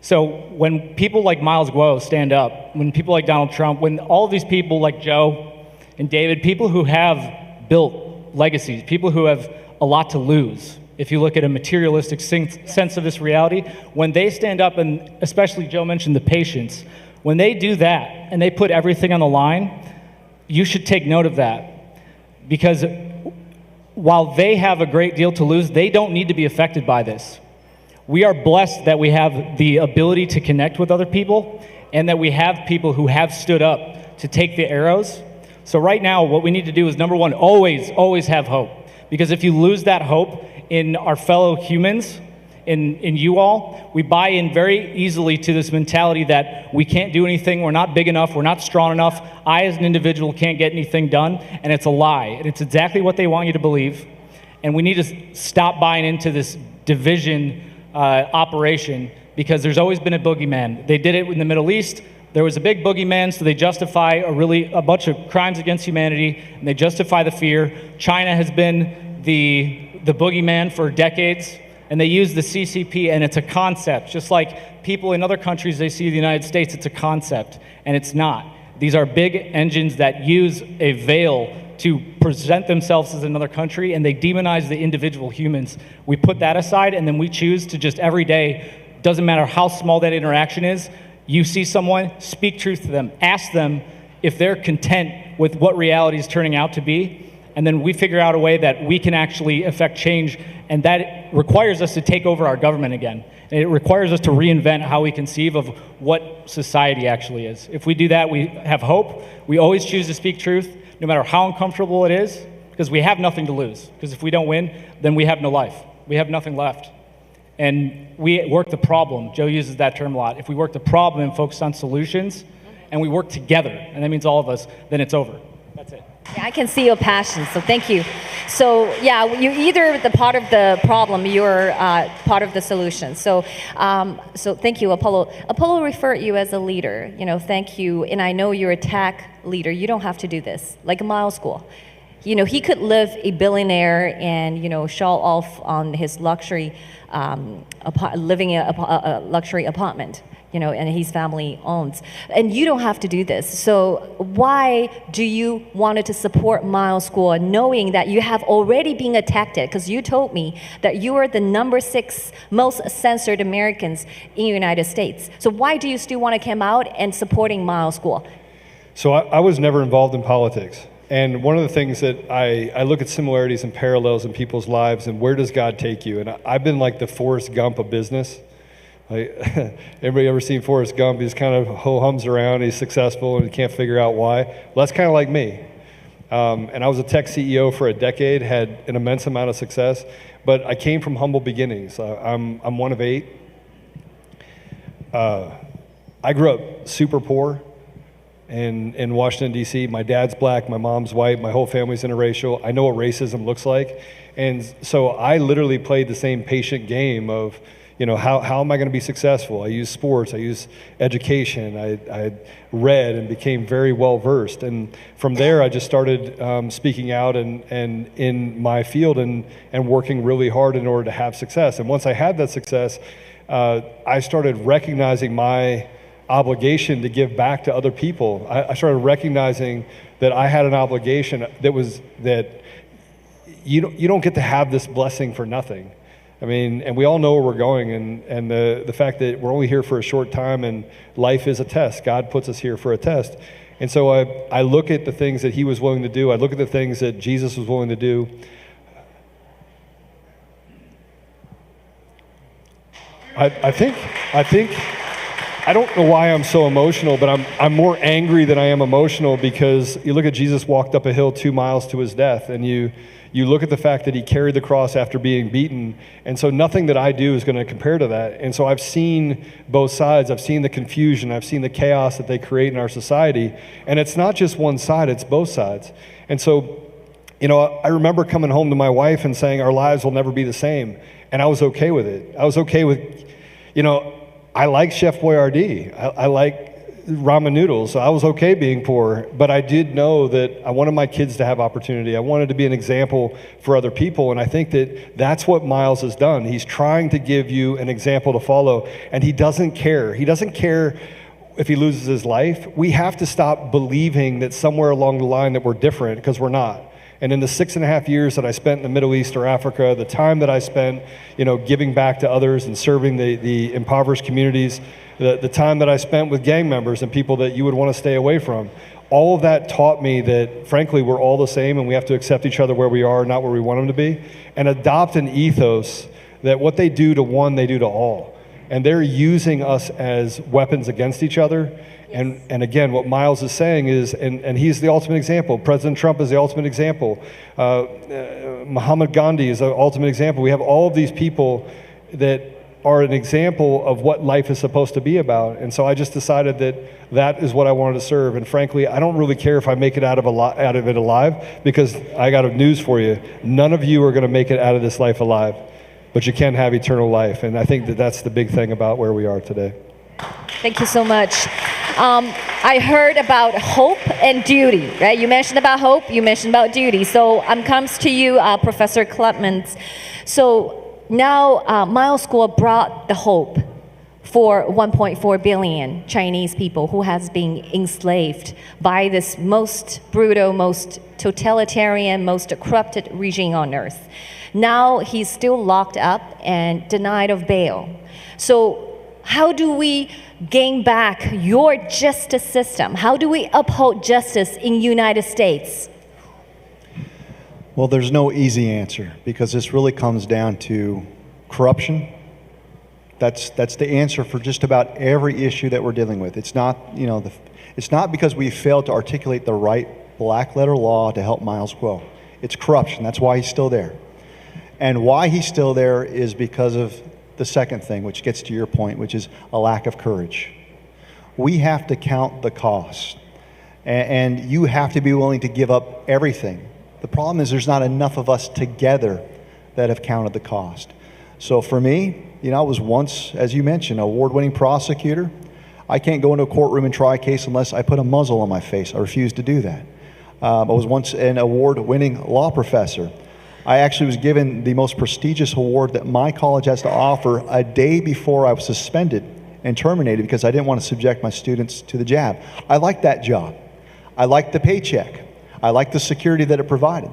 So when people like MILESGUO stand up, when people like Donald Trump, when all of these people like Joe and David, people who have built legacies, people who have a lot to lose, if you look at a materialistic sense of this reality, when they stand up, and especially Joe mentioned the patience, when they do that and they put everything on the line, you should take note of that. Because while they have a great deal to lose, they don't need to be affected by this. We are blessed that we have the ability to connect with other people and that we have people who have stood up to take the arrows. So right now, what we need to do is, number one, always have hope. Because if you lose that hope in our fellow humans, in you all, we buy in very easily to this mentality that we can't do anything, we're not big enough, we're not strong enough, I as an individual can't get anything done, and it's a lie. And it's exactly what they want you to believe. And we need to stop buying into this division operation, because there's always been a boogeyman. They did it in the Middle East. There was a big boogeyman, so they justify a bunch of crimes against humanity, and they justify the fear. China has been the boogeyman for decades, and they use the CCP, and it's a concept. Just like people in other countries, they see the United States, it's a concept, and it's not. These are big engines that use a veil to present themselves as another country, and they demonize the individual humans. We put that aside, and then we choose to just every day, doesn't matter how small that interaction is, you see someone, speak truth to them, ask them if they're content with what reality is turning out to be, and then we figure out a way that we can actually affect change, and that requires us to take over our government again. And it requires us to reinvent how we conceive of what society actually is. If we do that, we have hope. We always choose to speak truth, no matter how uncomfortable it is, because we have nothing to lose. Because if we don't win, then we have no life. We have nothing left. And we work the problem. Joe uses that term a lot. If we work the problem and focus on solutions, and we work together, and that means all of us, then it's over. That's it. Yeah, I can see your passion, so thank you. So yeah, you're either the part of the problem, you're part of the solution. So so thank you, Apollo. Apollo referred you as a leader. Thank you. And I know you're a tech leader. You don't have to do this. Like MILESGUO. He could live a billionaire and show off on his luxury, living in a luxury apartment. And his family owns. And you don't have to do this. So why do you want to support MILESGUO, knowing that you have already been attacked? Because you told me that you are the number 6 most censored Americans in the United States. So why do you still want to come out and supporting MILESGUO? So I was never involved in politics. And one of the things that I look at similarities and parallels in people's lives, and where does God take you? And I've been like the Forrest Gump of business. Everybody ever seen Forrest Gump? He's kind of ho-hums around, he's successful, and he can't figure out why. Well, that's kind of like me. And I was a tech CEO for a decade, had an immense amount of success, but I came from humble beginnings. I'm one of 8. I grew up super poor in Washington, D.C. My dad's black, my mom's white, my whole family's interracial. I know what racism looks like. And so I literally played the same patient game of, how am I going to be successful? I used sports, I used education, I read and became very well versed. And from there, I just started speaking out and in my field and working really hard in order to have success. And once I had that success, I started recognizing my obligation to give back to other people. I started recognizing that I had an obligation that you don't get to have this blessing for nothing. I mean, and we all know where we're going, and the fact that we're only here for a short time, and life is a test. God puts us here for a test. And so I look at the things that he was willing to do. I look at the things that Jesus was willing to do. I think I don't know why I'm so emotional, but I'm more angry than I am emotional, because you look at Jesus walked up a hill 2 miles to his death, and you look at the fact that he carried the cross after being beaten, and so nothing that I do is going to compare to that. And so I've seen both sides. I've seen the confusion. I've seen the chaos that they create in our society, and it's not just one side, it's both sides. And so, I remember coming home to my wife and saying our lives will never be the same, and I was okay with it. I was okay with, I like Chef Boyardee. I like ramen noodles. I was okay being poor, but I did know that I wanted my kids to have opportunity. I wanted to be an example for other people, and I think that that's what Miles has done. He's trying to give you an example to follow, and he doesn't care. He doesn't care if he loses his life. We have to stop believing that somewhere along the line that we're different, because we're not. And in the 6.5 years that I spent in the Middle East or Africa, the time that I spent, giving back to others and serving the impoverished communities, the time that I spent with gang members and people that you would want to stay away from, all of that taught me that, frankly, we're all the same and we have to accept each other where we are, not where we want them to be, and adopt an ethos that what they do to one, they do to all. And they're using us as weapons against each other. And again, what Miles is saying is, and he's the ultimate example. President Trump is the ultimate example. Mahatma Gandhi is the ultimate example. We have all of these people that are an example of what life is supposed to be about. And so I just decided that is what I wanted to serve. And frankly, I don't really care if I make it out of it alive, because I got news for you. None of you are going to make it out of this life alive, but you can have eternal life. And I think that that's the big thing about where we are today. Thank you so much. I heard about hope and duty, right? You mentioned about hope, you mentioned about duty. So comes to you, Professor Clements. So now MILESGUO brought the hope for 1.4 billion Chinese people who has been enslaved by this most brutal, most totalitarian, most corrupted regime on earth. Now he's still locked up and denied of bail. So how do we gain back your justice system? How do we uphold justice in the United States? Well, there's no easy answer, because this really comes down to corruption. That's the answer for just about every issue that we're dealing with. It's not, it's not because we failed to articulate the right black letter law to help MILESGUO. It's corruption. That's why he's still there. And why he's still there is because of the second thing, which gets to your point, which is a lack of courage. We have to count the cost, and you have to be willing to give up everything. The problem is there's not enough of us together that have counted the cost. So for me, I was once, as you mentioned, an award-winning prosecutor. I can't go into a courtroom and try a case unless I put a muzzle on my face. I refuse to do that. I was once an award-winning law professor. I actually was given the most prestigious award that my college has to offer a day before I was suspended and terminated because I didn't want to subject my students to the jab. I liked that job. I liked the paycheck. I liked the security that it provided.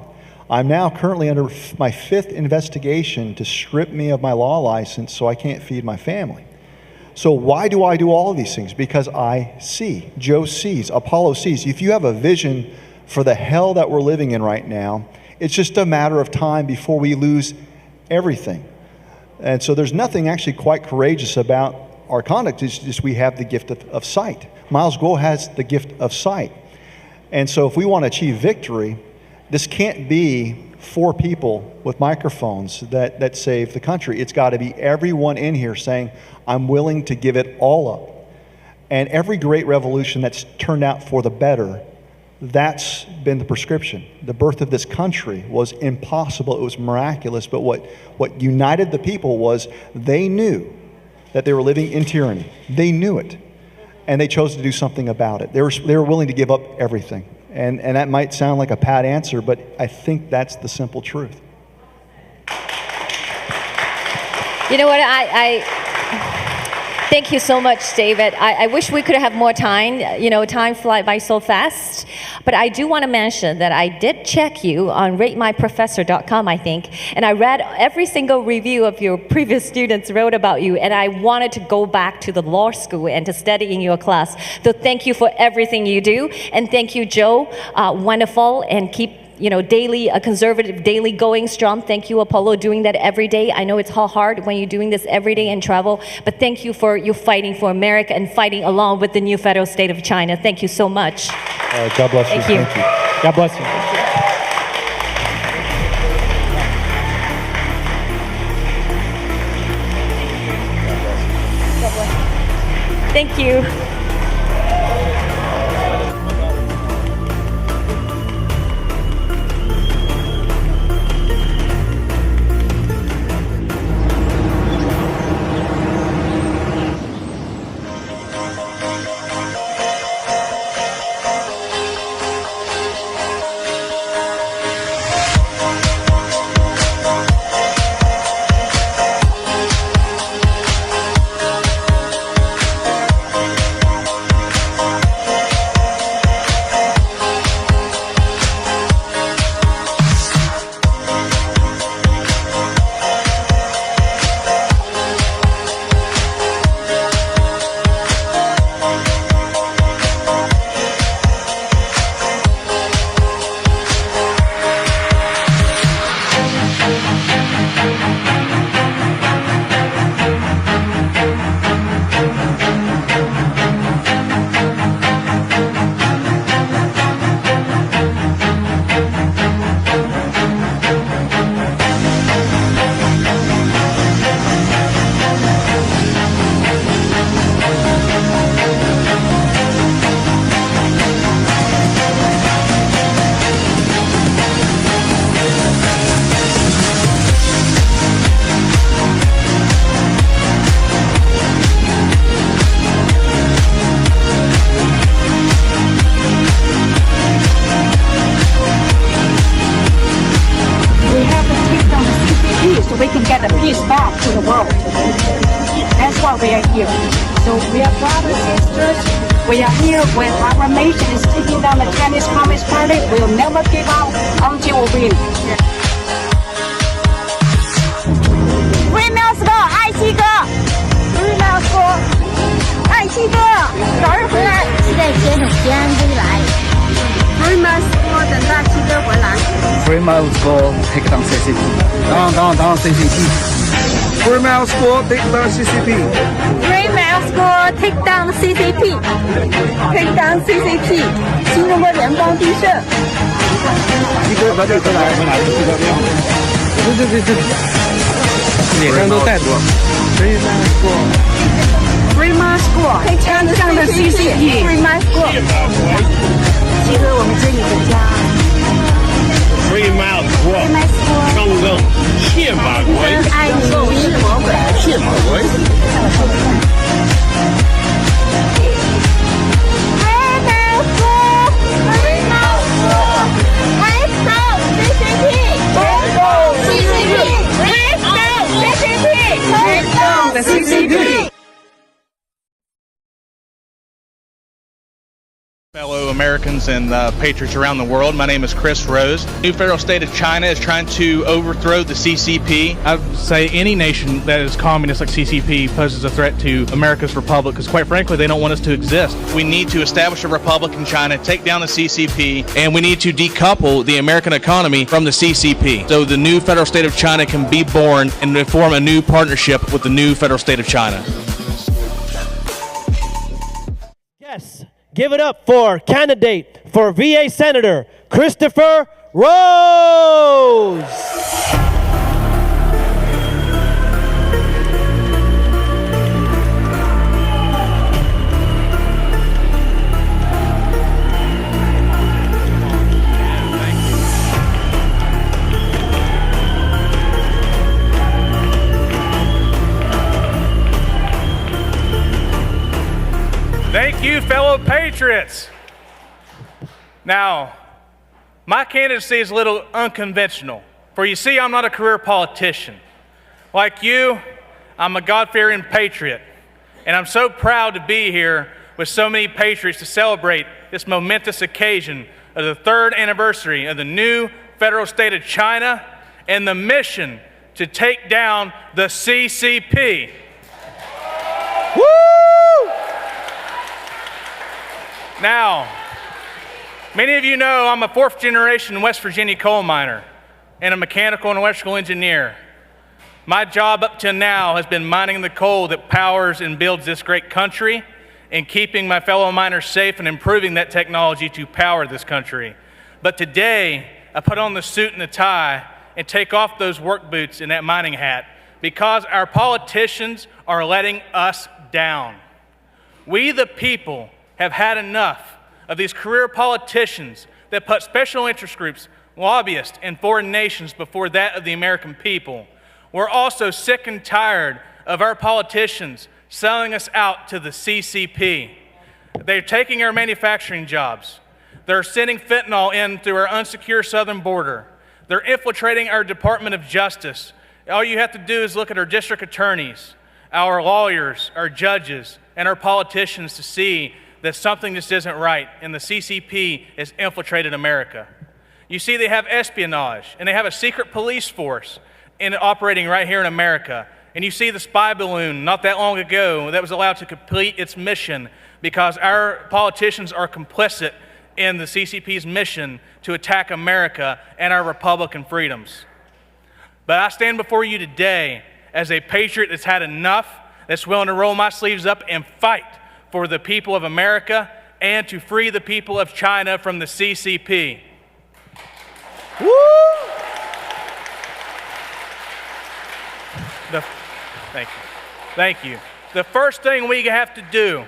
I'm now currently under my 5th investigation to strip me of my law license so I can't feed my family. So why do I do all of these things? Because I see, Joe sees, Apollo sees. If you have a vision for the hell that we're living in right now, it's just a matter of time before we lose everything. And so there's nothing actually quite courageous about our conduct. It's just we have the gift of sight. MILESGUO has the gift of sight. And so if we want to achieve victory, this can't be 4 people with microphones that save the country. It's got to be everyone in here saying, I'm willing to give it all up. And every great revolution that's turned out for the better, that's been the prescription. The birth of this country was impossible. It was miraculous. But what united the people was they knew that they were living in tyranny. They knew it. And they chose to do something about it. They were willing to give up everything. And that might sound like a pat answer, but I think that's the simple truth. You know what, thank you so much, David. I wish we could have more time. Time flies by so fast. But I do want to mention that I did check you on ratemyprofessor.com, I think, and I read every single review of your previous students wrote about you, and I wanted to go back to the law school and to study in your class. So thank you for everything you do, and thank you, Joe. Wonderful, and keep daily, a conservative daily going strong. Thank you, Apollo, doing that every day. I know it's hard when you're doing this every day in travel, but thank you for you fighting for America and fighting along with the new federal state of China. Thank you so much. God bless you. Thank you. God bless you. Thank you. we are here. So we are brothers and sisters. We are here when our nation is taking down the Chinese Communist Party. We will never give up until we win. Free MILESGUO， 爱七哥。Free MILESGUO， 爱七哥，早日回来，期待先生平安归来。Free MILESGUO， 等待七哥回来。Free MILESGUO， take down CCP。当 CCP。Free MILESGUO， take down CCP。Free MILESGUO， take down CCP。take down CCP， 新中国联邦必胜。七哥把这个来，对。脸上都带着。Free MILESGUO， take down the CCP。Free MILESGUO， 集合我们这里的家。Free MILESGUO， 上更宪法国，爱你是魔鬼，宪法国。Free MILESGUO， Free MILESGUO， Let's go CCP，Let's go CCP，Let's go CCP，Let's go CCP。Fellow Americans and patriots around the world, my name is Chris Rose. The new federal state of China is trying to overthrow the CCP. I would say any nation that is communist like CCP poses a threat to America's republic because quite frankly they don't want us to exist. We need to establish a republic in China, take down the CCP, and we need to decouple the American economy from the CCP so the new federal state of China can be born and form a new partnership with the new federal state of China. Yes. Give it up for candidate for VA Senator Christopher Rose. Thank you, fellow patriots. Now, my candidacy is a little unconventional. For you see, I'm not a career politician. Like you, I'm a God-fearing patriot. And I'm so proud to be here with so many patriots to celebrate this momentous occasion of the 3rd anniversary of the new federal state of China and the mission to take down the CCP. Woo! Now, many of you know I'm a 4th generation West Virginia coal miner and a mechanical and electrical engineer. My job up to now has been mining the coal that powers and builds this great country and keeping my fellow miners safe and improving that technology to power this country. But today, I put on the suit and the tie and take off those work boots and that mining hat because our politicians are letting us down. We, the people, have had enough of these career politicians that put special interest groups, lobbyists, and foreign nations before that of the American people. We're also sick and tired of our politicians selling us out to the CCP. They're taking our manufacturing jobs. They're sending fentanyl in through our unsecure southern border. They're infiltrating our Department of Justice. All you have to do is look at our district attorneys, our lawyers, our judges, and our politicians to see that something just isn't right, and the CCP has infiltrated America. You see, they have espionage, and they have a secret police force operating right here in America. And you see the spy balloon not that long ago that was allowed to complete its mission because our politicians are complicit in the CCP's mission to attack America and our Republican freedoms. But I stand before you today as a patriot that's had enough, that's willing to roll my sleeves up and fight for the people of America and to free the people of China from the CCP. Woo! Thank you. The first thing we have to do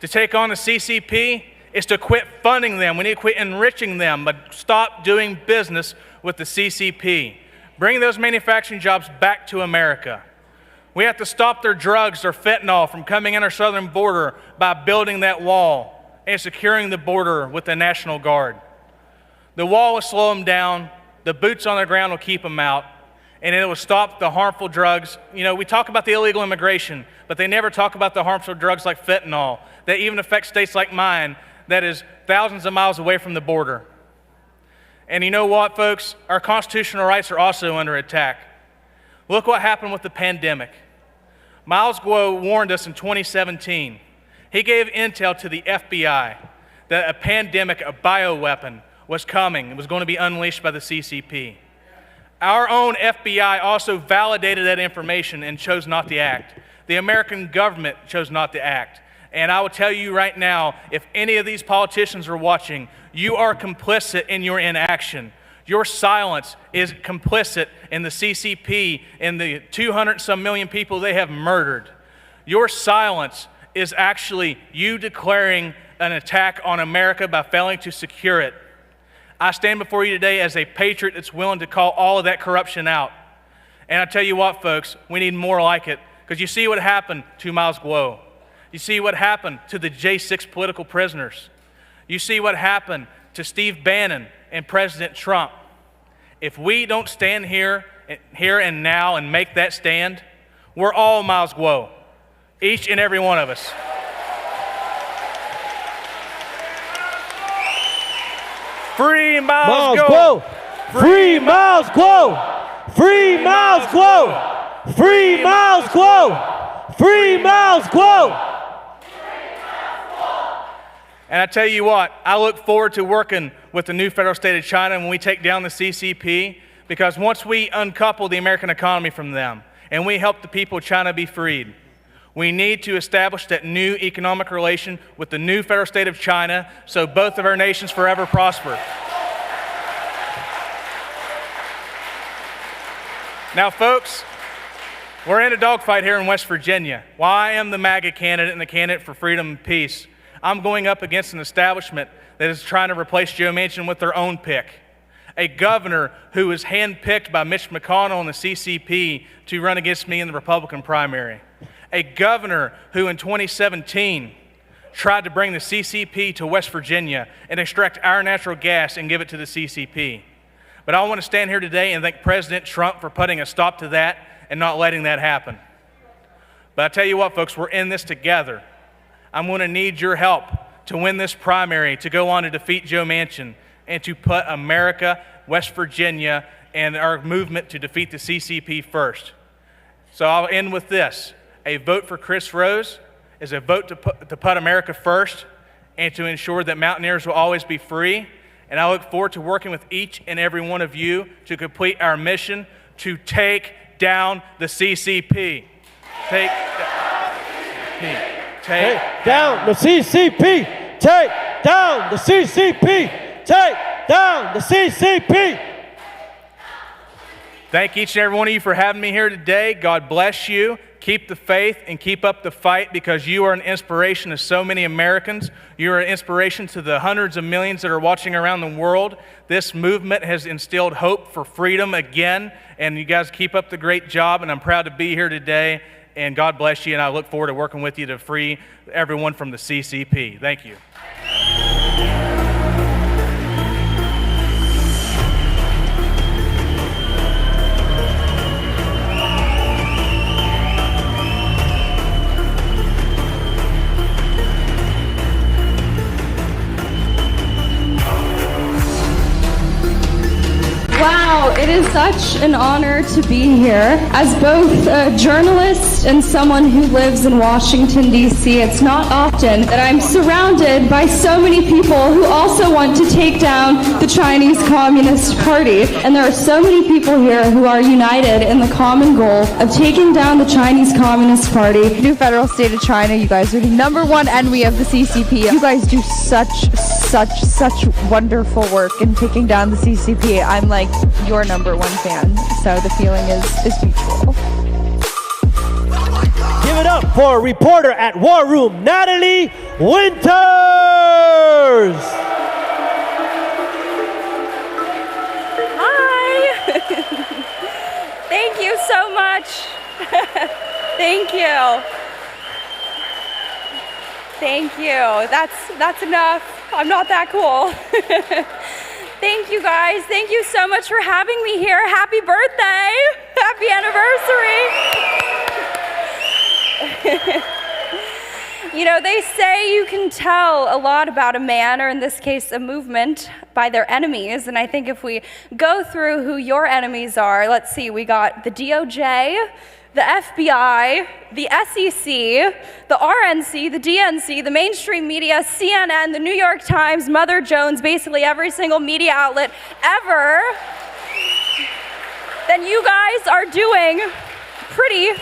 to take on the CCP is to quit funding them. We need to quit enriching them, but stop doing business with the CCP. Bring those manufacturing jobs back to America. We have to stop their drugs, their fentanyl from coming in our southern border by building that wall and securing the border with the National Guard. The wall will slow them down. The boots on the ground will keep them out. and it will stop the harmful drugs. You know, we talk about the illegal immigration, but they never talk about the harmful drugs like fentanyl that even affect states like mine that is thousands of miles away from the border. And you know what, folks? Our constitutional rights are also under attack. Look what happened with the pandemic. MILESGUO warned us in 2017. He gave intel to the FBI that a pandemic, a bioweapon, was coming. It was going to be unleashed by the CCP. Our own FBI also validated that information and chose not to act. The American government chose not to act. And I will tell you right now, if any of these politicians are watching, you are complicit in your inaction. Your silence is complicit in the CCP and the 200-some million people they have murdered. Your silence is actually you declaring an attack on America by failing to secure it. I stand before you today as a patriot that's willing to call all of that corruption out. And I tell you what, folks, we need more like it. Because you see what happened to MILESGUO. You see what happened to the J6 political prisoners. You see what happened to Steve Bannon and President Trump. If we don't stand here and now and make that stand, we're all MILESGUO, each and every one of us. Free MILESGUO! Free MILESGUO! Free MILESGUO! Free MILESGUO! Free MILESGUO! And I tell you what, I look forward to working with the new federal state of China when we take down the CCP, because once we uncouple the American economy from them and we help the people of China be freed, we need to establish that new economic relation with the new federal state of China so both of our nations forever prosper. Now, folks, we're in a dogfight here in West Virginia. While I am the MAGA candidate and the candidate for freedom and peace, I'm going up against an establishment that is trying to replace Joe Manchin with their own pick. A governor who was handpicked by Mitch McConnell and the CCP to run against me in the Republican primary. A governor who in 2017 tried to bring the CCP to West Virginia and extract our natural gas and give it to the CCP. But I want to stand here today and thank President Trump for putting a stop to that and not letting that happen. But I tell you what, folks, we're in this together. I'm going to need your help to win this primary, to go on to defeat Joe Manchin, and to put America, West Virginia, and our movement to defeat the CCP first. So I'll end with this. A vote for Chris Rose is a vote to put America first and to ensure that Mountaineers will always be free. And I look forward to working with each and every one of you to complete our mission to take down the CCP. Take down the CCP! Take down the CCP! Take down the CCP! Thank each and every one of you for having me here today. God bless you. Keep the faith and keep up the fight, because you are an inspiration to so many Americans. You are an inspiration to the hundreds of millions that are watching around the world. This movement has instilled hope for freedom again, and you guys keep up the great job, and I'm proud to be here today. And God bless you, and I look forward to working with you to free everyone from the CCP. Thank you. Wow, it is such an honor to be here. As both a journalist and someone who lives in Washington, D.C., it's not often that I'm surrounded by so many people who also want to take down the Chinese Communist Party. And there are so many people here who are united in the common goal of taking down the Chinese Communist Party. New federal state of China, you guys are the #1 enemy of the CCP. You guys do such wonderful work in taking down the CCP. I'm like your #1 fan, so the feeling is mutual. Give it up for reporter at War Room, Natalie Winters! Hi! Thank you so much. Thank you. Thank you. That's enough. I'm not that cool. Thank you guys. Thank you so much for having me here. Happy birthday. Happy anniversary. You know, they say you can tell a lot about a man, or in this case, a movement, by their enemies. And I think if we go through who your enemies are, let's see, we got the DOJ, the FBI, the SEC, the RNC, the DNC, the mainstream media, CNN, the New York Times, Mother Jones, basically every single media outlet ever, then you guys are doing pretty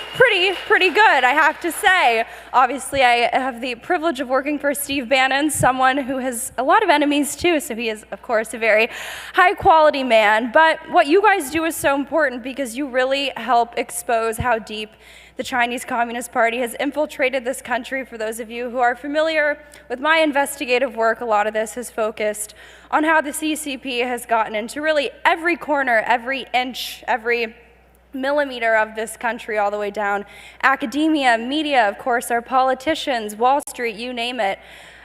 good, I have to say. Obviously, I have the privilege of working for Steve Bannon, someone who has a lot of enemies too, so he is, of course, a very high-quality man. But what you guys do is so important because you really help expose how deep the Chinese Communist Party has infiltrated this country. For those of you who are familiar with my investigative work, a lot of this has focused on how the CCP has gotten into really every corner, every inch, every millimeter of this country, all the way down academia, media, of course, our politicians, Wall Street, you name it.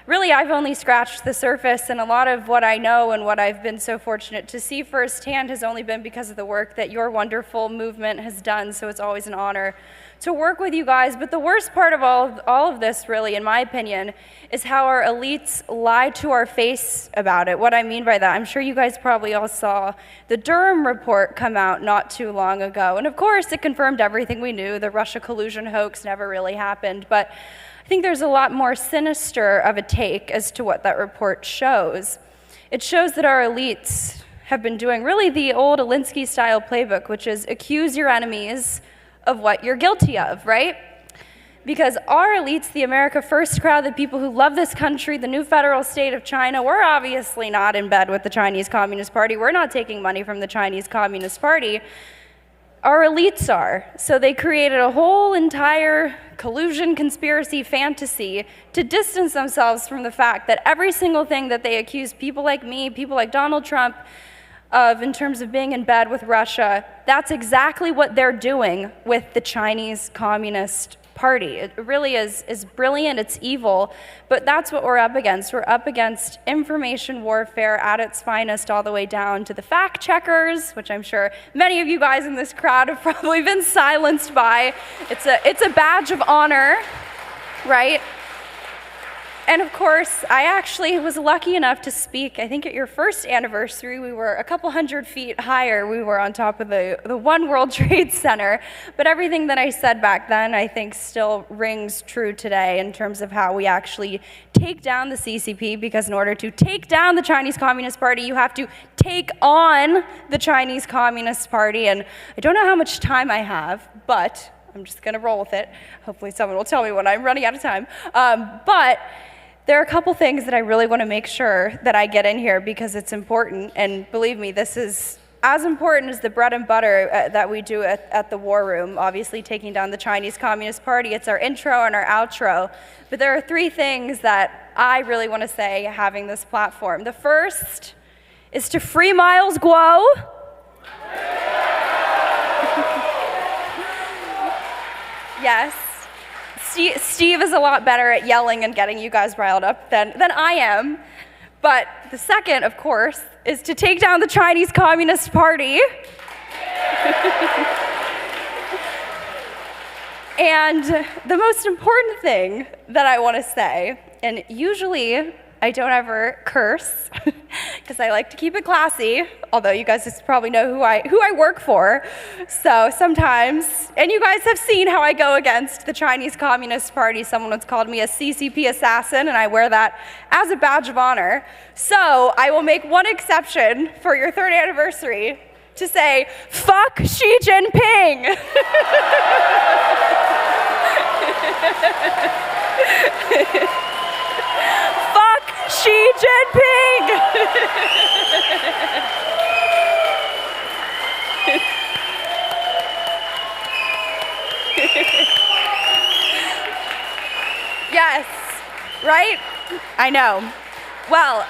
Really, I've only scratched the surface, and a lot of what I know and what I've been so fortunate to see firsthand has only been because of the work that your wonderful movement has done, so it's always an honor to work with you guys. But the worst part of all of this, really, in my opinion, is how our elites lie to our face about it. What I mean by that, I'm sure you guys probably all saw the Durham report come out not too long ago. And of course, it confirmed everything we knew. The Russia collusion hoax never really happened. But I think there's a lot more sinister of a take as to what that report shows. It shows that our elites have been doing really the old Alinsky-style playbook, which is accuse your enemies of what you're guilty of, right? Because our elites, the America First crowd, the people who love this country, the new federal state of China, we're obviously not in bed with the Chinese Communist Party. We're not taking money from the Chinese Communist Party. Our elites are. So they created a whole entire collusion, conspiracy, fantasy to distance themselves from the fact that every single thing that they accuse people like me, people like Donald Trump, of in terms of being in bed with Russia, that's exactly what they're doing with the Chinese Communist Party. It really is brilliant, it's evil, but that's what we're up against. We're up against information warfare at its finest, all the way down to the fact checkers, which I'm sure many of you guys in this crowd have probably been silenced by. It's a badge of honor, right? And of course, I actually was lucky enough to speak, I think at your first anniversary, we were a couple hundred feet higher. We were on top of the One World Trade Center. But everything that I said back then, I think still rings true today in terms of how we actually take down the CCP, because in order to take down the Chinese Communist Party, you have to take on the Chinese Communist Party. And I don't know how much time I have, but I'm just gonna roll with it. Hopefully someone will tell me when I'm running out of time. But there are a couple things that I really want to make sure that I get in here because it's important, and believe me, this is as important as the bread and butter that we do at the War Room, obviously taking down the Chinese Communist Party. It's our intro and our outro, but there are three things that I really want to say having this platform. The first is to free MILESGUO. Yes. Steve is a lot better at yelling and getting you guys riled up than I am. But the second, of course, is to take down the Chinese Communist Party. And the most important thing that I want to say, and usually I don't ever curse because I like to keep it classy, although you guys just probably know who I work for. So sometimes, and you guys have seen how I go against the Chinese Communist Party. Someone once called me a CCP assassin, and I wear that as a badge of honor. So I will make one exception for your 3rd anniversary to say, fuck Xi Jinping. Fuck Xi Jinping! Yes, right? I know. Well,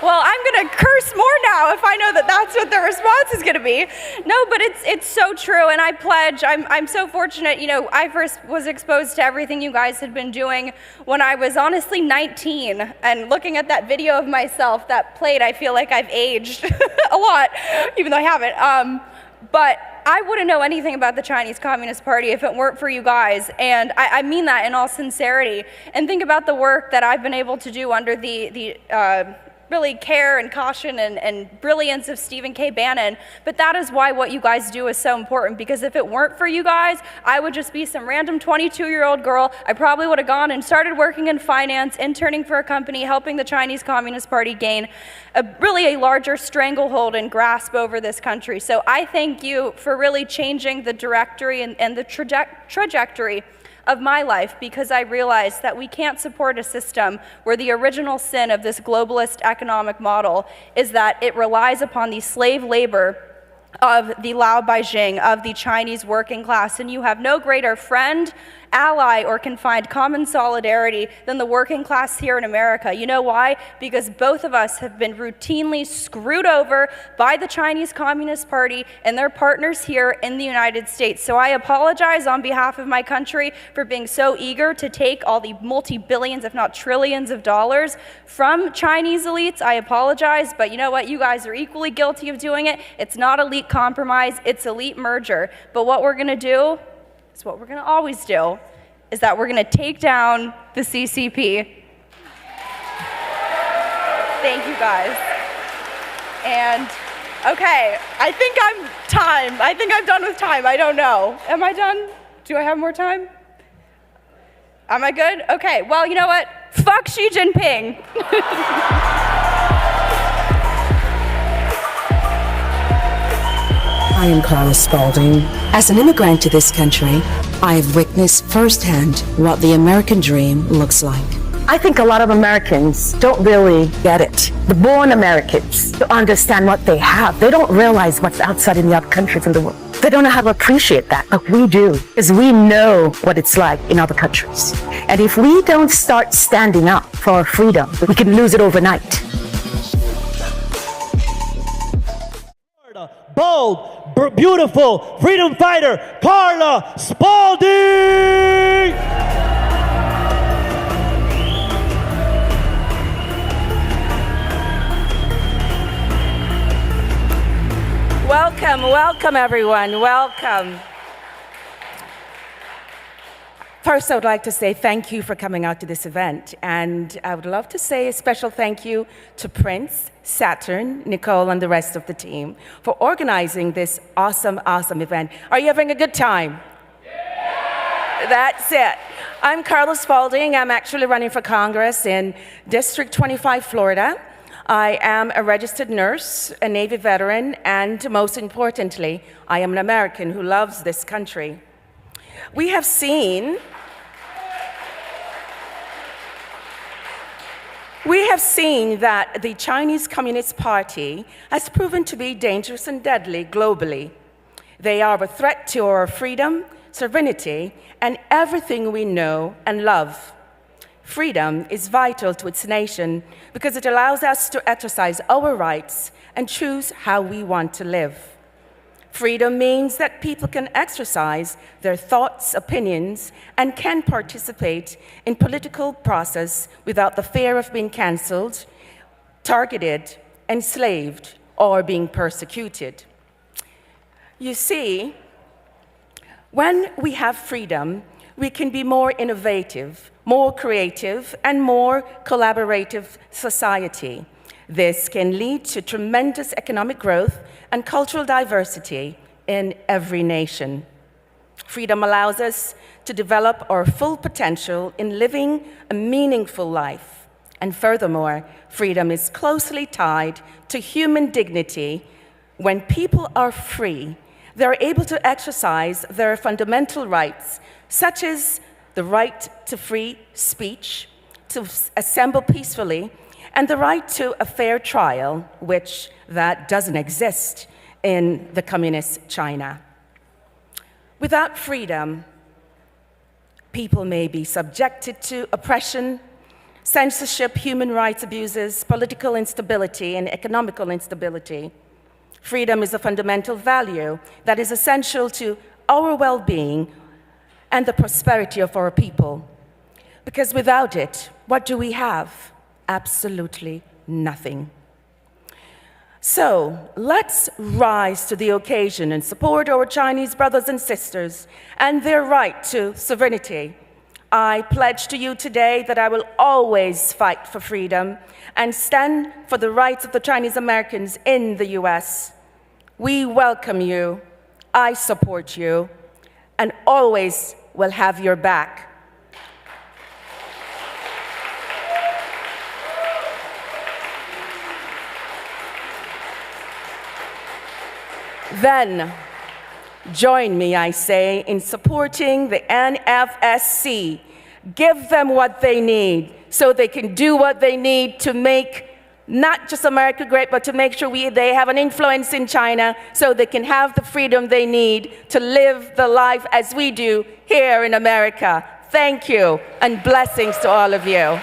well, I'm gonna curse more now if I know that that's what the response is gonna be. No, but it's so true, and I pledge, I'm so fortunate, you know, I first was exposed to everything you guys had been doing when I was honestly 19, and looking at that video of myself that played, I feel like I've aged a lot, even though I haven't. But I wouldn't know anything about the Chinese Communist Party if it weren't for you guys, and I mean that in all sincerity. And think about the work that I've been able to do under the really care and caution and brilliance of Stephen K. Bannon. But that is why what you guys do is so important, because if it weren't for you guys, I would just be some random 22-year-old girl. I probably would have gone and started working in finance, interning for a company, helping the Chinese Communist Party gain really a larger stranglehold and grasp over this country. So I thank you for really changing the directory and the trajectory of my life, because I realized that we can't support a system where the original sin of this globalist economic model is that it relies upon the slave labor of the Lao Beijing, of the Chinese working class, and you have no greater friend, ally, or can find common solidarity than the working class here in America. You know why? Because both of us have been routinely screwed over by the Chinese Communist Party and their partners here in the United States. So I apologize on behalf of my country for being so eager to take all the multi-billions, if not trillions of dollars from Chinese elites. I apologize, but you know what? You guys are equally guilty of doing it. It's not elite compromise, it's elite merger. But what we're gonna do, is what we're gonna always do, is that we're gonna take down the CCP. Thank you guys. And okay, I think I'm done with time. I don't know. Am I done? Do I have more time? Am I good? Okay, well, you know what? Fuck Xi Jinping. I am Carla Spalding. As an immigrant to this country, I have witnessed firsthand what the American dream looks like. I think a lot of Americans don't really get it. The born Americans don't understand what they have. They don't realize what's outside in the other countries in the world. They don't know how to appreciate that, but we do, because we know what it's like in other countries. And if we don't start standing up for our freedom, we can lose it overnight. Bold, beautiful freedom fighter, Carla Spalding! Welcome, welcome everyone, welcome. First, I would like to say thank you for coming out to this event, and I would love to say a special thank you to Prince, Saturn, Nicole, and the rest of the team for organizing this awesome, awesome event. Are you having a good time? Yeah. That's it. I'm Carla Spalding. I'm actually running for Congress in District 25, Florida. I am a registered nurse, a Navy veteran, and most importantly, I am an American who loves this country. We have seen that the Chinese Communist Party has proven to be dangerous and deadly globally. They are a threat to our freedom, sovereignty, and everything we know and love. Freedom is vital to its nation because it allows us to exercise our rights and choose how we want to live. Freedom means that people can exercise their thoughts, opinions, and can participate in political process without the fear of being cancelled, targeted, enslaved, or being persecuted. You see, when we have freedom, we can be more innovative, more creative, and more collaborative society. This can lead to tremendous economic growth and cultural diversity in every nation. Freedom allows us to develop our full potential in living a meaningful life. And furthermore, freedom is closely tied to human dignity. When people are free, they're able to exercise their fundamental rights, such as the right to free speech, to assemble peacefully, and the right to a fair trial, which that doesn't exist in the communist China. Without freedom, people may be subjected to oppression, censorship, human rights abuses, political instability, and economical instability. Freedom is a fundamental value that is essential to our well-being and the prosperity of our people. Because without it, what do we have? Absolutely nothing. So let's rise to the occasion and support our Chinese brothers and sisters and their right to sovereignty. I pledge to you today that I will always fight for freedom and stand for the rights of the Chinese Americans in the US. We welcome you, I support you, and always will have your back. Then, join me, I say, in supporting the NFSC. Give them what they need so they can do what they need to make not just America great, but to make sure they have an influence in China so they can have the freedom they need to live the life as we do here in America. Thank you, and blessings to all of you.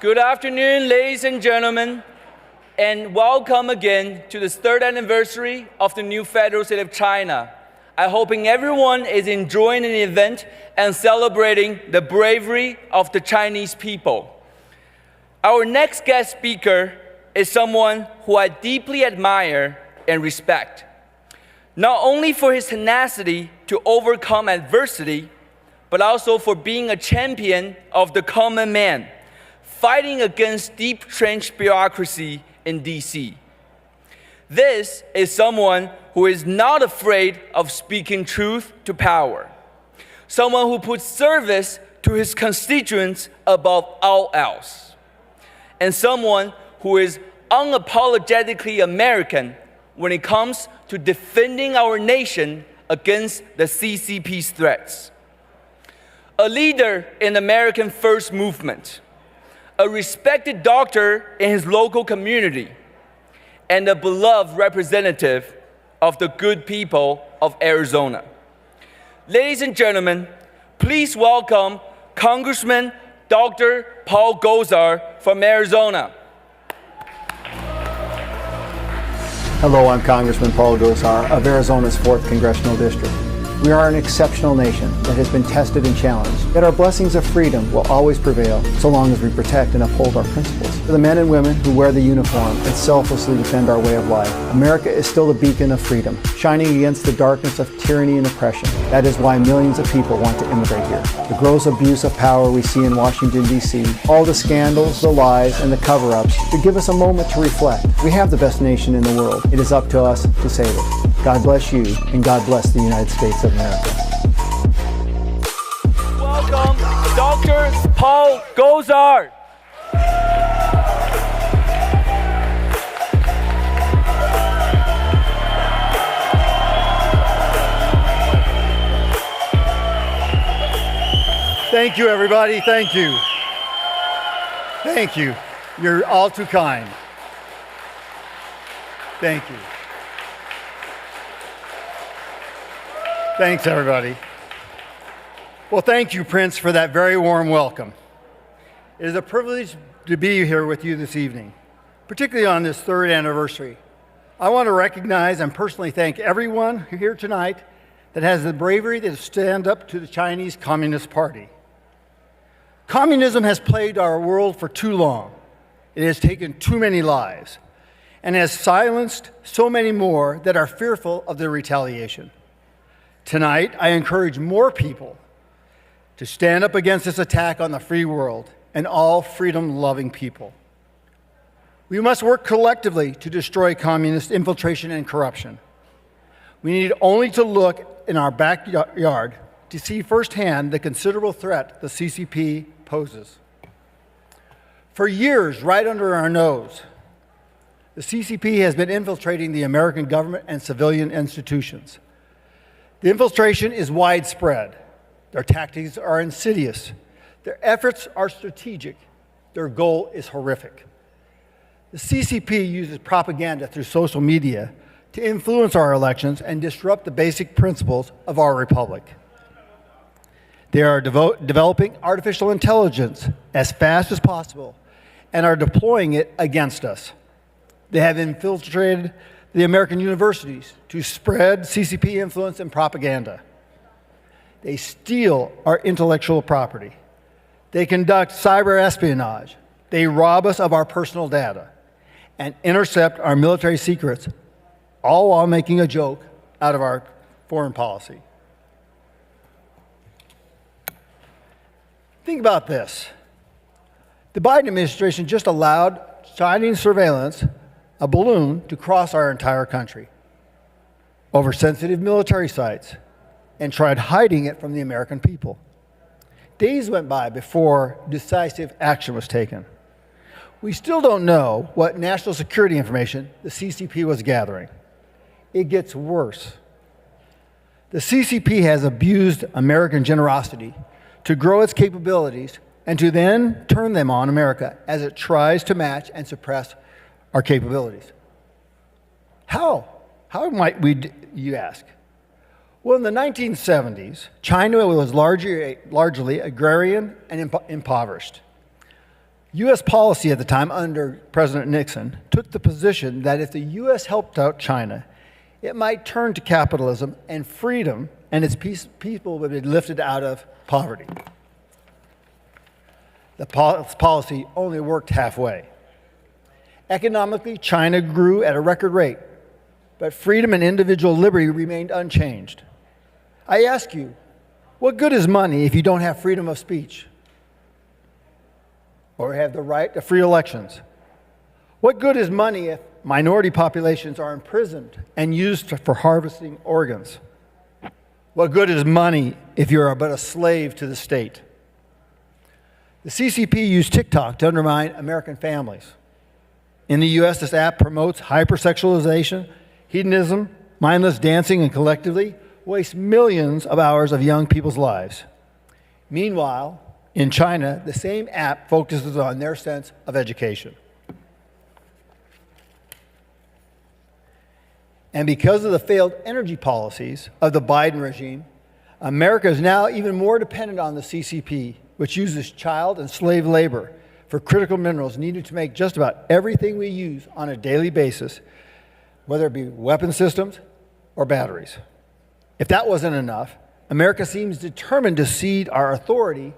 Good afternoon, ladies and gentlemen, and welcome again to the third anniversary of the new Federal State of China. I'm hoping everyone is enjoying the event and celebrating the bravery of the Chinese people. Our next guest speaker is someone who I deeply admire and respect, not only for his tenacity to overcome adversity, but also for being a champion of the common man, fighting against deep-trenched bureaucracy in DC. This is someone who is not afraid of speaking truth to power, someone who puts service to his constituents above all else, and someone who is unapologetically American when it comes to defending our nation against the CCP's threats. A leader in the American First Movement, a respected doctor in his local community, and a beloved representative of the good people of Arizona. Ladies and gentlemen, please welcome Congressman Dr. Paul Gosar from Arizona. Hello, I'm Congressman Paul Gosar of Arizona's 4th Congressional District. We are an exceptional nation that has been tested and challenged, yet our blessings of freedom will always prevail so long as we protect and uphold our principles. For the men and women who wear the uniform and selflessly defend our way of life, America is still the beacon of freedom, shining against the darkness of tyranny and oppression. That is why millions of people want to immigrate here. The gross abuse of power we see in Washington, D.C., all the scandals, the lies, and the cover-ups should give us a moment to reflect. We have the best nation in the world. It is up to us to save it. God bless you, and God bless the United States of America. Welcome, Dr. Paul Gosar. Thank you, everybody. Thank you. Thank you. You're all too kind. Thank you. Thanks, everybody. Well, thank you, Prince, for that very warm welcome. It is a privilege to be here with you this evening, particularly on this 3rd anniversary. I want to recognize and personally thank everyone here tonight that has the bravery to stand up to the Chinese Communist Party. Communism has plagued our world for too long. It has taken too many lives and has silenced so many more that are fearful of their retaliation. Tonight, I encourage more people to stand up against this attack on the free world and all freedom-loving people. We must work collectively to destroy communist infiltration and corruption. We need only to look in our backyard to see firsthand the considerable threat the CCP poses. For years, right under our nose, the CCP has been infiltrating the American government and civilian institutions. The infiltration is widespread. Their tactics are insidious. Their efforts are strategic. Their goal is horrific. The CCP uses propaganda through social media to influence our elections and disrupt the basic principles of our republic. They are developing artificial intelligence as fast as possible and are deploying it against us. They have infiltrated the American universities to spread CCP influence and propaganda. They steal our intellectual property. They conduct cyber espionage. They rob us of our personal data and intercept our military secrets, all while making a joke out of our foreign policy. Think about this. The Biden administration just allowed Chinese surveillance, a balloon, to cross our entire country over sensitive military sites and tried hiding it from the American people. Days went by before decisive action was taken. We still don't know what national security information the CCP was gathering. It gets worse. The CCP has abused American generosity to grow its capabilities and to then turn them on America as it tries to match and suppress our capabilities. How? How might we, you ask? Well, in the 1970s, China was largely agrarian and impoverished. U.S. policy at the time under President Nixon took the position that if the U.S. helped out China, it might turn to capitalism and freedom, and its people would be lifted out of poverty. The policy only worked halfway. Economically, China grew at a record rate, but freedom and individual liberty remained unchanged. I ask you, what good is money if you don't have freedom of speech or have the right to free elections? What good is money if minority populations are imprisoned and used for harvesting organs? What good is money if you're but a slave to the state? The CCP used TikTok to undermine American families. In the U.S., this app promotes hypersexualization, hedonism, mindless dancing, and collectively wastes millions of hours of young people's lives. Meanwhile, in China, the same app focuses on their sense of education. And because of the failed energy policies of the Biden regime, America is now even more dependent on the CCP which uses child and slave labor for critical minerals needed to make just about everything we use on a daily basis, whether it be weapon systems or batteries. If that wasn't enough, America seems determined to cede our authority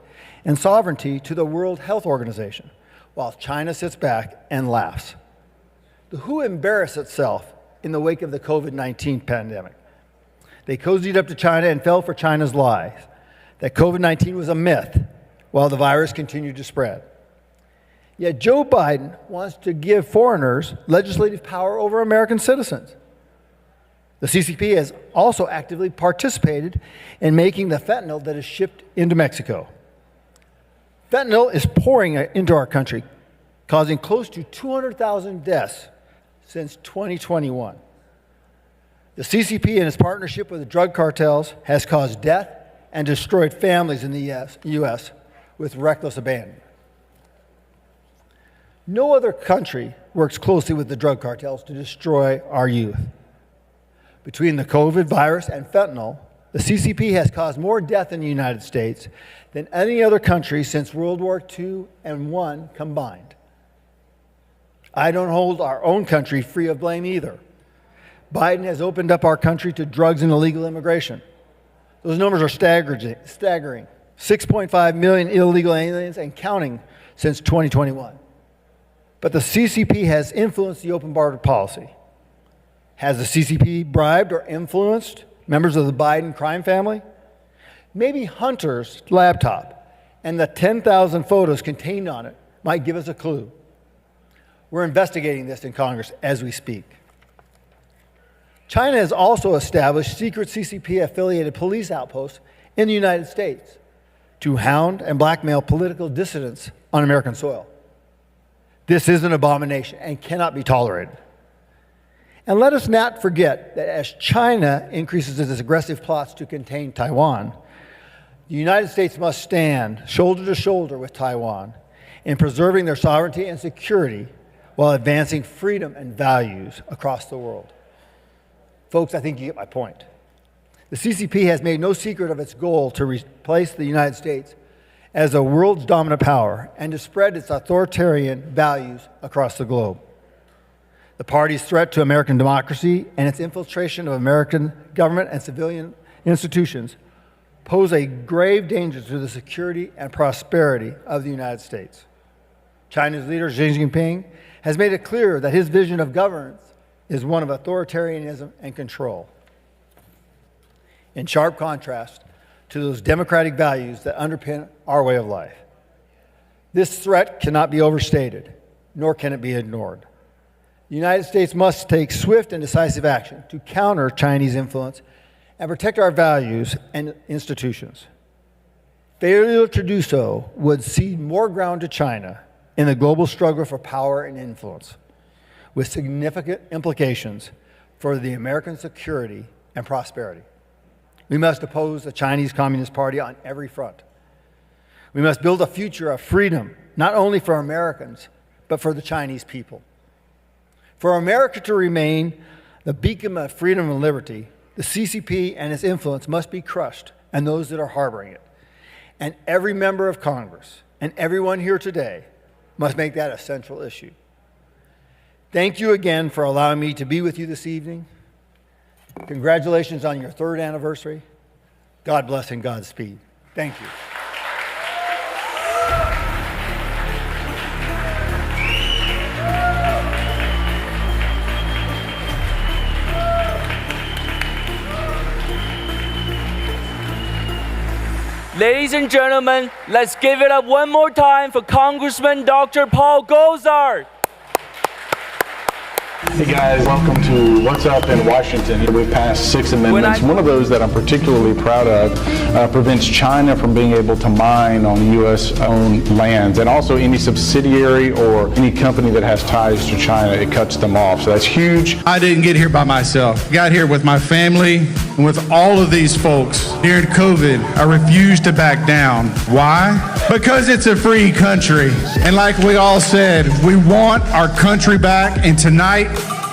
and sovereignty to the World Health Organization, while China sits back and laughs. The WHO embarrassed itself in the wake of the COVID-19 pandemic. They cozied up to China and fell for China's lies that COVID-19 was a myth while the virus continued to spread. Yet Joe Biden wants to give foreigners legislative power over American citizens. The CCP has also actively participated in making the fentanyl that is shipped into Mexico. Fentanyl is pouring into our country, causing close to 200,000 deaths since 2021. The CCP and its partnership with the drug cartels has caused death and destroyed families in the U.S. with reckless abandon. No other country works closely with the drug cartels to destroy our youth. Between the COVID virus and fentanyl, the CCP has caused more death in the United States than any other country since World War II and I combined. I don't hold our own country free of blame either. Biden has opened up our country to drugs and illegal immigration. Those numbers are staggering. 6.5 million illegal aliens and counting since 2021. But the CCP has influenced the open border policy. Has the CCP bribed or influenced members of the Biden crime family? Maybe Hunter's laptop and the 10,000 photos contained on it might give us a clue. We're investigating this in Congress as we speak. China has also established secret CCP-affiliated police outposts in the United States to hound and blackmail political dissidents on American soil. This is an abomination and cannot be tolerated. And let us not forget that as China increases its aggressive plots to contain Taiwan, the United States must stand shoulder to shoulder with Taiwan in preserving their sovereignty and security while advancing freedom and values across the world. Folks, I think you get my point. The CCP has made no secret of its goal to replace the United States as the world's dominant power and to spread its authoritarian values across the globe. The party's threat to American democracy and its infiltration of American government and civilian institutions pose a grave danger to the security and prosperity of the United States. China's leader, Xi Jinping, has made it clear that his vision of governance is one of authoritarianism and control, in sharp contrast to those democratic values that underpin our way of life. This threat cannot be overstated, nor can it be ignored. The United States must take swift and decisive action to counter Chinese influence and protect our values and institutions. Failure to do so would cede more ground to China in the global struggle for power and influence, with significant implications for the American security and prosperity. We must oppose the Chinese Communist Party on every front. We must build a future of freedom, not only for Americans, but for the Chinese people. For America to remain the beacon of freedom and liberty, the CCP and its influence must be crushed, and those that are harboring it. And every member of Congress and everyone here today must make that a central issue. Thank you again for allowing me to be with you this evening. Congratulations on your 3rd anniversary. God bless and Godspeed. Thank you. Ladies and gentlemen, let's give it up one more time for Congressman Dr. Paul Gosar. Hey guys, welcome to What's Up in Washington. We've passed 6 amendments. One of those that I'm particularly proud of prevents China from being able to mine on U.S.-owned lands, and also any subsidiary or any company that has ties to China, it cuts them off. So that's huge. I didn't get here by myself. I got here with my family and with all of these folks. During COVID, I refused to back down. Why? Because it's a free country. And like we all said, we want our country back, and tonight,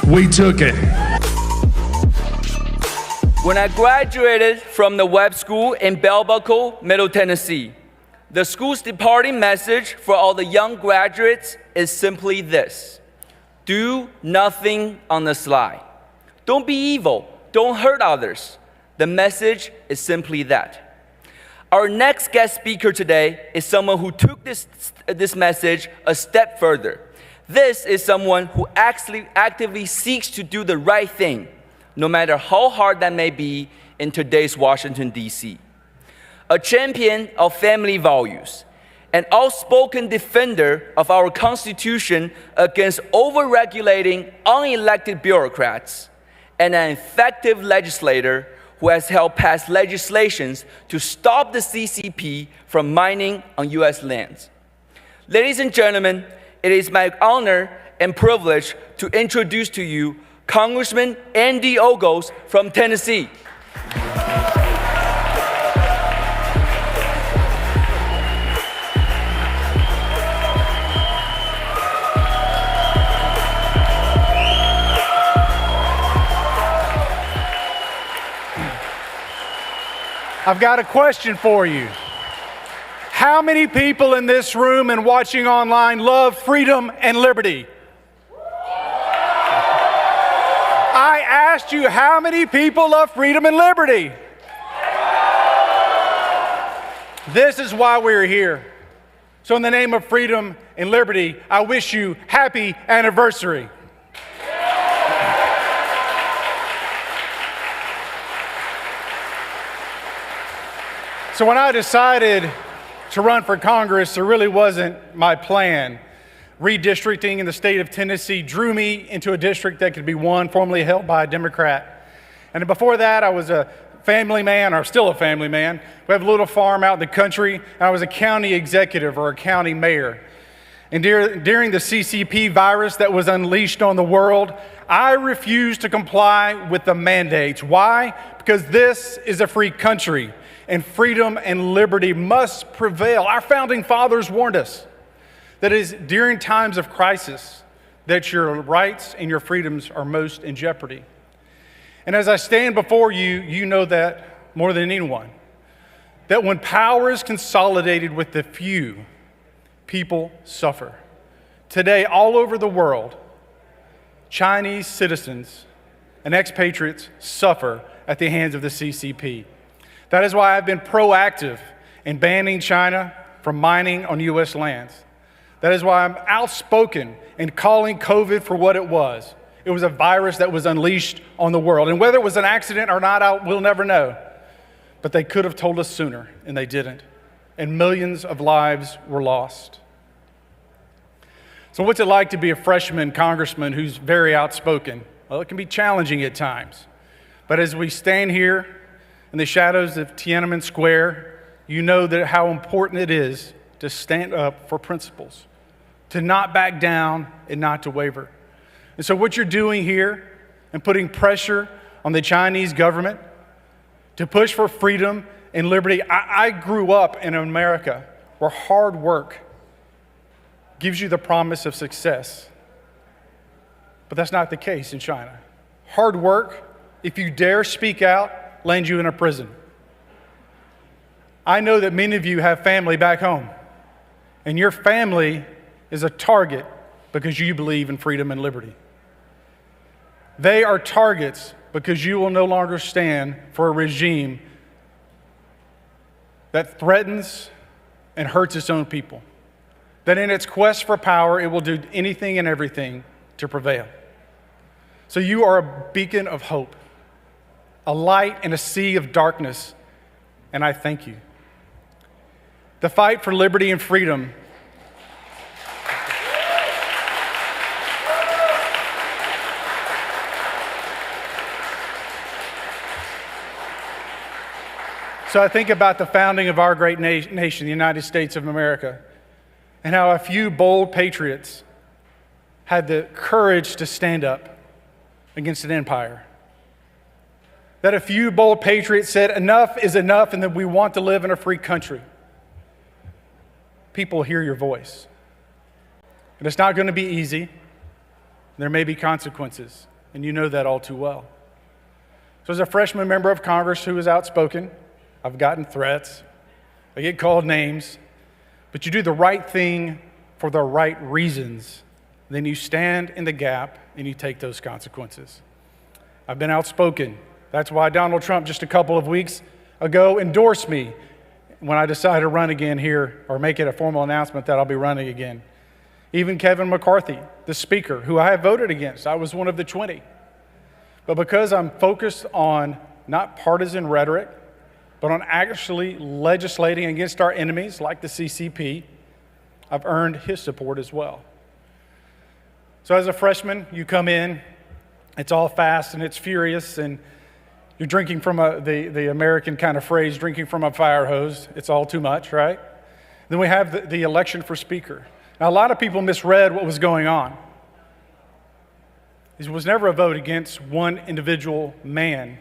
we took it. When I graduated from the web school in Bell Buckle, Middle Tennessee, The school's departing message for all the young graduates is simply this: do nothing on the sly. Don't be evil. Don't hurt others. The message is simply that. Our next guest speaker today is someone who took this message a step further. This is someone who actively seeks to do the right thing, no matter how hard that may be in today's Washington, D.C. A champion of family values, an outspoken defender of our Constitution against over-regulating unelected bureaucrats, and an effective legislator who has helped pass legislations to stop the CCP from mining on U.S. lands. Ladies and gentlemen, it is my honor and privilege to introduce to you Congressman Andy Ogles from Tennessee. I've got a question for you. How many people in this room and watching online love freedom and liberty? I asked you, how many people love freedom and liberty? This is why we're here. So in the name of freedom and liberty, I wish you happy anniversary. So when I decided to run for Congress, there really wasn't my plan. Redistricting in the state of Tennessee drew me into a district that could be won, formerly held by a Democrat. And before that, I was a family man, or still a family man. We have a little farm out in the country, and I was a county executive or a county mayor. And during the CCP virus that was unleashed on the world, I refused to comply with the mandates. Why? Because this is a free country, and freedom and liberty must prevail. Our founding fathers warned us that it is during times of crisis that your rights and your freedoms are most in jeopardy. And as I stand before you, you know that more than anyone, that when power is consolidated with the few, people suffer. Today, all over the world, Chinese citizens and expatriates suffer at the hands of the CCP. That is why I've been proactive in banning China from mining on U.S. lands. That is why I'm outspoken in calling COVID for what it was. It was a virus that was unleashed on the world. And whether it was an accident or not, we'll never know. But they could have told us sooner, and they didn't. And millions of lives were lost. So what's it like to be a freshman congressman who's very outspoken? Well, it can be challenging at times. But as we stand here in the shadows of Tiananmen Square, you know that how important it is to stand up for principles, to not back down and not to waver. And so what you're doing here and putting pressure on the Chinese government to push for freedom and liberty. I grew up in America where hard work gives you the promise of success. But that's not the case in China. Hard work, if you dare speak out, lands you in a prison. I know that many of you have family back home, and your family is a target because you believe in freedom and liberty. They are targets because you will no longer stand for a regime that threatens and hurts its own people, that in its quest for power, it will do anything and everything to prevail. So you are a beacon of hope, a light in a sea of darkness, and I thank you. The fight for liberty and freedom So I think about the founding of our great nation, the United States of America, and how a few bold patriots had the courage to stand up against an empire. That a few bold patriots said, enough is enough, and that we want to live in a free country. People hear your voice. And it's not going to be easy. There may be consequences, and you know that all too well. So as a freshman member of Congress who is outspoken, I've gotten threats, I get called names, but you do the right thing for the right reasons, then you stand in the gap and you take those consequences. I've been outspoken. That's why Donald Trump just a couple of weeks ago endorsed me when I decided to run again here, or make it a formal announcement that I'll be running again. Even Kevin McCarthy, the speaker, who I have voted against, I was one of the 20. But because I'm focused on not partisan rhetoric, but on actually legislating against our enemies like the CCP, I've earned his support as well. So as a freshman, you come in, it's all fast and it's furious, and you're drinking from the American kind of phrase, drinking from a fire hose. It's all too much, right? Then we have the election for speaker. Now, a lot of people misread what was going on. It was never a vote against one individual man,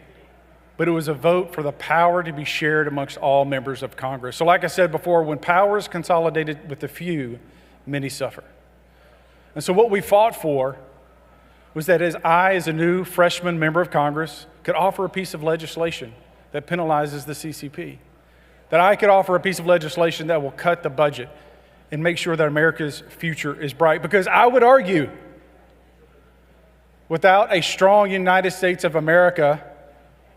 but it was a vote for the power to be shared amongst all members of Congress. So like I said before, when power is consolidated with the few, many suffer. And so what we fought for was that as a new freshman member of Congress, could offer a piece of legislation that penalizes the CCP, that I could offer a piece of legislation that will cut the budget and make sure that America's future is bright. Because I would argue, without a strong United States of America,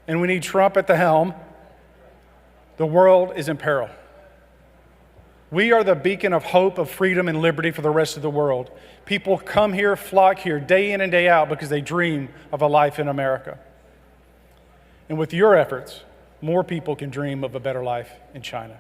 and we need Trump at the helm, the world is in peril. We are the beacon of hope, of freedom, and liberty for the rest of the world. People come here, flock here, day in and day out because they dream of a life in America. And with your efforts, more people can dream of a better life in China.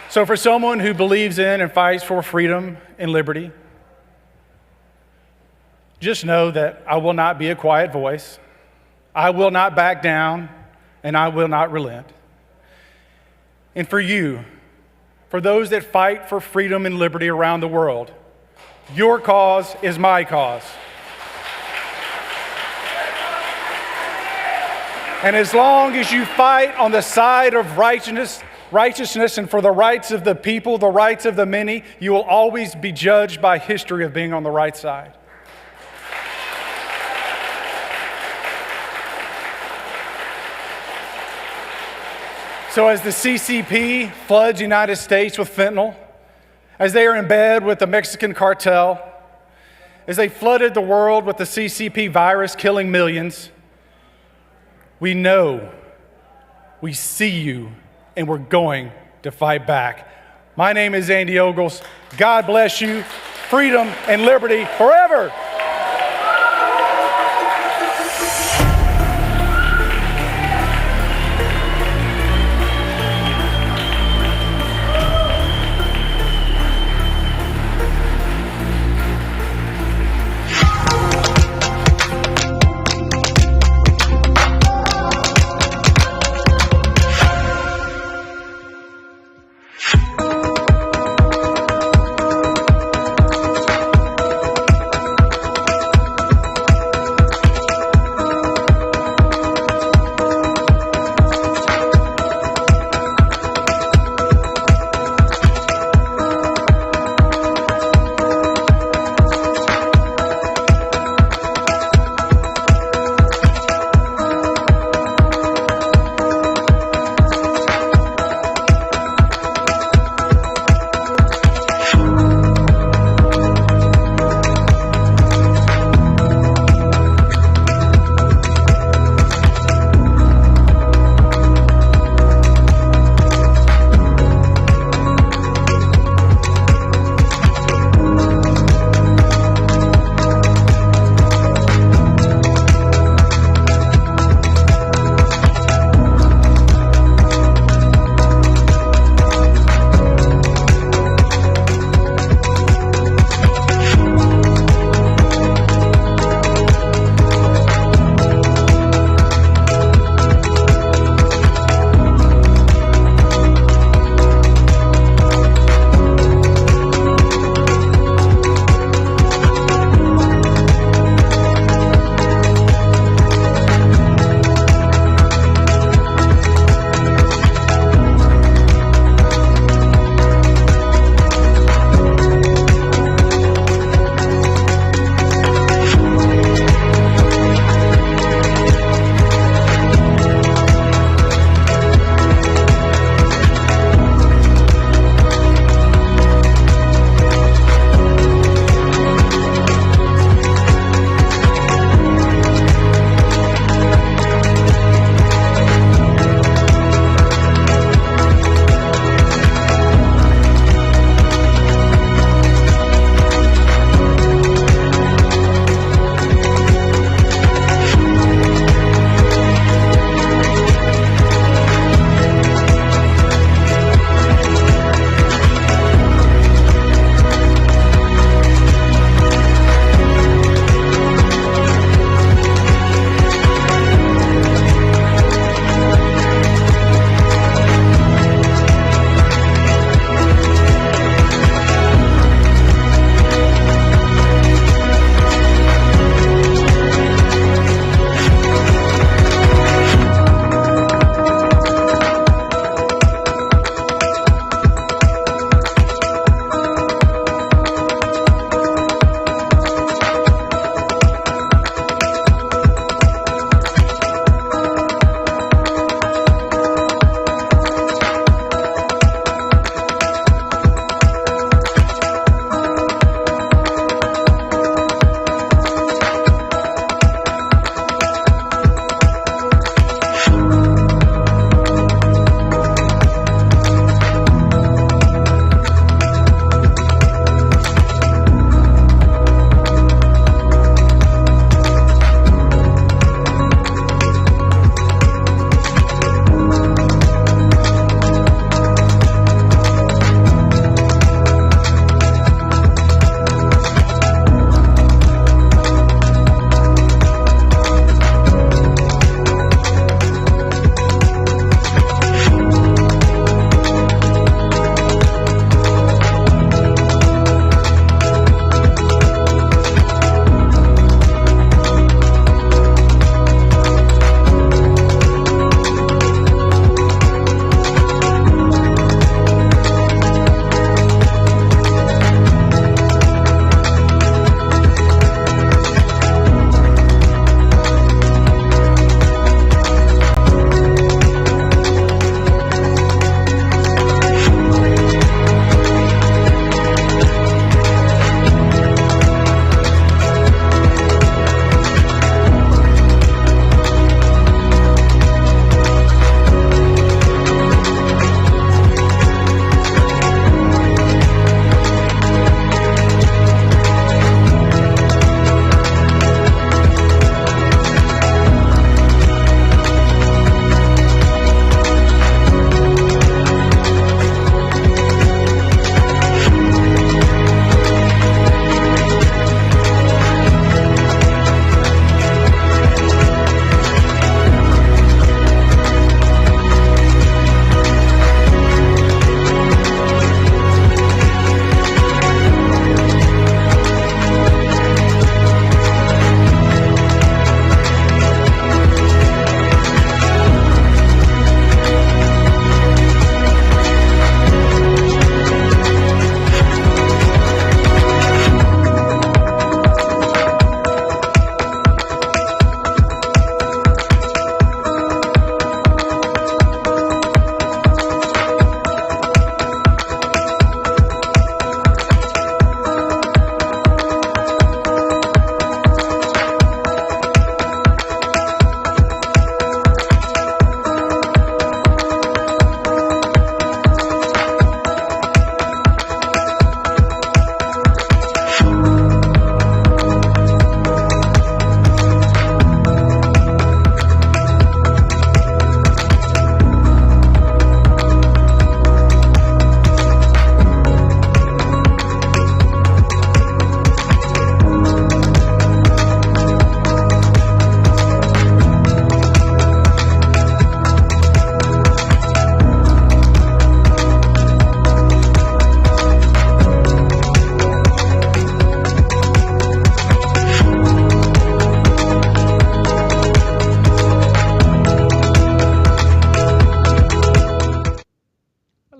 So for someone who believes in and fights for freedom and liberty, just know that I will not be a quiet voice. I will not back down, and I will not relent. And for you, for those that fight for freedom and liberty around the world, your cause is my cause. And as long as you fight on the side of righteousness and for the rights of the people, the rights of the many, you will always be judged by history of being on the right side. So as the CCP floods the United States with fentanyl, as they are in bed with the Mexican cartel, as they flooded the world with the CCP virus killing millions, we know, we see you, and we're going to fight back. My name is Andy Ogles. God bless you. Freedom and liberty forever.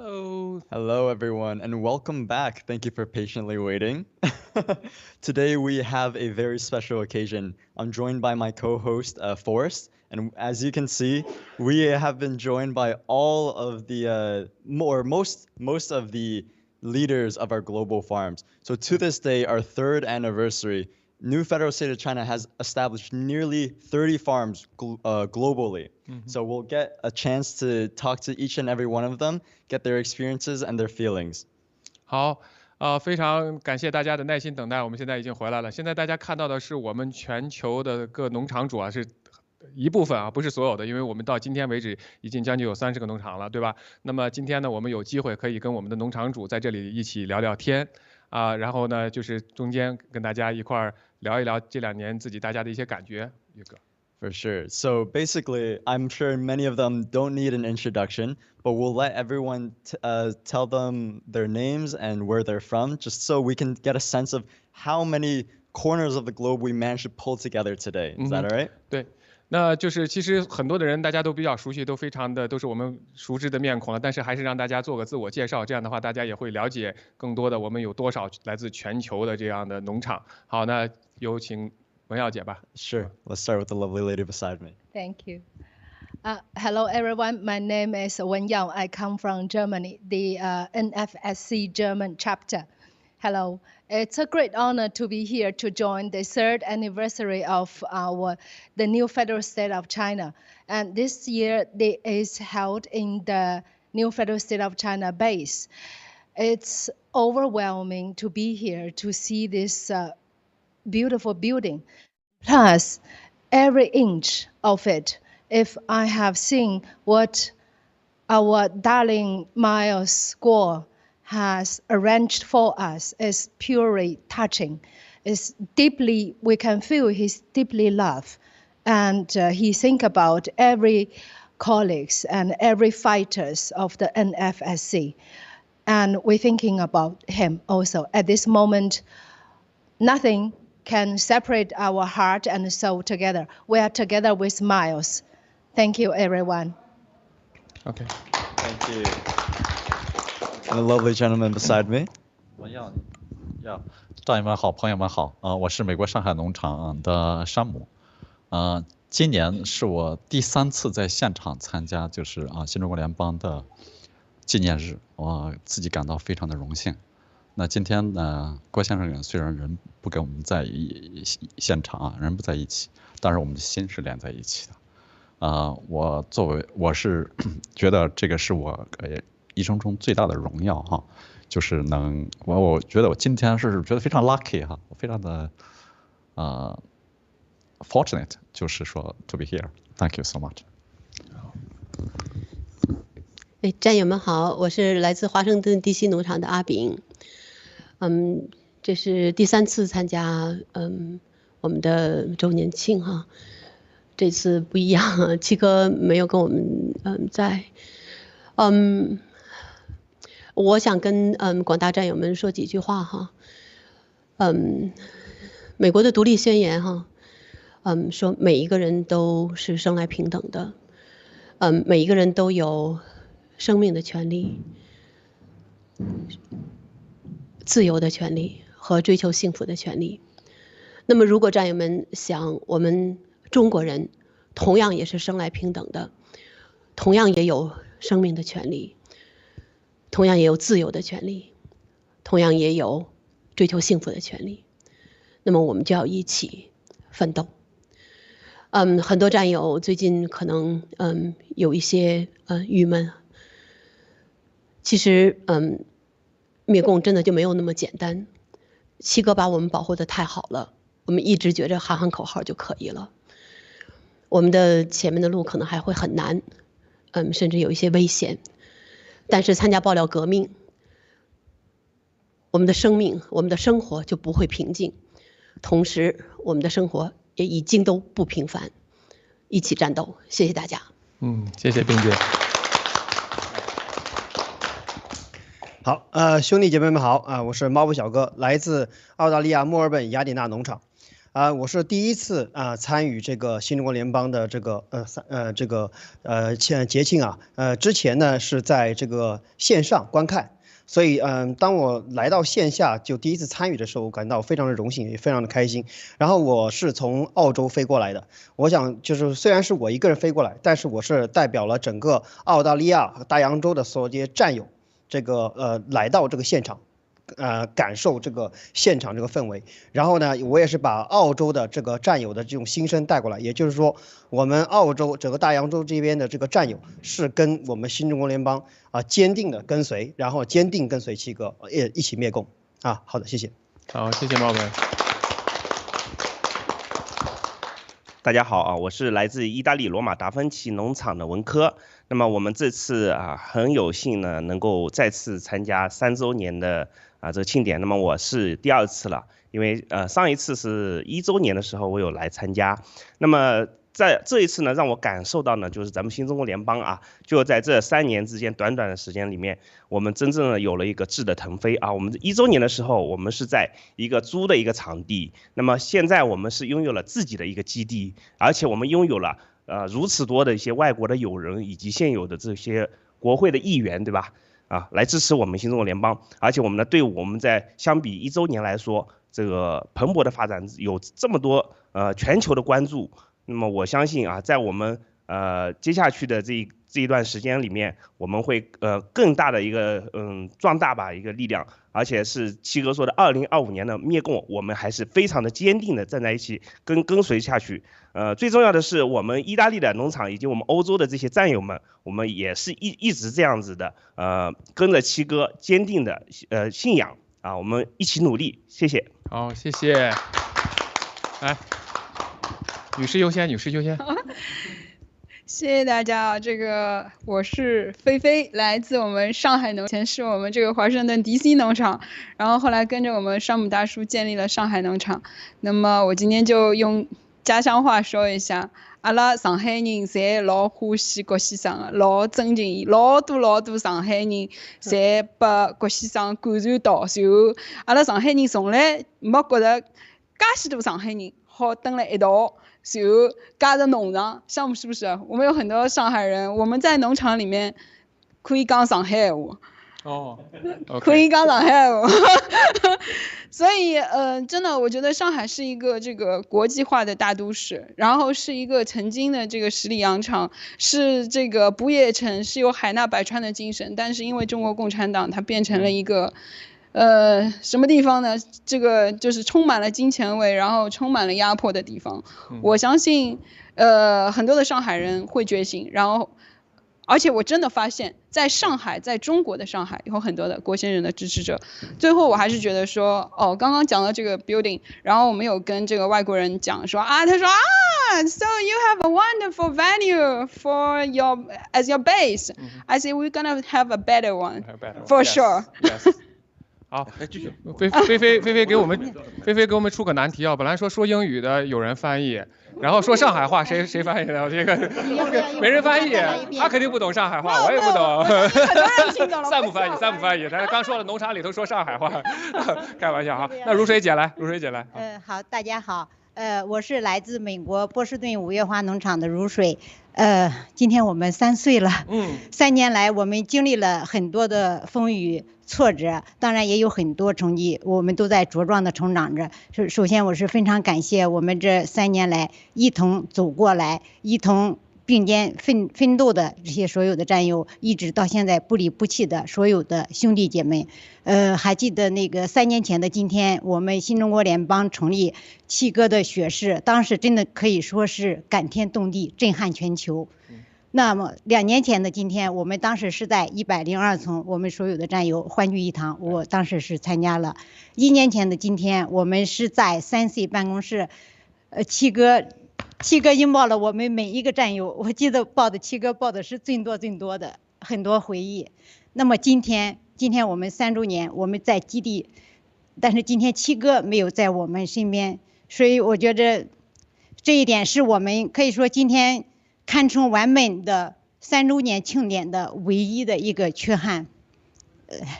Hello, everyone, and welcome back. Thank you for patiently waiting. Today, we have a very special occasion. I'm joined by my co-host, Forrest, and as you can see, we have been joined by all of the, most of the leaders of our global farms. So to this day, our 3rd anniversary, New Federal State of China has established nearly 30 farms globally. So we'll get a chance to talk to each and every one of them, get their experiences and their feelings. 好，非常感谢大家的耐心等待，我们现在已经回来了。现在大家看到的是我们全球的各农场主啊，是一部分啊，不是所有的，因为我们到今天为止已经将近有30个农场了，对吧？那么今天呢，我们有机会可以跟我们的农场主在这里一起聊聊天啊，然后呢，就是中间跟大家一块儿聊一聊这2年自己大家的一些感觉，宇哥。For sure. So basically, I'm sure many of them don't need an introduction, but we'll let everyone tell them their names and where they're from, just so we can get a sense of how many corners of the globe we managed to pull together today. Is that all right? 对。那就是其实很多的人大家都比较熟悉，都是我们熟知的面孔了，但是还是让大家做个自我介绍，这样的话大家也会了解更多的我们有多少来自全球的这样的农场。好，那有请文耀姐吧。Sure. Let's start with the lovely lady beside me. Thank you. Hello, everyone. My name is Wen Yao. I come from Germany, the NFSC German chapter. Hello. It's a great honor to be here to join the 3rd anniversary of the new federal state of China. And this year, it is held in the new federal state of China base. It's overwhelming to be here to see this beautiful building. Plus, every inch of it, if I have seen what our darling MILESGUO has arranged for us, is purely touching. It's deeply, we can feel he's deeply loved. And he think about every colleagues and every fighters of the NFSC. And we're thinking about him also. At this moment, nothing can separate our heart and soul together. We are together with Miles. Thank you, everyone. Okay. Thank you. And the lovely gentleman beside me. 战友们好，朋友们好，我是美国上海农场的山姆，今年是我第3次在现场参加，就是新中国联邦的纪念日，我自己感到非常的荣幸。那今天呢，郭先生虽然人不跟我们在现场人不在一起，但是我们的心是连在一起的。我是觉得这个是我一生中最大的荣耀哈，就是我觉得我今天是觉得非常 lucky 哈，我非常的fortunate， 就是说 to be here. Thank you so much. 战友们好，我是来自华盛顿 DC 农场的阿炳。这是第3次参加我们的周年庆哈，这次不一样，七哥没有跟我们在。我想跟广大战友们说几句话哈。美国的独立宣言哈，说每一个人都是生来平等的，每一个人都有生命的权利、自由的权利和追求幸福的权利。那么如果战友们想我们中国人同样也是生来平等的，同样也有生命的权利，同样也有自由的权利，同样也有追求幸福的权利，那么我们就要一起奋斗。很多战友最近可能有一些郁闷。其实灭共真的就没有那么简单。七哥把我们保护得太好了，我们一直觉着喊喊口号就可以了。我们的前面的路可能还会很难，甚至有一些危险。但是参加爆料革命，我们的生命、我们的生活就不会平静，同时我们的生活也已经都不平凡。一起战斗，谢谢大家。谢谢冰姐。好，兄弟姐妹们好啊！我是猫步小哥，来自澳大利亚墨尔本雅典娜农场。我是第一次参与这个新中国联邦的这个节庆之前呢是在这个线上观看，所以当我来到线下就第一次参与的时候，我感到非常的荣幸，也非常的开心。然后我是从澳洲飞过来的，我想就是虽然是我一个人飞过来，但是我是代表了整个澳大利亚和大洋洲的所有这些战友，这个来到这个现场。感受这个现场这个氛围，然后呢，我也是把澳洲的这个战友的这种心声带过来，也就是说，我们澳洲整个大洋洲这边的这个战友是跟我们新中国联邦坚定的跟随，然后坚定跟随七哥一起灭共好的，谢谢。好，谢谢茂文。大家好我是来自意大利罗马达芬奇农场的文科。那么我们这次很有幸呢，能够再次参加3周年的这个庆典。那么我是第2次了，因为上一次是1周年的时候我有来参加。那么在这一次呢，让我感受到呢，就是咱们新中国联邦就在这3年之间短短的时间里面，我们真正的有了一个质的腾飞我们1周年的时候，我们是在一个租的一个场地，那么现在我们是拥有了自己的一个基地，而且我们拥有了如此多的一些外国的友人以及现有的这些国会的议员，对吧？来支持我们新中国联邦，而且我们的队伍，我们在相比1周年来说，这个蓬勃的发展，有这么多全球的关注。那么我相信在我们接下去的这一段时间里面，我们会更大的一个壮大吧一个力量，而且是七哥说的2025年的灭共，我们还是非常的坚定的站在一起跟随下去。最重要的是，我们意大利的农场以及我们欧洲的这些战友们，我们也是一直这样子的跟着七哥坚定的信仰我们一起努力，谢谢。好，谢谢。来。女士优先，女士优先。谢谢大家我是菲菲，来自我们上海农场，是我们这个华盛顿 DC 农场，然后后来跟着我们山姆大叔建立了上海农场。那么我今天就用家乡话说一下，阿拉上海人侪老欢喜郭先生，老尊敬伊，老多上海人侪被郭先生感染到，然后阿拉上海人从来没觉得介许多上海人好蹲辣一道。然后加着农场，项目是不是？我们有很多上海人，我们在农场里面可以讲上海话。可以讲上海话。所以真的，我觉得上海是一个这个国际化的大都市，然后是一个曾经的这个十里洋场，是这个不夜城，是有海纳百川的精神，但是因为中国共产党，它变成了一个。什么地方呢？这个就是充满了金钱味，然后充满了压迫的地方。我相信，很多的上海人会觉醒，然后，而且我真的发现，在上海，在中国的上海，有很多的郭先生的支持者。最后，我还是觉得说，刚刚讲到这个 building， 然后我们有跟这个外国人讲说他说so you have a wonderful venue for as your base. I say we're gonna have a better one, for sure. Yes. 好，继续。菲菲给我们出个难题本来说英语的有人翻译，然后说上海话谁翻译的？这个没人翻译，他肯定不懂上海话，我也不懂。三不翻译，他刚说了农场里头说上海话，开玩笑那如水姐来。好，大家好，我是来自美国波士顿五月花农场的如水。今天我们3岁了，3年来我们经历了很多的风雨挫折，当然也有很多成绩，我们都在茁壮的成长着。首先我是非常感谢我们这3年来一同走过来，一同并肩奋斗的这些所有的战友，一直到现在不离不弃的所有的兄弟姐妹。还记得那个3年前的今天，我们新中国联邦成立七哥的血誓，当时真的可以说是感天动地，震撼全球。那么2年前的今天，我们当时是在102层，我们所有的战友欢聚一堂，我当时是参加了。1年前的今天，我们是在3C 办公室，七哥拥抱了我们每一个战友，我记得七哥抱的是最多的很多回忆。那么今天我们3周年，我们在基地，但是今天七哥没有在我们身边，所以我觉得这一点是我们可以说今天堪称完美的3周年庆典的唯一的一个缺憾。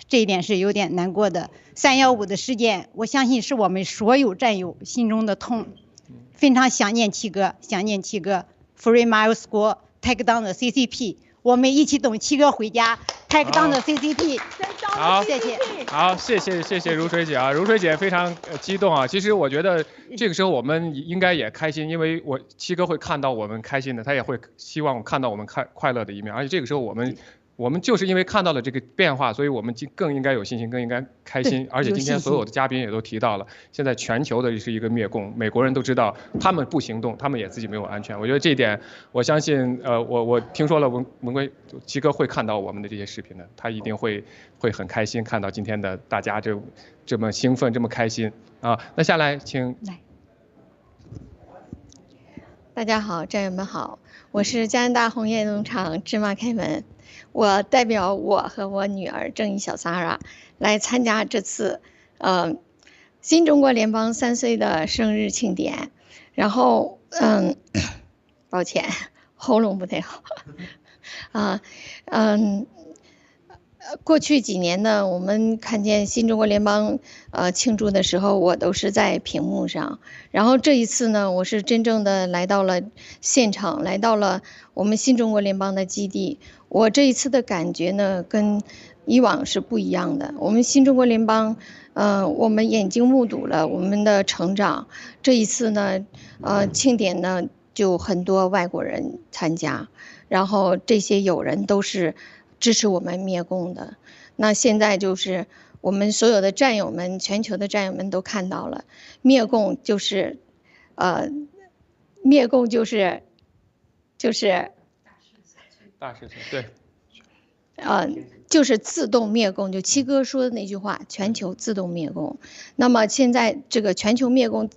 这一点是有点难过的。315的事件，我相信是我们所有战友心中的痛，非常想念七哥，想念七哥。Free MILESGUO, take down the CCP， 我们一起等七哥回家 ，take down the CCP。好，谢谢。好，谢谢如水姐啊，如水姐非常激动啊。其实我觉得这个时候我们应该也开心，因为七哥会看到我们开心的，他也会希望看到我们快乐的一面，而且这个时候我们就是因为看到了这个变化，所以我们更应该有信心，更应该开心。而且今天所有的嘉宾也都提到了，现在全球的是一个灭共，美国人都知道，他们不行动，他们也自己没有安全。我觉得这一点，我相信，我听说了文贵七哥会看到我们的这些视频的，他一定会很开心看到今天的大家这么兴奋，这么开心啊。那下来请。大家好，战友们好，我是加拿大红叶农场芝麻开门。我代表我和我女儿正义小 Sara 来参加这次新中国联邦3岁的生日庆典。然后抱歉，喉咙不太好过去几年呢，我们看见新中国联邦庆祝的时候，我都是在屏幕上。然后这一次呢，我是真正的来到了现场，来到了我们新中国联邦的基地。我这一次的感觉呢，跟以往是不一样的。我们新中国联邦，我们眼睛目睹了我们的成长。这一次呢，庆典呢就很多外国人参加，然后这些友人都是支持我们灭共的。那现在就是我们所有的战友们，全球的战友们都看到了，灭共就是大事情，对，就是自动灭共，就七哥说的那句话，全球自动灭共。那么现在这个全球灭共，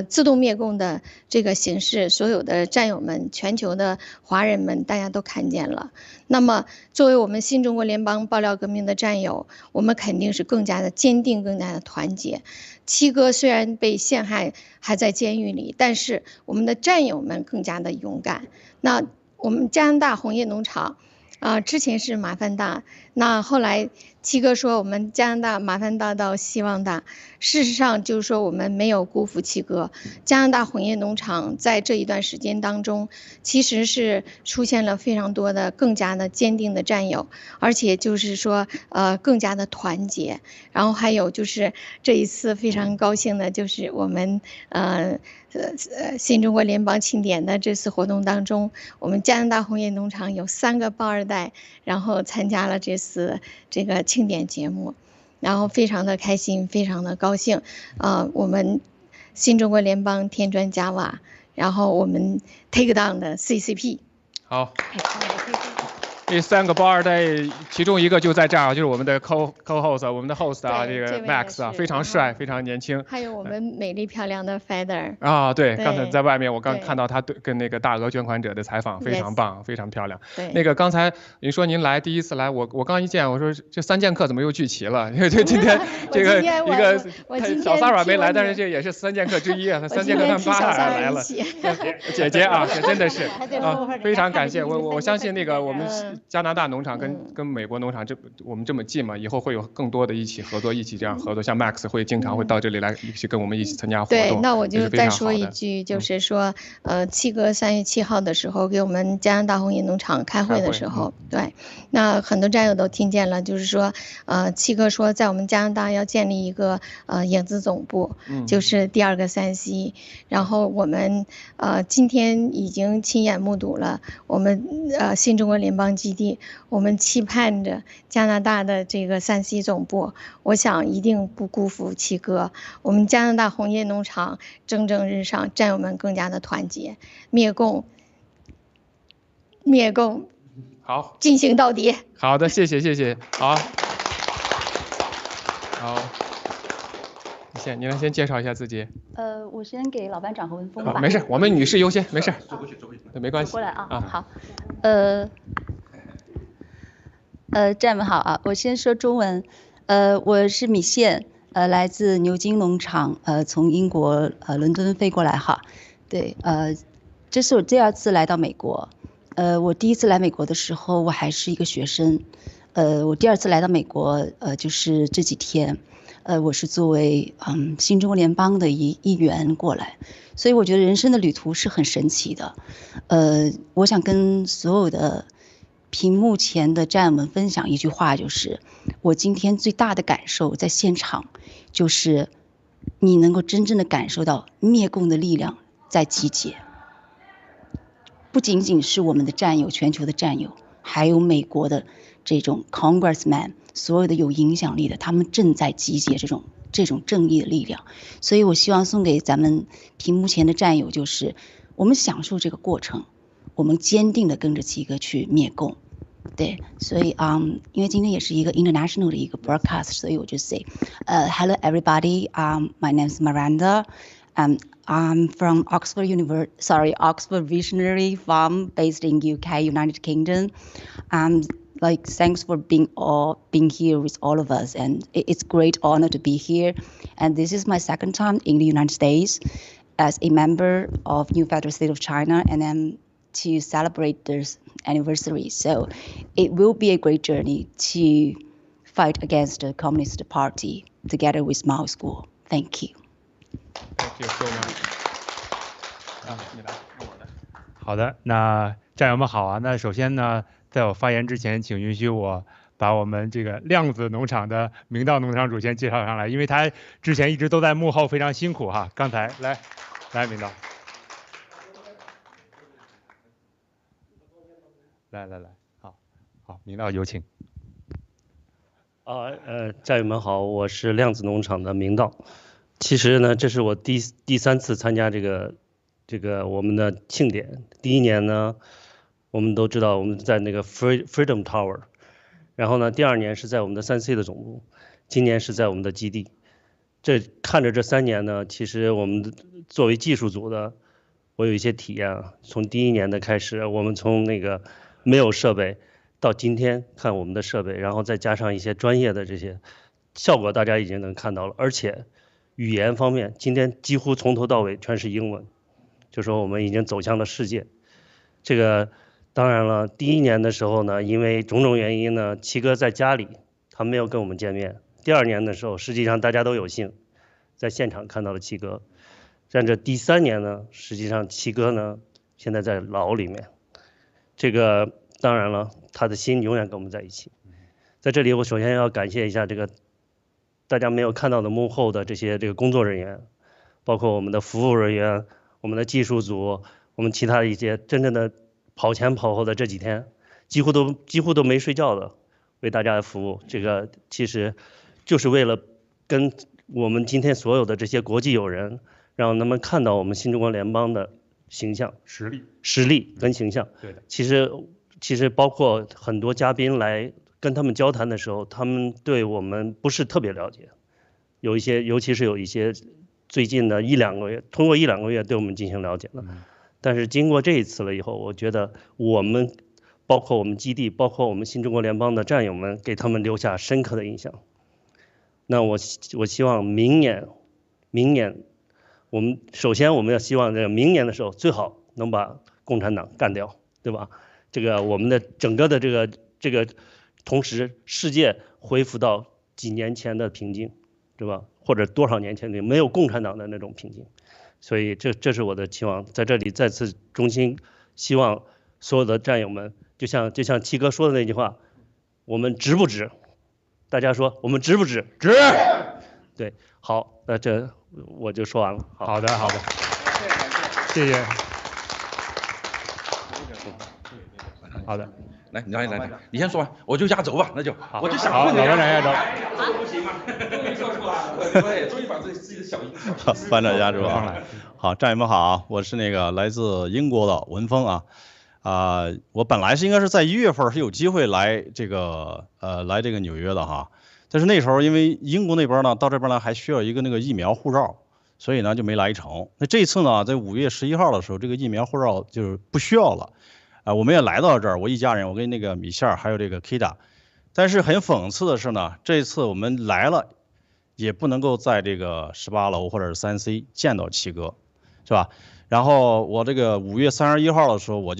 自动灭共的这个形式，所有的战友们，全球的华人们，大家都看见了。那么作为我们新中国联邦爆料革命的战友，我们肯定是更加的坚定，更加的团结。七哥虽然被陷害，还在监狱里，但是我们的战友们更加的勇敢。那我们加拿大红叶农场之前是麻烦大，那后来七哥说我们加拿大麻烦大到希望大，事实上就是说我们没有辜负七哥。加拿大红叶农场在这一段时间当中，其实是出现了非常多的更加的坚定的战友，而且就是说更加的团结。然后还有就是这一次非常高兴的就是我们新中国联邦庆典的这次活动当中，我们加拿大红叶农场有3个抱二代，然后参加了这次这个庆典节目，然后非常的开心，非常的高兴。我们新中国联邦添砖加瓦，然后我们 take down 的 CCP。好。这3个抱二代，其中一个就在这儿，就是我们的 co-host， 我们的 host 啊，这个 Max 啊，非常帅，非常年轻。还有我们美丽漂亮的 Feather。对，刚才在外面我刚看到他跟那个大额捐款者的采访，非常棒，非常漂亮。那个刚才您说您第一次来，我刚一见，我说这3剑客怎么又聚齐了？因为今天这个一个小Sara没来，但是这也是3剑客之一啊，他3剑客他们8来了。姐姐啊，真的是非常感谢我相信那个我们加拿大农场跟美国农场我们这么近嘛，以后会有更多的一起合作，一起这样合作。像 Max 会经常会到这里来，一起跟我们一起参加活动。对，那我就再说一句，就是说，七哥3月7号的时候给我们加拿大红叶农场开会的时候，对，那很多战友都听见了，就是说，七哥说在我们加拿大要建立一个影子总部，就是第2个3C。然后我们今天已经亲眼目睹了我们新中国联邦基地，我们期盼着加拿大的这个3C 总部，我想一定不辜负七哥。我们加拿大红叶农场蒸蒸日上，战友们更加的团结，灭共，好，进行到底。好的，谢谢，好。你来先介绍一下自己。我先给老班长和文峰吧。没事，我们女士优先，没事。对，没关系。过来啊。好。战友们好啊，我先说中文。我是米线，来自牛津农场，从英国伦敦飞过来哈。对，这是我第2次来到美国。我第1次来美国的时候，我还是一个学生。我第2次来到美国，就是这几天，我是作为新中国联邦的一员过来，所以我觉得人生的旅途是很神奇的。我想跟所有的屏幕前的战友们分享一句话，就是我今天最大的感受在现场，就是你能够真正的感受到灭共的力量在集结，不仅仅是我们的战友，全球的战友，还有美国的这种 Congressman， 所有的有影响力的，他们正在集结这种正义的力量。所以我希望送给咱们屏幕前的战友，就是我们享受这个过程，我们坚定的跟着七哥去灭共。对，所以因为今天也是一个 international 的一个 broadcast， 所以我就 say hello everybody, my name is Miranda, I'm from Oxford Visionary Farm based in UK, United Kingdom. Like thanks for being here with all of us, and it's great honor to be here. And this is my second time in the United States as a member of New Federal State of China, and then to celebrate this anniversary. So it will be a great journey to fight against the Communist Party together with MILESGUO. Thank you. Thank you so much. 好的，那战友们好啊。那首先呢，在我发言之前，请允许我把我们这个量子农场的明道农场主先介绍上来，因为他之前一直都在幕后非常辛苦哈。刚才来明道，来，好，明道有请。战友们好，我是量子农场的明道。其实呢，这是我第3次参加这个我们的庆典。第1年呢，我们都知道我们在那个 Freedom Tower， 然后呢，第2年是在我们的3C 的总部，今年是在我们的基地。看着这3年呢，其实我们作为技术组的，我有一些体验啊。从第1年的开始，我们从那个没有设备到今天看我们的设备，然后再加上一些专业的这些效果，大家已经能看到了。而且语言方面，今天几乎从头到尾全是英文，就说我们已经走向了世界。这个当然了，第1年的时候呢，因为种种原因呢，七哥在家里，他没有跟我们见面。第2年的时候，实际上大家都有幸在现场看到了七哥。但这第3年呢，实际上七哥呢现在在牢里面。这个当然了，他的心永远跟我们在一起。在这里，我首先要感谢一下这个大家没有看到的幕后的这个工作人员，包括我们的服务人员、我们的技术组、我们其他的一些真正的跑前跑后的这几天，几乎都没睡觉的为大家服务。这个其实就是为了跟我们今天所有的这些国际友人，让他们看到我们新中国联邦的形象、实力跟形象。对的。其实包括很多嘉宾来跟他们交谈的时候，他们对我们不是特别了解，尤其是有一些最近的1-2个月，通过1-2个月对我们进行了解了。但是经过这一次了以后，我觉得我们包括我们基地，包括我们新中国联邦的战友们，给他们留下深刻的印象。那我希望明年，首先我们要希望这个明年的时候最好能把共产党干掉，对吧？这个我们的整个的这个，同时世界恢复到几年前的平静，对吧？或者多少年前的没有共产党的那种平静。所以这是我的期望，在这里再次衷心希望所有的战友们，就像七哥说的那句话，我们值不值？大家说我们值不值？值。对，好，那这我就说完了。好的，谢谢。好的，来，你先说完，我就压轴吧，那就，我就想好，老班长压轴。这个不行吗？终于说出来了，对，终于把自己的小音。班长压轴啊！好，战友们好啊，我是那个来自英国的文峰啊。我本来应该是在1月份是有机会来这个纽约的哈，但是那时候因为英国那边呢到这边呢还需要一个那个疫苗护照，所以呢就没来成。那这次呢在5月11号的时候，这个疫苗护照就是不需要了。我们也来到这儿，我一家人，我跟那个米线儿还有这个 Kida， 但是很讽刺的是呢，这一次我们来了，也不能够在这个18楼或者是3C 见到七哥，是吧？然后我这个5月31号的时候，我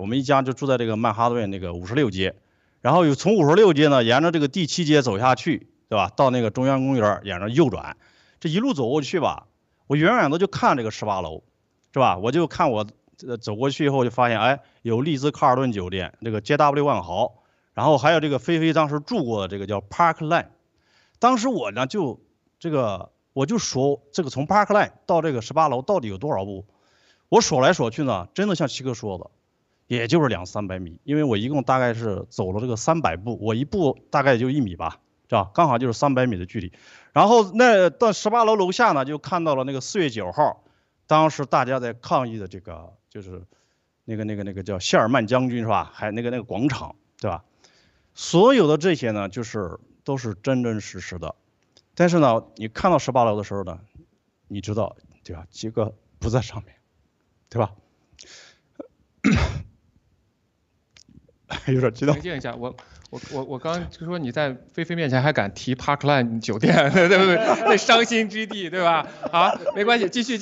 们一家就住在这个曼哈顿那个56街，然后有从56街呢沿着这个第7街走下去，对吧？到那个中央公园沿着右转，这一路走过去吧，我远远的就看这个18楼，是吧？我就看我走过去以后就发现，哎，有丽兹卡尔顿酒店，这个 JW 万豪，然后还有这个菲菲当时住过的这个叫 Parkline。当时我呢我就说这个从 Parkline 到这个18楼到底有多少步？我数来数去呢，真的像七哥说的，也就是200-300米，因为我一共大概是走了这个300步，我一步大概就1米吧，是吧？刚好就是300米的距离。然后那到18楼楼下呢，就看到了那个4月9号，当时大家在抗议的这个就是那个叫谢尔曼将军是吧？还那个广场，对吧？所有的这些呢，都是真真实实的。但是呢，你看到18楼的时候呢，你知道对吧？七哥不在上面，对吧？有点激动。冷静一下，我刚就说你在菲菲面前还敢提 Parkline 酒店，对不对？那伤心之地，对吧？好，没关系，继续。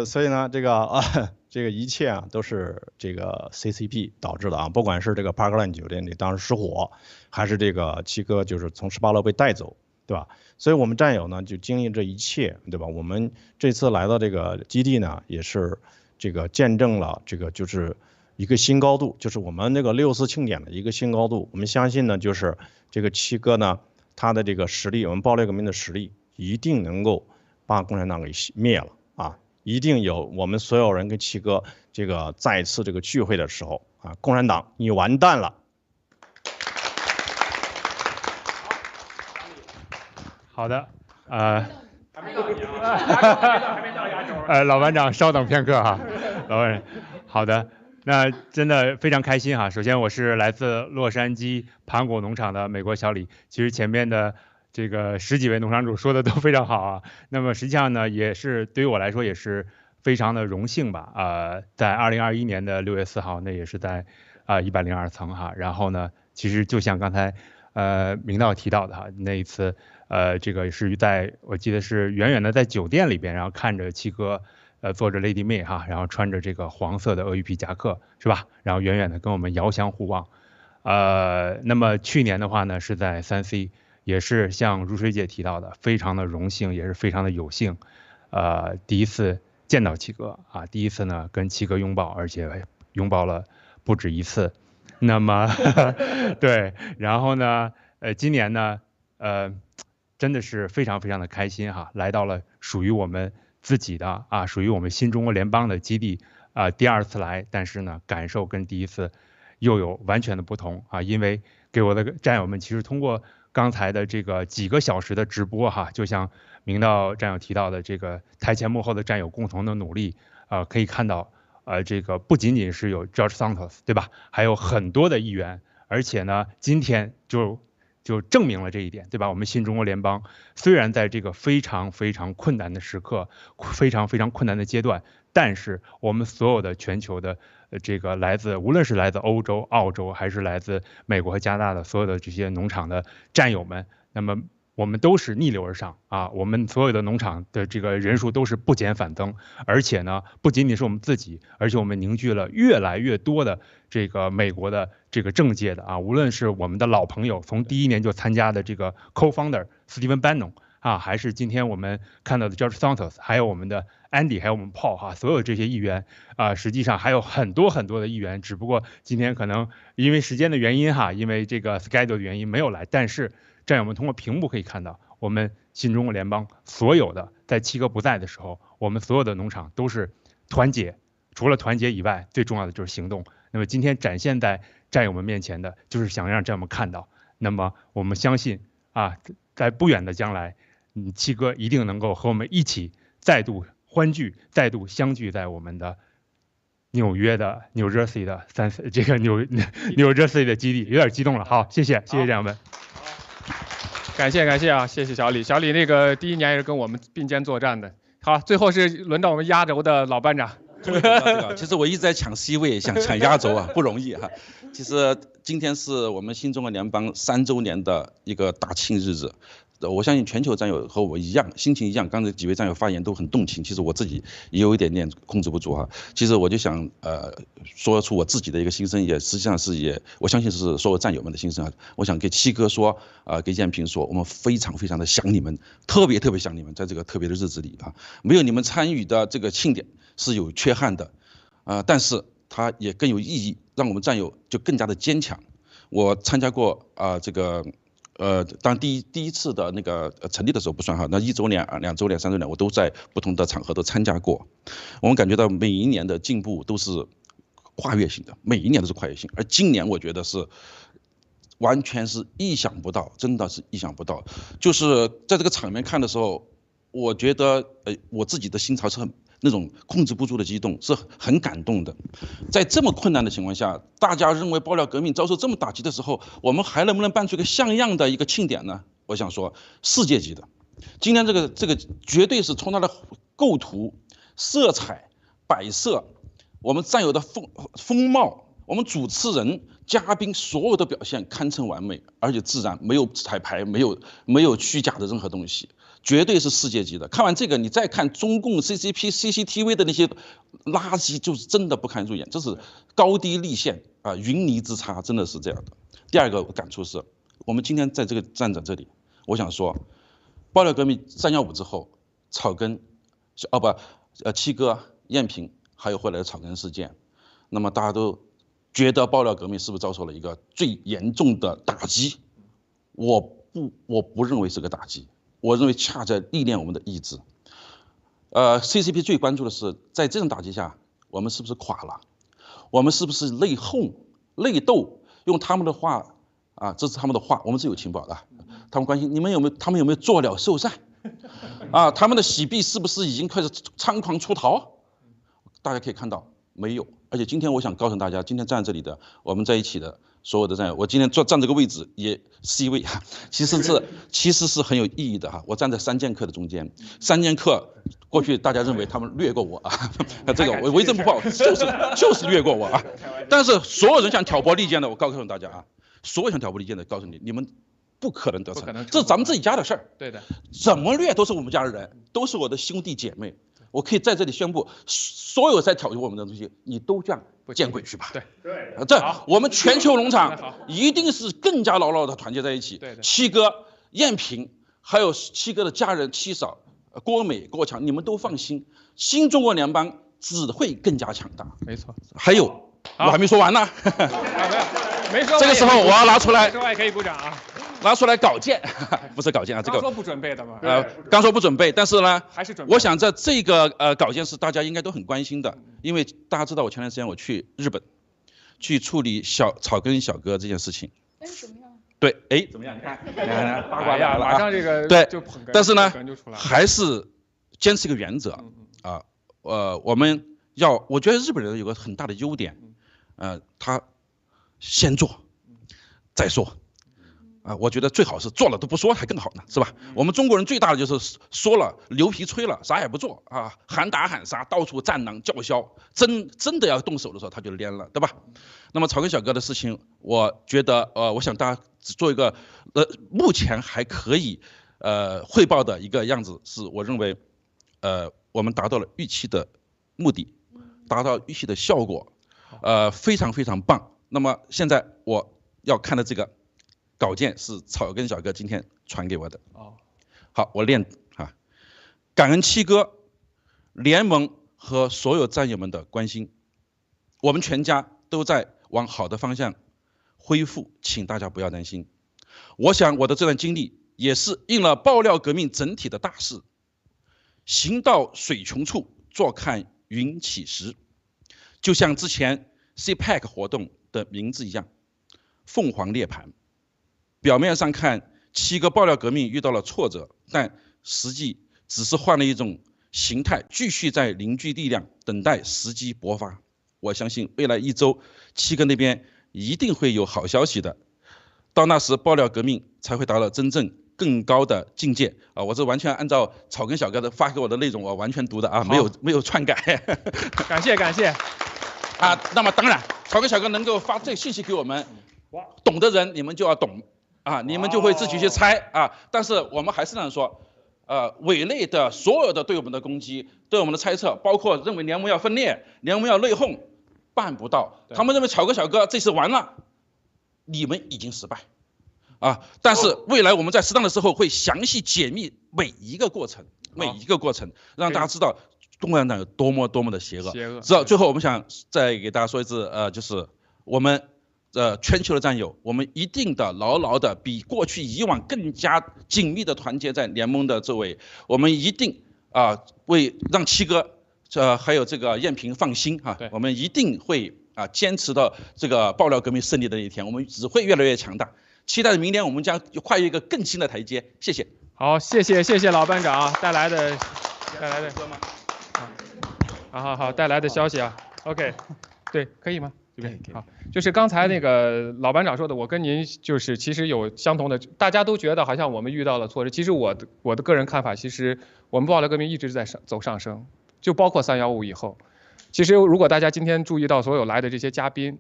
所以呢，这个一切啊都是这个 CCP 导致的啊，不管是这个 Parkline 酒店里当时失火，还是这个七哥就是从18楼被带走，对吧？所以我们战友呢就经历这一切，对吧？我们这次来到这个基地呢，也是这个见证了这个就是一个新高度，就是我们那个64庆典的一个新高度。我们相信呢，就是这个七哥呢，他的这个实力，我们爆料革命的实力，一定能够把共产党给灭了啊！一定有我们所有人跟七哥这个再次这个聚会的时候啊，共产党你完蛋了。好的，老班长稍等片刻哈，老班长，好的，那真的非常开心哈。首先我是来自洛杉矶盘果农场的美国小李，其实前面的这个10几位农场主说的都非常好啊。那么实际上呢，也是对于我来说也是非常的荣幸吧。在2021年的6月4号，那也是在102层哈。然后呢，其实就像刚才明道提到的哈，那一次这个是我记得是远远的在酒店里边，然后看着七哥坐着 Lady May 哈，然后穿着这个黄色的鳄鱼皮夹克是吧？然后远远的跟我们遥相互望。那么去年的话呢，是在3C。也是像如水姐提到的，非常的荣幸，也是非常的有幸，第一次见到七哥啊，第一次呢跟七哥拥抱，而且拥抱了不止一次。那么对，然后呢，今年呢，真的是非常非常的开心哈，来到了属于我们自己的属于我们新中国联邦的基地第二次来，但是呢，感受跟第一次又有完全的不同啊，因为给我的战友们其实通过刚才的这个几个小时的直播哈，就像明道战友提到的，这个台前幕后的战友共同的努力可以看到这个不仅仅是有 George Santos 对吧，还有很多的议员，而且呢，今天就证明了这一点，对吧？我们新中国联邦虽然在这个非常非常困难的时刻，非常非常困难的阶段，但是我们所有的全球的这个无论是来自欧洲、澳洲，还是来自美国和加拿大的所有的这些农场的战友们，那么我们都是逆流而上啊！我们所有的农场的这个人数都是不减反增，而且呢，不仅仅是我们自己，而且我们凝聚了越来越多的这个美国的这个政界的无论是我们的老朋友，从第1年就参加的这个 co-founder Stephen Bannon 还是今天我们看到的 George Santos， 还有我们的 Andy， 还有我们 Paul 所有这些议员实际上还有很多很多的议员，只不过今天可能因为时间的原因因为这个 schedule 的原因没有来，但是战友们通过屏幕可以看到，我们新中国联邦所有的在七哥不在的时候，我们所有的农场都是团结，除了团结以外，最重要的就是行动。那么今天展现在战友们面前的，就是想让战友们看到。那么我们相信在不远的将来，七哥一定能够和我们一起再度欢聚，再度相聚在我们的纽约的 New Jersey 的New Jersey 的基地，有点激动了。好，谢谢战友们。感谢啊，谢谢小李。小李那个第1年也是跟我们并肩作战的。好，最后是轮到我们压轴的老班长。其实我一直在抢 C 位，想抢压轴不容易哈。其实今天是我们新中国联邦3周年的一个大庆日子，我相信全球战友和我一样，心情一样。刚才几位战友发言都很动情，其实我自己也有一点点控制不住哈。其实我就想说出我自己的一个心声，也实际上是我相信是所有战友们的心声啊。我想给七哥说给燕平说，我们非常非常的想你们，特别想你们，在这个特别的日子里啊，没有你们参与的这个庆典是有缺憾的，但是它也更有意义，让我们战友就更加的坚强。我参加过这个。当第一次的那个成立的时候不算哈，那1周年、2周年、3周年，我都在不同的场合都参加过。我们感觉到每一年的进步都是跨越性的，每一年都是跨越性。而今年我觉得是完全是意想不到，真的是意想不到。就是在这个场面看的时候，我觉得我自己的心潮是那种控制不住的激动，是很感动的。在这么困难的情况下，大家认为爆料革命遭受这么打击的时候，我们还能不能办出一个像样的一个庆典呢？我想说，世界级的。今天这个绝对是从它的构图、色彩、摆设，我们战友的风貌，我们主持人、嘉宾所有的表现堪称完美，而且自然，没有彩排，没有虚假的任何东西。绝对是世界级的。看完这个，你再看中共 CCTV 的那些垃圾，就是真的不堪入眼，这是高低立现啊，云泥之差，真的是这样的。第二个感触是，我们今天在这个站在这里，我想说，爆料革命315之后，草根，七哥、燕平，还有后来的草根事件，那么大家都觉得爆料革命是不是遭受了一个最严重的打击？我不认为是个打击。我认为恰在历练我们的意志。CCP 最关注的是，在这种打击下，我们是不是垮了？我们是不是内讧、内斗？用他们的话啊，这是他们的话，我们是有情报的。他们关心他们有没有做了受善？啊，他们的洗币是不是已经开始猖狂出逃？大家可以看到没有。而且今天我想告诉大家，今天站在这里的我们在一起的所有的战友，我今天站这个位置也 C 位，其实是很有意义的哈。我站在3剑客的中间，3剑客过去大家认为他们略过我啊，这个我为政不报，就是略过我啊。但是所有人想挑拨离间的，我告诉大家啊，所有想挑拨离间的，告诉你，你们不可能得逞，这是咱们自己家的事儿。对的，怎么掠都是我们家的人，都是我的兄弟姐妹。我可以在这里宣布，所有在挑衅我们的东西，你都这样见鬼去吧！对，这我们全球农场一定是更加牢牢的团结在一起。七哥、燕平，还有七哥的家人七嫂郭美、郭强，你们都放心，新中国联邦只会更加强大。没错。还有，我还没说完呢。没说。这个时候我要拿出来。之外可以鼓掌啊。拿出来稿件，不是稿件啊，这个刚说不准备的嘛，刚说不准备，但是呢，还是准备。我想在这个稿件是大家应该都很关心的，因为大家知道我前段时间我去日本，去处理草根小哥这件事情。哎，怎么样？对，哎，怎么样？你看，八卦来了，马上这个对，但是呢，还是坚持一个原则啊，我们我觉得日本人有个很大的优点，他先做，再说。我觉得最好是做了都不说还更好呢，是吧？我们中国人最大的就是说了牛皮吹了，啥也不做啊，喊打喊杀，到处战狼叫嚣，真的要动手的时候他就蔫了，对吧？那么草根小哥的事情，我觉得我想大家只做一个目前还可以汇报的一个样子，是我认为我们达到了预期的目的，达到预期的效果，非常非常棒。那么现在我要看的这个稿件是草根小哥今天传给我的。好，我念啊，感恩七哥、联盟和所有战友们的关心，我们全家都在往好的方向恢复，请大家不要担心。我想我的这段经历也是应了爆料革命整体的大势，行到水穷处，坐看云起时，就像之前 CPAC 活动的名字一样，凤凰涅槃。表面上看，七个爆料革命遇到了挫折，但实际只是换了一种形态，继续在凝聚力量，等待时机勃发。我相信未来1周，七哥那边一定会有好消息的。到那时，爆料革命才会达到真正更高的境界啊！我是完全按照草根小哥的发给我的内容，我完全读的啊，没有篡改。感谢啊！那么当然，草根小哥能够发这个信息给我们，懂的人你们就要懂。啊，你们就会自己去猜啊。但是我们还是这样说，委内的所有的对我们的攻击，对我们的猜测，包括认为联盟要分裂、联盟要内讧，办不到。他们认为草哥、小哥这次完了，你们已经失败。啊！但是未来我们在适当的时候会详细解密每一个过程，让大家知道共产党有多么的邪恶。知道最后我们想再给大家说一次，就是我们全球的战友，我们一定的牢牢的比过去以往更加紧密的团结在联盟的周围。我们一定为让七哥还有这个燕平放心哈，我们一定会坚持到这个爆料革命胜利的那一天，我们只会越来越强大。期待着明年我们将跨越一个更新的台阶，谢谢。好，谢谢老班长带来的好带来的消息啊。OK， 对，可以吗？好，就是刚才那个老班长说的，我跟您就是其实有相同的，大家都觉得好像我们遇到了挫折，其实我的个人看法，其实我们爆料革命一直在走上升，就包括315以后。其实如果大家今天注意到所有来的这些嘉宾。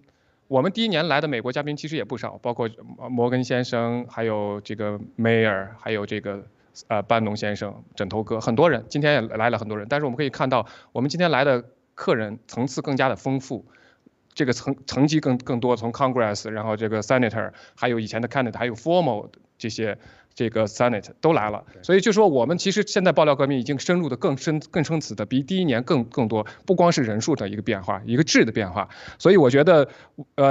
我们第一年来的美国嘉宾其实也不少，包括摩根先生，还有这个梅尔，还有这个班农先生、枕头哥，很多人，今天也来了很多人。但是我们可以看到，我们今天来的客人层次更加的丰富，这个层级更多，从 Congress， 然后这个 Senator， 还有以前的 Candidate， 还有 Formal 这个 Senate 都来了，所以就说我们其实现在爆料革命已经深入的更深层的，比第一年更多，不光是人数的一个变化，一个质的变化。所以我觉得，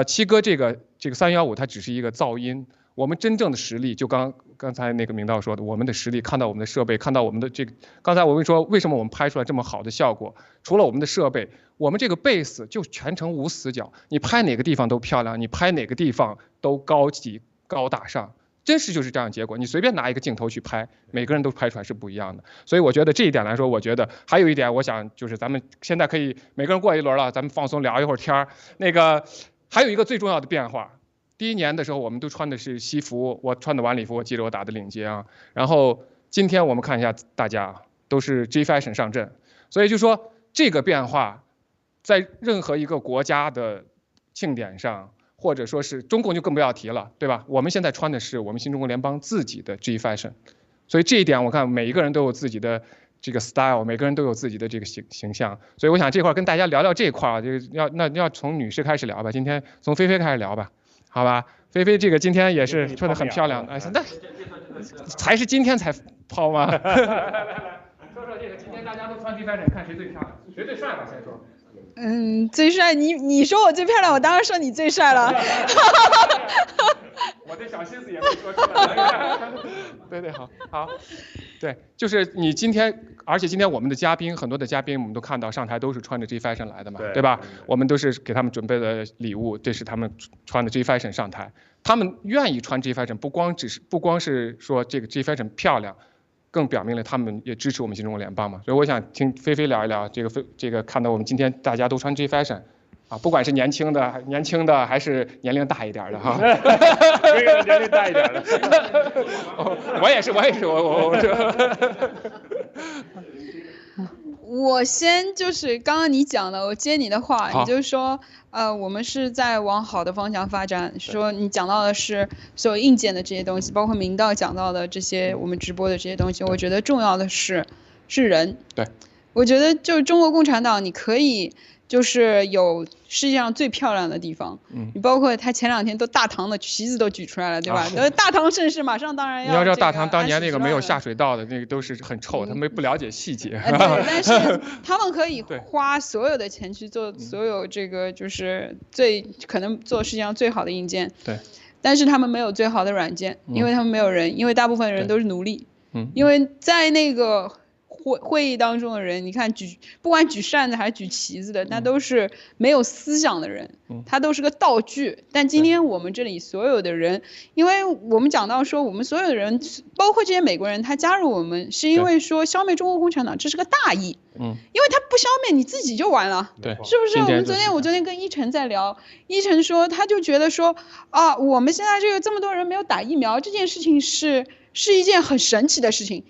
七哥这个315它只是一个噪音，我们真正的实力就刚才那个明道说的，我们的实力，看到我们的设备，看到我们的这个，刚才我跟你说为什么我们拍出来这么好的效果，除了我们的设备，我们这个 base 就全程无死角，你拍哪个地方都漂亮，你拍哪个地方都高级高大上。真实就是这样结果，你随便拿一个镜头去拍，每个人都拍出来是不一样的。所以我觉得这一点来说，我觉得还有一点，我想就是咱们现在可以每个人过一轮了，咱们放松聊一会儿天儿。那个还有一个最重要的变化，第一年的时候我们都穿的是西服，我穿的晚礼服，我记得我打的领结啊。然后今天我们看一下大家都是 G Fashion 上阵，所以就说这个变化，在任何一个国家的庆典上。或者说是中共就更不要提了，对吧？我们现在穿的是我们新中国联邦自己的 G Fashion， 所以这一点我看每一个人都有自己的这个 style， 每个人都有自己的这个形象。所以我想这块跟大家聊聊这块啊，要从女士开始聊吧，今天从菲菲开始聊吧，好吧？菲菲这个今天也是穿得很漂亮，哎，那才是今天才抛吗？来，说说这个今天大家都穿 G Fashion， 看谁最漂亮，谁最帅吧？先说。最帅，你说我最漂亮，我当然说你最帅了。我这小心思也没说出来。对，好，对，就是你今天，而且今天我们的嘉宾，很多的嘉宾我们都看到上台都是穿着 G Fashion 来的嘛，对吧？我们都是给他们准备的礼物，这是他们穿的 G Fashion 上台，他们愿意穿 G Fashion， 不光是说这个 G Fashion 漂亮。更表明了他们也支持我们新中国联邦嘛，所以我想听菲菲聊一聊这个看到我们今天大家都穿 G Fashion， 啊，不管是年轻的还是年龄大一点的哈，年龄大一点的，我也是，我先就是刚刚你讲的，我接你的话，你就说我们是在往好的方向发展。说你讲到的是所有硬件的这些东西，包括明道讲到的这些我们直播的这些东西，我觉得重要的是人。对，我觉得就是中国共产党，你可以就是有世界上最漂亮的地方，你包括他前2天都大唐的旗子都举出来了，对吧？大唐盛世马上当然要。你要知道大唐当年那个没有下水道的那个都是很臭，他们不了解细节。对，但是他们可以花所有的钱去做所有这个就是可能做世界上最好的硬件。对。但是他们没有最好的软件，因为他们没有人，因为大部分人都是奴隶。因为在那个。会议当中的人，你看不管举扇子还是举旗子的，那都是没有思想的人，他都是个道具。但今天我们这里所有的人，因为我们讲到说，我们所有的人，包括这些美国人，他加入我们是因为说消灭中国共产党，这是个大义。因为他不消灭你自己就完了，对，是不是？我昨天跟一晨在聊，一晨说他就觉得说啊，我们现在这么多人没有打疫苗，这件事情是一件很神奇的事情。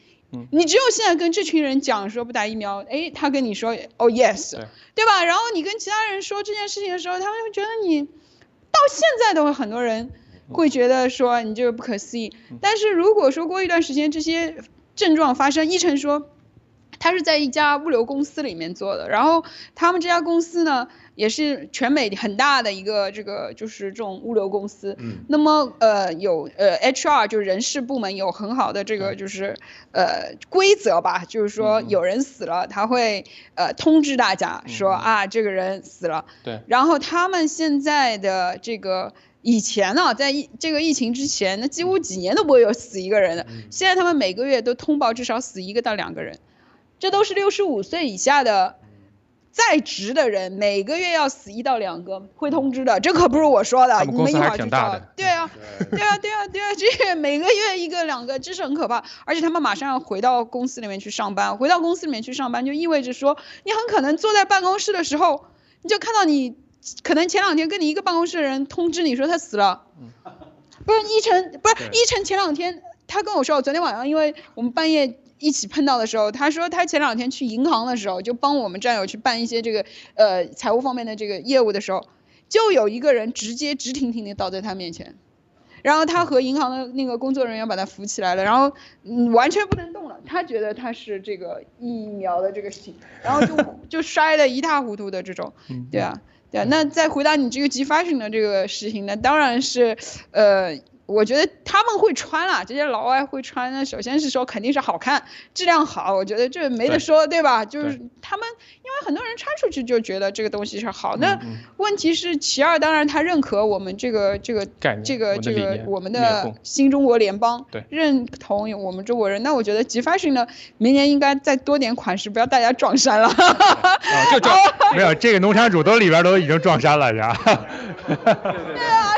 你只有现在跟这群人讲说不打疫苗，哎，他跟你说哦 yes， 对吧？然后你跟其他人说这件事情的时候，他们会觉得你到现在都会很多人会觉得说你这个不可思议。但是如果说过一段时间这些症状发生，一晨说他是在一家物流公司里面做的，然后他们这家公司呢也是全美很大的一个就是这种物流公司。那么有HR 就是人事部门有很好的这个就是规则吧，就是说有人死了他会通知大家说啊这个人死了。对。然后他们现在的这个以前呢，在这个疫情之前，那几乎几年都不会有死一个人的。现在他们每个月都通报至少死1个到2个人。这都是65岁以下的在职的人，每个月要死1到2个，会通知的。这可不是我说的，你们一会儿去找。对啊，这每个月1个2个，这是很可怕。而且他们马上要回到公司里面去上班，回到公司里面去上班，就意味着说，你很可能坐在办公室的时候，你就看到你可能前2天跟你一个办公室的人通知你说他死了。不是一晨前2天他跟我说，我昨天晚上因为我们半夜一起碰到的时候，他说他前2天去银行的时候，就帮我们战友去办一些这个财务方面的这个业务的时候，就有一个人直挺挺的倒在他面前，然后他和银行的那个工作人员把他扶起来了，然后完全不能动了，他觉得他是这个疫苗的这个然后就摔得一塌糊涂的这种。对啊。那再回答你这个 G fashion 的这个事情呢，当然是我觉得他们会穿啦，这些老外会穿呢。首先是说肯定是好看，质量好，我觉得这没得说，对吧？就是他们，因为很多人穿出去就觉得这个东西是好。那问题是其二，当然他认可我们这个我们的新中国联邦，认同我们中国人。那我觉得 G fashion 呢，明年应该再多点款式，不要大家撞衫了。没有，这个农场主里边都已经撞衫了，是吧？对啊。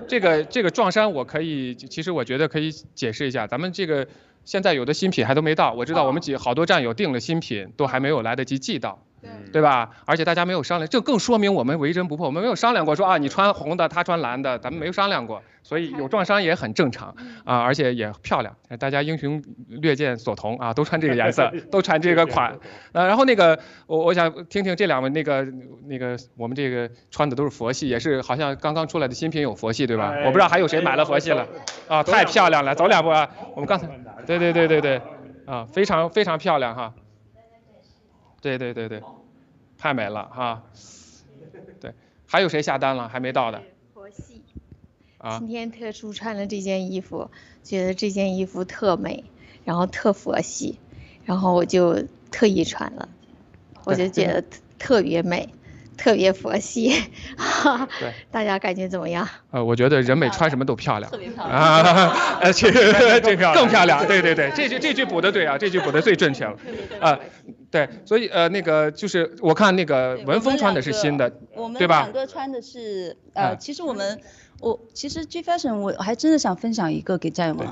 这个撞衫我可以，其实我觉得可以解释一下，咱们这个现在有的新品还都没到，我知道我们好多战友订了新品，都还没有来得及寄到，对吧？而且大家没有商量，这更说明我们为真不破，我们没有商量过说啊你穿红的，他穿蓝的，咱们没有商量过，所以有撞衫也很正常啊，而且也漂亮，大家英雄略见所同啊，都穿这个颜色，都穿这个款。然后那个我想听听这2位那个我们这个穿的都是佛系，也是好像刚刚出来的新品有佛系，对吧？我不知道还有谁买了佛系了啊，太漂亮了，走2步啊，我们刚才对啊，非常非常漂亮哈。对，太美了哈。对，还有谁下单了还没到的？佛系。今天特殊穿了这件衣服，觉得这件衣服特美，然后特佛系，然后我就特意穿了，我就觉得特别美，特别佛系。对，大家感觉怎么样？我觉得人美穿什么都漂亮，特别漂亮啊！这更漂亮，对，这句补的对啊，这句补的最正确了对，所以那个就是我看那个文峰穿的是新的，对吧？我们2个穿的是其实其实 G fashion 我还真的想分享一个给战友们，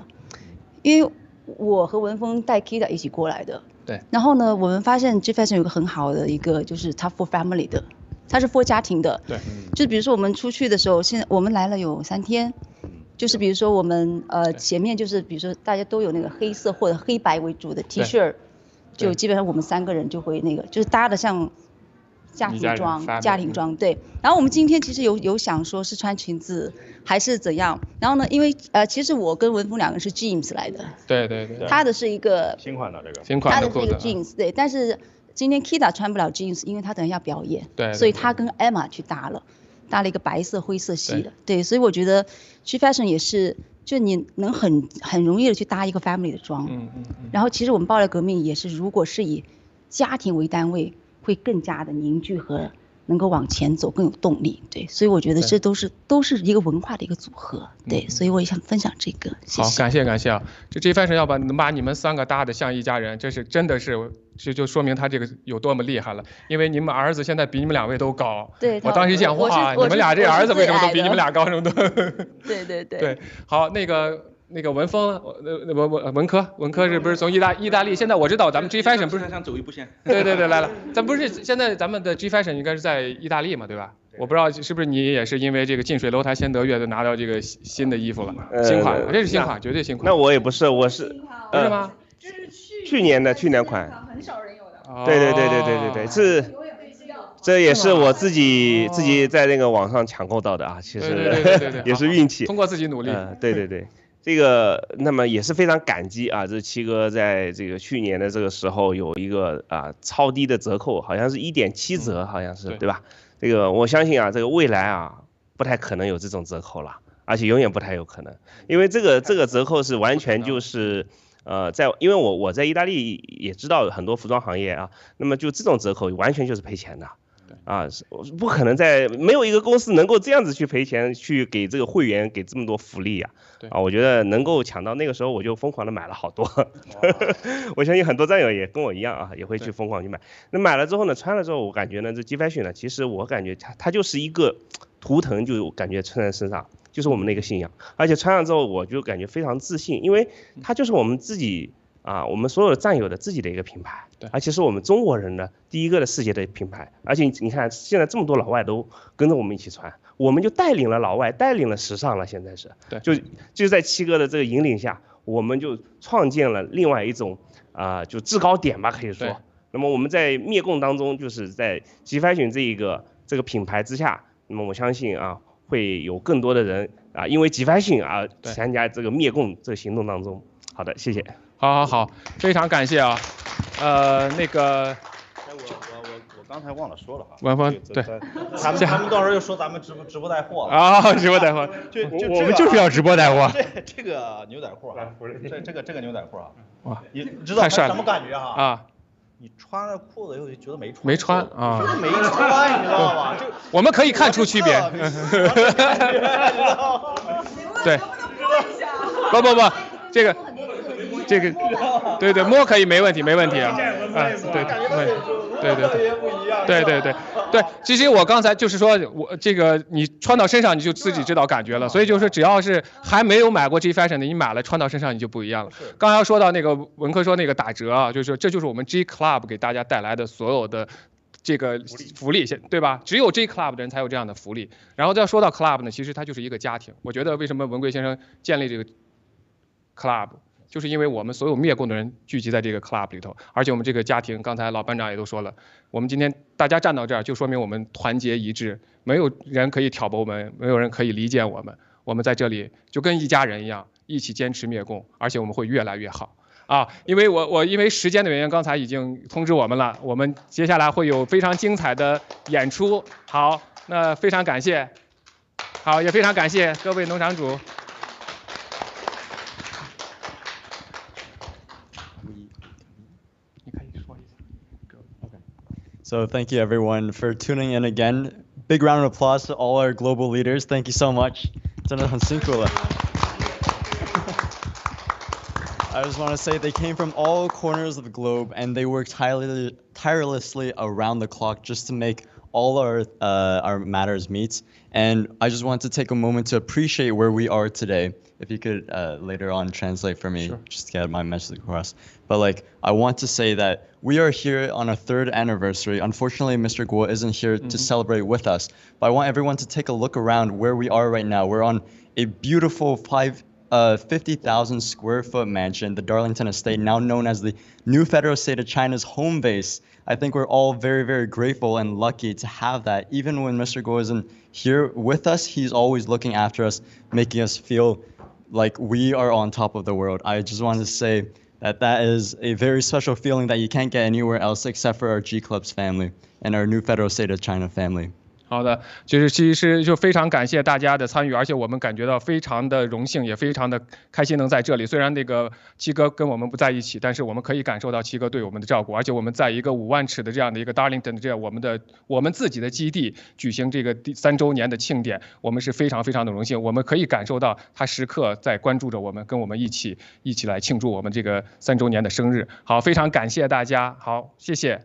因为我和文峰带 Kita 一起过来的。对。然后呢，我们发现 G fashion 有个很好的一个，就是它 for family 的，它是 for 家庭的。对。就比如说我们出去的时候，现在我们来了有3天，就是比如说我们前面就是比如说大家都有那个黑色或者黑白为主的 T 恤，就基本上我们3个人就会那个就是搭的像家庭装对。然后我们今天其实有想说是穿裙子还是怎样，然后呢，因为其实我跟文峰2个人是 jeans 来的，对，他的是一个新款的这个新款的裤子，他的是一个 jeans 对，但是今天 Kita 穿不了 jeans， 因为他等一下表演，对，所以他跟 Emma 去搭了一个白色灰色系的，对，所以我觉得 G fashion 也是。就你能很容易的去搭一个 family 的妆，然后其实我们爆料革命也是，如果是以家庭为单位，会更加的凝聚和能够往前走，更有动力。对，所以我觉得这都是一个文化的一个组合。对，所以我也想分享这个。谢谢。好，感谢啊！这 G fashion 能把你们3个搭的像一家人，这是真的是。就说明他这个有多么厉害了，因为你们儿子现在比你们2位都高。对，我当时一想，哇，你们俩这儿子为什么都比你们俩高这么多？对，好，那个文峰，文科是不是从意大利？现在我知道咱们 G fashion 不是想走一步先。对，来了，咱不是现在咱们的 G fashion 应该是在意大利嘛，对吧？我不知道是不是你也是因为这个近水楼台先得月的拿到这个新的衣服了，新款，这是新款，绝对新款。那我也不是，我是不是吗？去年款，很少人有的。对，是这也是我自己在那个网上抢购到的啊，其实对也是运气，通过自己努力。对。这个那么也是非常感激啊，这七哥在这个去年的这个时候有一个超低的折扣，好像是1.7折，好像是对吧？这个我相信啊，这个未来啊不太可能有这种折扣了，而且永远不太有可能，因为这个折扣是完全就是因为我在意大利也知道很多服装行业啊，那么就这种折扣完全就是赔钱的。啊，不可能没有一个公司能够这样子去赔钱，去给这个会员给这么多福利啊！我觉得能够抢到那个时候，我就疯狂的买了好多。我相信很多战友也跟我一样啊，也会去疯狂去买。那买了之后呢，穿了之后，我感觉呢，这 G Fashion 呢，其实我感觉它就是一个图腾，就感觉穿在身上就是我们的一个信仰，而且穿上之后我就感觉非常自信，因为它就是我们自己。我们所有的战友的自己的一个品牌，而且是我们中国人的第一个的世界的品牌，而且你看现在这么多老外都跟着我们一起穿，我们就带领了老外，带领了时尚了，现在是，就在七哥的这个引领下，我们就创建了另外一种就制高点吧，可以说。那么我们在灭共当中，就是在 G Fashion 这个品牌之下，那么我相信会有更多的人因为 G Fashion 参加这个灭共这个行动当中。好的，谢谢。好，非常感谢啊，那个，我刚才忘了说了哈，文峰对，他们到时候又说咱们直播带货了啊，直播带货，我们就是要直播带货。这个牛仔裤啊，这个牛仔裤啊，哇，你知道什么感觉哈？啊，你穿了裤子以后就觉得没穿啊，觉得没穿，你知道吗？就我们可以看出区别。对，不。这个，对，摸可以没问题啊，对，其实我刚才就是说我这个你穿到身上你就自己知道感觉了，所以就是只要是还没有买过 G Fashion 的，你买了穿到身上你就不一样了。刚才说到那个文科说那个打折啊，就是这就是我们 G Club 给大家带来的所有的这个福利，对吧？只有 G Club 的人才有这样的福利。然后再说到 Club 呢，其实它就是一个家庭。我觉得为什么文贵先生建立这个 Club， 就是因为我们所有灭共的人聚集在这个 Club 里头，而且我们这个家庭，刚才老班长也都说了，我们今天大家站到这儿，就说明我们团结一致，没有人可以挑拨我们，没有人可以离间我们。我们在这里就跟一家人一样，一起坚持灭共，而且我们会越来越好。因为我因为时间的原因，刚才已经通知我们了，我们接下来会有非常精彩的演出。好，那非常感谢，好，也非常感谢各位农场主。So thank you everyone for tuning in again. Big round of applause to all our global leaders. Thank you so much. 真的很辛苦了。I just want to say they came from all corners of the globe and they worked tirelessly around the clock just to make all our matters meet. And I just want to take a moment to appreciate where we are today. If you could later on translate for me, just to get my message across. But I want to say that we are here on our 3rd anniversary. Unfortunately, Mr. Guo isn't here to celebrate with us. But I want everyone to take a look around where we are right now. We're on a beautiful 50,000 square foot mansion, the Darlington Estate, now known as the new federal state of China's home base. I think we're all very, very grateful and lucky to have that. Even when Mr. Guo isn't here with us, he's always looking after us, making us feel like we are on top of the world. I just wanted to say that is a very special feeling that you can't get anywhere else except for our G Clubs family and our new federal state of China family. 好的，就是其实就非常感谢大家的参与，而且我们感觉到非常的荣幸，也非常的开心能在这里。虽然那个七哥跟我们不在一起，但是我们可以感受到七哥对我们的照顾，而且我们在一个5万尺的这样的一个 Darlington 的这样我们自己的基地举行这个第3周年的庆典，我们是非常非常的荣幸。我们可以感受到他时刻在关注着我们，跟我们一起来庆祝我们这个3周年的生日。好，非常感谢大家，好，谢谢。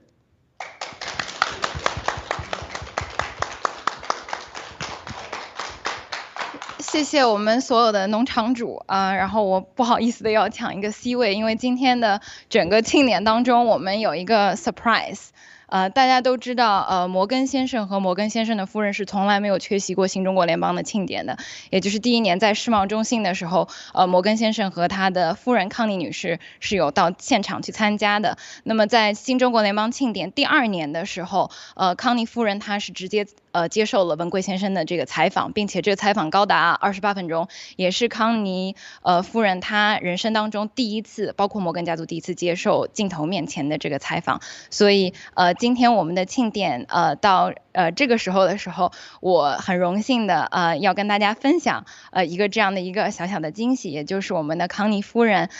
谢谢我们所有的农场主然后我不好意思的要抢一个 C 位，因为今天的整个庆典当中我们有一个 surprise 大家都知道，摩根先生和摩根先生的夫人是从来没有缺席过新中国联邦的庆典的，也就是第一年在世贸中心的时候，摩根先生和他的夫人康妮女士是有到现场去参加的。那么在新中国联邦庆典第2年的时候，康妮夫人她是直接接受了文贵先生的这个采访，并且这个采访高达28分钟，也是康妮夫人她人生当中第一次，包括摩根家族第一次接受镜头面前的这个采访。所以今天我们的庆典到这个时候的时候，我很荣幸的要跟大家分享一个这样的一个小小的惊喜，也就是我们的康妮夫人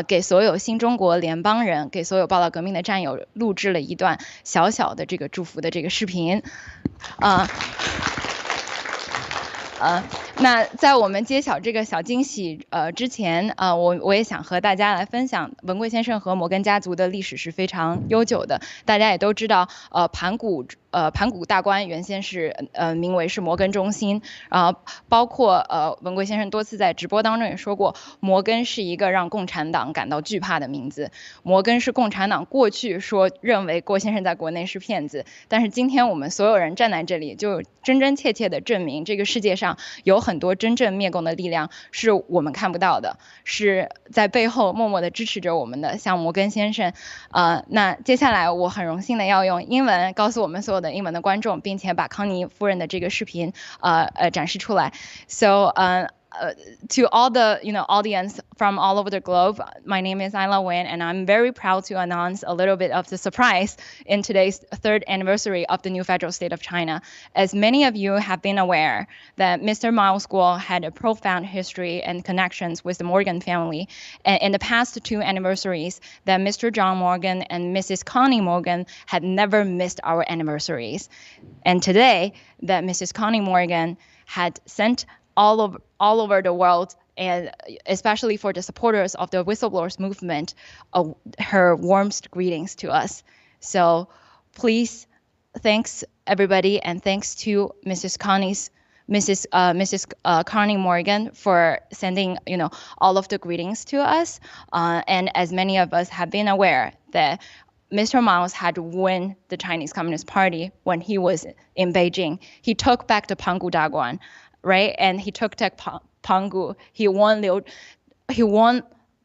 给所有新中国联邦人，给所有报道革命的战友录制了一段小小的这个祝福的这个视频。那在我们揭晓这个小惊喜之前，我也想和大家来分享，文贵先生和摩根家族的历史是非常悠久的。大家也都知道，盘古大观原先是名为是摩根中心，包括文贵先生多次在直播当中也说过，摩根是一个让共产党感到惧怕的名字。摩根是共产党过去说认为郭先生在国内是骗子，但是今天我们所有人站在这里，就真真切切的证明这个世界上有很多真正灭共的力量是我们看不到的，是在背后默默的支持着我们的，像摩根先生。那接下来我很荣幸的要用英文告诉我们所有的英文的观众，并且把康妮夫人的这个视频展示出来。So to all the audience from all over the globe, my name is Ayla Wen, and I'm very proud to announce a little bit of the surprise in today's 3rd anniversary of the new federal state of China. As many of you have been aware that Mr. MILESGUO had a profound history and connections with the Morgan family, and in the past 2 anniversaries, that Mr. John Morgan and Mrs. Connie Morgan had never missed our anniversaries, and today that Mrs. Connie Morgan had sent all over the world, and especially for the supporters of the whistleblowers movement, her warmest greetings to us. So please, thanks everybody, and thanks to Mrs. Connie Morgan for sending all of the greetings to us. And as many of us have been aware that Mr. Miles had won the Chinese Communist Party when he was in Beijing. He took back the Pangu Daguan, right? And he took Pangu. He won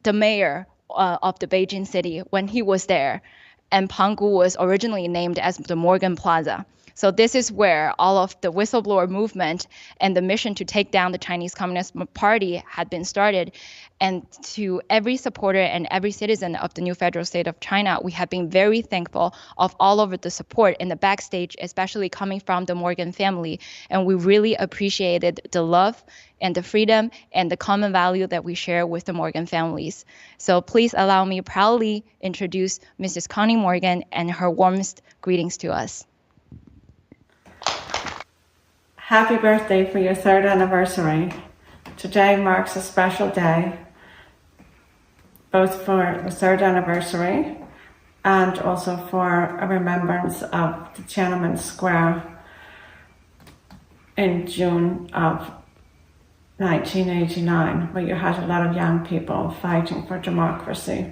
the mayor of the Beijing city when he was there. And Pangu was originally named as the Morgan Plaza. So this is where all of the whistleblower movement and the mission to take down the Chinese Communist Party had been started. And to every supporter and every citizen of the new federal state of China, we have been very thankful of all of the support in the backstage, especially coming from the Morgan family. And we really appreciated the love and the freedom and the common value that we share with the Morgan families. So please allow me proudly introduce Mrs. Connie Morgan and her warmest greetings to us. Happy birthday for your 3rd anniversary. Today marks a special day, both for the 3rd anniversary and also for a remembrance of the Tiananmen Square in June of 1989, where you had a lot of young people fighting for democracy.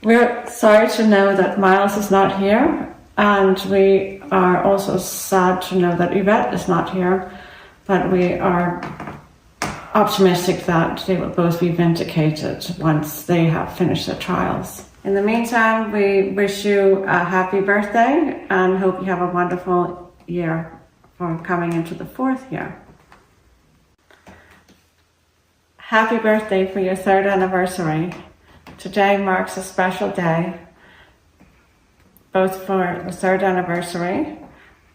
We're sorry to know that Miles is not here, and we are also sad to know that Yvette is not here, but we are optimistic that they will both be vindicated once they have finished their trials. In the meantime, we wish you a happy birthday and hope you have a wonderful year for coming into the 4th year. Happy birthday for your 3rd anniversary. Today marks a special day, both for the 3rd anniversary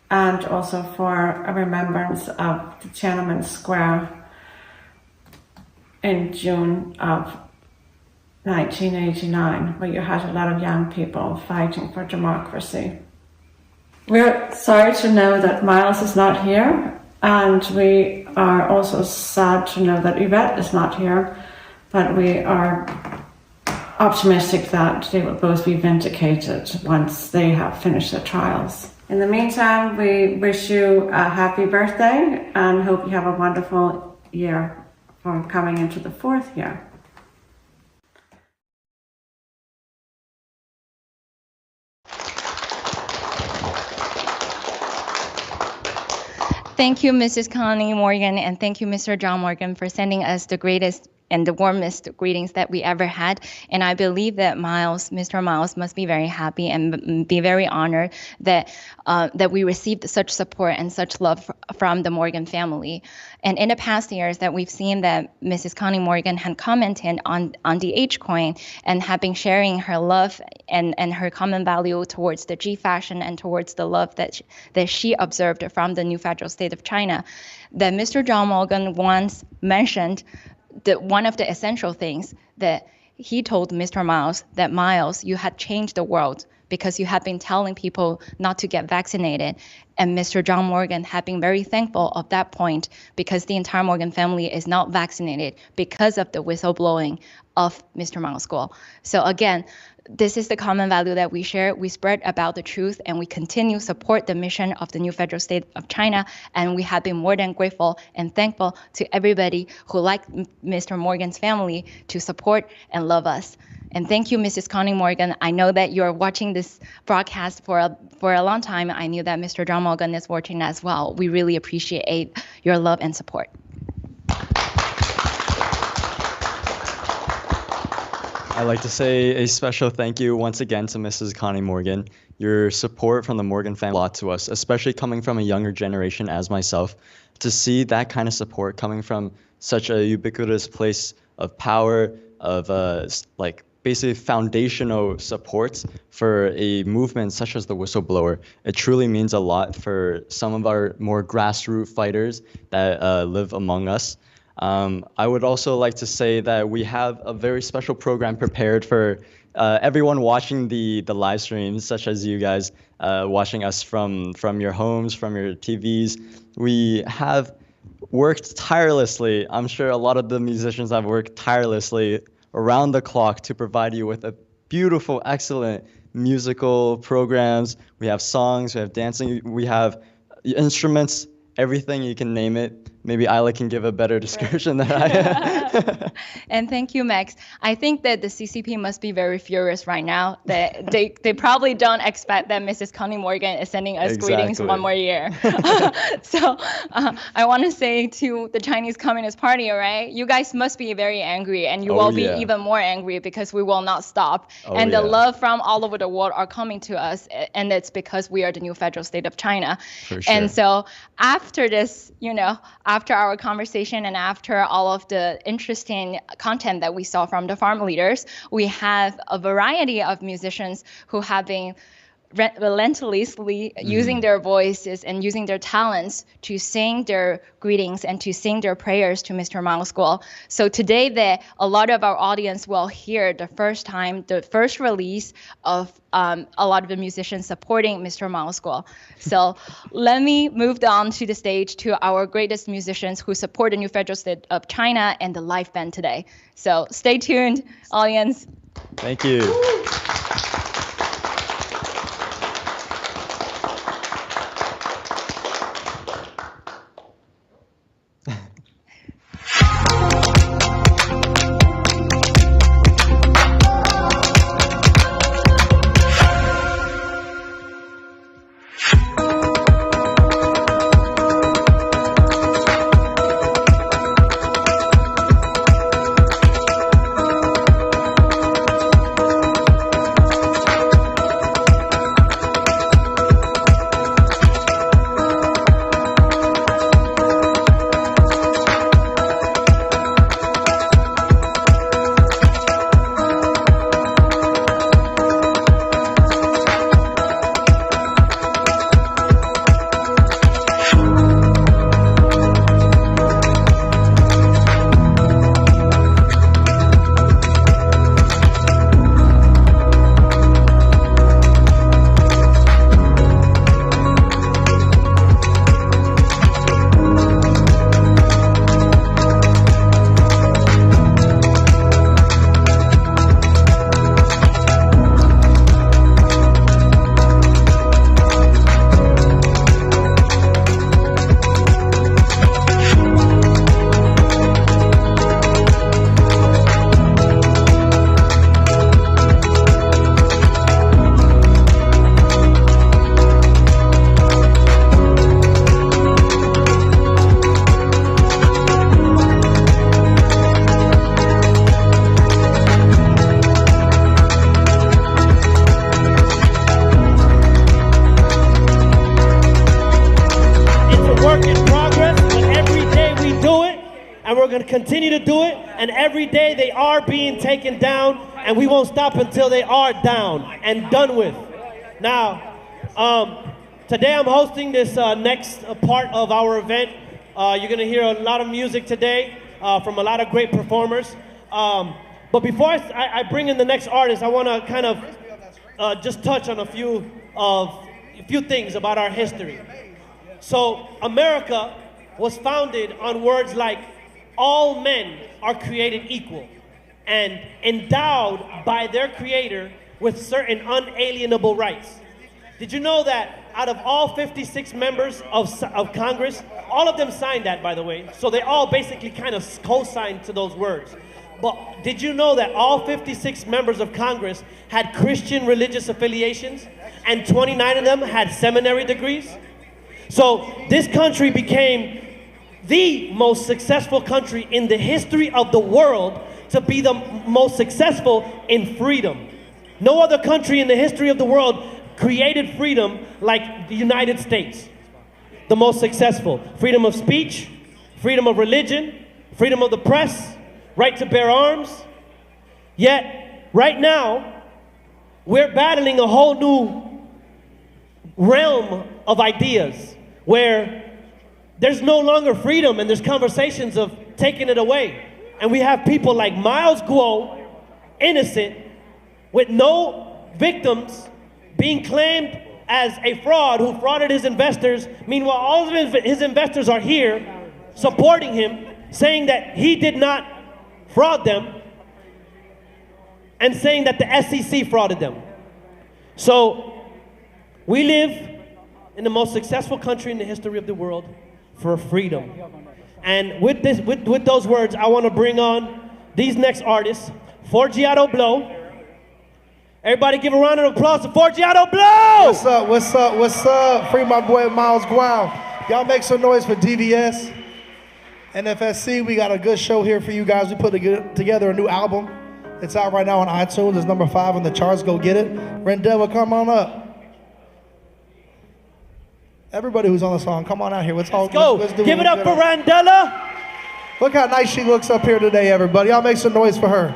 and also for a remembrance of the Tiananmen Square in June of 1989, where you had a lot of young people fighting for democracy. We're sorry to know that Miles is not here, and we are also sad to know that Yvette is not here, but we are optimistic that they will both be vindicated once they have finished their trials. In the meantime, we wish you a happy birthday and hope you have a wonderful year for coming into the 4th year. Thank you, Mrs. Connie Morgan, and thank you, Mr. John Morgan, for sending us the greatest and the warmest greetings that we ever had. And I believe that Mr. Miles must be very happy and be very honored that that we received such support and such love from the Morgan family. And in the past years that we've seen that Mrs. Connie Morgan had commented on the H coin and have been sharing her love and her common value towards the G fashion and towards the love that she observed from the new federal state of China, that Mr. John Morgan once mentioned that one of the essential things that he told Mr. Miles, that Miles, you had changed the world because you had been telling people not to get vaccinated. And Mr. John Morgan had been very thankful of that point because the entire Morgan family is not vaccinated because of the whistleblowing of Mr. MILESGUO. So again, this is the common value that we share. We spread about the truth and we continue support the mission of the new federal state of China. And we have been more than grateful and thankful to everybody who, like Mr. Morgan's family, to support and love us. And thank you, Mrs. Connie Morgan. I know that you're watching this broadcast for a long time. I knew that Mr. John Morgan is watching as well. We really appreciate your love and support. I'd like to say a special thank you once again to Mrs. Connie Morgan. Your support from the Morgan family meant a lot to us, especially coming from a younger generation as myself. To see that kind of support coming from such a ubiquitous place of power, of like basically foundational support for a movement such as the whistleblower, it truly means a lot for some of our more grassroots fighters that live among us. I would also like to say that we have a very special program prepared for everyone watching the live streams, such as you guys watching us from your homes, from your TVs. We have worked tirelessly. I'm sure a lot of the musicians have worked tirelessly around the clock to provide you with a beautiful, excellent musical programs. We have songs, we have dancing, we have instruments, everything you can name it. Maybe Isla can give a better description than I. And thank you, Max. I think that the CCP must be very furious right now. That they probably don't expect that Mrs. Connie Morgan is sending us greetings one more year. So I want to say to the Chinese Communist Party, right? You guys must be very angry, and you will be even more angry because we will not stop. And the love from all over the world are coming to us, and it's because we are the new federal state of China. For sure. And so after this, after our conversation and after all of the interesting content that we saw from the farm leaders, we have a variety of musicians who have been relentlessly using their voices and using their talents to sing their greetings and to sing their prayers to Mr. MILESGUO. So today, a lot of our audience will hear the first release of a lot of the musicians supporting Mr. MILESGUO. So let me move on to the stage to our greatest musicians who support the new federal state of China and the live band today. So stay tuned, audience. Thank you. going to continue to do it, and every day they are being taken down, and we won't stop until they are down and done with. Now, today I'm hosting this next part of our event. You're going to hear a lot of music today from a lot of great performers. But before I bring in the next artist, I want to kind of just touch on a few things about our history. So America was founded on words like all men are created equal and endowed by their creator with certain unalienable rights. Did you know that out of all 56 members of Congress, all of them signed that, by the way, so they all basically kind of co-signed to those words. But did you know that all 56 members of Congress had Christian religious affiliations and 29 of them had seminary degrees? So this country became the most successful country in the history of the world to be the most successful in freedom. No other country in the history of the world created freedom like the United States. The most successful. Freedom of speech, freedom of religion, freedom of the press, right to bear arms. Yet, right now, we're battling a whole new realm of ideas where there's no longer freedom and there's conversations of taking it away. And we have people like MILESGUO, innocent, with no victims, being claimed as a fraud who frauded his investors. Meanwhile, all of his investors are here supporting him, saying that he did not fraud them and saying that the SEC frauded them. So we live in the most successful country in the history of the world for freedom. And with those words, I want to bring on these next artists, Forgiato Blow. Everybody give a round of applause to Forgiato Blow! What's up, what's up, what's up? Free my boy MILESGUO. Y'all make some noise for DVS. NFSC, we got a good show here for you guys. We put together a new album. It's out right now on iTunes. It's number 5 on the charts. Go get it. Rendella, come on up. Everybody who's on the song, come on out here. Let's go. Let's do Give it up for Rendella. Look how nice she looks up here today, everybody. Y'all make some noise for her.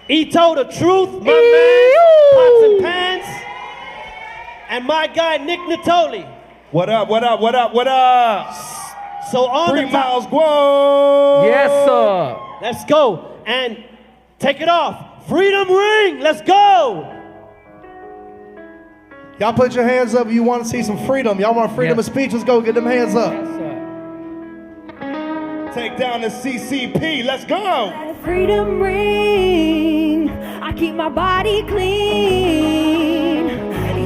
Ito the Truth, my man, Pots and Pans, and my guy Nick Natoli. What up, what up, what up, what up? So on Free the top, MILESGUO. Yes, sir. Let's go and take it off. Freedom ring. Let's go. Y'all put your hands up if you want to see some freedom. Y'all want freedom of speech? Let's go. Get them hands up. Take down the CCP. Let's go. Freedom ring. I keep my body clean.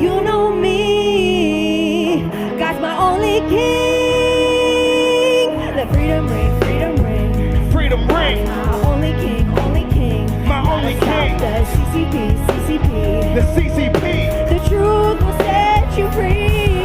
You know me. God's my only king. The freedom ring, freedom ring. Freedom ring. My only king, only king. My only king. The CCP. The CCP. The truth will set you free.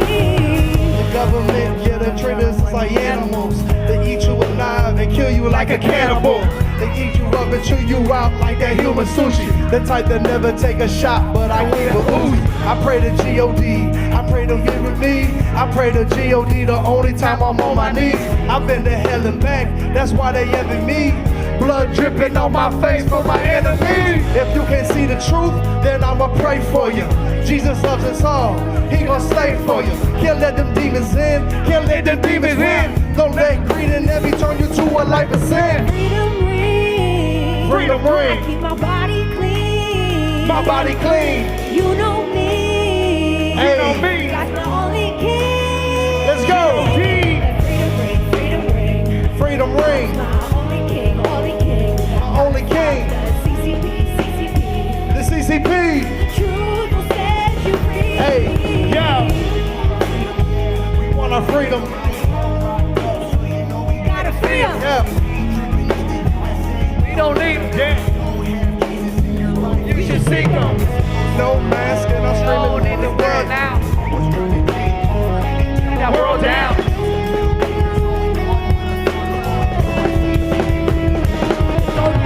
The government, yeah, they treat us like animals. They eat you alive and kill you like a cannibal. They eat you up and chew you out like that human sushi. The type that never take a shot, but I give a ooey. I pray to G.O.D. I pray to get with me. I pray to G.O.D. the only time I'm on my knees. I've been to hell and back, that's why they envy me. Blood dripping on my face for my enemies. If you can't see the truth, then I'ma pray for you. Jesus loves us all, he gon' slay for you. Can't let them demons in, can't let them demons in. Don't let greed and envy turn you to a life of sin. Freedom ring. Freedom ring. I keep my body clean. My body clean. You know me. Hey. You know me. God's my only king. Let's go. Freedom ring, freedom ring. Freedom ring. My only king, only king. My only king. The CCP. The CCP. Truth will set you free. Hey, yo. We want our freedom. Gotta free 'em. Yeah. We don't need 'em. Yeah. You should seek 'em. No mask and I'm screaming in the world now. Turn that world down.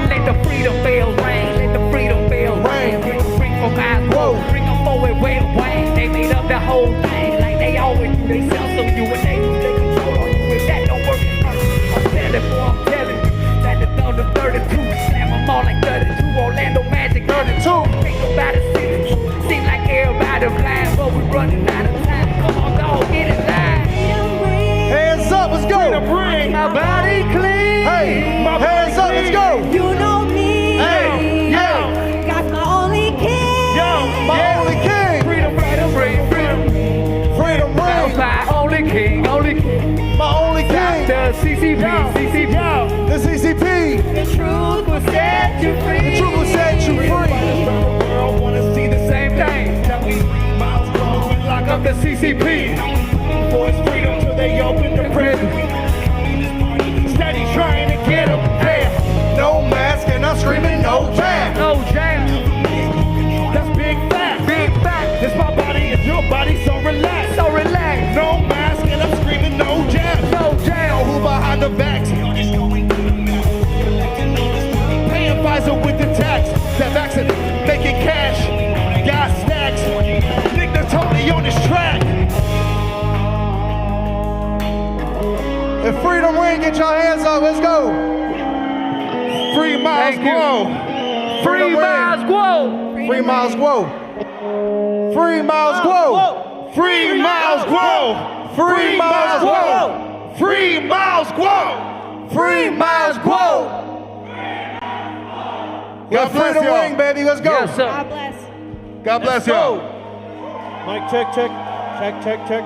Let the freedom bell ring. Let the freedom bell ring. Bring them free from MILESGUO. Bring them forward where the wang. They made up the whole thing like they always do. They sell some you and they control you. If that don't work, I'm telling you that the you free. The truth will set you free. The world wanna see the same thing. Tell me, miles grow and lock up the CCP. Force freedom till they open the prison. Steady trying to get them there. No mask and I'm screaming no jab. No jab. That's big fact. Big fact. It's my body, it's your body, so relax. So relax. No mask and I'm screaming no jab. No jab. Who behind the backs? Paying Pfizer with the tax. That vaccine making cash. Got stacks. Nick the Tony on this track. If freedom ring, get your hands up. Let's go. Free MILESGUO. Free MILESGUO. Free MILESGUO. Free MILESGUO. Free MILESGUO. Free MILESGUO. Free MILESGUO. Free MILESGUO. Got freedom ring, baby. Let's go. Yes, sir. God bless. God bless y'all. Mic check, check. Check, check, check.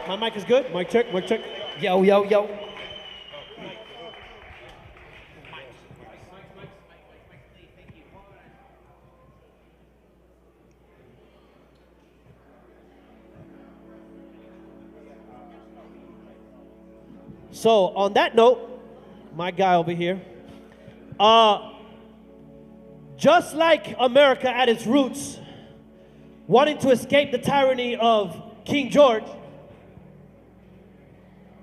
My mic is good. Mic check, mic check. Yo, yo, yo. So on that note, my guy over here, just like America at its roots, wanting to escape the tyranny of King George,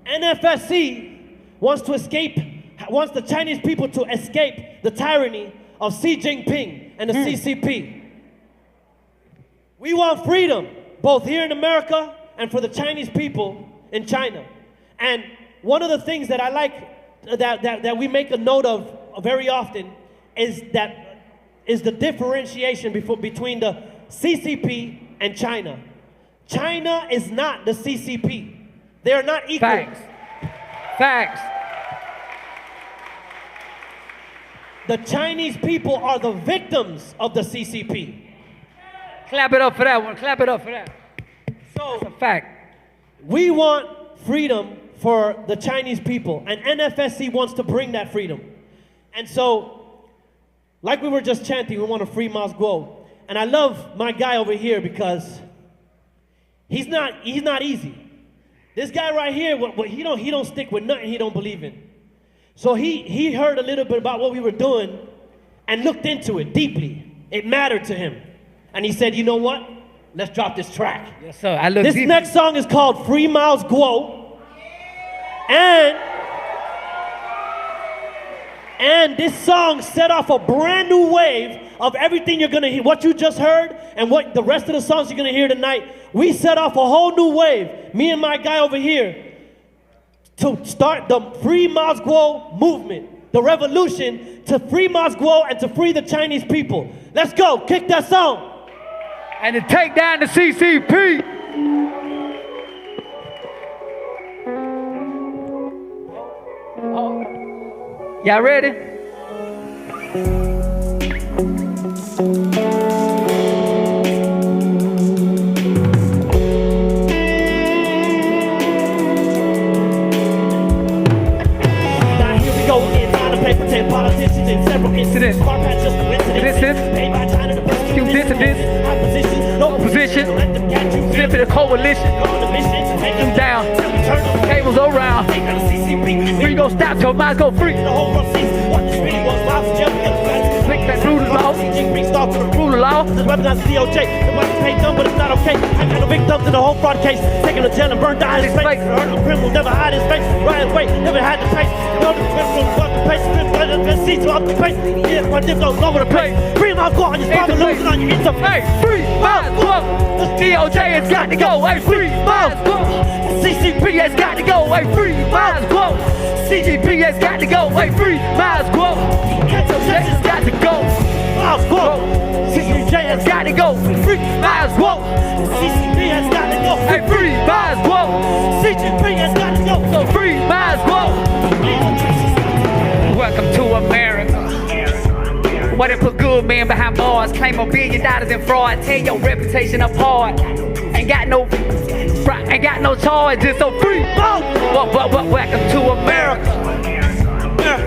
NFSC wants the Chinese people to escape the tyranny of Xi Jinping and the CCP. We want freedom, both here in America and for the Chinese people in China. And one of the things that I like that we make a note of very often is the differentiation between the CCP and China. China is not the CCP. They are not equal. Facts. Facts. The Chinese people are the victims of the CCP. Clap it up for that one. Clap it up for that. So, that's a fact. We want freedom for the Chinese people, and NFSC wants to bring that freedom. And so, like we were just chanting, we want to free MILESGUO. And I love my guy over here because he's not easy. This guy right here, he don't stick with nothing he don't believe in. So he heard a little bit about what we were doing and looked into it deeply. It mattered to him. And he said, you know what? Let's drop this track. Yes, sir. I look This deep. next song is called Free MILESGUO. And this song set off a brand new wave of everything you're gonna hear, what you just heard, and what the rest of the songs you're gonna hear tonight. We set off a whole new wave, me and my guy over here, to start the Free MILESGUO movement, the revolution to free MILESGUO and to free the Chinese people. Let's go, kick that song. And to take down the CCP. Y'all ready? Pretend politicians in several incidents. Far past just coincidence. Paid by China to persecute dissidents. Opposition, no position. Let them catch you. Flip it a coalition. Take them down. Tables around. We gon' stop till minds go free. The whole world sees what this really was. Click that rule of law. Start to the rule of law. This weapon is DOJ. The money paid dumb, but it's not okay. I got no victims in the whole fraud case. Taken to jail and burned down his face. Heard of criminal, never hide his face. Right away, never had the face. No, the criminal, fuck the face. Let's see to up the pace. Yeah, my dip goes over the place. Free MILESGUO on your spot, losing on your interface. Free MILESGUO. DOJ has got to go. Hey, free MILESGUO. CCP has got to go. Hey, free MILESGUO. CCP has got to go. Hey, free MILESGUO. DOJ has got to go. MILESGUO. CCP has got to go. Free MILESGUO. CCP has got to go. Hey, free MILESGUO. CCP has got to go. So free MILESGUO. Welcome to America. What if a good man behind bars claim $1 billion in fraud, tear your reputation apart? Ain't got no charges, so free. Welcome to America.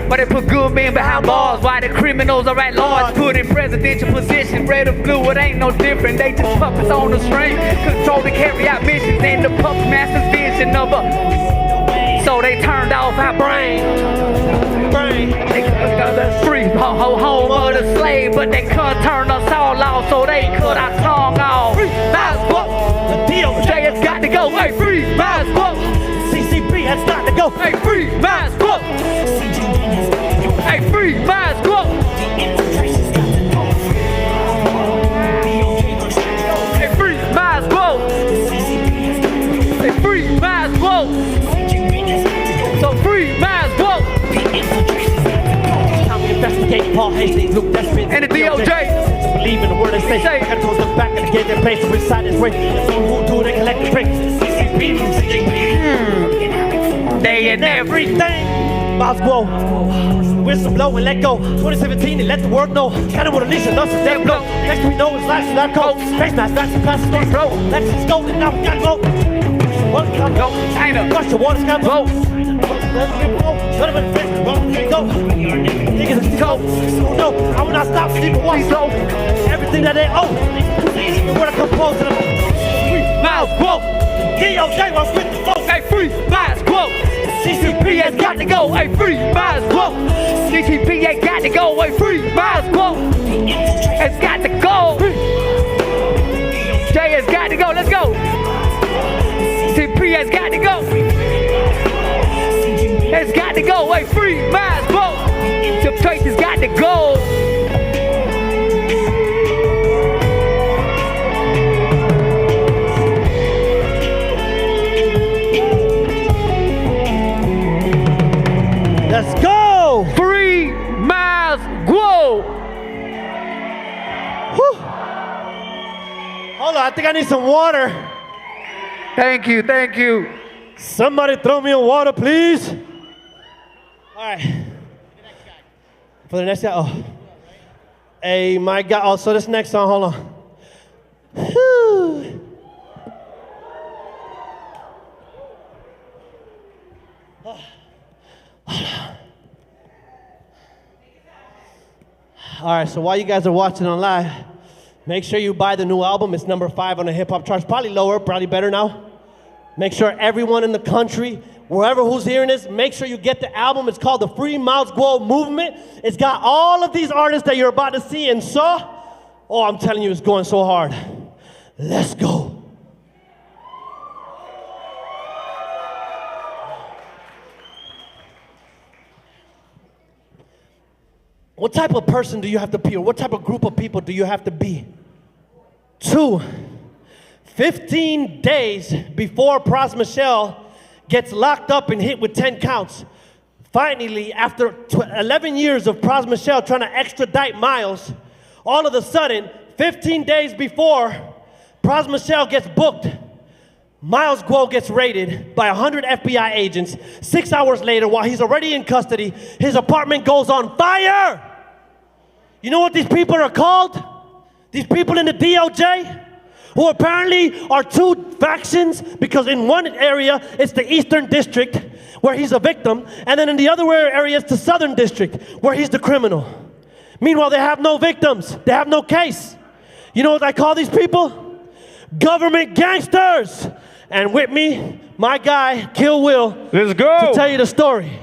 Why they put good men behind bars? Why the criminals are at large? Put in presidential position, red or blue, it ain't no different. They just puppets on the string, control and carry out missions. And the puppet master's vision of a... So they turned off our brain. They got the free home of the slave, but they couldn't turn us all off, so they cut our tongue off. MILESGUO, the DOJ has got to go. Hey, free MILESGUO. CCP has got to go. Hey, free MILESGUO. Hey, free MILESGUO. Hey, free MILESGUO. Hey, free MILESGUO. So free MILESGUO. Investigate Paul Hastings, Luke Desmond, and the DOJ. Believe in the word they say. Got towards the back and get their place to recite his way. Who do they collect the bricks? They and everything. MILESGUO. Whistle blow and let go. 2017 and let the world know. Kind of what Alicia does is let go. Next we know it's life in that coat. Face mask, that's the class story, bro. Let's just go and now we gotta go. One come go. China. Watch the water's come go. Let's go. None of it fits. Well, we go. Niggas is cold. No, I will not stop sleeping one soul. Everything that they owe. Where to compose them. MILESGUO. DOJ was with the folks. Hey, free MILESGUO. CCP has got to go. Hey, free MILESGUO. CCP ain't got to go. Hey, free MILESGUO. It's got to go. Jay has got to go. Let's go. CCP has got to go. It's got to go. Hey, free MILESGUO. The place has got to go. Let's go! Free MILESGUO! Hold on, I think I need some water. Thank you, thank you. Somebody throw me a water, please. All right. For the next guy, oh. Hey, my God. Oh, so this next song, hold on. Whew. All right, so while you guys are watching on live, make sure you buy the new album. It's number 5 on the hip hop charts. Probably lower, probably better now. Make sure everyone in the country, wherever who's hearing this, make sure you get the album. It's called the Free MILESGUO Movement. It's got all of these artists that you're about to see and saw. Oh, I'm telling you, it's going so hard. Let's go. What type of person do you have to be, or what type of group of people do you have to be? 2, 15 days before Pras Michel gets locked up and hit with 10 counts. Finally, after 11 years of Pras Michel trying to extradite Miles, all of a sudden, 15 days before Pras Michel gets booked, MILESGUO gets raided by 100 FBI agents. 6 hours later, while he's already in custody, his apartment goes on fire! You know what these people are called? These people in the DOJ? Who apparently are 2 factions, because in one area, it's the Eastern District, where he's a victim, and then in the other area, it's the Southern District, where he's the criminal. Meanwhile, they have no victims. They have no case. You know what I call these people? Government gangsters! And with me, my guy, Kill Will, let's go, to tell you the story.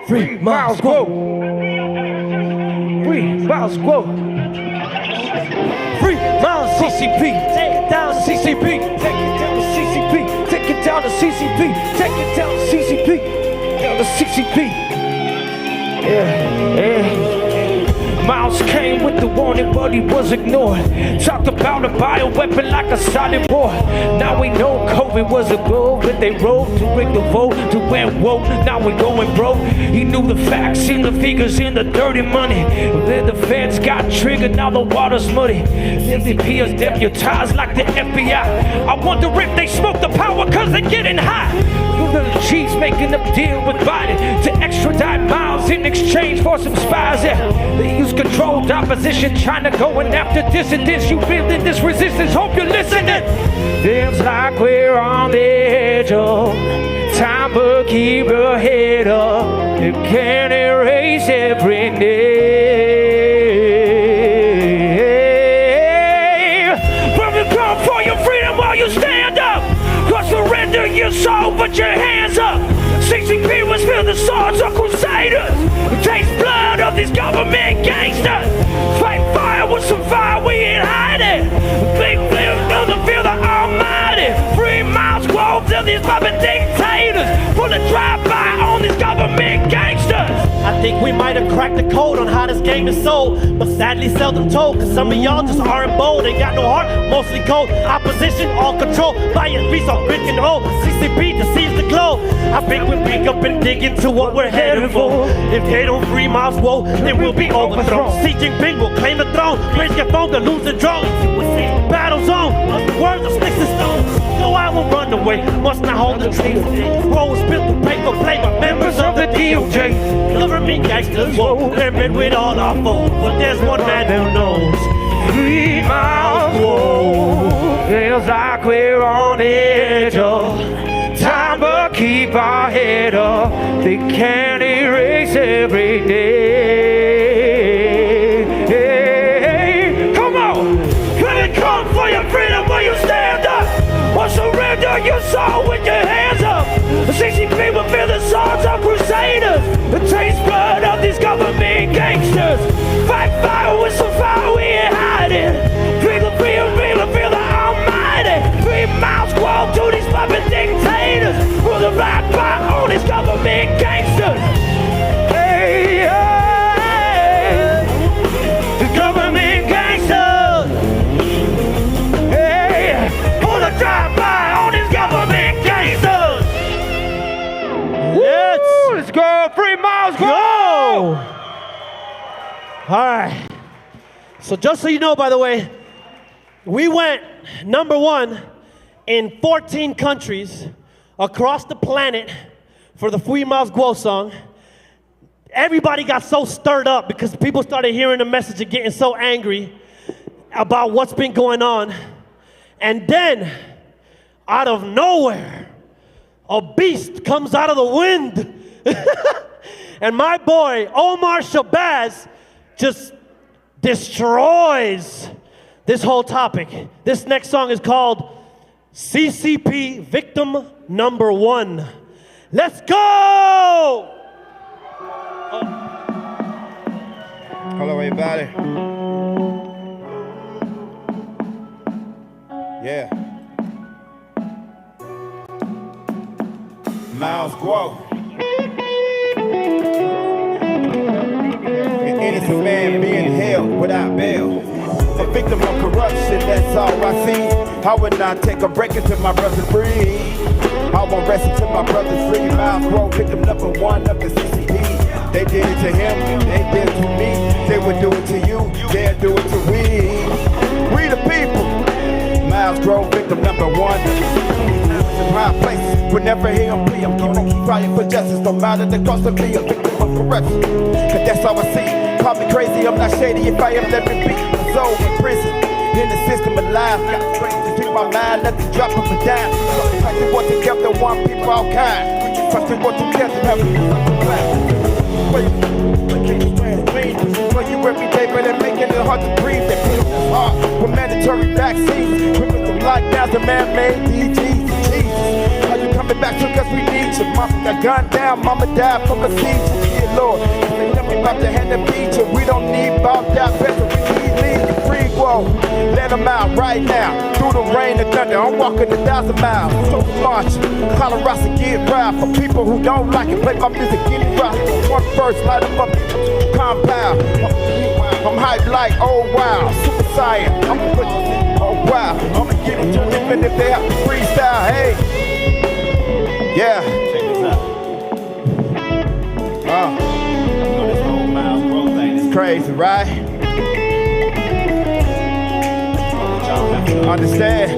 Free MILESGUO. Free MILESGUO. Free MILESGUO. CCP. Take it down to CCP. Take it down to CCP. Take it down to CCP. Take it down to CCP. Down to CCP. Yeah. Miles came with the warning, but he was ignored. Talked about a bioweapon like a silent war. Now we know COVID was a goal, but they rode to rig the vote, to win woke. Now we going broke. He knew the facts, seen the figures in the dirty money. Then the feds got triggered, now the water's muddy. MVP is deputized like the FBI. I wonder if they smoke the power cause they're getting high. The Chiefs making a deal with Biden to extradite Miles lives in exchange for some spies. Yeah. They use controlled opposition, China going after dissidents. You building this resistance, hope you're listening. Feels like we're on the edge of time, but keep your head up. You can't erase every day. But we come for your freedom while you stand up. Cause surrender your soul, put your hands up. CCP was filled the swords of crusaders. It takes blood of these government gangsters. Fight fire with some fire, we ain't hiding. Big feel the almighty. 3 miles close to these puppet dictators. Pull a drive-by on these government gangsters. I think we might have cracked the code on how this game is sold, but sadly seldom told, cause some of y'all just aren't bold. Ain't got no heart, mostly cold. Opposition, all control, by a resource rich and old. CCP deceives the globe. I think we'll pick up and dig into what we're headed for. If they don't free MILESGUO, then we'll be overthrown. Xi Jinping will claim the throne. Raise your phone to lose the drone. Battle zone, words of sticks and stones. No, I won't run away, must not hold the trees. Rolls built the paper play by members of the DOJ. Government gangsters, whoa, they're met with all our foes. But there's one man who knows. 3 MILESGUO. Feels like we're on the edge of time, but keep our head up. They can't erase every day. Hey, come on, come for your freedom while you stand up. Or surrender your soul with your hands up. The CCP will feel the swords of crusaders. The taste blood of these government gangsters. Fight fire with some fire, we ain't hiding. Feel the almighty. 3 MILESGUO to these puppet dictators. Rule the right by all these government gangsters. Hey, hey, the government gangsters. Hey, pull the drive-by on these government gangsters. Let's go, 3 MILESGUO. All right. So just so you know, by the way, we went #1 in 14 countries across the planet for the 3 MILESGUO song. Everybody got so stirred up because people started hearing the message and getting so angry about what's been going on. And then, out of nowhere, a beast comes out of the wind. And my boy, Omar Shabazz, just destroys this whole topic. This next song is called CCP Victim #1. Let's go! Hello, everybody. Yeah. MILESGUO. An innocent man being held without bail. A victim of corruption, that's all I see. I would not take a break until my brother's free. I won't rest until my brother's free. MILESGUO, victim #1 of the CCP. They did it to him, they did it to me. They would do it to you, they'll do it to we. We the people. MILESGUO, victim #1. In high places, whenever hear him plea, I'm keep fighting for justice. No matter the cost of me, a victim of corruption. Cause that's all I see. Call me crazy, I'm not shady. If I am, let me be. So in prison, in the system of life. Got strength to keep my mind, let the drop of a dime. Trust in what together, one people all kind. Trust in what together, have for you every day, but they're making it hard to breathe. They put it hard with mandatory vaccines. Women from lockdowns and man-made DGs. Jesus, are you coming back soon? Cause we need you. Mama got gunned down, mama died from a siege. Yeah, Lord, they tell me about the hand of beat you. We don't need Bob that better, we need lead the free whoa. Let them out right now. Through the rain and thunder, I'm walking 1,000 miles. So launch, Colorado get right. For people who don't like it, play my music, get it right. One verse, light them up, compound. I'm hyped like, oh wow, Super Saiyan. I'm gonna put you, oh wow. I'ma get it to them and if they have to freestyle, hey. Yeah. Check this out. This whole MILESGUO thing is crazy, right? Understand?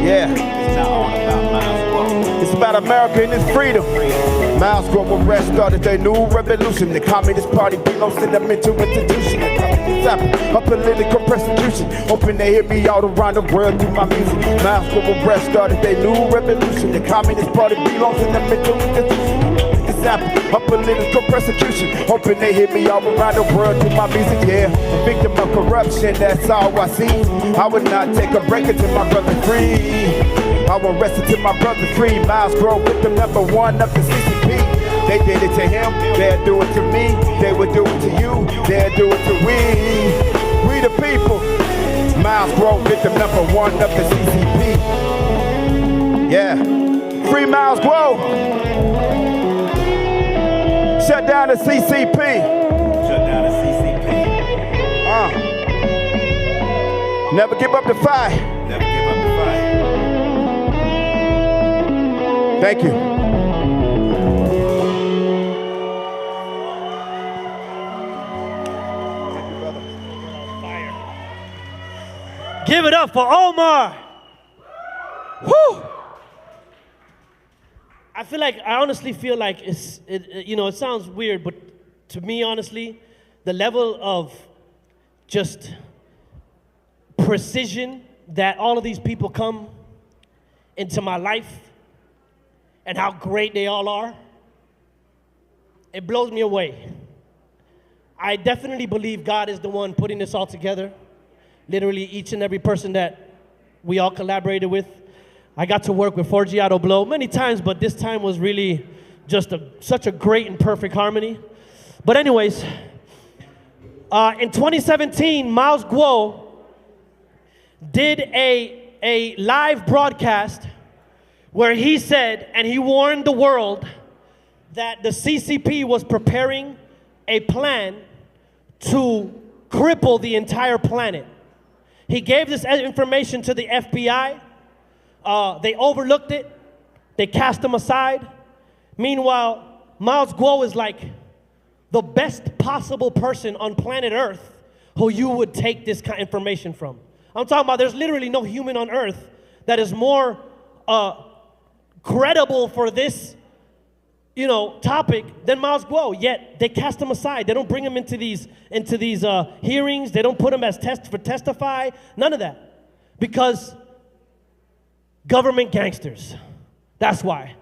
Yeah. It's not all about MILESGUO. It's about America and its freedom. MILESGUO arrest started their new revolution. The Communist Party belongs to the mental institution. A political persecution. Hoping they hear me all around the world through my music. MILESGUO arrest started their new revolution. The Communist Party belongs to the mental institution. A political persecution. Hoping they hear me all around the world through my music. Yeah, a victim of corruption, that's all I see. I would not take a break until my brother free. I will rest until my brother free. MILESGUO, victim number 1 of the CCP. They did it to him, they'll do it to me. They will do it to you, they'll do it to we the people. MILESGUO, victim number 1 of the CCP. Yeah, free MILESGUO. Shut down the CCP. Shut down the CCP. Never give up the fight. Never give up the fight. Thank you. Give it up for Omar. Woo! I honestly feel like it sounds weird, but to me, honestly, the level of just precision that all of these people come into my life and how great they all are, it blows me away. I definitely believe God is the one putting this all together. Literally each and every person that we all collaborated with. I got to work with Forgiato Blow many times, but this time was really just such a great and perfect harmony. But anyways, in 2017, MILESGUO did a live broadcast where he said, and he warned the world, that the CCP was preparing a plan to cripple the entire planet. He gave this information to the FBI. They overlooked it. They cast him aside. Meanwhile, MILESGUO is like the best possible person on planet Earth who you would take this kind of information from. I'm talking about there's literally no human on Earth that is more credible for this, topic than MILESGUO. Yet they cast him aside. They don't bring him into these hearings. They don't put him as testify. None of that, because government gangsters. That's why.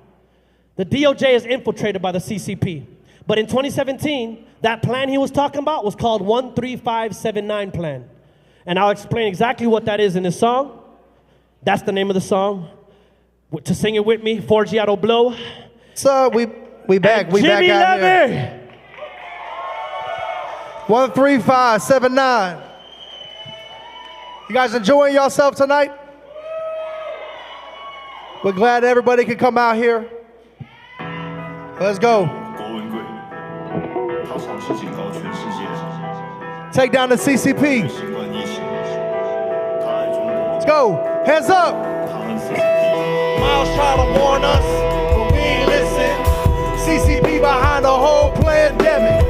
The DOJ is infiltrated by the CCP. But in 2017, that plan he was talking about was called 13579 plan. And I'll explain exactly what that is in this song. That's the name of the song. To sing it with me, Forgiato Blow. So we back. And we Jimmy back out Levy. here. 13579. You guys enjoying yourself tonight? We're glad everybody could come out here. Let's go. Take down the CCP. Let's go. Hands up. Miles trying to warn us, but we ain't listen. CCP behind the whole pandemic.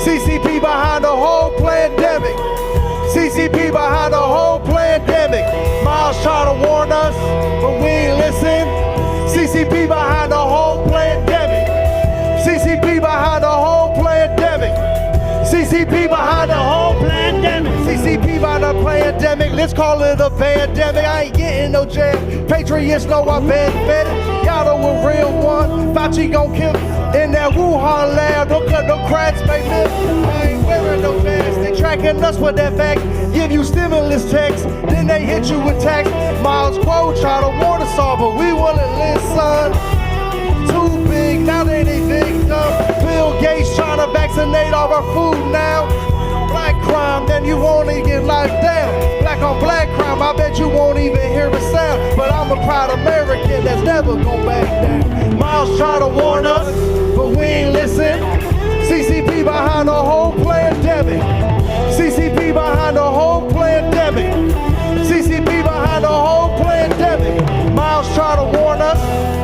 CCP behind the whole pandemic. CCP behind the whole pandemic. Miles trying to warn us, but we ain't listen. CCP behind the whole pandemic. CCP behind the whole pandemic. CCP behind the whole pandemic. CCP behind the pandemic. Let's call it a pandemic. I ain't getting no jab. Patriots know I benefited. Y'all know a real one. Fauci gon' kill in that Wuhan lab. Don't cut no cracks, baby. I ain't wearing no mask. They tracking us with that fact. Give you stimulus checks, then they hit you with tax. MILESGUO try to warn us all, but we wouldn't listen. Too big, now they victim. Bill Gates trying to vaccinate all our food now. Black crime, then you won't even get locked down. Black on black crime, I bet you won't even hear a sound. But I'm a proud American that's never gonna back down. Miles try to warn us, but we ain't listen. CCP behind the whole pandemic. CCP behind the whole pandemic. CCP behind the whole pandemic. Miles try to warn us,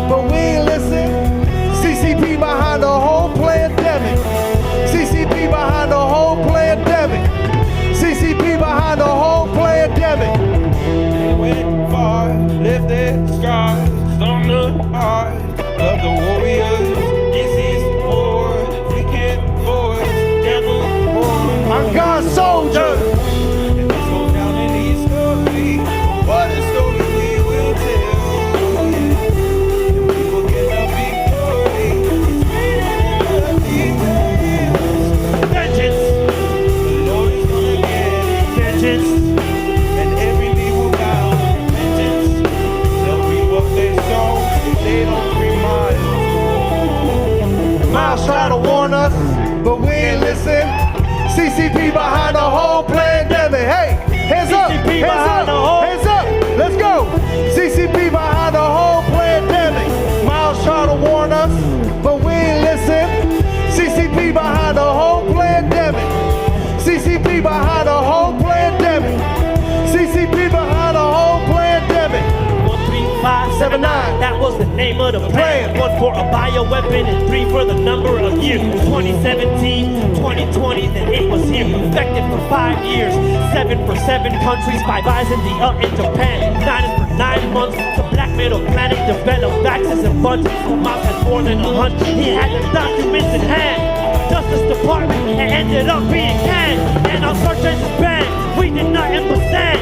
but we ain't listen. CCP behind the whole pandemic. CCP behind the whole pandemic. CCP behind the whole pandemic. Went far, left their scars on the heart. Miles try to warn us, but we ain't listen. CCP behind the whole pandemic. Hey, hands up, hands up, hands up. Let's go. CCP behind the whole pandemic. Miles try to warn us, but we ain't listen. CCP behind the whole pandemic. CCP behind the whole pandemic. CCP behind the whole pandemic. 13579, that was the name of the plan. 1 for a bioweapon and 3 for the number of years. 2017, 2020, then it was here. Effective for 5 years. 7 for 7 countries, 5 eyes India and Japan. 9 for 9 months. The black middle planet developed vaccines and budgets. Miles had more than 100. He had the documents in hand. Justice Department and ended up being canned. And our search engine banned. We did nothing but stand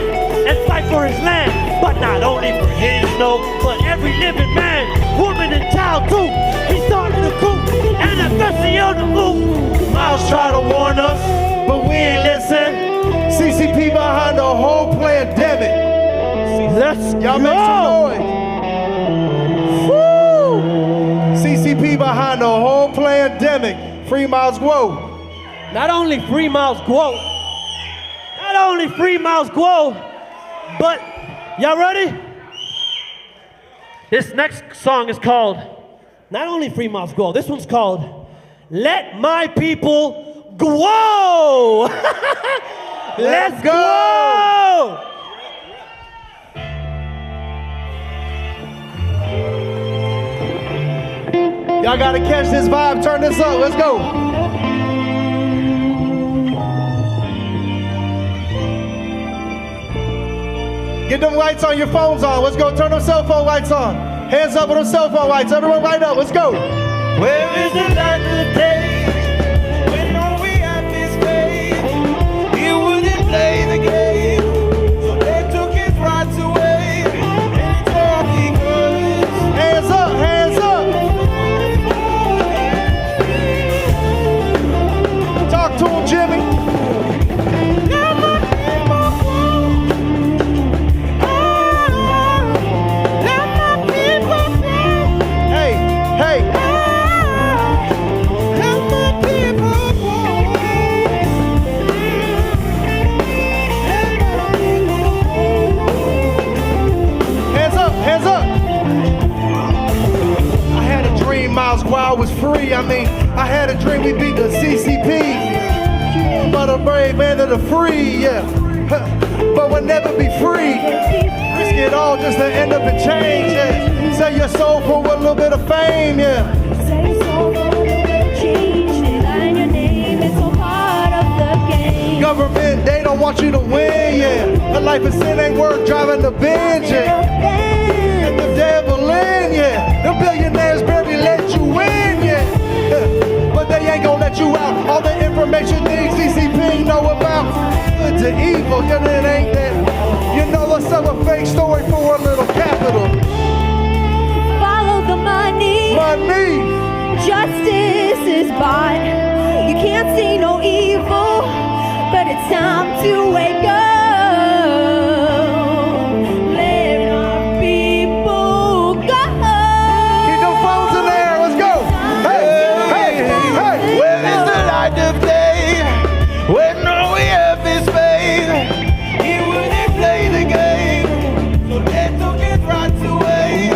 and fight for his land. But not only for his, no, but every living man, woman and child too. He started a coup, NFSC on the move. Miles try to warn us, but we ain't listen. CCP behind the whole pandemic. Let's Y'all make some noise. Woo! CCP behind the whole pandemic. Free Miles Guo. Not only free Miles Guo, not only free Miles Guo, but y'all ready? This next song is called not only free Miles Guo, this one's called Let My People Guo. Let's go! Y'all gotta catch this vibe, turn this up, let's go. Get them lights on your phones on, let's go, turn them cell phone lights on. Hands up with them cell phone lights, everyone light up, let's go. Where is the light of the day? When all we have is faith. He wouldn't play the game, so they took his rights away. And it's all because hands up, hands up. Talk to him, Jimmy. Hey, hey. Hands up, hands up. I had a dream Miles Guo was free. I mean, I had a dream we beat the CCP. But a brave man of the free, yeah. But we'll never be free. Risk it all just to end up in change, yeah. Sell your soul for a little bit of fame, yeah. sell your soul for a little bit of change. They line your name, it's all part of the game. Government, they don't want you to win, yeah. A life of sin ain't worth driving the Benz, yeah. And the devil in, yeah. The billionaires barely let you in, yeah. But they ain't gonna let you out. All the information these CCP know about good to evil, yeah, it ain't that. You know, let's sell a fake story for a little capital. Follow the money. Money. Justice is bought. You can't see no evil, but it's time to wake up. Let our people go. Keep them phones in there. Let's go. Hey, hey, hey. Where is the light of day? When all we have is faith. He wouldn't play the game, so they took his rights away.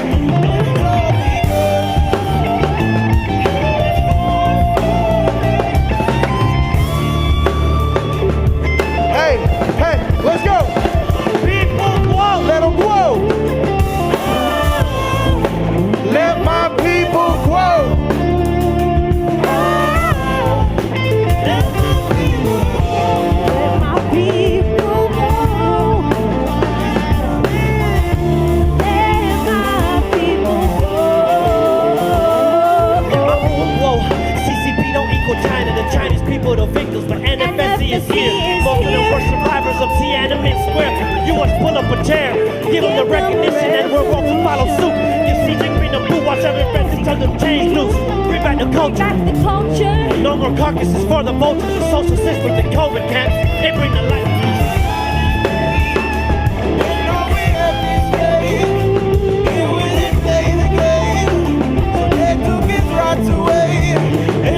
Hey, hey, let's go. People grow. Let them grow. Let my people grow. Let my people go. Let my people go. CCP don't equal China. The Chinese people the victims, but NFSC is here. Most of them were survivors of Tiananmen Square. U.S. pull up a chair, give them the recognition, and we're all to follow suit. Give Xi Jinping the boot, watch every president turn the chains loose. Bring back the culture. No more carcasses for the vultures. The social systems and COVID camps, they bring the light. He wouldn't play the game, so they took his rights away. And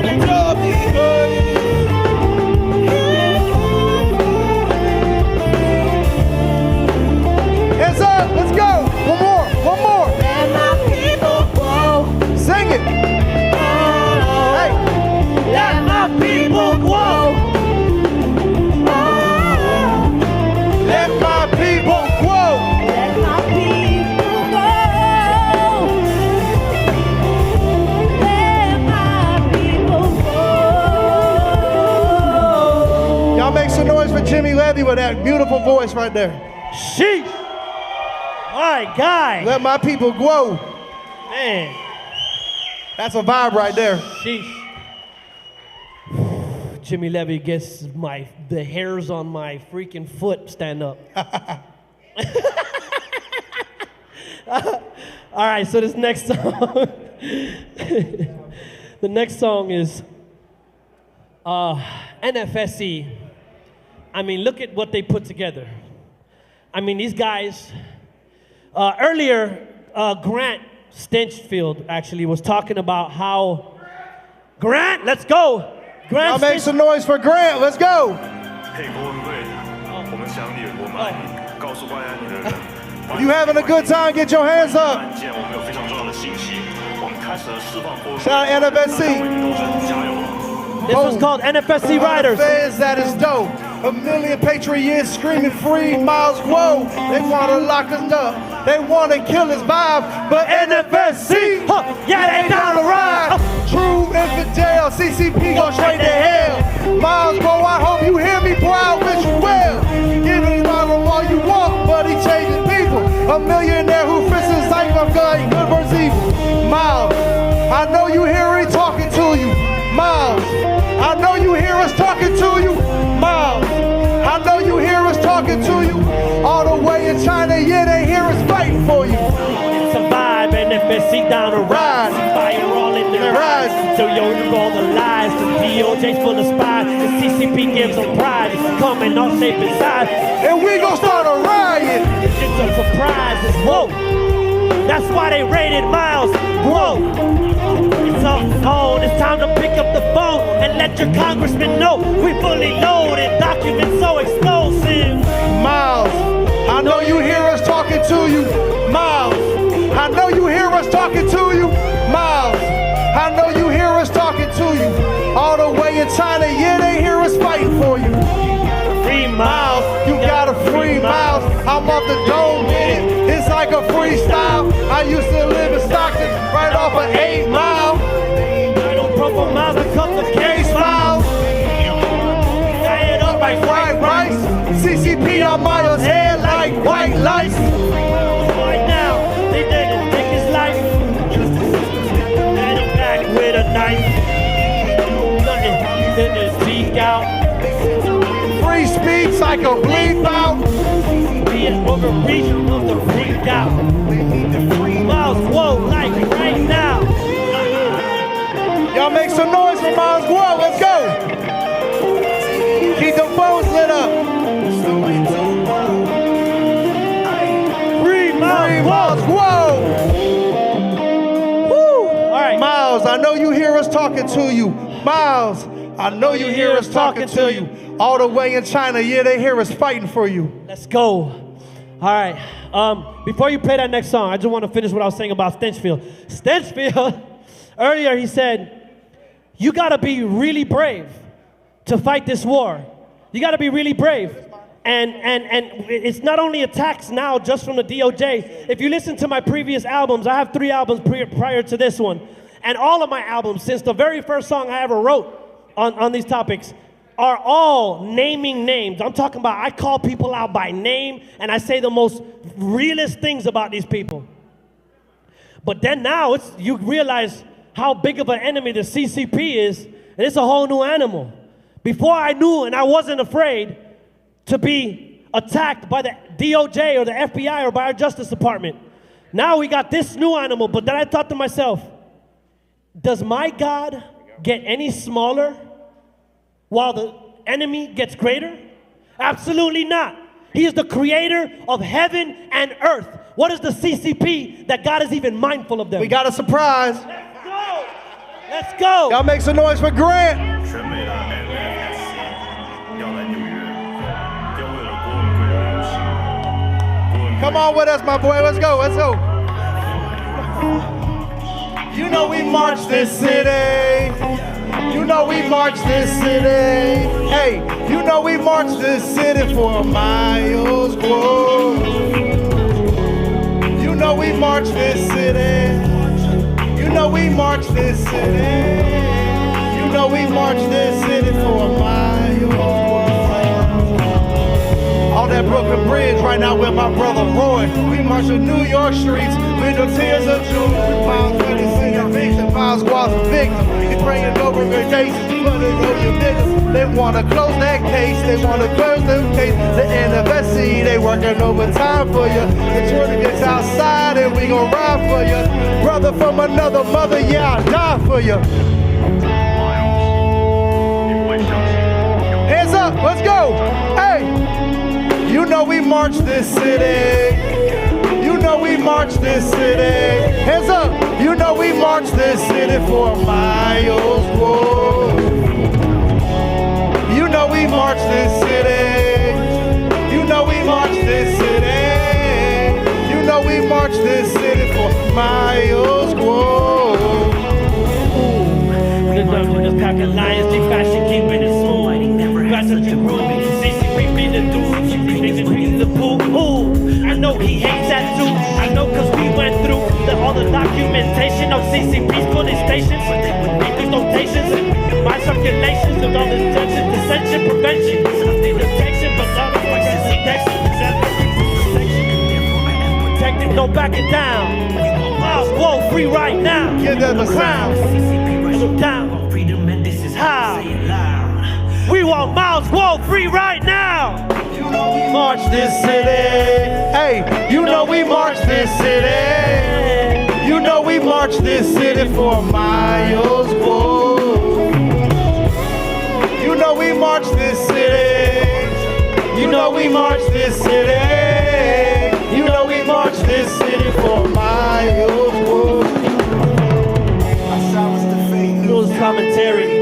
Levy with that beautiful voice right there. Sheesh. All right, guy. Let my people grow. Man. That's a vibe right there. Sheesh. Jimmy Levy gets the hairs on my freaking foot stand up. All right, so this next song, the next song is NFSC. I mean, look at what they put together. I mean, these guys, earlier, Grant Stinchfield actually was talking about how, Grant, let's go. Grant, I'll make some noise for Grant, let's go. You having a good time? Get your hands up. Shout out NFSC. This one's called NFSC Riders. Fans, that is dope. A million patriots screaming free MILESGUO. They want to lock us up. They want to kill us vibe. But NFSC, yeah, they down to ride. True infidel, CCP go straight to hell. MILESGUO, I hope you hear me, boy, I wish you well. Give his rival all you want, but he changing people. A millionaire who fits his life of good versus evil. Miles, I know you hear me talking to you. Miles, I know you hear us talking to you. Miles, I know you hear us talking to you. All the way in China, yeah, they hear us fighting for you. It's a vibe, NFSC down to ride. Fire all in their eyes. So yo, you all the lies. The DOJ's full of spies. The CCP gives them pride. It's coming all safe inside. And we gon' start a riot. It's a surprise, it's whoa. That's why they raided Miles. Whoa. It's on. It's time to pick up the phone and let your congressman know we fully loaded. Documents so explosive. Miles, I know you hear us talking to you. Miles, I know you hear us talking to you. Miles, I know you hear us talking to you. All the way in China, yeah, they hear us fighting for you. Free Miles, you gotta free Miles. I'm off the dome with it. It's like a freestyle. I used to live in Stockton, right off of 8 Mile. I don't profile Miles, I come to case Miles. Tie it up like fried rice. CCP on Miles' head like white lights. Right now, they didn't take his life. And I'm back with a knife. Nothing, then just speak out. Free speech like a bleep out. Being overreached of the freak out. MILESGUO like right now. Y'all make some noise for MILESGUO, let's go. Keep the phones lit up. Free MILESGUO. Woo! All right. Miles, I know you hear us talking to you. Miles, I know you hear us talking to you. All the way in China, yeah, they hear us fighting for you. Let's go. All right. Before you play that next song, I just want to finish what I was saying about Stinchfield. Stinchfield, earlier he said, you got to be really brave to fight this war. You got to be really brave. And it's not only attacks now just from the DOJ. If you listen to my previous albums, I have 3 albums prior to this one. And all of my albums, since the very first song I ever wrote on these topics, are all naming names. I'm talking about I call people out by name and I say the most realest things about these people. But then now you realize how big of an enemy the CCP is, and it's a whole new animal. Before I knew and I wasn't afraid to be attacked by the DOJ or the FBI or by our Justice Department. Now we got this new animal, but then I thought to myself, does my God get any smaller while the enemy gets greater? Absolutely not. He is the creator of heaven and earth. What is the CCP that God is even mindful of them? We got a surprise. Let's go. Let's go. Y'all make some noise for Grant. Come on with us, my boy. Let's go. Let's go. You know we march this city. You know we march this city. Hey, you know we march this city for MILESGUO. You know we march this city. You know we march this city. You know we march this city for MILESGUO. on that Brooklyn Bridge right now with my brother Roy. We march the New York streets with the tears of joy. Miles ready singing vision, Miles squad's a victim. He's praying over their cases, flooded over your niggas. They wanna close that case, they wanna close them case. The NFSC, they working overtime for you. The children gets outside and we gon' ride for you. Brother from another mother, yeah, I'll die for you. Hands up, let's go. Hey, you know we march this city. You know we march this city. Hands up, you know we march this city for miles. Whoa. You know we march this city. You know we march this city. You know we march this city for miles. Whoa. The doctor, the pack of lions, they fashion keeping it smooth. Got such a groovy, CC beat the dude, she beat the pool. Ooh, I know he hates that too. I know cause we went through all the documentation of CCP's police stations. Make these notations, my circulations of all the tension, dissension, prevention, detection, but love is like protection. Protected, no backing down. Miles, whoa, free right now. Give them a crown. Look down. Freedom and this is how. We want Miles, whoa, free right now. You know we march this city. Hey, you know we march this city. You know we march this city for miles. Whoa. You know we march this city. You know we march this city. You know we march this city for miles. Whoa. I silence the fake news commentary.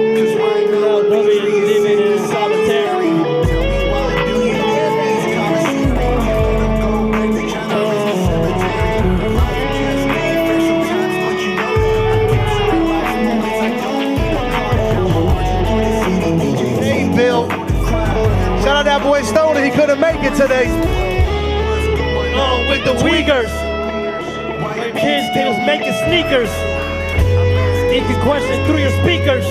Shout out that boy Stoner, he couldn't make it today. With the Uyghurs, where kids they was making sneakers. Answer questions through your speakers.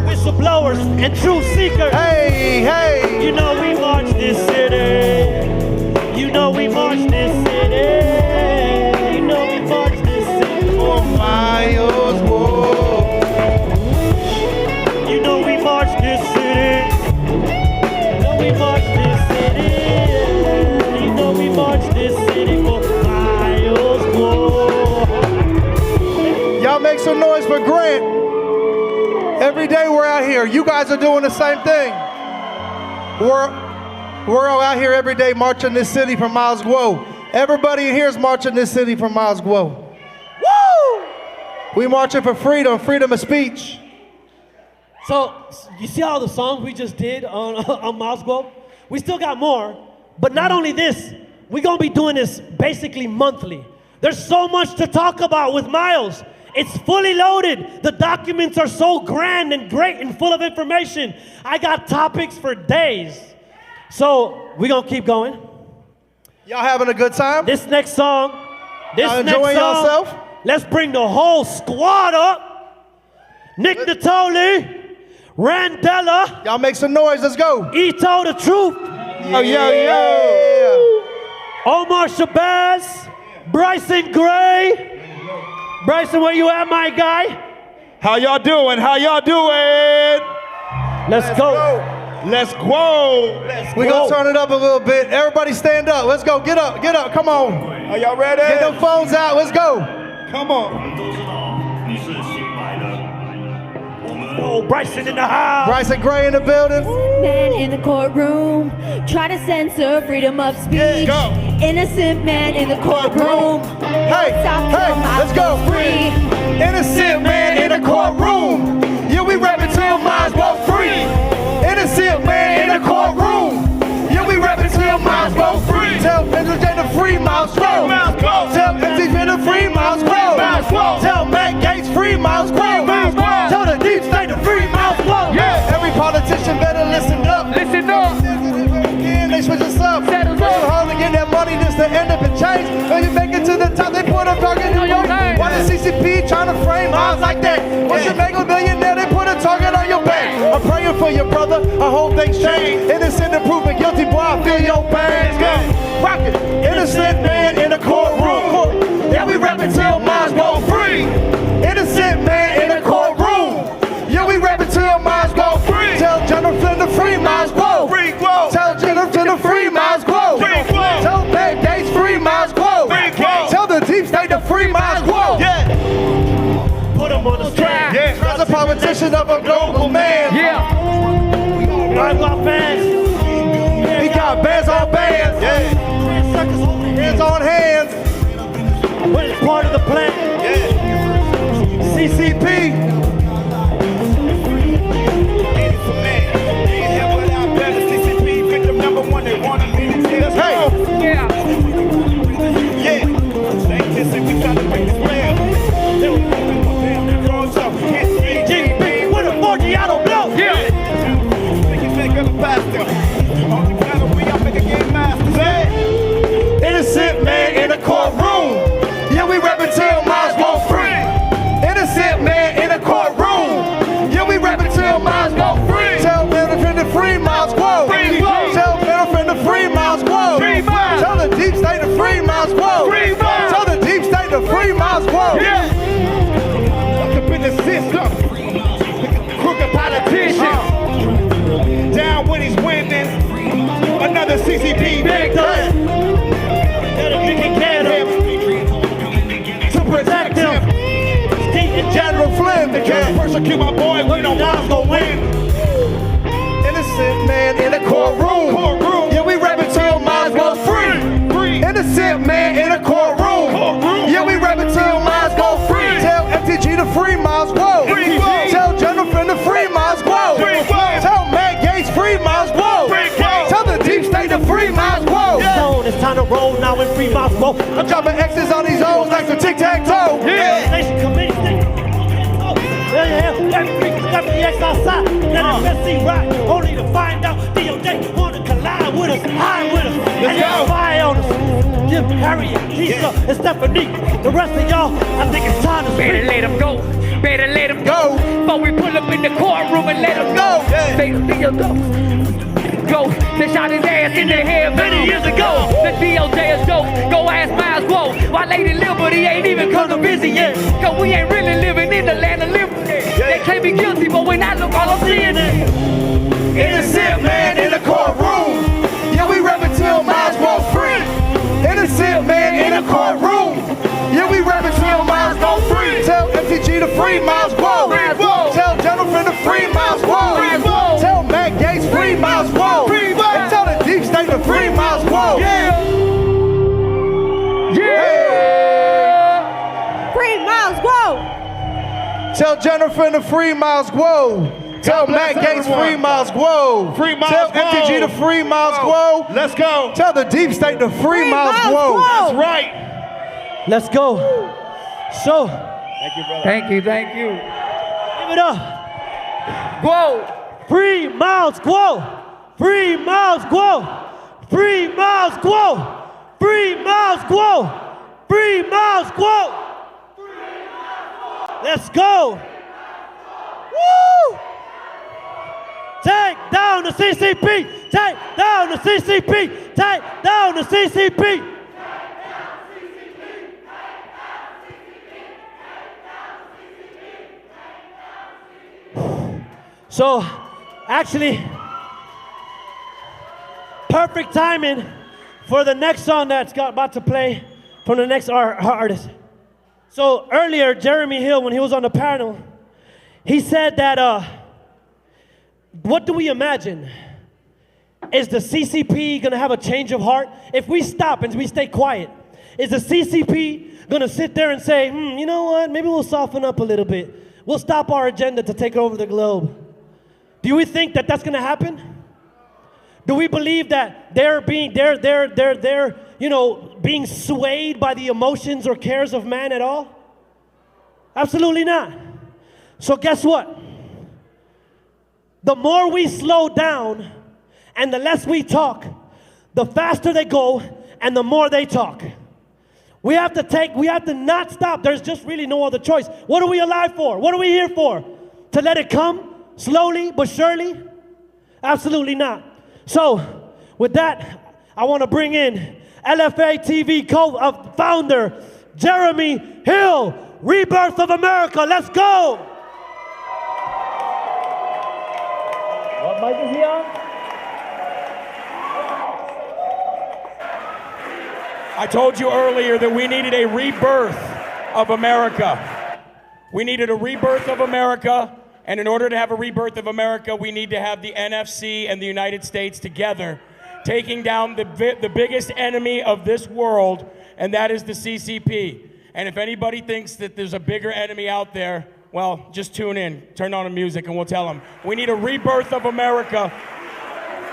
Whistleblowers and truth seekers. Hey, hey. You know we march this city. You know we march this city. You know we march this city for miles. Whoa. You know we march this city. We march this city. You know we march this city for miles. Whoa. Y'all make some noise for Grant. Every day we're out here. You guys are doing the same thing. We're all out here every day marching this city for MILESGUO. Everybody in here is marching this city for MILESGUO. Woo! We marching for freedom, freedom of speech. So, you see all the songs we just did on MILESGUO? We still got more, but not only this, we're gonna be doing this basically monthly. There's so much to talk about with Miles. It's fully loaded. The documents are so grand and great and full of information. I got topics for days. So, we're gonna keep going. Y'all having a good time? This next song, y'all enjoying yourself? Let's bring the whole squad up. Nick Natoli. Randella. Y'all make some noise, let's go. Ito the Truth. Oh, yo. Omar Shabazz. Bryson Gray. Bryson, where you at, my guy? How y'all doing? How y'all doing? Let's go. Let's go. We're gonna turn it up a little bit. Everybody stand up. Let's go. Get up, come on. Are y'all ready? Get them phones out, let's go. Come on. Oh, Bryson in the house. Bryson Gray in the building. Man in the courtroom, try to censor freedom of speech. Go. Innocent man in the courtroom. Hey, let's go. Free. Innocent man in the courtroom. Yeah, we rapping till MILESGUO free. Innocent man in the courtroom. Yeah, we rapping till MILESGUO free. Tell NJ to free MILESGUO. Tell MTV to free MILESGUO. Tell Matt Gates free MILESGUO. Tell the deep state to free MILESGUO. Yeah, every politician better listen up. Listen up. They switch us up. So hard to get that money just to end up in change. When you make it to the top, they put a target on your name. Why the CCP trying to frame Miles like that? Once you make a millionaire, they put a target on your back. I'm praying for your brother. I hope things change. Innocent and proven guilty, boy, I feel your pain. Yeah. Rock it. Innocent man in the courtroom. Yeah, we rap it till minds go free. Innocent man in the courtroom. Yeah, we rap it till minds go free. Tell Jennifer the free minds go. Free grow. Tell Jennifer the free minds go. Free grow. Tell Bad Gates free minds go. Free grow. Tell the deep state the free minds go. Yeah. Put them on the track. Yeah. As a politician of a global man. Yeah. Right off fans. He got bands on bands. Yeah. Hands on hands. When it's part of the plan. Yeah. CCP. Innocent man in the courtroom. Yeah, we rap it till minds go free. Innocent man in the courtroom. Yeah, we rap it till minds go free. Tell Jennifer the free minds go. Tell Jennifer the free minds go. Tell the deep state the free minds go. Tell the deep state the free minds go. Yeah. Look up in the system. Crooked politician. Down when he's winning. Another CCP victim. To protect him. Steve and General Flynn. They can't persecute my boy. We know mine's gonna win. Innocent man in the courtroom. Yeah, we rap it till minds go free. Innocent man in the courtroom. Yeah, we rap it till minds go free. Tell MTG the free minds go. Tell Jennifer the free minds go. Tell Matt Gates free minds go. Tell the deep state the free minds go. It's time to roll now in free minds go. I'm dropping X's on these O's like some tic-tac-toe. Yeah. Nation committee. Everything's got the X outside. NFSC right, only to find out DOJ wanna collide with us, hide with us, and y'all spy on us. Jim, Harriet, Lisa, and Stephanie. The rest of y'all, I think it's time to speak. Better let them go. Better let them go. Before we pull up in the courtroom and let them go. Say the go. They shot his ass in the head many years ago. The DOJ is dope. Go ask MILESGUO. Why Lady Liberty ain't even come to visit yet? Cause we ain't really living in the land of liberty. They claim me guilty, but when I look, all I'm seeing is innocent man in the courtroom. Yeah, we rap it till minds go free. Innocent man in the courtroom. Yeah, we rap it till minds go free. Tell MTG the free minds go. Tell Jennifer the free minds go. Tell Matt Gates free minds go. And tell the deep state the free minds go. Yeah. Free minds go. Tell Jennifer the free minds go. Tell Matt Gates free minds go. Tell MTG the free minds go. Let's go. Tell the deep state the free minds go. That's right. Let's go. So, thank you, brother. Thank you, thank you. Give it up. Go. Free Miles Guo. Free Miles Guo. Free Miles Guo. Free Miles Guo. Free Miles Guo. Let's go. Woo! Take down the CCP. Take down the CCP. Take down the CCP. So, actually, perfect timing for the next song that's about to play from the next artist. So earlier, Jeremy Hill, when he was on the panel, he said that, what do we imagine? Is the CCP gonna have a change of heart? If we stop and we stay quiet, is the CCP gonna sit there and say, you know what, maybe we'll soften up a little bit. We'll stop our agenda to take over the globe. Do we think that that's gonna happen? Do we believe that they're being swayed by the emotions or cares of man at all? Absolutely not. So guess what? The more we slow down and the less we talk, the faster they go and the more they talk. We have to not stop. There's just really no other choice. What are we alive for? What are we here for? To let it come slowly but surely? Absolutely not. So, with that, I want to bring in LFA TV co-founder Jeremy Hill, Rebirth of America. Let's go. What mic is he on? I told you earlier that we needed a rebirth of America. We needed a rebirth of America, and in order to have a rebirth of America, we need to have the NFC and the United States together, taking down the biggest enemy of this world, and that is the CCP. And if anybody thinks that there's a bigger enemy out there, well, just tune in, turn on the music, and we'll tell them. We need a rebirth of America.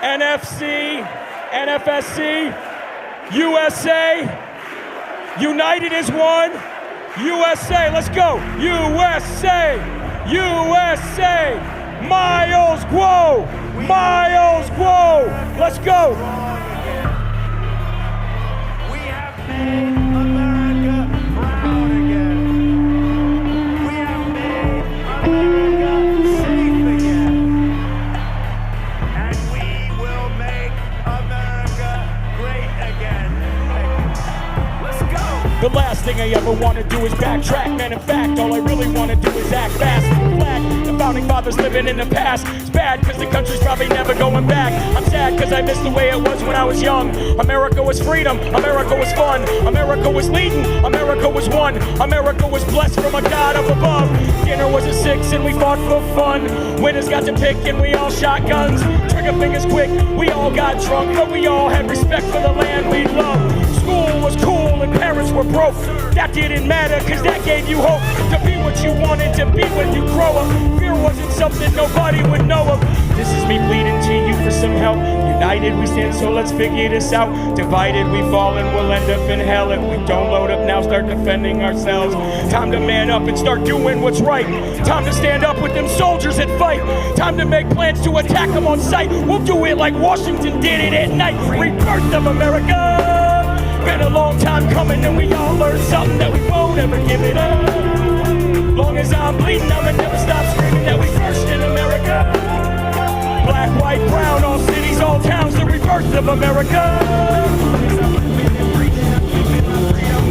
NFC, NFSC, USA, united as one. USA, let's go. USA, USA, MILESGUO, MILESGUO, let's go. We have made America proud again. We have made America safe again. And we will make America great again. Let's go. The last thing I ever want to do is backtrack. Man, in fact, all I really want to do is act fast. Black, the founding fathers living in the past. It's bad because the country's probably never going back. I'm sad because I missed the way it was when I was young. America was freedom, America was fun, America was leading, America was one, America was blessed from a God up above. Dinner was at 6 and we fought for fun. Winners got to pick and we all shot guns. Trigger fingers quick, we all got drunk, but we all had respect for the land we love. School was cool and parents were broke. That didn't matter cause that gave you hope to be what you wanted to be when you grow up. Fear wasn't something nobody would know of. This is me pleading to you for some help. United we stand, so let's figure this out. Divided we fall and we'll end up in hell. If we don't load up now, start defending ourselves. Time to man up and start doing what's right. Time to stand up with them soldiers that fight. Time to make plans to attack them on sight. We'll do it like Washington did it at night. Rebirth of America. Been a long time coming and we all learned something that we won't ever give it up. Long as I'm bleeding, I'ma never stop screaming that we first in America. Black, white, brown, all cities, all towns, the rebirth of America.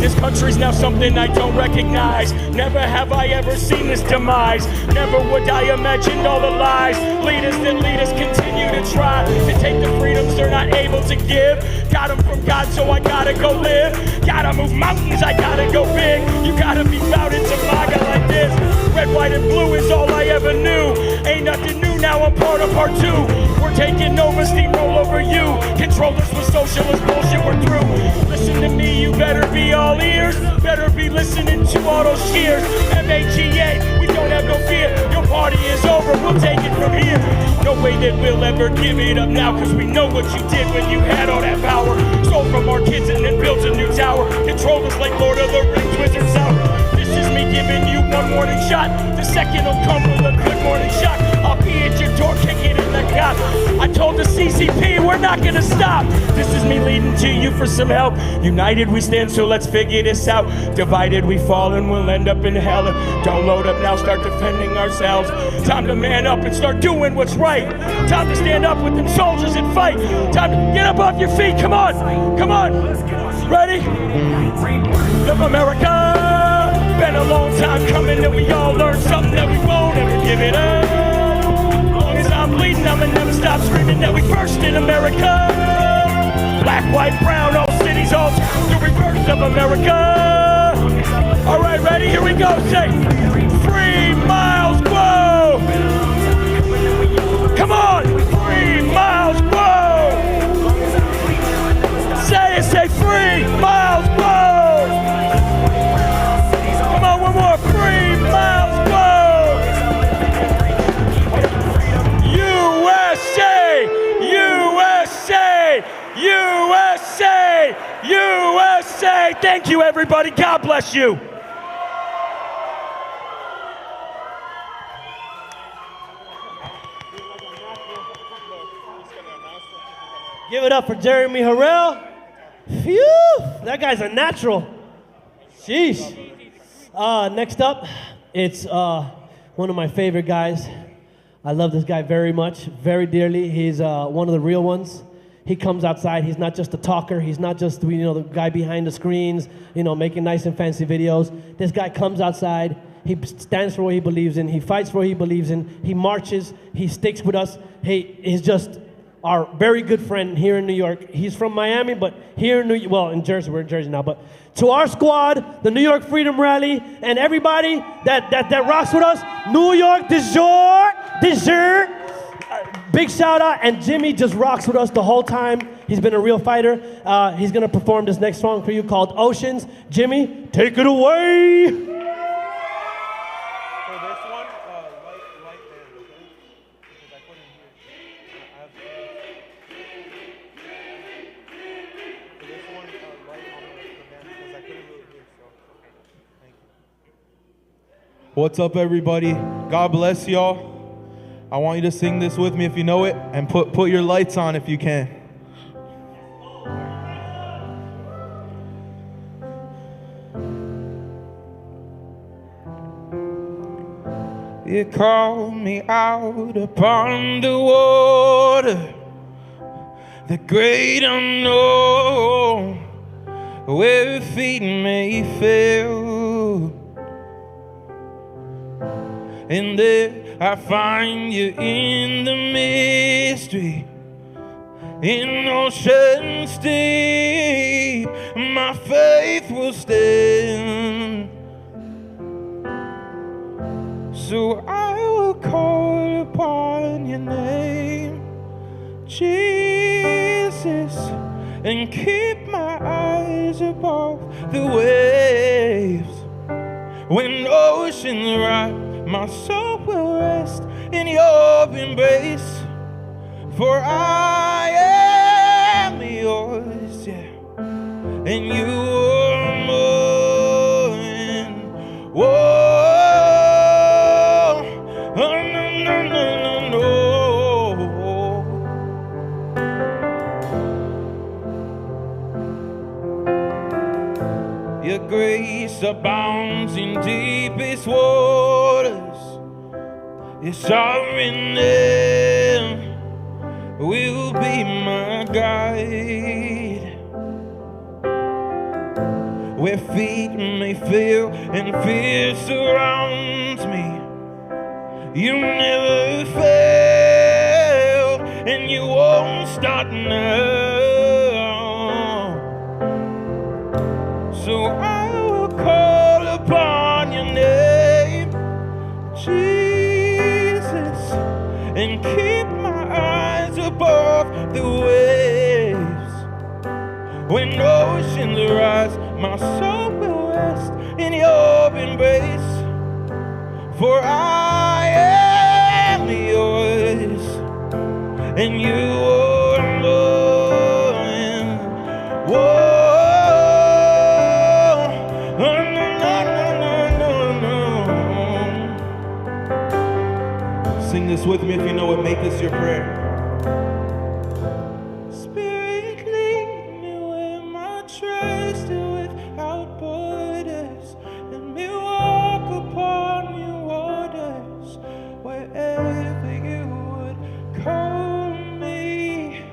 This country's now something I don't recognize. Never have I ever seen this demise. Never would I imagined all the lies. Leaders that lead us continue to try to take the freedoms they're not able to give. Got them from God, so I gotta go live. Gotta move mountains, I gotta go big. You gotta be proud to MAGA like this. Red, white, and blue is all I ever knew. Ain't nothing new, now I'm part of part 2. We're taking over, steamroll over you. Control us with socialist bullshit, we're through. Listen to me, you better be all ears. Better be listening to all those cheers. MAGA, we don't have no fear. Your party is over, we'll take it from here. No way that we'll ever give it up now, cause we know what you did when you had all that power. Stole from our kids and then built a new tower. Controlled us like Lord of the Rings, wizards out. This is me giving you one warning shot. The second will come with a good morning shock. I'll be at your door kicking in the cop. I told the CCP we're not gonna stop. This is me leading to you for some help. United we stand, so let's figure this out. Divided we fall and we'll end up in hell. Don't load up now, start defending ourselves. Time to man up and start doing what's right. Time to stand up with them soldiers and fight. Time to get up off your feet, come on, come on. Ready? Live America. Been a long time coming and we all learned something that we won't ever give it up. Long as I'm bleeding, I'ma never stop screaming that we first in America. Black, white, brown, all cities, all towns, the rebirth of America. All right, ready? Here we go. Say, free MILESGUO. Come on, free MILESGUO. Say it, say free MILESGUO. Come on, one more, free MILESGUO. USA, USA, USA, USA. Thank you, everybody. God bless you. Give it up for Jeremy Harrell. Phew, that guy's a natural. Sheesh. Next up, it's one of my favorite guys. I love this guy very much, very dearly. He's one of the real ones. He comes outside. He's not just a talker. He's not just the guy behind the screens, making nice and fancy videos. This guy comes outside. He stands for what he believes in. He fights for what he believes in. He marches. He sticks with us. He's just our very good friend here in New York. He's from Miami, but here in in Jersey. We're in Jersey now. But to our squad, the New York Freedom Rally, and everybody that rocks with us, New York, de jour. Big shout out, and Jimmy just rocks with us the whole time. He's been a real fighter. He's gonna perform this next song for you called Oceans. Jimmy, take it away. What's up, everybody? God bless y'all. I want you to sing this with me if you know it, and put your lights on if you can. You called me out upon the water, the great unknown, where feet may fail. And there I find you in the mystery, in oceans deep, my faith will stand. So I will call upon your name, Jesus, and keep my eyes above the waves. When oceans rise, my soul will rest in your embrace, for I am yours, yeah, and you are mine. Whoa, oh, no. Your grace abounds in deepest waters. Your sovereign name will be my guide. Where feet may fail and fear surrounds me, you never fail, and you won't start now. So I will call upon your name, Jesus, and keep my eyes above the waves. When oceans rise, my soul will rest in your embrace, for I am yours, and you are mine. Whoa. Sing this with me if you know it. Make this your prayer. Spirit, lead me where my trust is without borders. Let me walk upon your waters, wherever you would call me.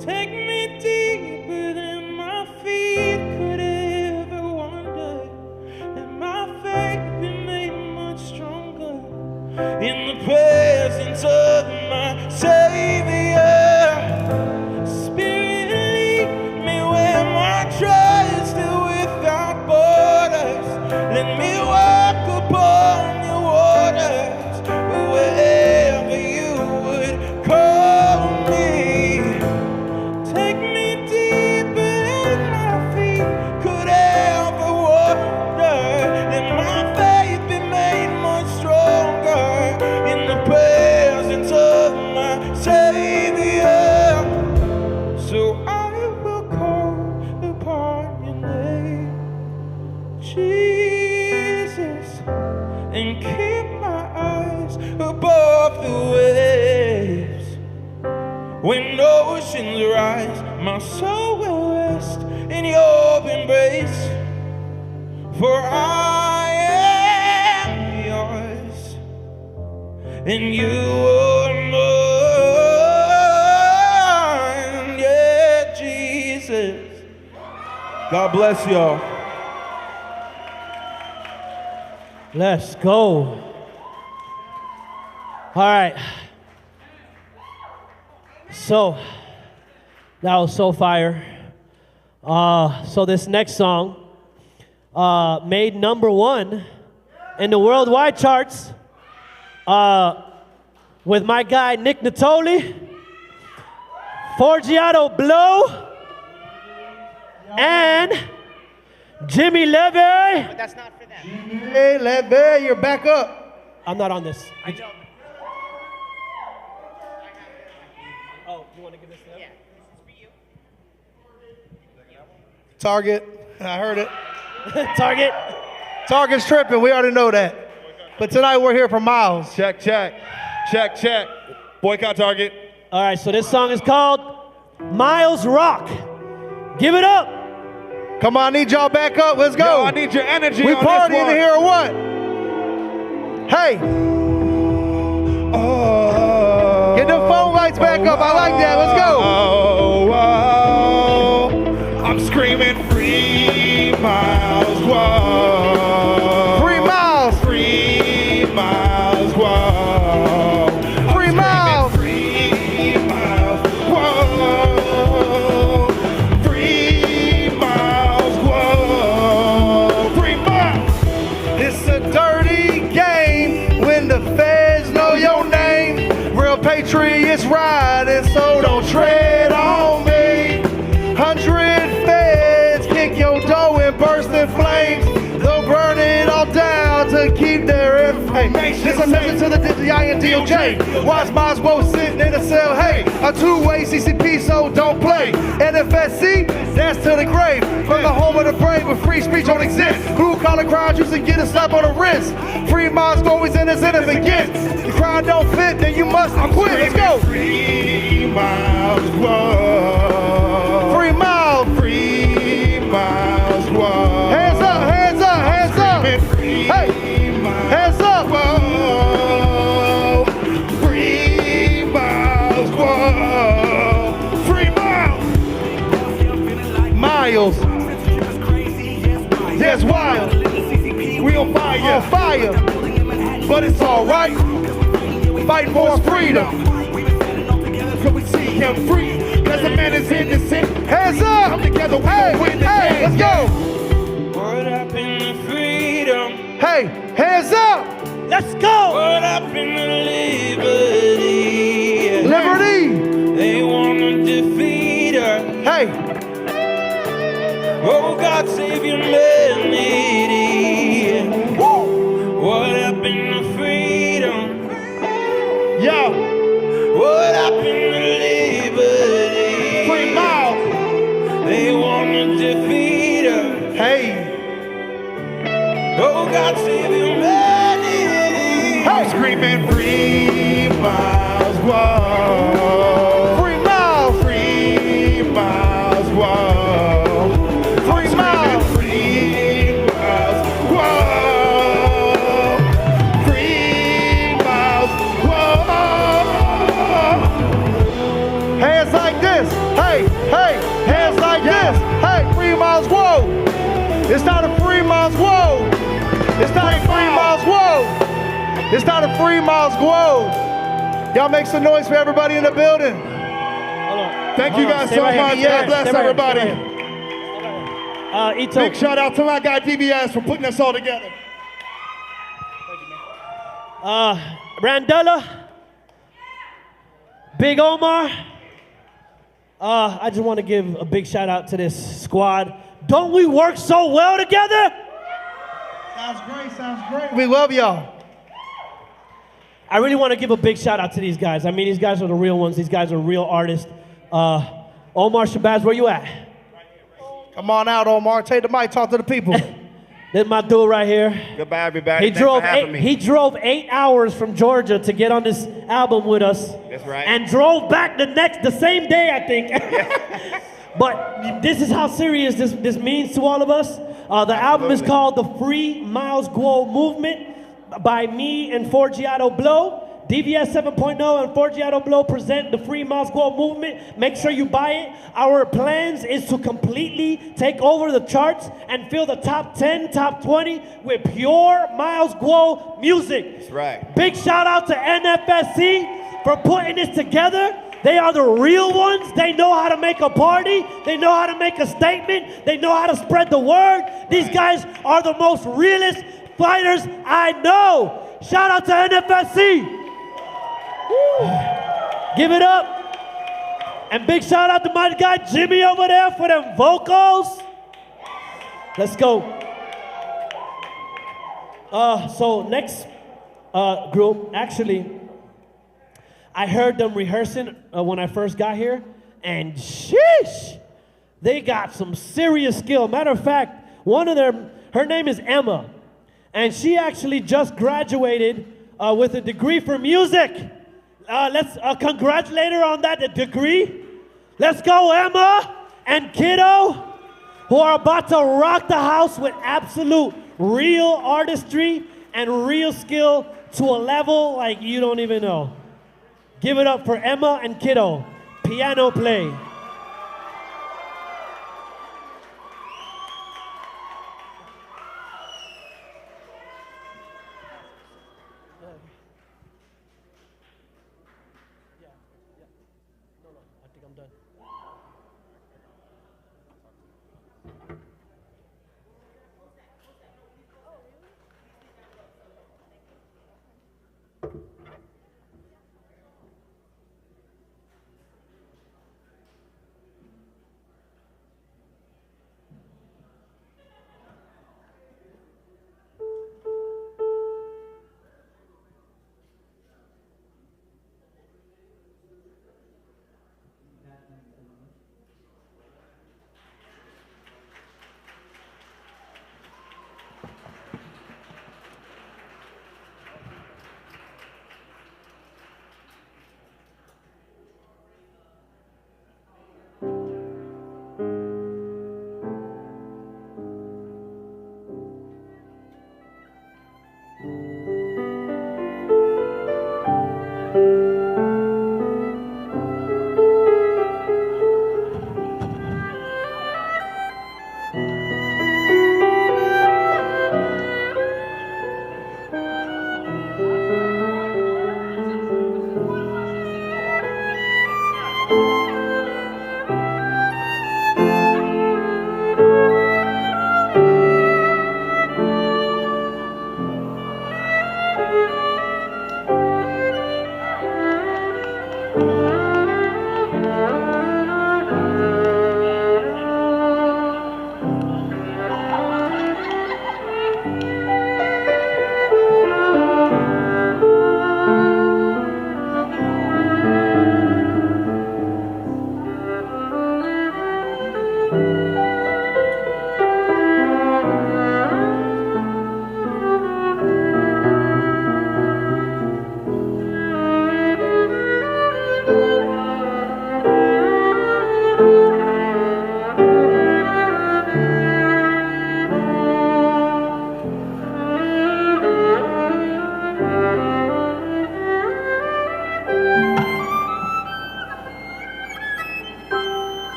Take me deeper than my feet could ever wander, and my faith be made much stronger in the presence of my Savior. Spirit, lead me where my trust is without borders. Let me walk upon your waters, wherever you would call me. Take me deeper than my feet could ever wander, and my faith be made much stronger in the presence of my Savior. So I will call upon your name, Jesus, and keep my eyes above the waves. When oceans rise, my soul will rest in your embrace, for I am yours, and you are mine. Yeah, Jesus. God bless y'all. Let's go. All right. So, that was so fire. So this next song made #1 in the worldwide charts with my guy Nick Natoli, Forgiato Blow, and Jimmy Levy. But that's not for them. Hey, Levy, you're back up. I'm not on this. I know. Oh, you want to give this to them? Yeah, this is for you. Target, I heard it. Target. Target's tripping, we already know that. But tonight we're here for Miles. Check. Boycott Target. All right, so this song is called Miles Rock. Give it up. Come on, I need y'all back up. Let's go. Yo, I need your energy. We on partying this one. here or what? Hey. Get the phone lights back up. I like that. Let's go. I'm screaming free Miles. Whoa. Free Miles. Free Miles. Whoa. Free Miles. Free Miles. Whoa. Free Miles. Whoa. Free Miles. It's a dirty game when the feds know your name. Real patriots riding, so don't tread on me. 100 feds kick your door and burst in flames. They'll burn it all down to keep their information. It's a message to the DI and DOJ. Watch MILESGUO sitting in a cell. Hey, a two-way CCP, so don't play. NFSC, that's to the grave. From the home of the brave, where free speech don't exist. Blue-collar crimes used to get a slap on the wrist. Free MILESGUO always innocent and forget. The crime don't fit, then you must quit. Let's go. Free Miles. Whoa. Free Miles. Free Miles. Whoa. Hands up, hands up, hands up. Hey, hands up. Whoa. Free Miles. Whoa. Free Miles. Miles. Yes, wild. We on fire. On fire. But it's alright. Fighting for freedom. So we see him free. Cause the man is innocent. Hands up. Come together, we gon' win the Hey, let's go. What happened to freedom? Hey, hands up. Let's go. What happened to liberty? Liberty. They wanna defeat us. Hey. Oh, God save humanity. What happened to freedom? Yo. What happened to liberty? Free Miles. They wanna defeat us. Hey. Oh, God save humanity. Hey. Screaming free Miles. Whoa. Free Miles. Free Miles. Whoa. Free Miles. Free Miles. Whoa. Free Miles. Whoa. Hands like this. Hey, hey. Hands like this. Hey, Free Miles. Whoa. It's not a Free Miles. Whoa. It's not a Free Miles. Whoa. It's not a Free Miles. Whoa. Y'all make some noise for everybody in the building. Thank you guys so much. God bless everybody. Ito. Big shout out to my guy DBS for putting us all together. Randella. Big Omar. I just want to give a big shout out to this squad. Don't we work so well together? Sounds great, sounds great. We love y'all. I really want to give a big shout out to these guys. I mean, these guys are the real ones. These guys are real artists. Omar Shabazz, where you at? Come on out, Omar. Take the mic, talk to the people. This is my dude right here. Goodbye, everybody. He drove 8 hours from Georgia to get on this album with us. That's right. And drove back the same day, I think. But this is how serious this means to all of us. The album is called The Free MILESGUO Movement by me and Forgiato Blow. DVS 7.0 and 4G Auto Blow present the Free MILESGUO movement. Make sure you buy it. Our plans is to completely take over the charts and fill the top 10, top 20 with pure MILESGUO music. That's right. Big shout out to NFSC for putting this together. They are the real ones. They know how to make a party. They know how to make a statement. They know how to spread the word. These guys are the most realest fighters I know. Shout out to NFSC. Woo. Give it up. And big shout out to my guy Jimmy over there for them vocals. Let's go. So next group, actually, I heard them rehearsing when I first got here, and sheesh, they got some serious skill. Matter of fact, one of them, her name is Emma, and she actually just graduated with a degree for music. Let's congratulate her on that degree. Let's go, Emma and Kiddo, who are about to rock the house with absolute real artistry and real skill to a level like you don't even know. Give it up for Emma and Kiddo. Piano play.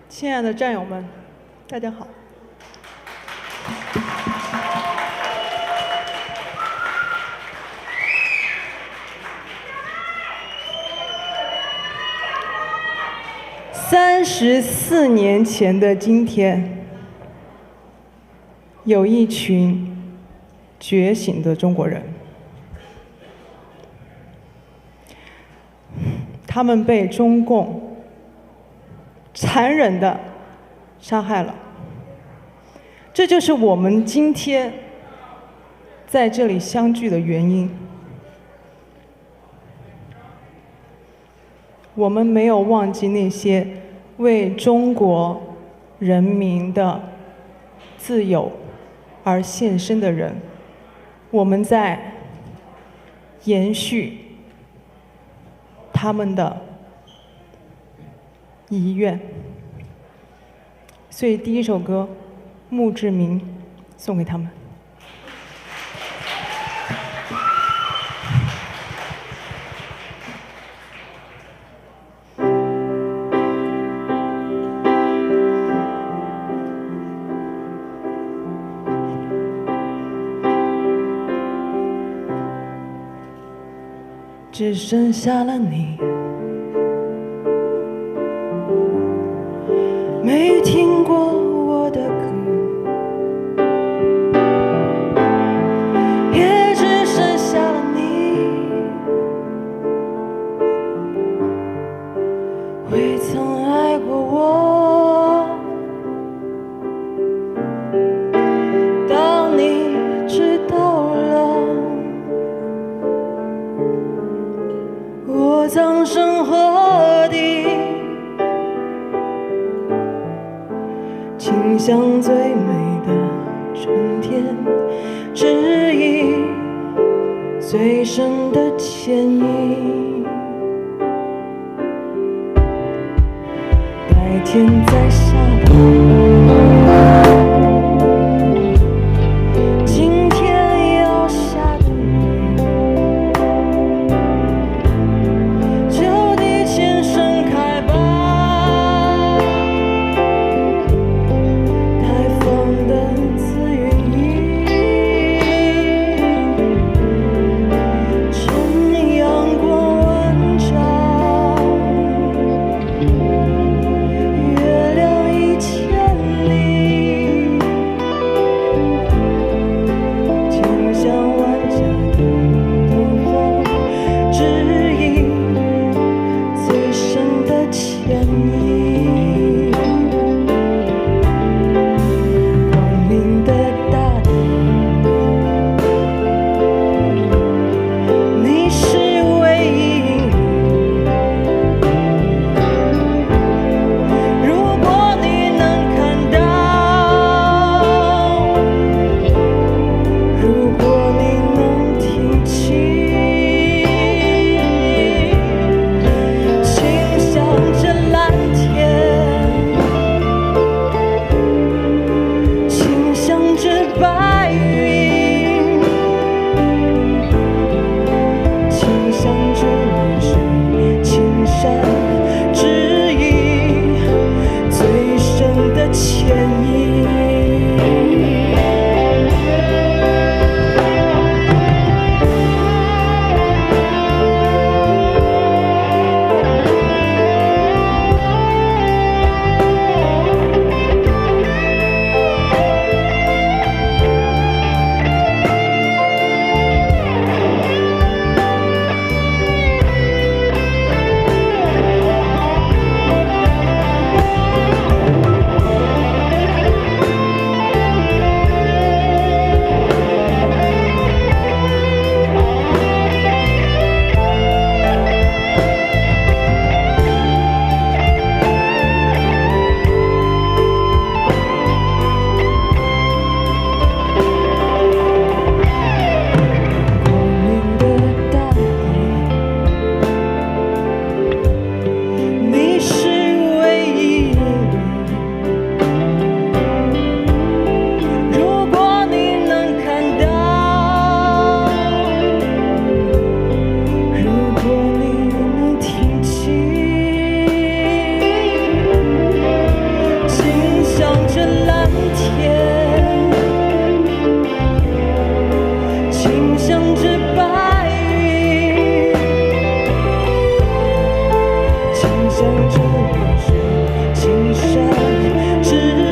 亲爱的战友们，大家好。34年前的今天，有一群觉醒的中国人，他们被中共残忍地杀害了。这就是我们今天在这里相聚的原因。我们没有忘记那些为中国人民的自由而献身的人，我们在延续他们的遗愿。所以第一首歌《墓志铭》送给他们。只剩下了你，没听过我的歌，也只剩下了你，未曾爱过我。当你知道了我葬身何地，倾向最美的春天，致以最深的歉意。改天再下今天要下的雨，就地前盛开吧，待放的自云意，趁阳光温照，月亮已牵倾向着白云，倾向着流水，青山指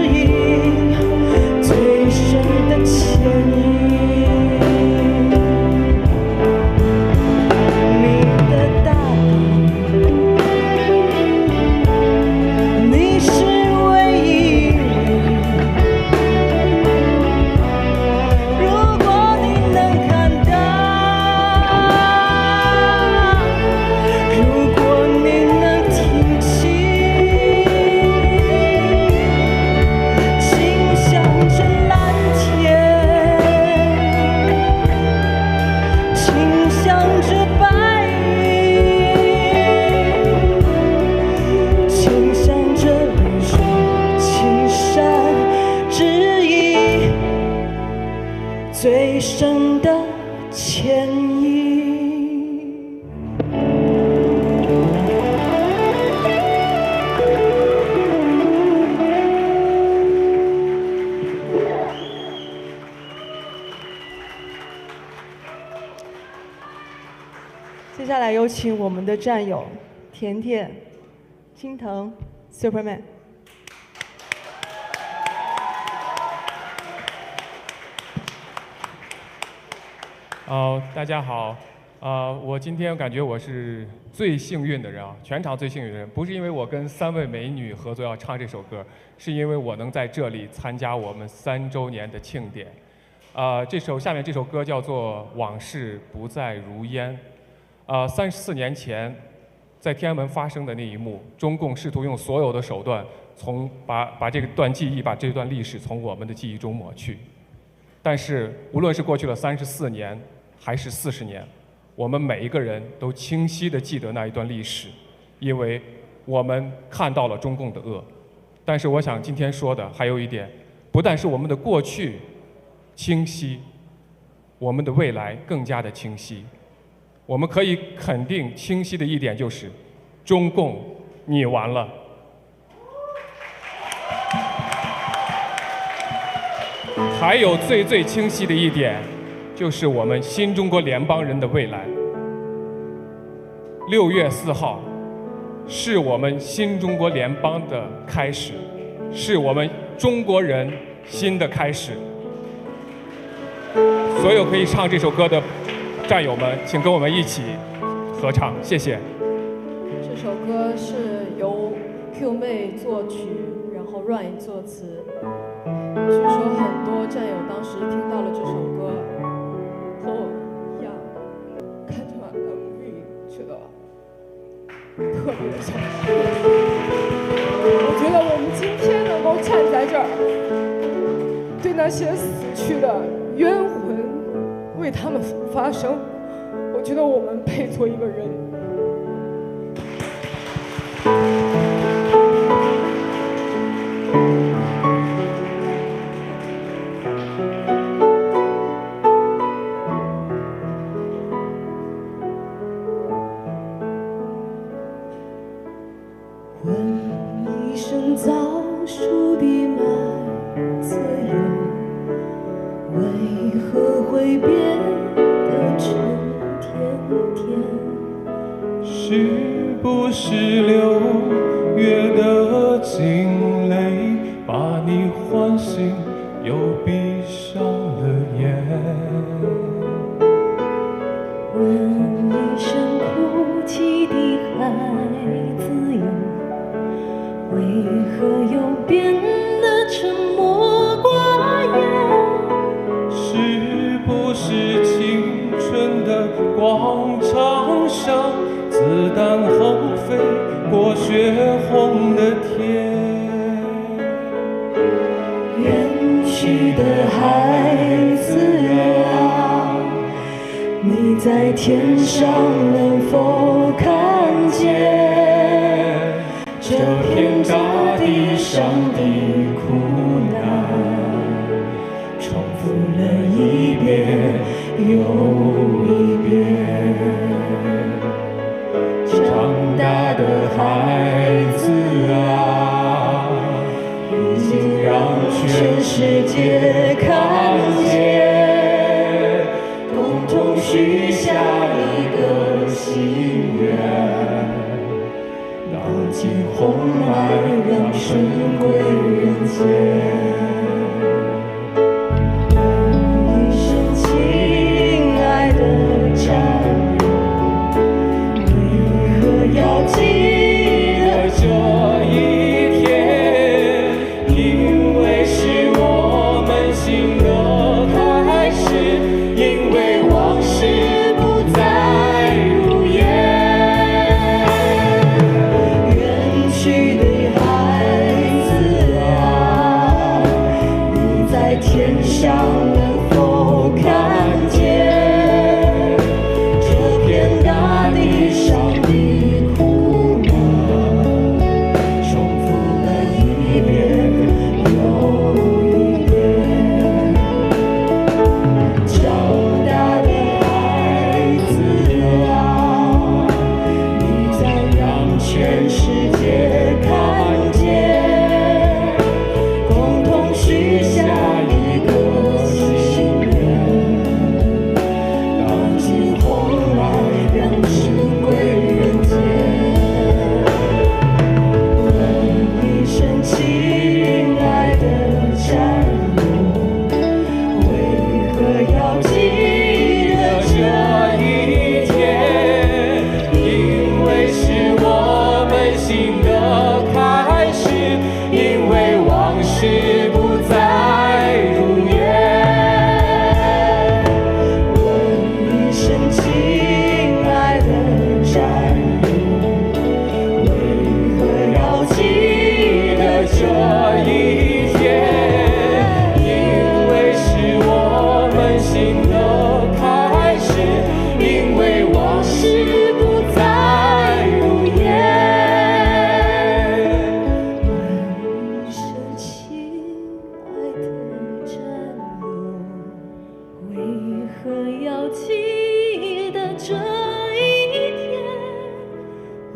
引最深的牵引。你的大地，你是唯一。如果你能看到，如果你能听清，倾向着蓝天，倾向着白云，倾向着绿水青山，指引最深的牵引。接下来有请我们的战友甜甜、青藤、Superman。大家好，我今天感觉我是最幸运的人啊，全场最幸运的人，不是因为我跟3位美女合作要唱这首歌，是因为我能在这里参加我们3周年的庆典。下面这首歌叫做《往事不再如烟》。34年前，在天安门发生的那一幕，中共试图用所有的手段，把这段记忆、把这段历史从我们的记忆中抹去。但是，无论是过去了34年，还是40年，我们每一个人都清晰地记得那一段历史，因为我们看到了中共的恶。但是，我想今天说的还有一点，不但是我们的过去清晰，我们的未来更加的清晰。我们可以肯定清晰的一点就是，中共，你完了。还有最清晰的一点，就是我们新中国联邦人的未来。6月4号，是我们新中国联邦的开始，是我们中国人新的开始。所有可以唱这首歌的战友们，请跟我们一起合唱，谢谢。这首歌是由 Q 妹作曲，然后 Ryan 作词。据说很多战友当时听到了这首歌，和我一样，看着 MV 觉得特别的伤心。我觉得我们今天能够站在这儿，对那些死去的冤魂为他们发声，我觉得我们配做一个人。问一声早熟的麦子哟，为何会变得成甜甜？是不是6月的惊雷把你唤醒，又闭上了眼？问一声哭泣的孩子哟，为何又变得沉默寡言？是不是青春的广场上，子弹横飞过血红的天？远去的孩子啊，你在天上能否看见这片大地上的苦难，重复了一遍又一遍。长大的孩子啊，已经让全世界看见，共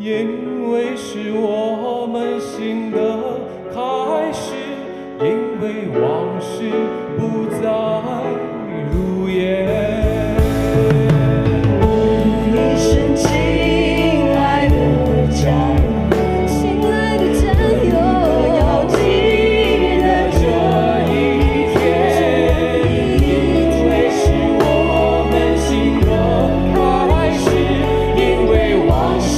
因为是我们新的开始，因为往事不再如烟。一生亲爱的战友，亲爱的战友，要记得这一天，因为是我们新的开始，因为往事。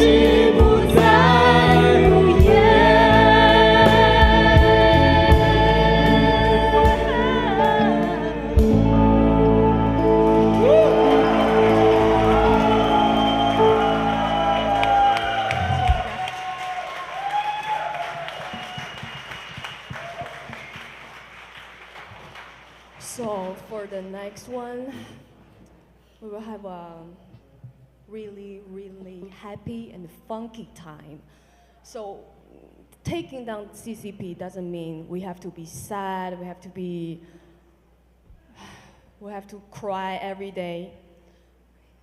So for the next one, we will have a really happy and funky time. So taking down CCP doesn't mean we have to be sad, we have to cry every day.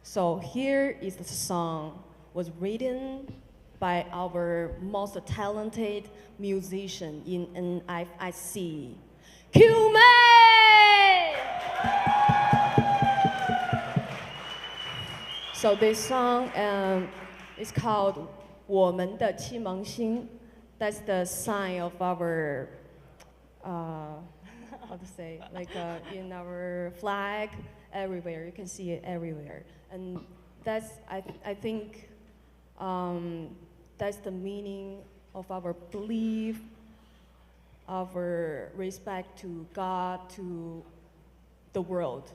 So here is the song, was written by our most talented musician in NFSC. Cue me! So this song is called 我们的启蒙心. That's the sign of our, how to say, like in our flag, everywhere. You can see it everywhere. And that's, I think, that's the meaning of our belief, our respect to God, to the world.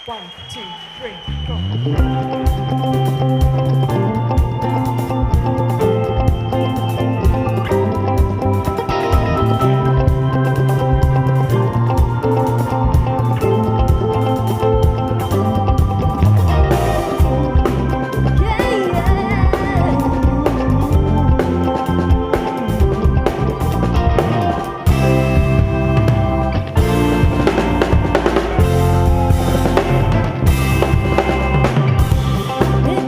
1, 2, 3, go. It's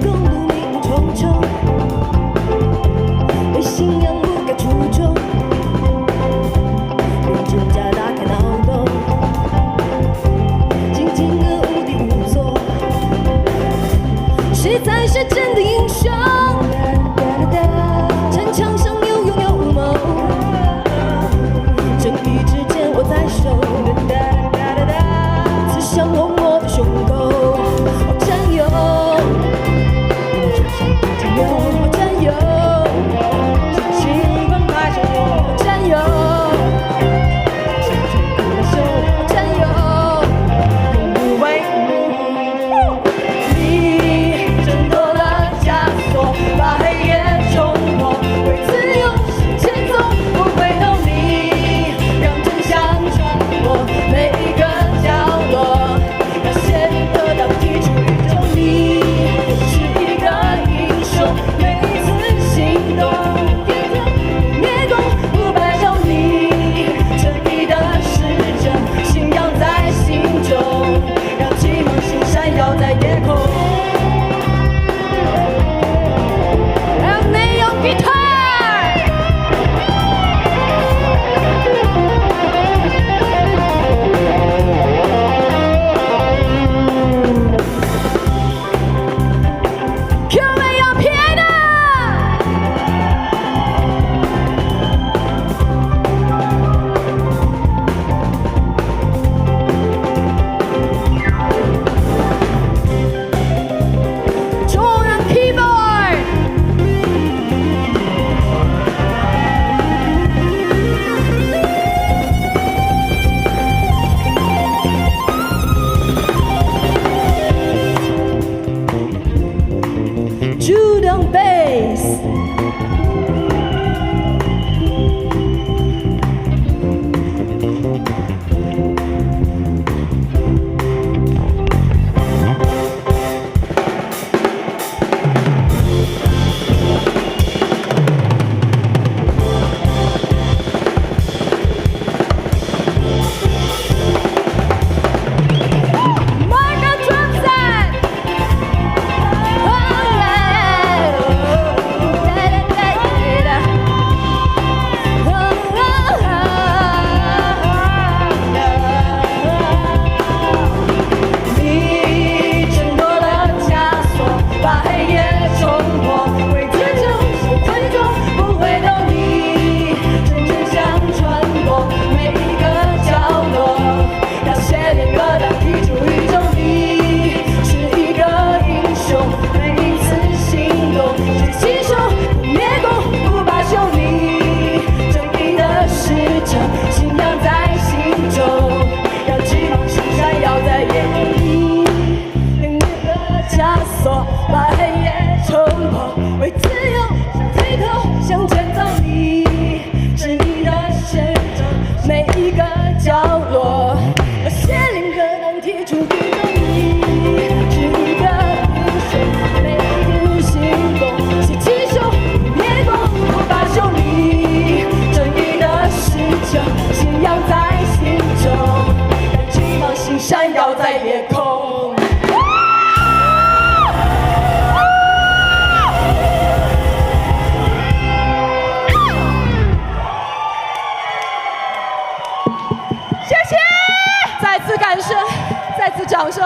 掌声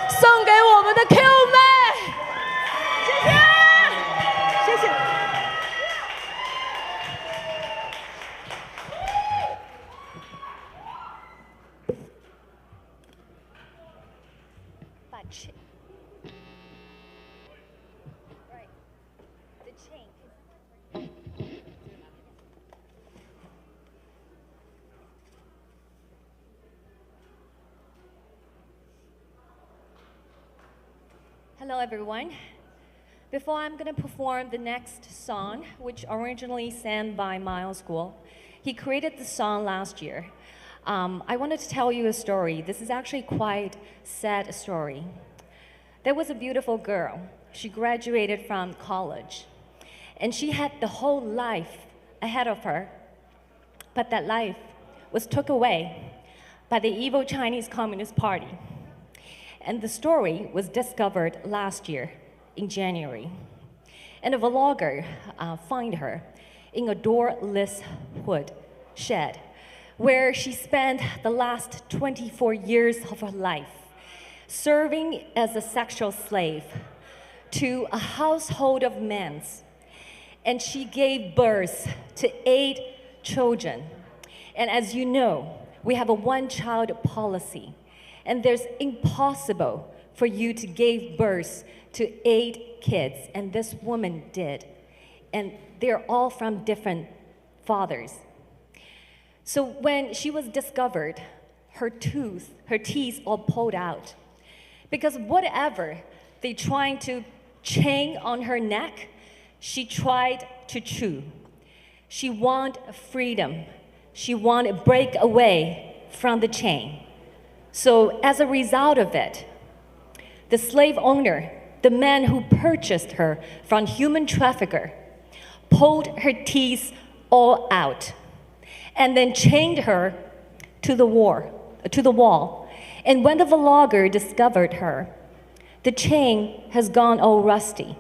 送给我们的 Q 妹，谢谢，谢谢。Hello everyone. Before I'm going to perform the next song, which originally sang by MILESGUO, he created the song last year. I wanted to tell you a story. This is actually quite sad story. There was a beautiful girl. She graduated from college, and she had the whole life ahead of her, but that life was took away by the evil Chinese Communist Party. And the story was discovered last year in January. And a vlogger found her in a doorless wood shed where she spent the last 24 years of her life serving as a sexual slave to a household of men. And she gave birth to 8 children. And as you know, we have a one-child policy. And there's impossible for you to give birth to 8 kids, and this woman did. And they're all from different fathers. So when she was discovered, her teeth all pulled out. Because whatever they trying to chain on her neck, she tried to chew. She wanted freedom. She wanted to break away from the chain. So as a result of it, the slave owner, the man who purchased her from human trafficker, pulled her teeth all out and then chained her to the wall. And when the vlogger discovered her, the chain has gone all rusty.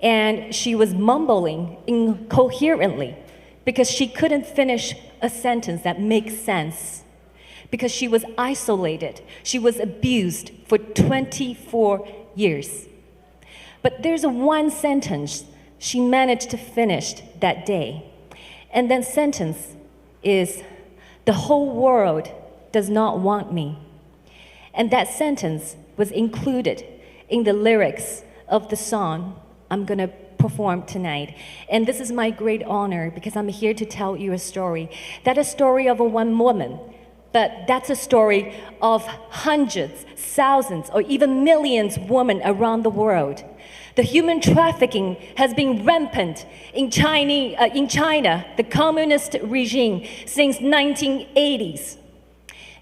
And she was mumbling incoherently because she couldn't finish a sentence that makes sense. Because she was isolated. She was abused for 24 years. But there's one sentence she managed to finish that day. And that sentence is, "The whole world does not want me." And that sentence was included in the lyrics of the song I'm gonna perform tonight. And this is my great honor because I'm here to tell you a story. That is a story of one woman. But that's a story of hundreds, thousands, or even millions of women around the world. The human trafficking has been rampant in China, the communist regime, since 1980s.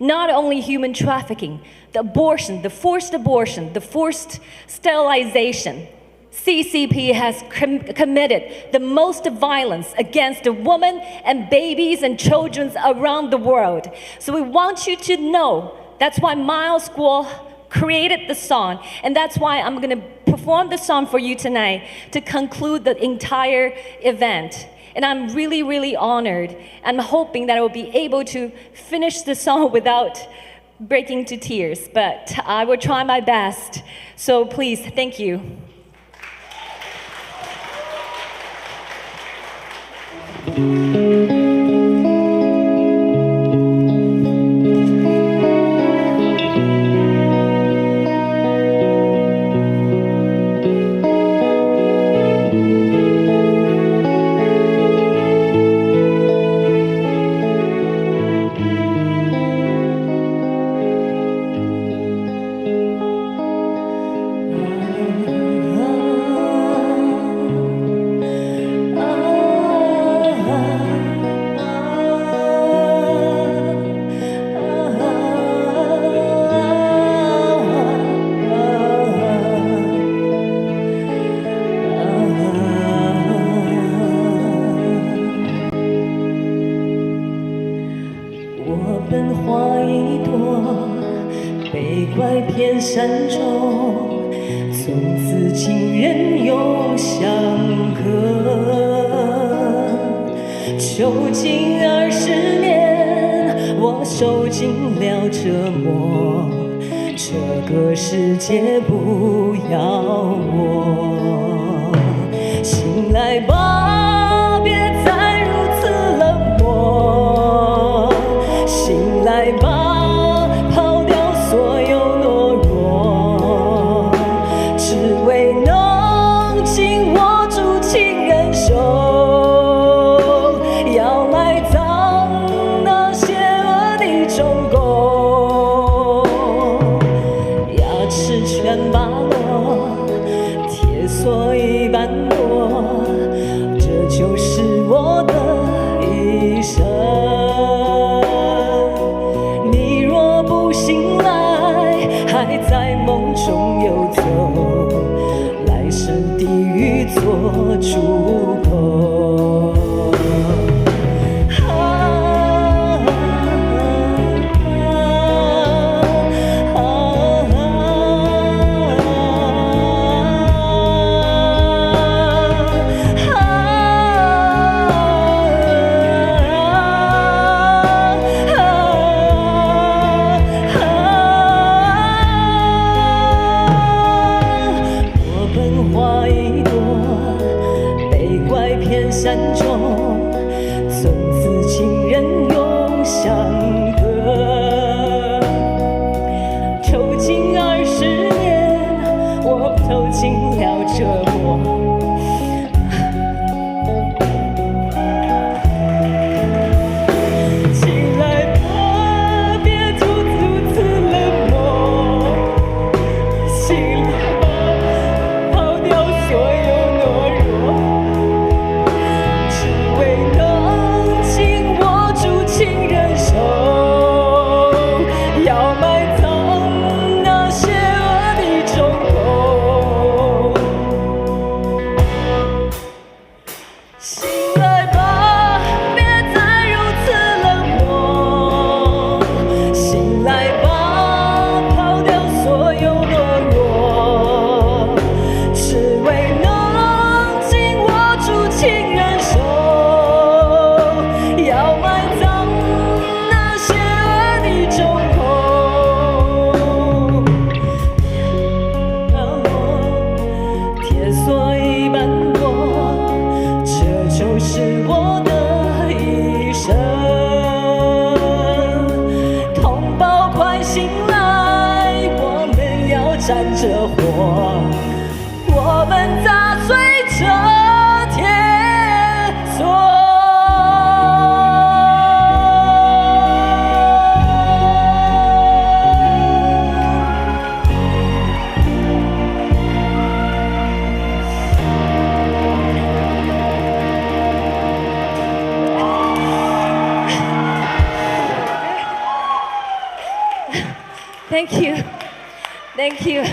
Not only human trafficking, the abortion, the forced sterilization. CCP has committed the most violence against the women and babies and children around the world. So we want you to know that's why MILESGUO created the song, and that's why I'm going to perform the song for you tonight to conclude the entire event. And I'm really, really honored. I'm hoping that I will be able to finish the song without breaking to tears, but I will try my best. So please, thank you. 这个世界不要我。醒来吧，别再如此冷漠。醒来吧，抛掉所有懦弱，只为能紧握住情人手，要埋葬那邪恶的中共。牙齿全拔落，铁锁已斑驳，这就是我的一生。你若不醒来，还在梦中游走，来生地狱做出口。山中，从此情人永相隔。抽筋20年，我透尽了折磨。起来吧，别如此冷漠。醒来吧，抛掉所有懦弱。为能紧握住情人手，要埋葬那邪恶的中共。醒来吧，别再如此冷漠。醒来吧，抛掉所有懦弱，只为能紧握住情人手。要埋葬那邪恶的中共，铁锁已斑驳，这就是我的一生。同胞快醒来，我们要站着活，我们砸碎这铁锁。Thank you. Thank you.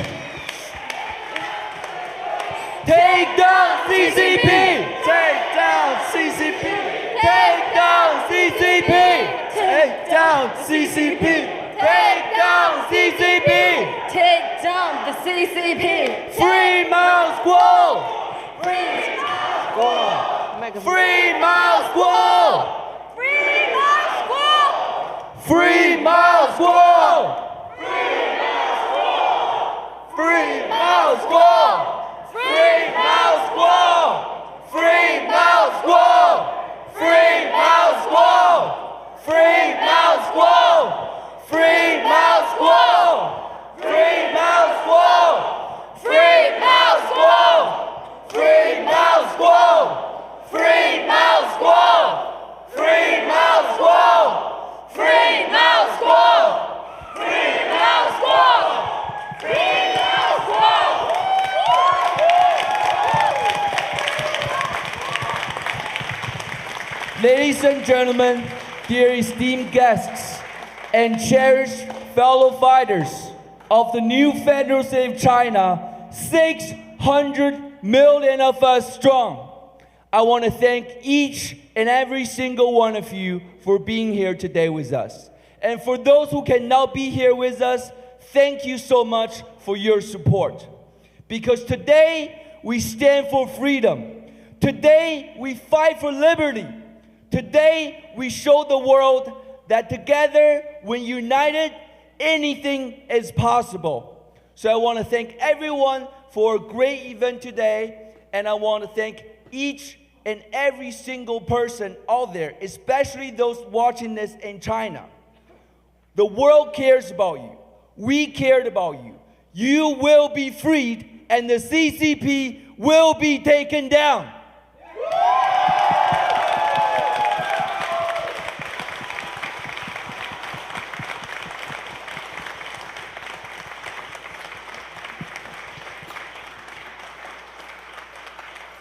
Take down CCP! Take down CCP! Take down CCP! Take down CCP! Take down CCP! Take down the CCP! Free MILESGUO! Free MILESGUO! Free MILESGUO! Free MILESGUO! Free MILESGUO! Free MILESGUO! Free MILESGUO! Free MILESGUO! Free MILESGUO! Free MILESGUO! Free MILESGUO! Free MILESGUO! Free MILESGUO! Free MILESGUO! Free MILESGUO! Free MILESGUO! Free MILESGUO! Ladies and gentlemen, dear esteemed guests, and cherished fellow fighters of the new Federal State of China, 600 million of us strong. I want to thank each and every single one of you for being here today with us. And for those who cannot be here with us, thank you so much for your support. Because today we stand for freedom. Today we fight for liberty. Today we show the world that together, when united, anything is possible. So I want to thank everyone for a great event today, and I want to thank each and every single person out there, especially those watching this in China. The world cares about you. We cared about you. You will be freed, and the CCP will be taken down.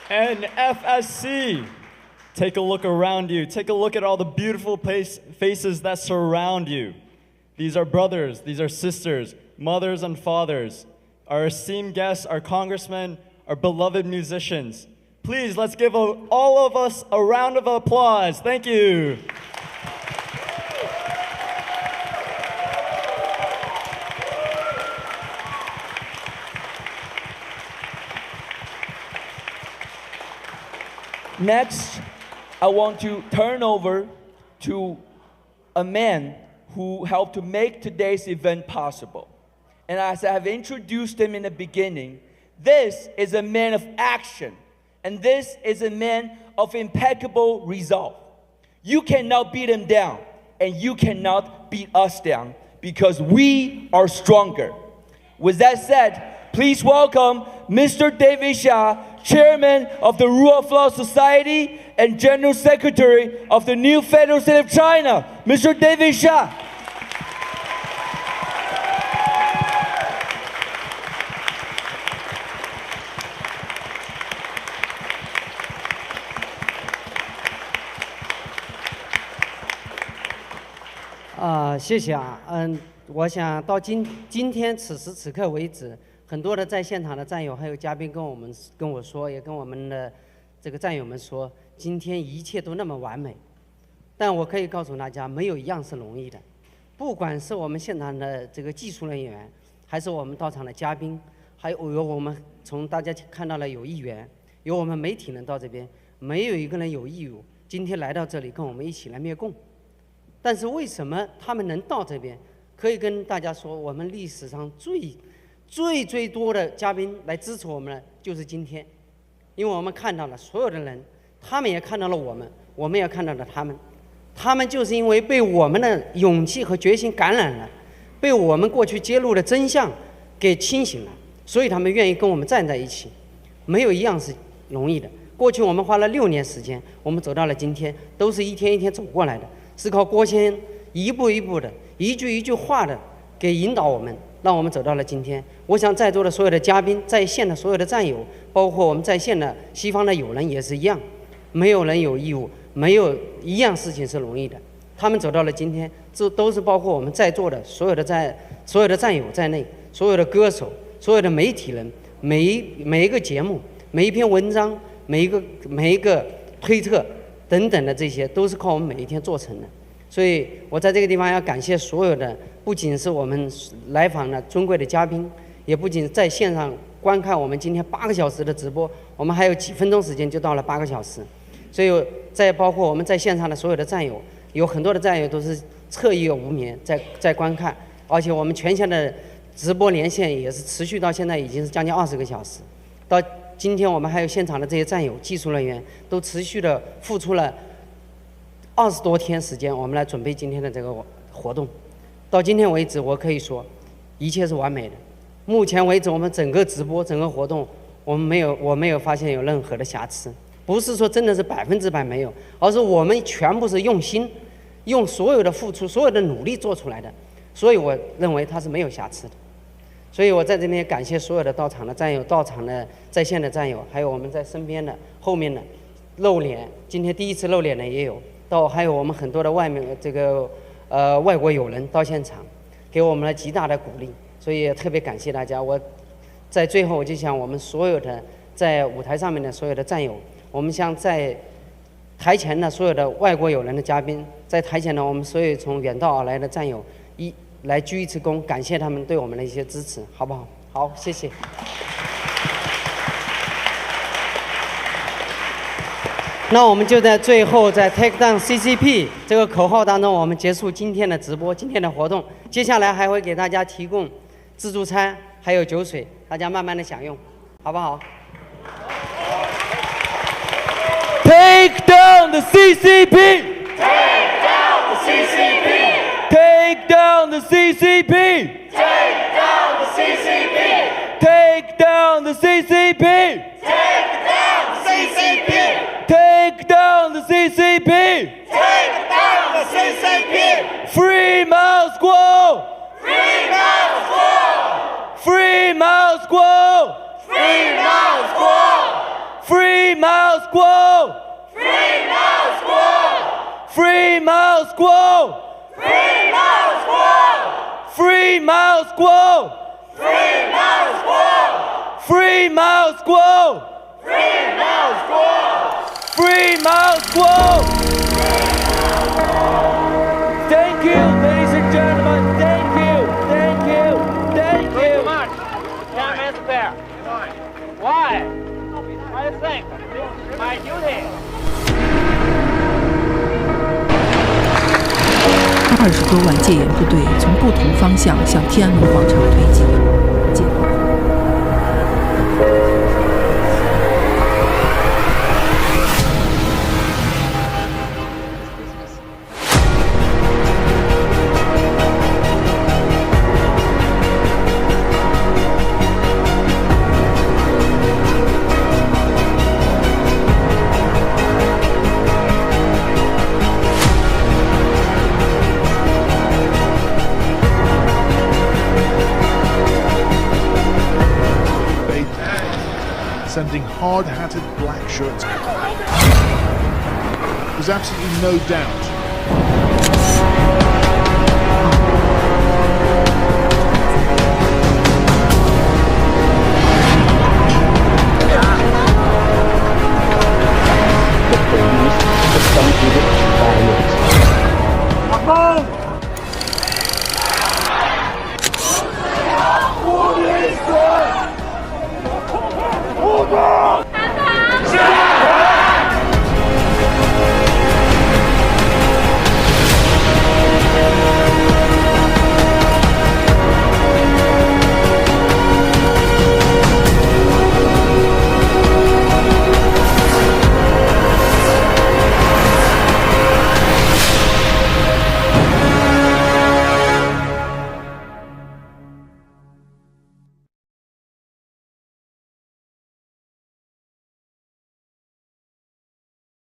NFSC, take a look around you. Take a look at all the beautiful faces that surround you. These are brothers, these are sisters, mothers and fathers, our esteemed guests, our congressmen, our beloved musicians. Please, let's give all of us a round of applause. Thank you. Next, I want to turn over to a man who helped to make today's event possible. And as I have introduced him in the beginning, this is a man of action, and this is a man of impeccable resolve. You cannot beat him down, and you cannot beat us down, because we are stronger. With that said, please welcome Mr. David Xia, Chairman of the Rule of Law Society and General Secretary of the new Federal State of China, Mr. David Xia.啊，谢谢啊，我想到今天此时此刻为止，很多的在现场的战友还有嘉宾跟我说，也跟我们的这个战友们说，今天一切都那么完美。但我可以告诉大家，没有一样是容易的。不管是我们现场的这个技术人员，还是我们到场的嘉宾，还有我们从大家看到了有议员，有我们媒体人到这边，没有一个人有义务今天来到这里跟我们一起来灭共。但是为什么他们能到这边？可以跟大家说，我们历史上最多的嘉宾来支持我们的就是今天，因为我们看到了所有的人，他们也看到了我们，我们也看到了他们，他们就是因为被我们的勇气和决心感染了，被我们过去揭露的真相给清醒了，所以他们愿意跟我们站在一起。没有一样是容易的。过去我们花了6年时间，我们走到了今天，都是一天一天走过来的，是靠郭先生一步一步的，一句一句话的给引导我们，让我们走到了今天。我想在座的所有的嘉宾，在线的所有的战友，包括我们在线的西方的友人也是一样，没有人有义务，没有一样事情是容易的。他们走到了今天，这都是包括我们在座的所有的战友在内，所有的歌手，所有的媒体人，每一个节目，每一篇文章，每一个推特等等的，这些都是靠我们每一天做成的。所以我在这个地方要感谢所有的，不仅是我们来访的尊贵的嘉宾，也不仅在线上观看我们今天8个小时的直播，我们还有几分钟时间就到了8个小时。所以再包括我们在线上的所有的战友，有很多的战友都是彻夜无眠在观看，而且我们全线的直播连线也是持续到现在已经是将近20个小时。到今天我们还有现场的这些战友、技术人员都持续的付出了20多天时间，我们来准备今天的这个活动。到今天为止，我可以说一切是完美的。目前为止，我们整个直播、整个活动，我没有发现有任何的瑕疵。不是说真的是100%没有，而是我们全部是用心，用所有的付出、所有的努力做出来的。所以我认为它是没有瑕疵的。所以我在这边感谢所有的到场的战友、到场的在线的战友，还有我们在身边的、后面的露脸，今天第一次露脸的也有。还有我们很多的外国友人到现场，给我们了极大的鼓励，所以也特别感谢大家。我在最后我就想，我们所有的在舞台上面的所有的战友，我们向在台前的所有的外国友人的嘉宾，在台前的我们所有从远道而来的战友，来鞠一次躬，感谢他们对我们的一些支持，好不好？好，谢谢。那我们就在最后，在 TAKEDOWNTHECCP 这个口号当中，我们结束今天的直播，今天的活动。接下来还会给大家提供自助餐，还有酒水，大家慢慢的享用，好不好？ Take down the CCP! Take down the CCP! Take down the CCP! Take down the CCP! Take down the CCP! Take down the CCP! Take down the CCP! Take down the CCP! Free MILESGUO! Free MILESGUO! Free MILESGUO! Free MILESGUO! Free MILESGUO! Free MILESGUO! Free MILESGUO! Free MILESGUO! Free MILESGUO! Free MILESGUO! Free MILESGUO! Free MILESGUO! Free MILESGUO! Thank you, ladies and gentlemen. Thank you. Thank you. Thank you. Much. 10 minutes there. Why? I think my duty. 20多万戒严部队从不同方向向天安门广场推进。Sending hard-hatted black shirts. There's absolutely no doubt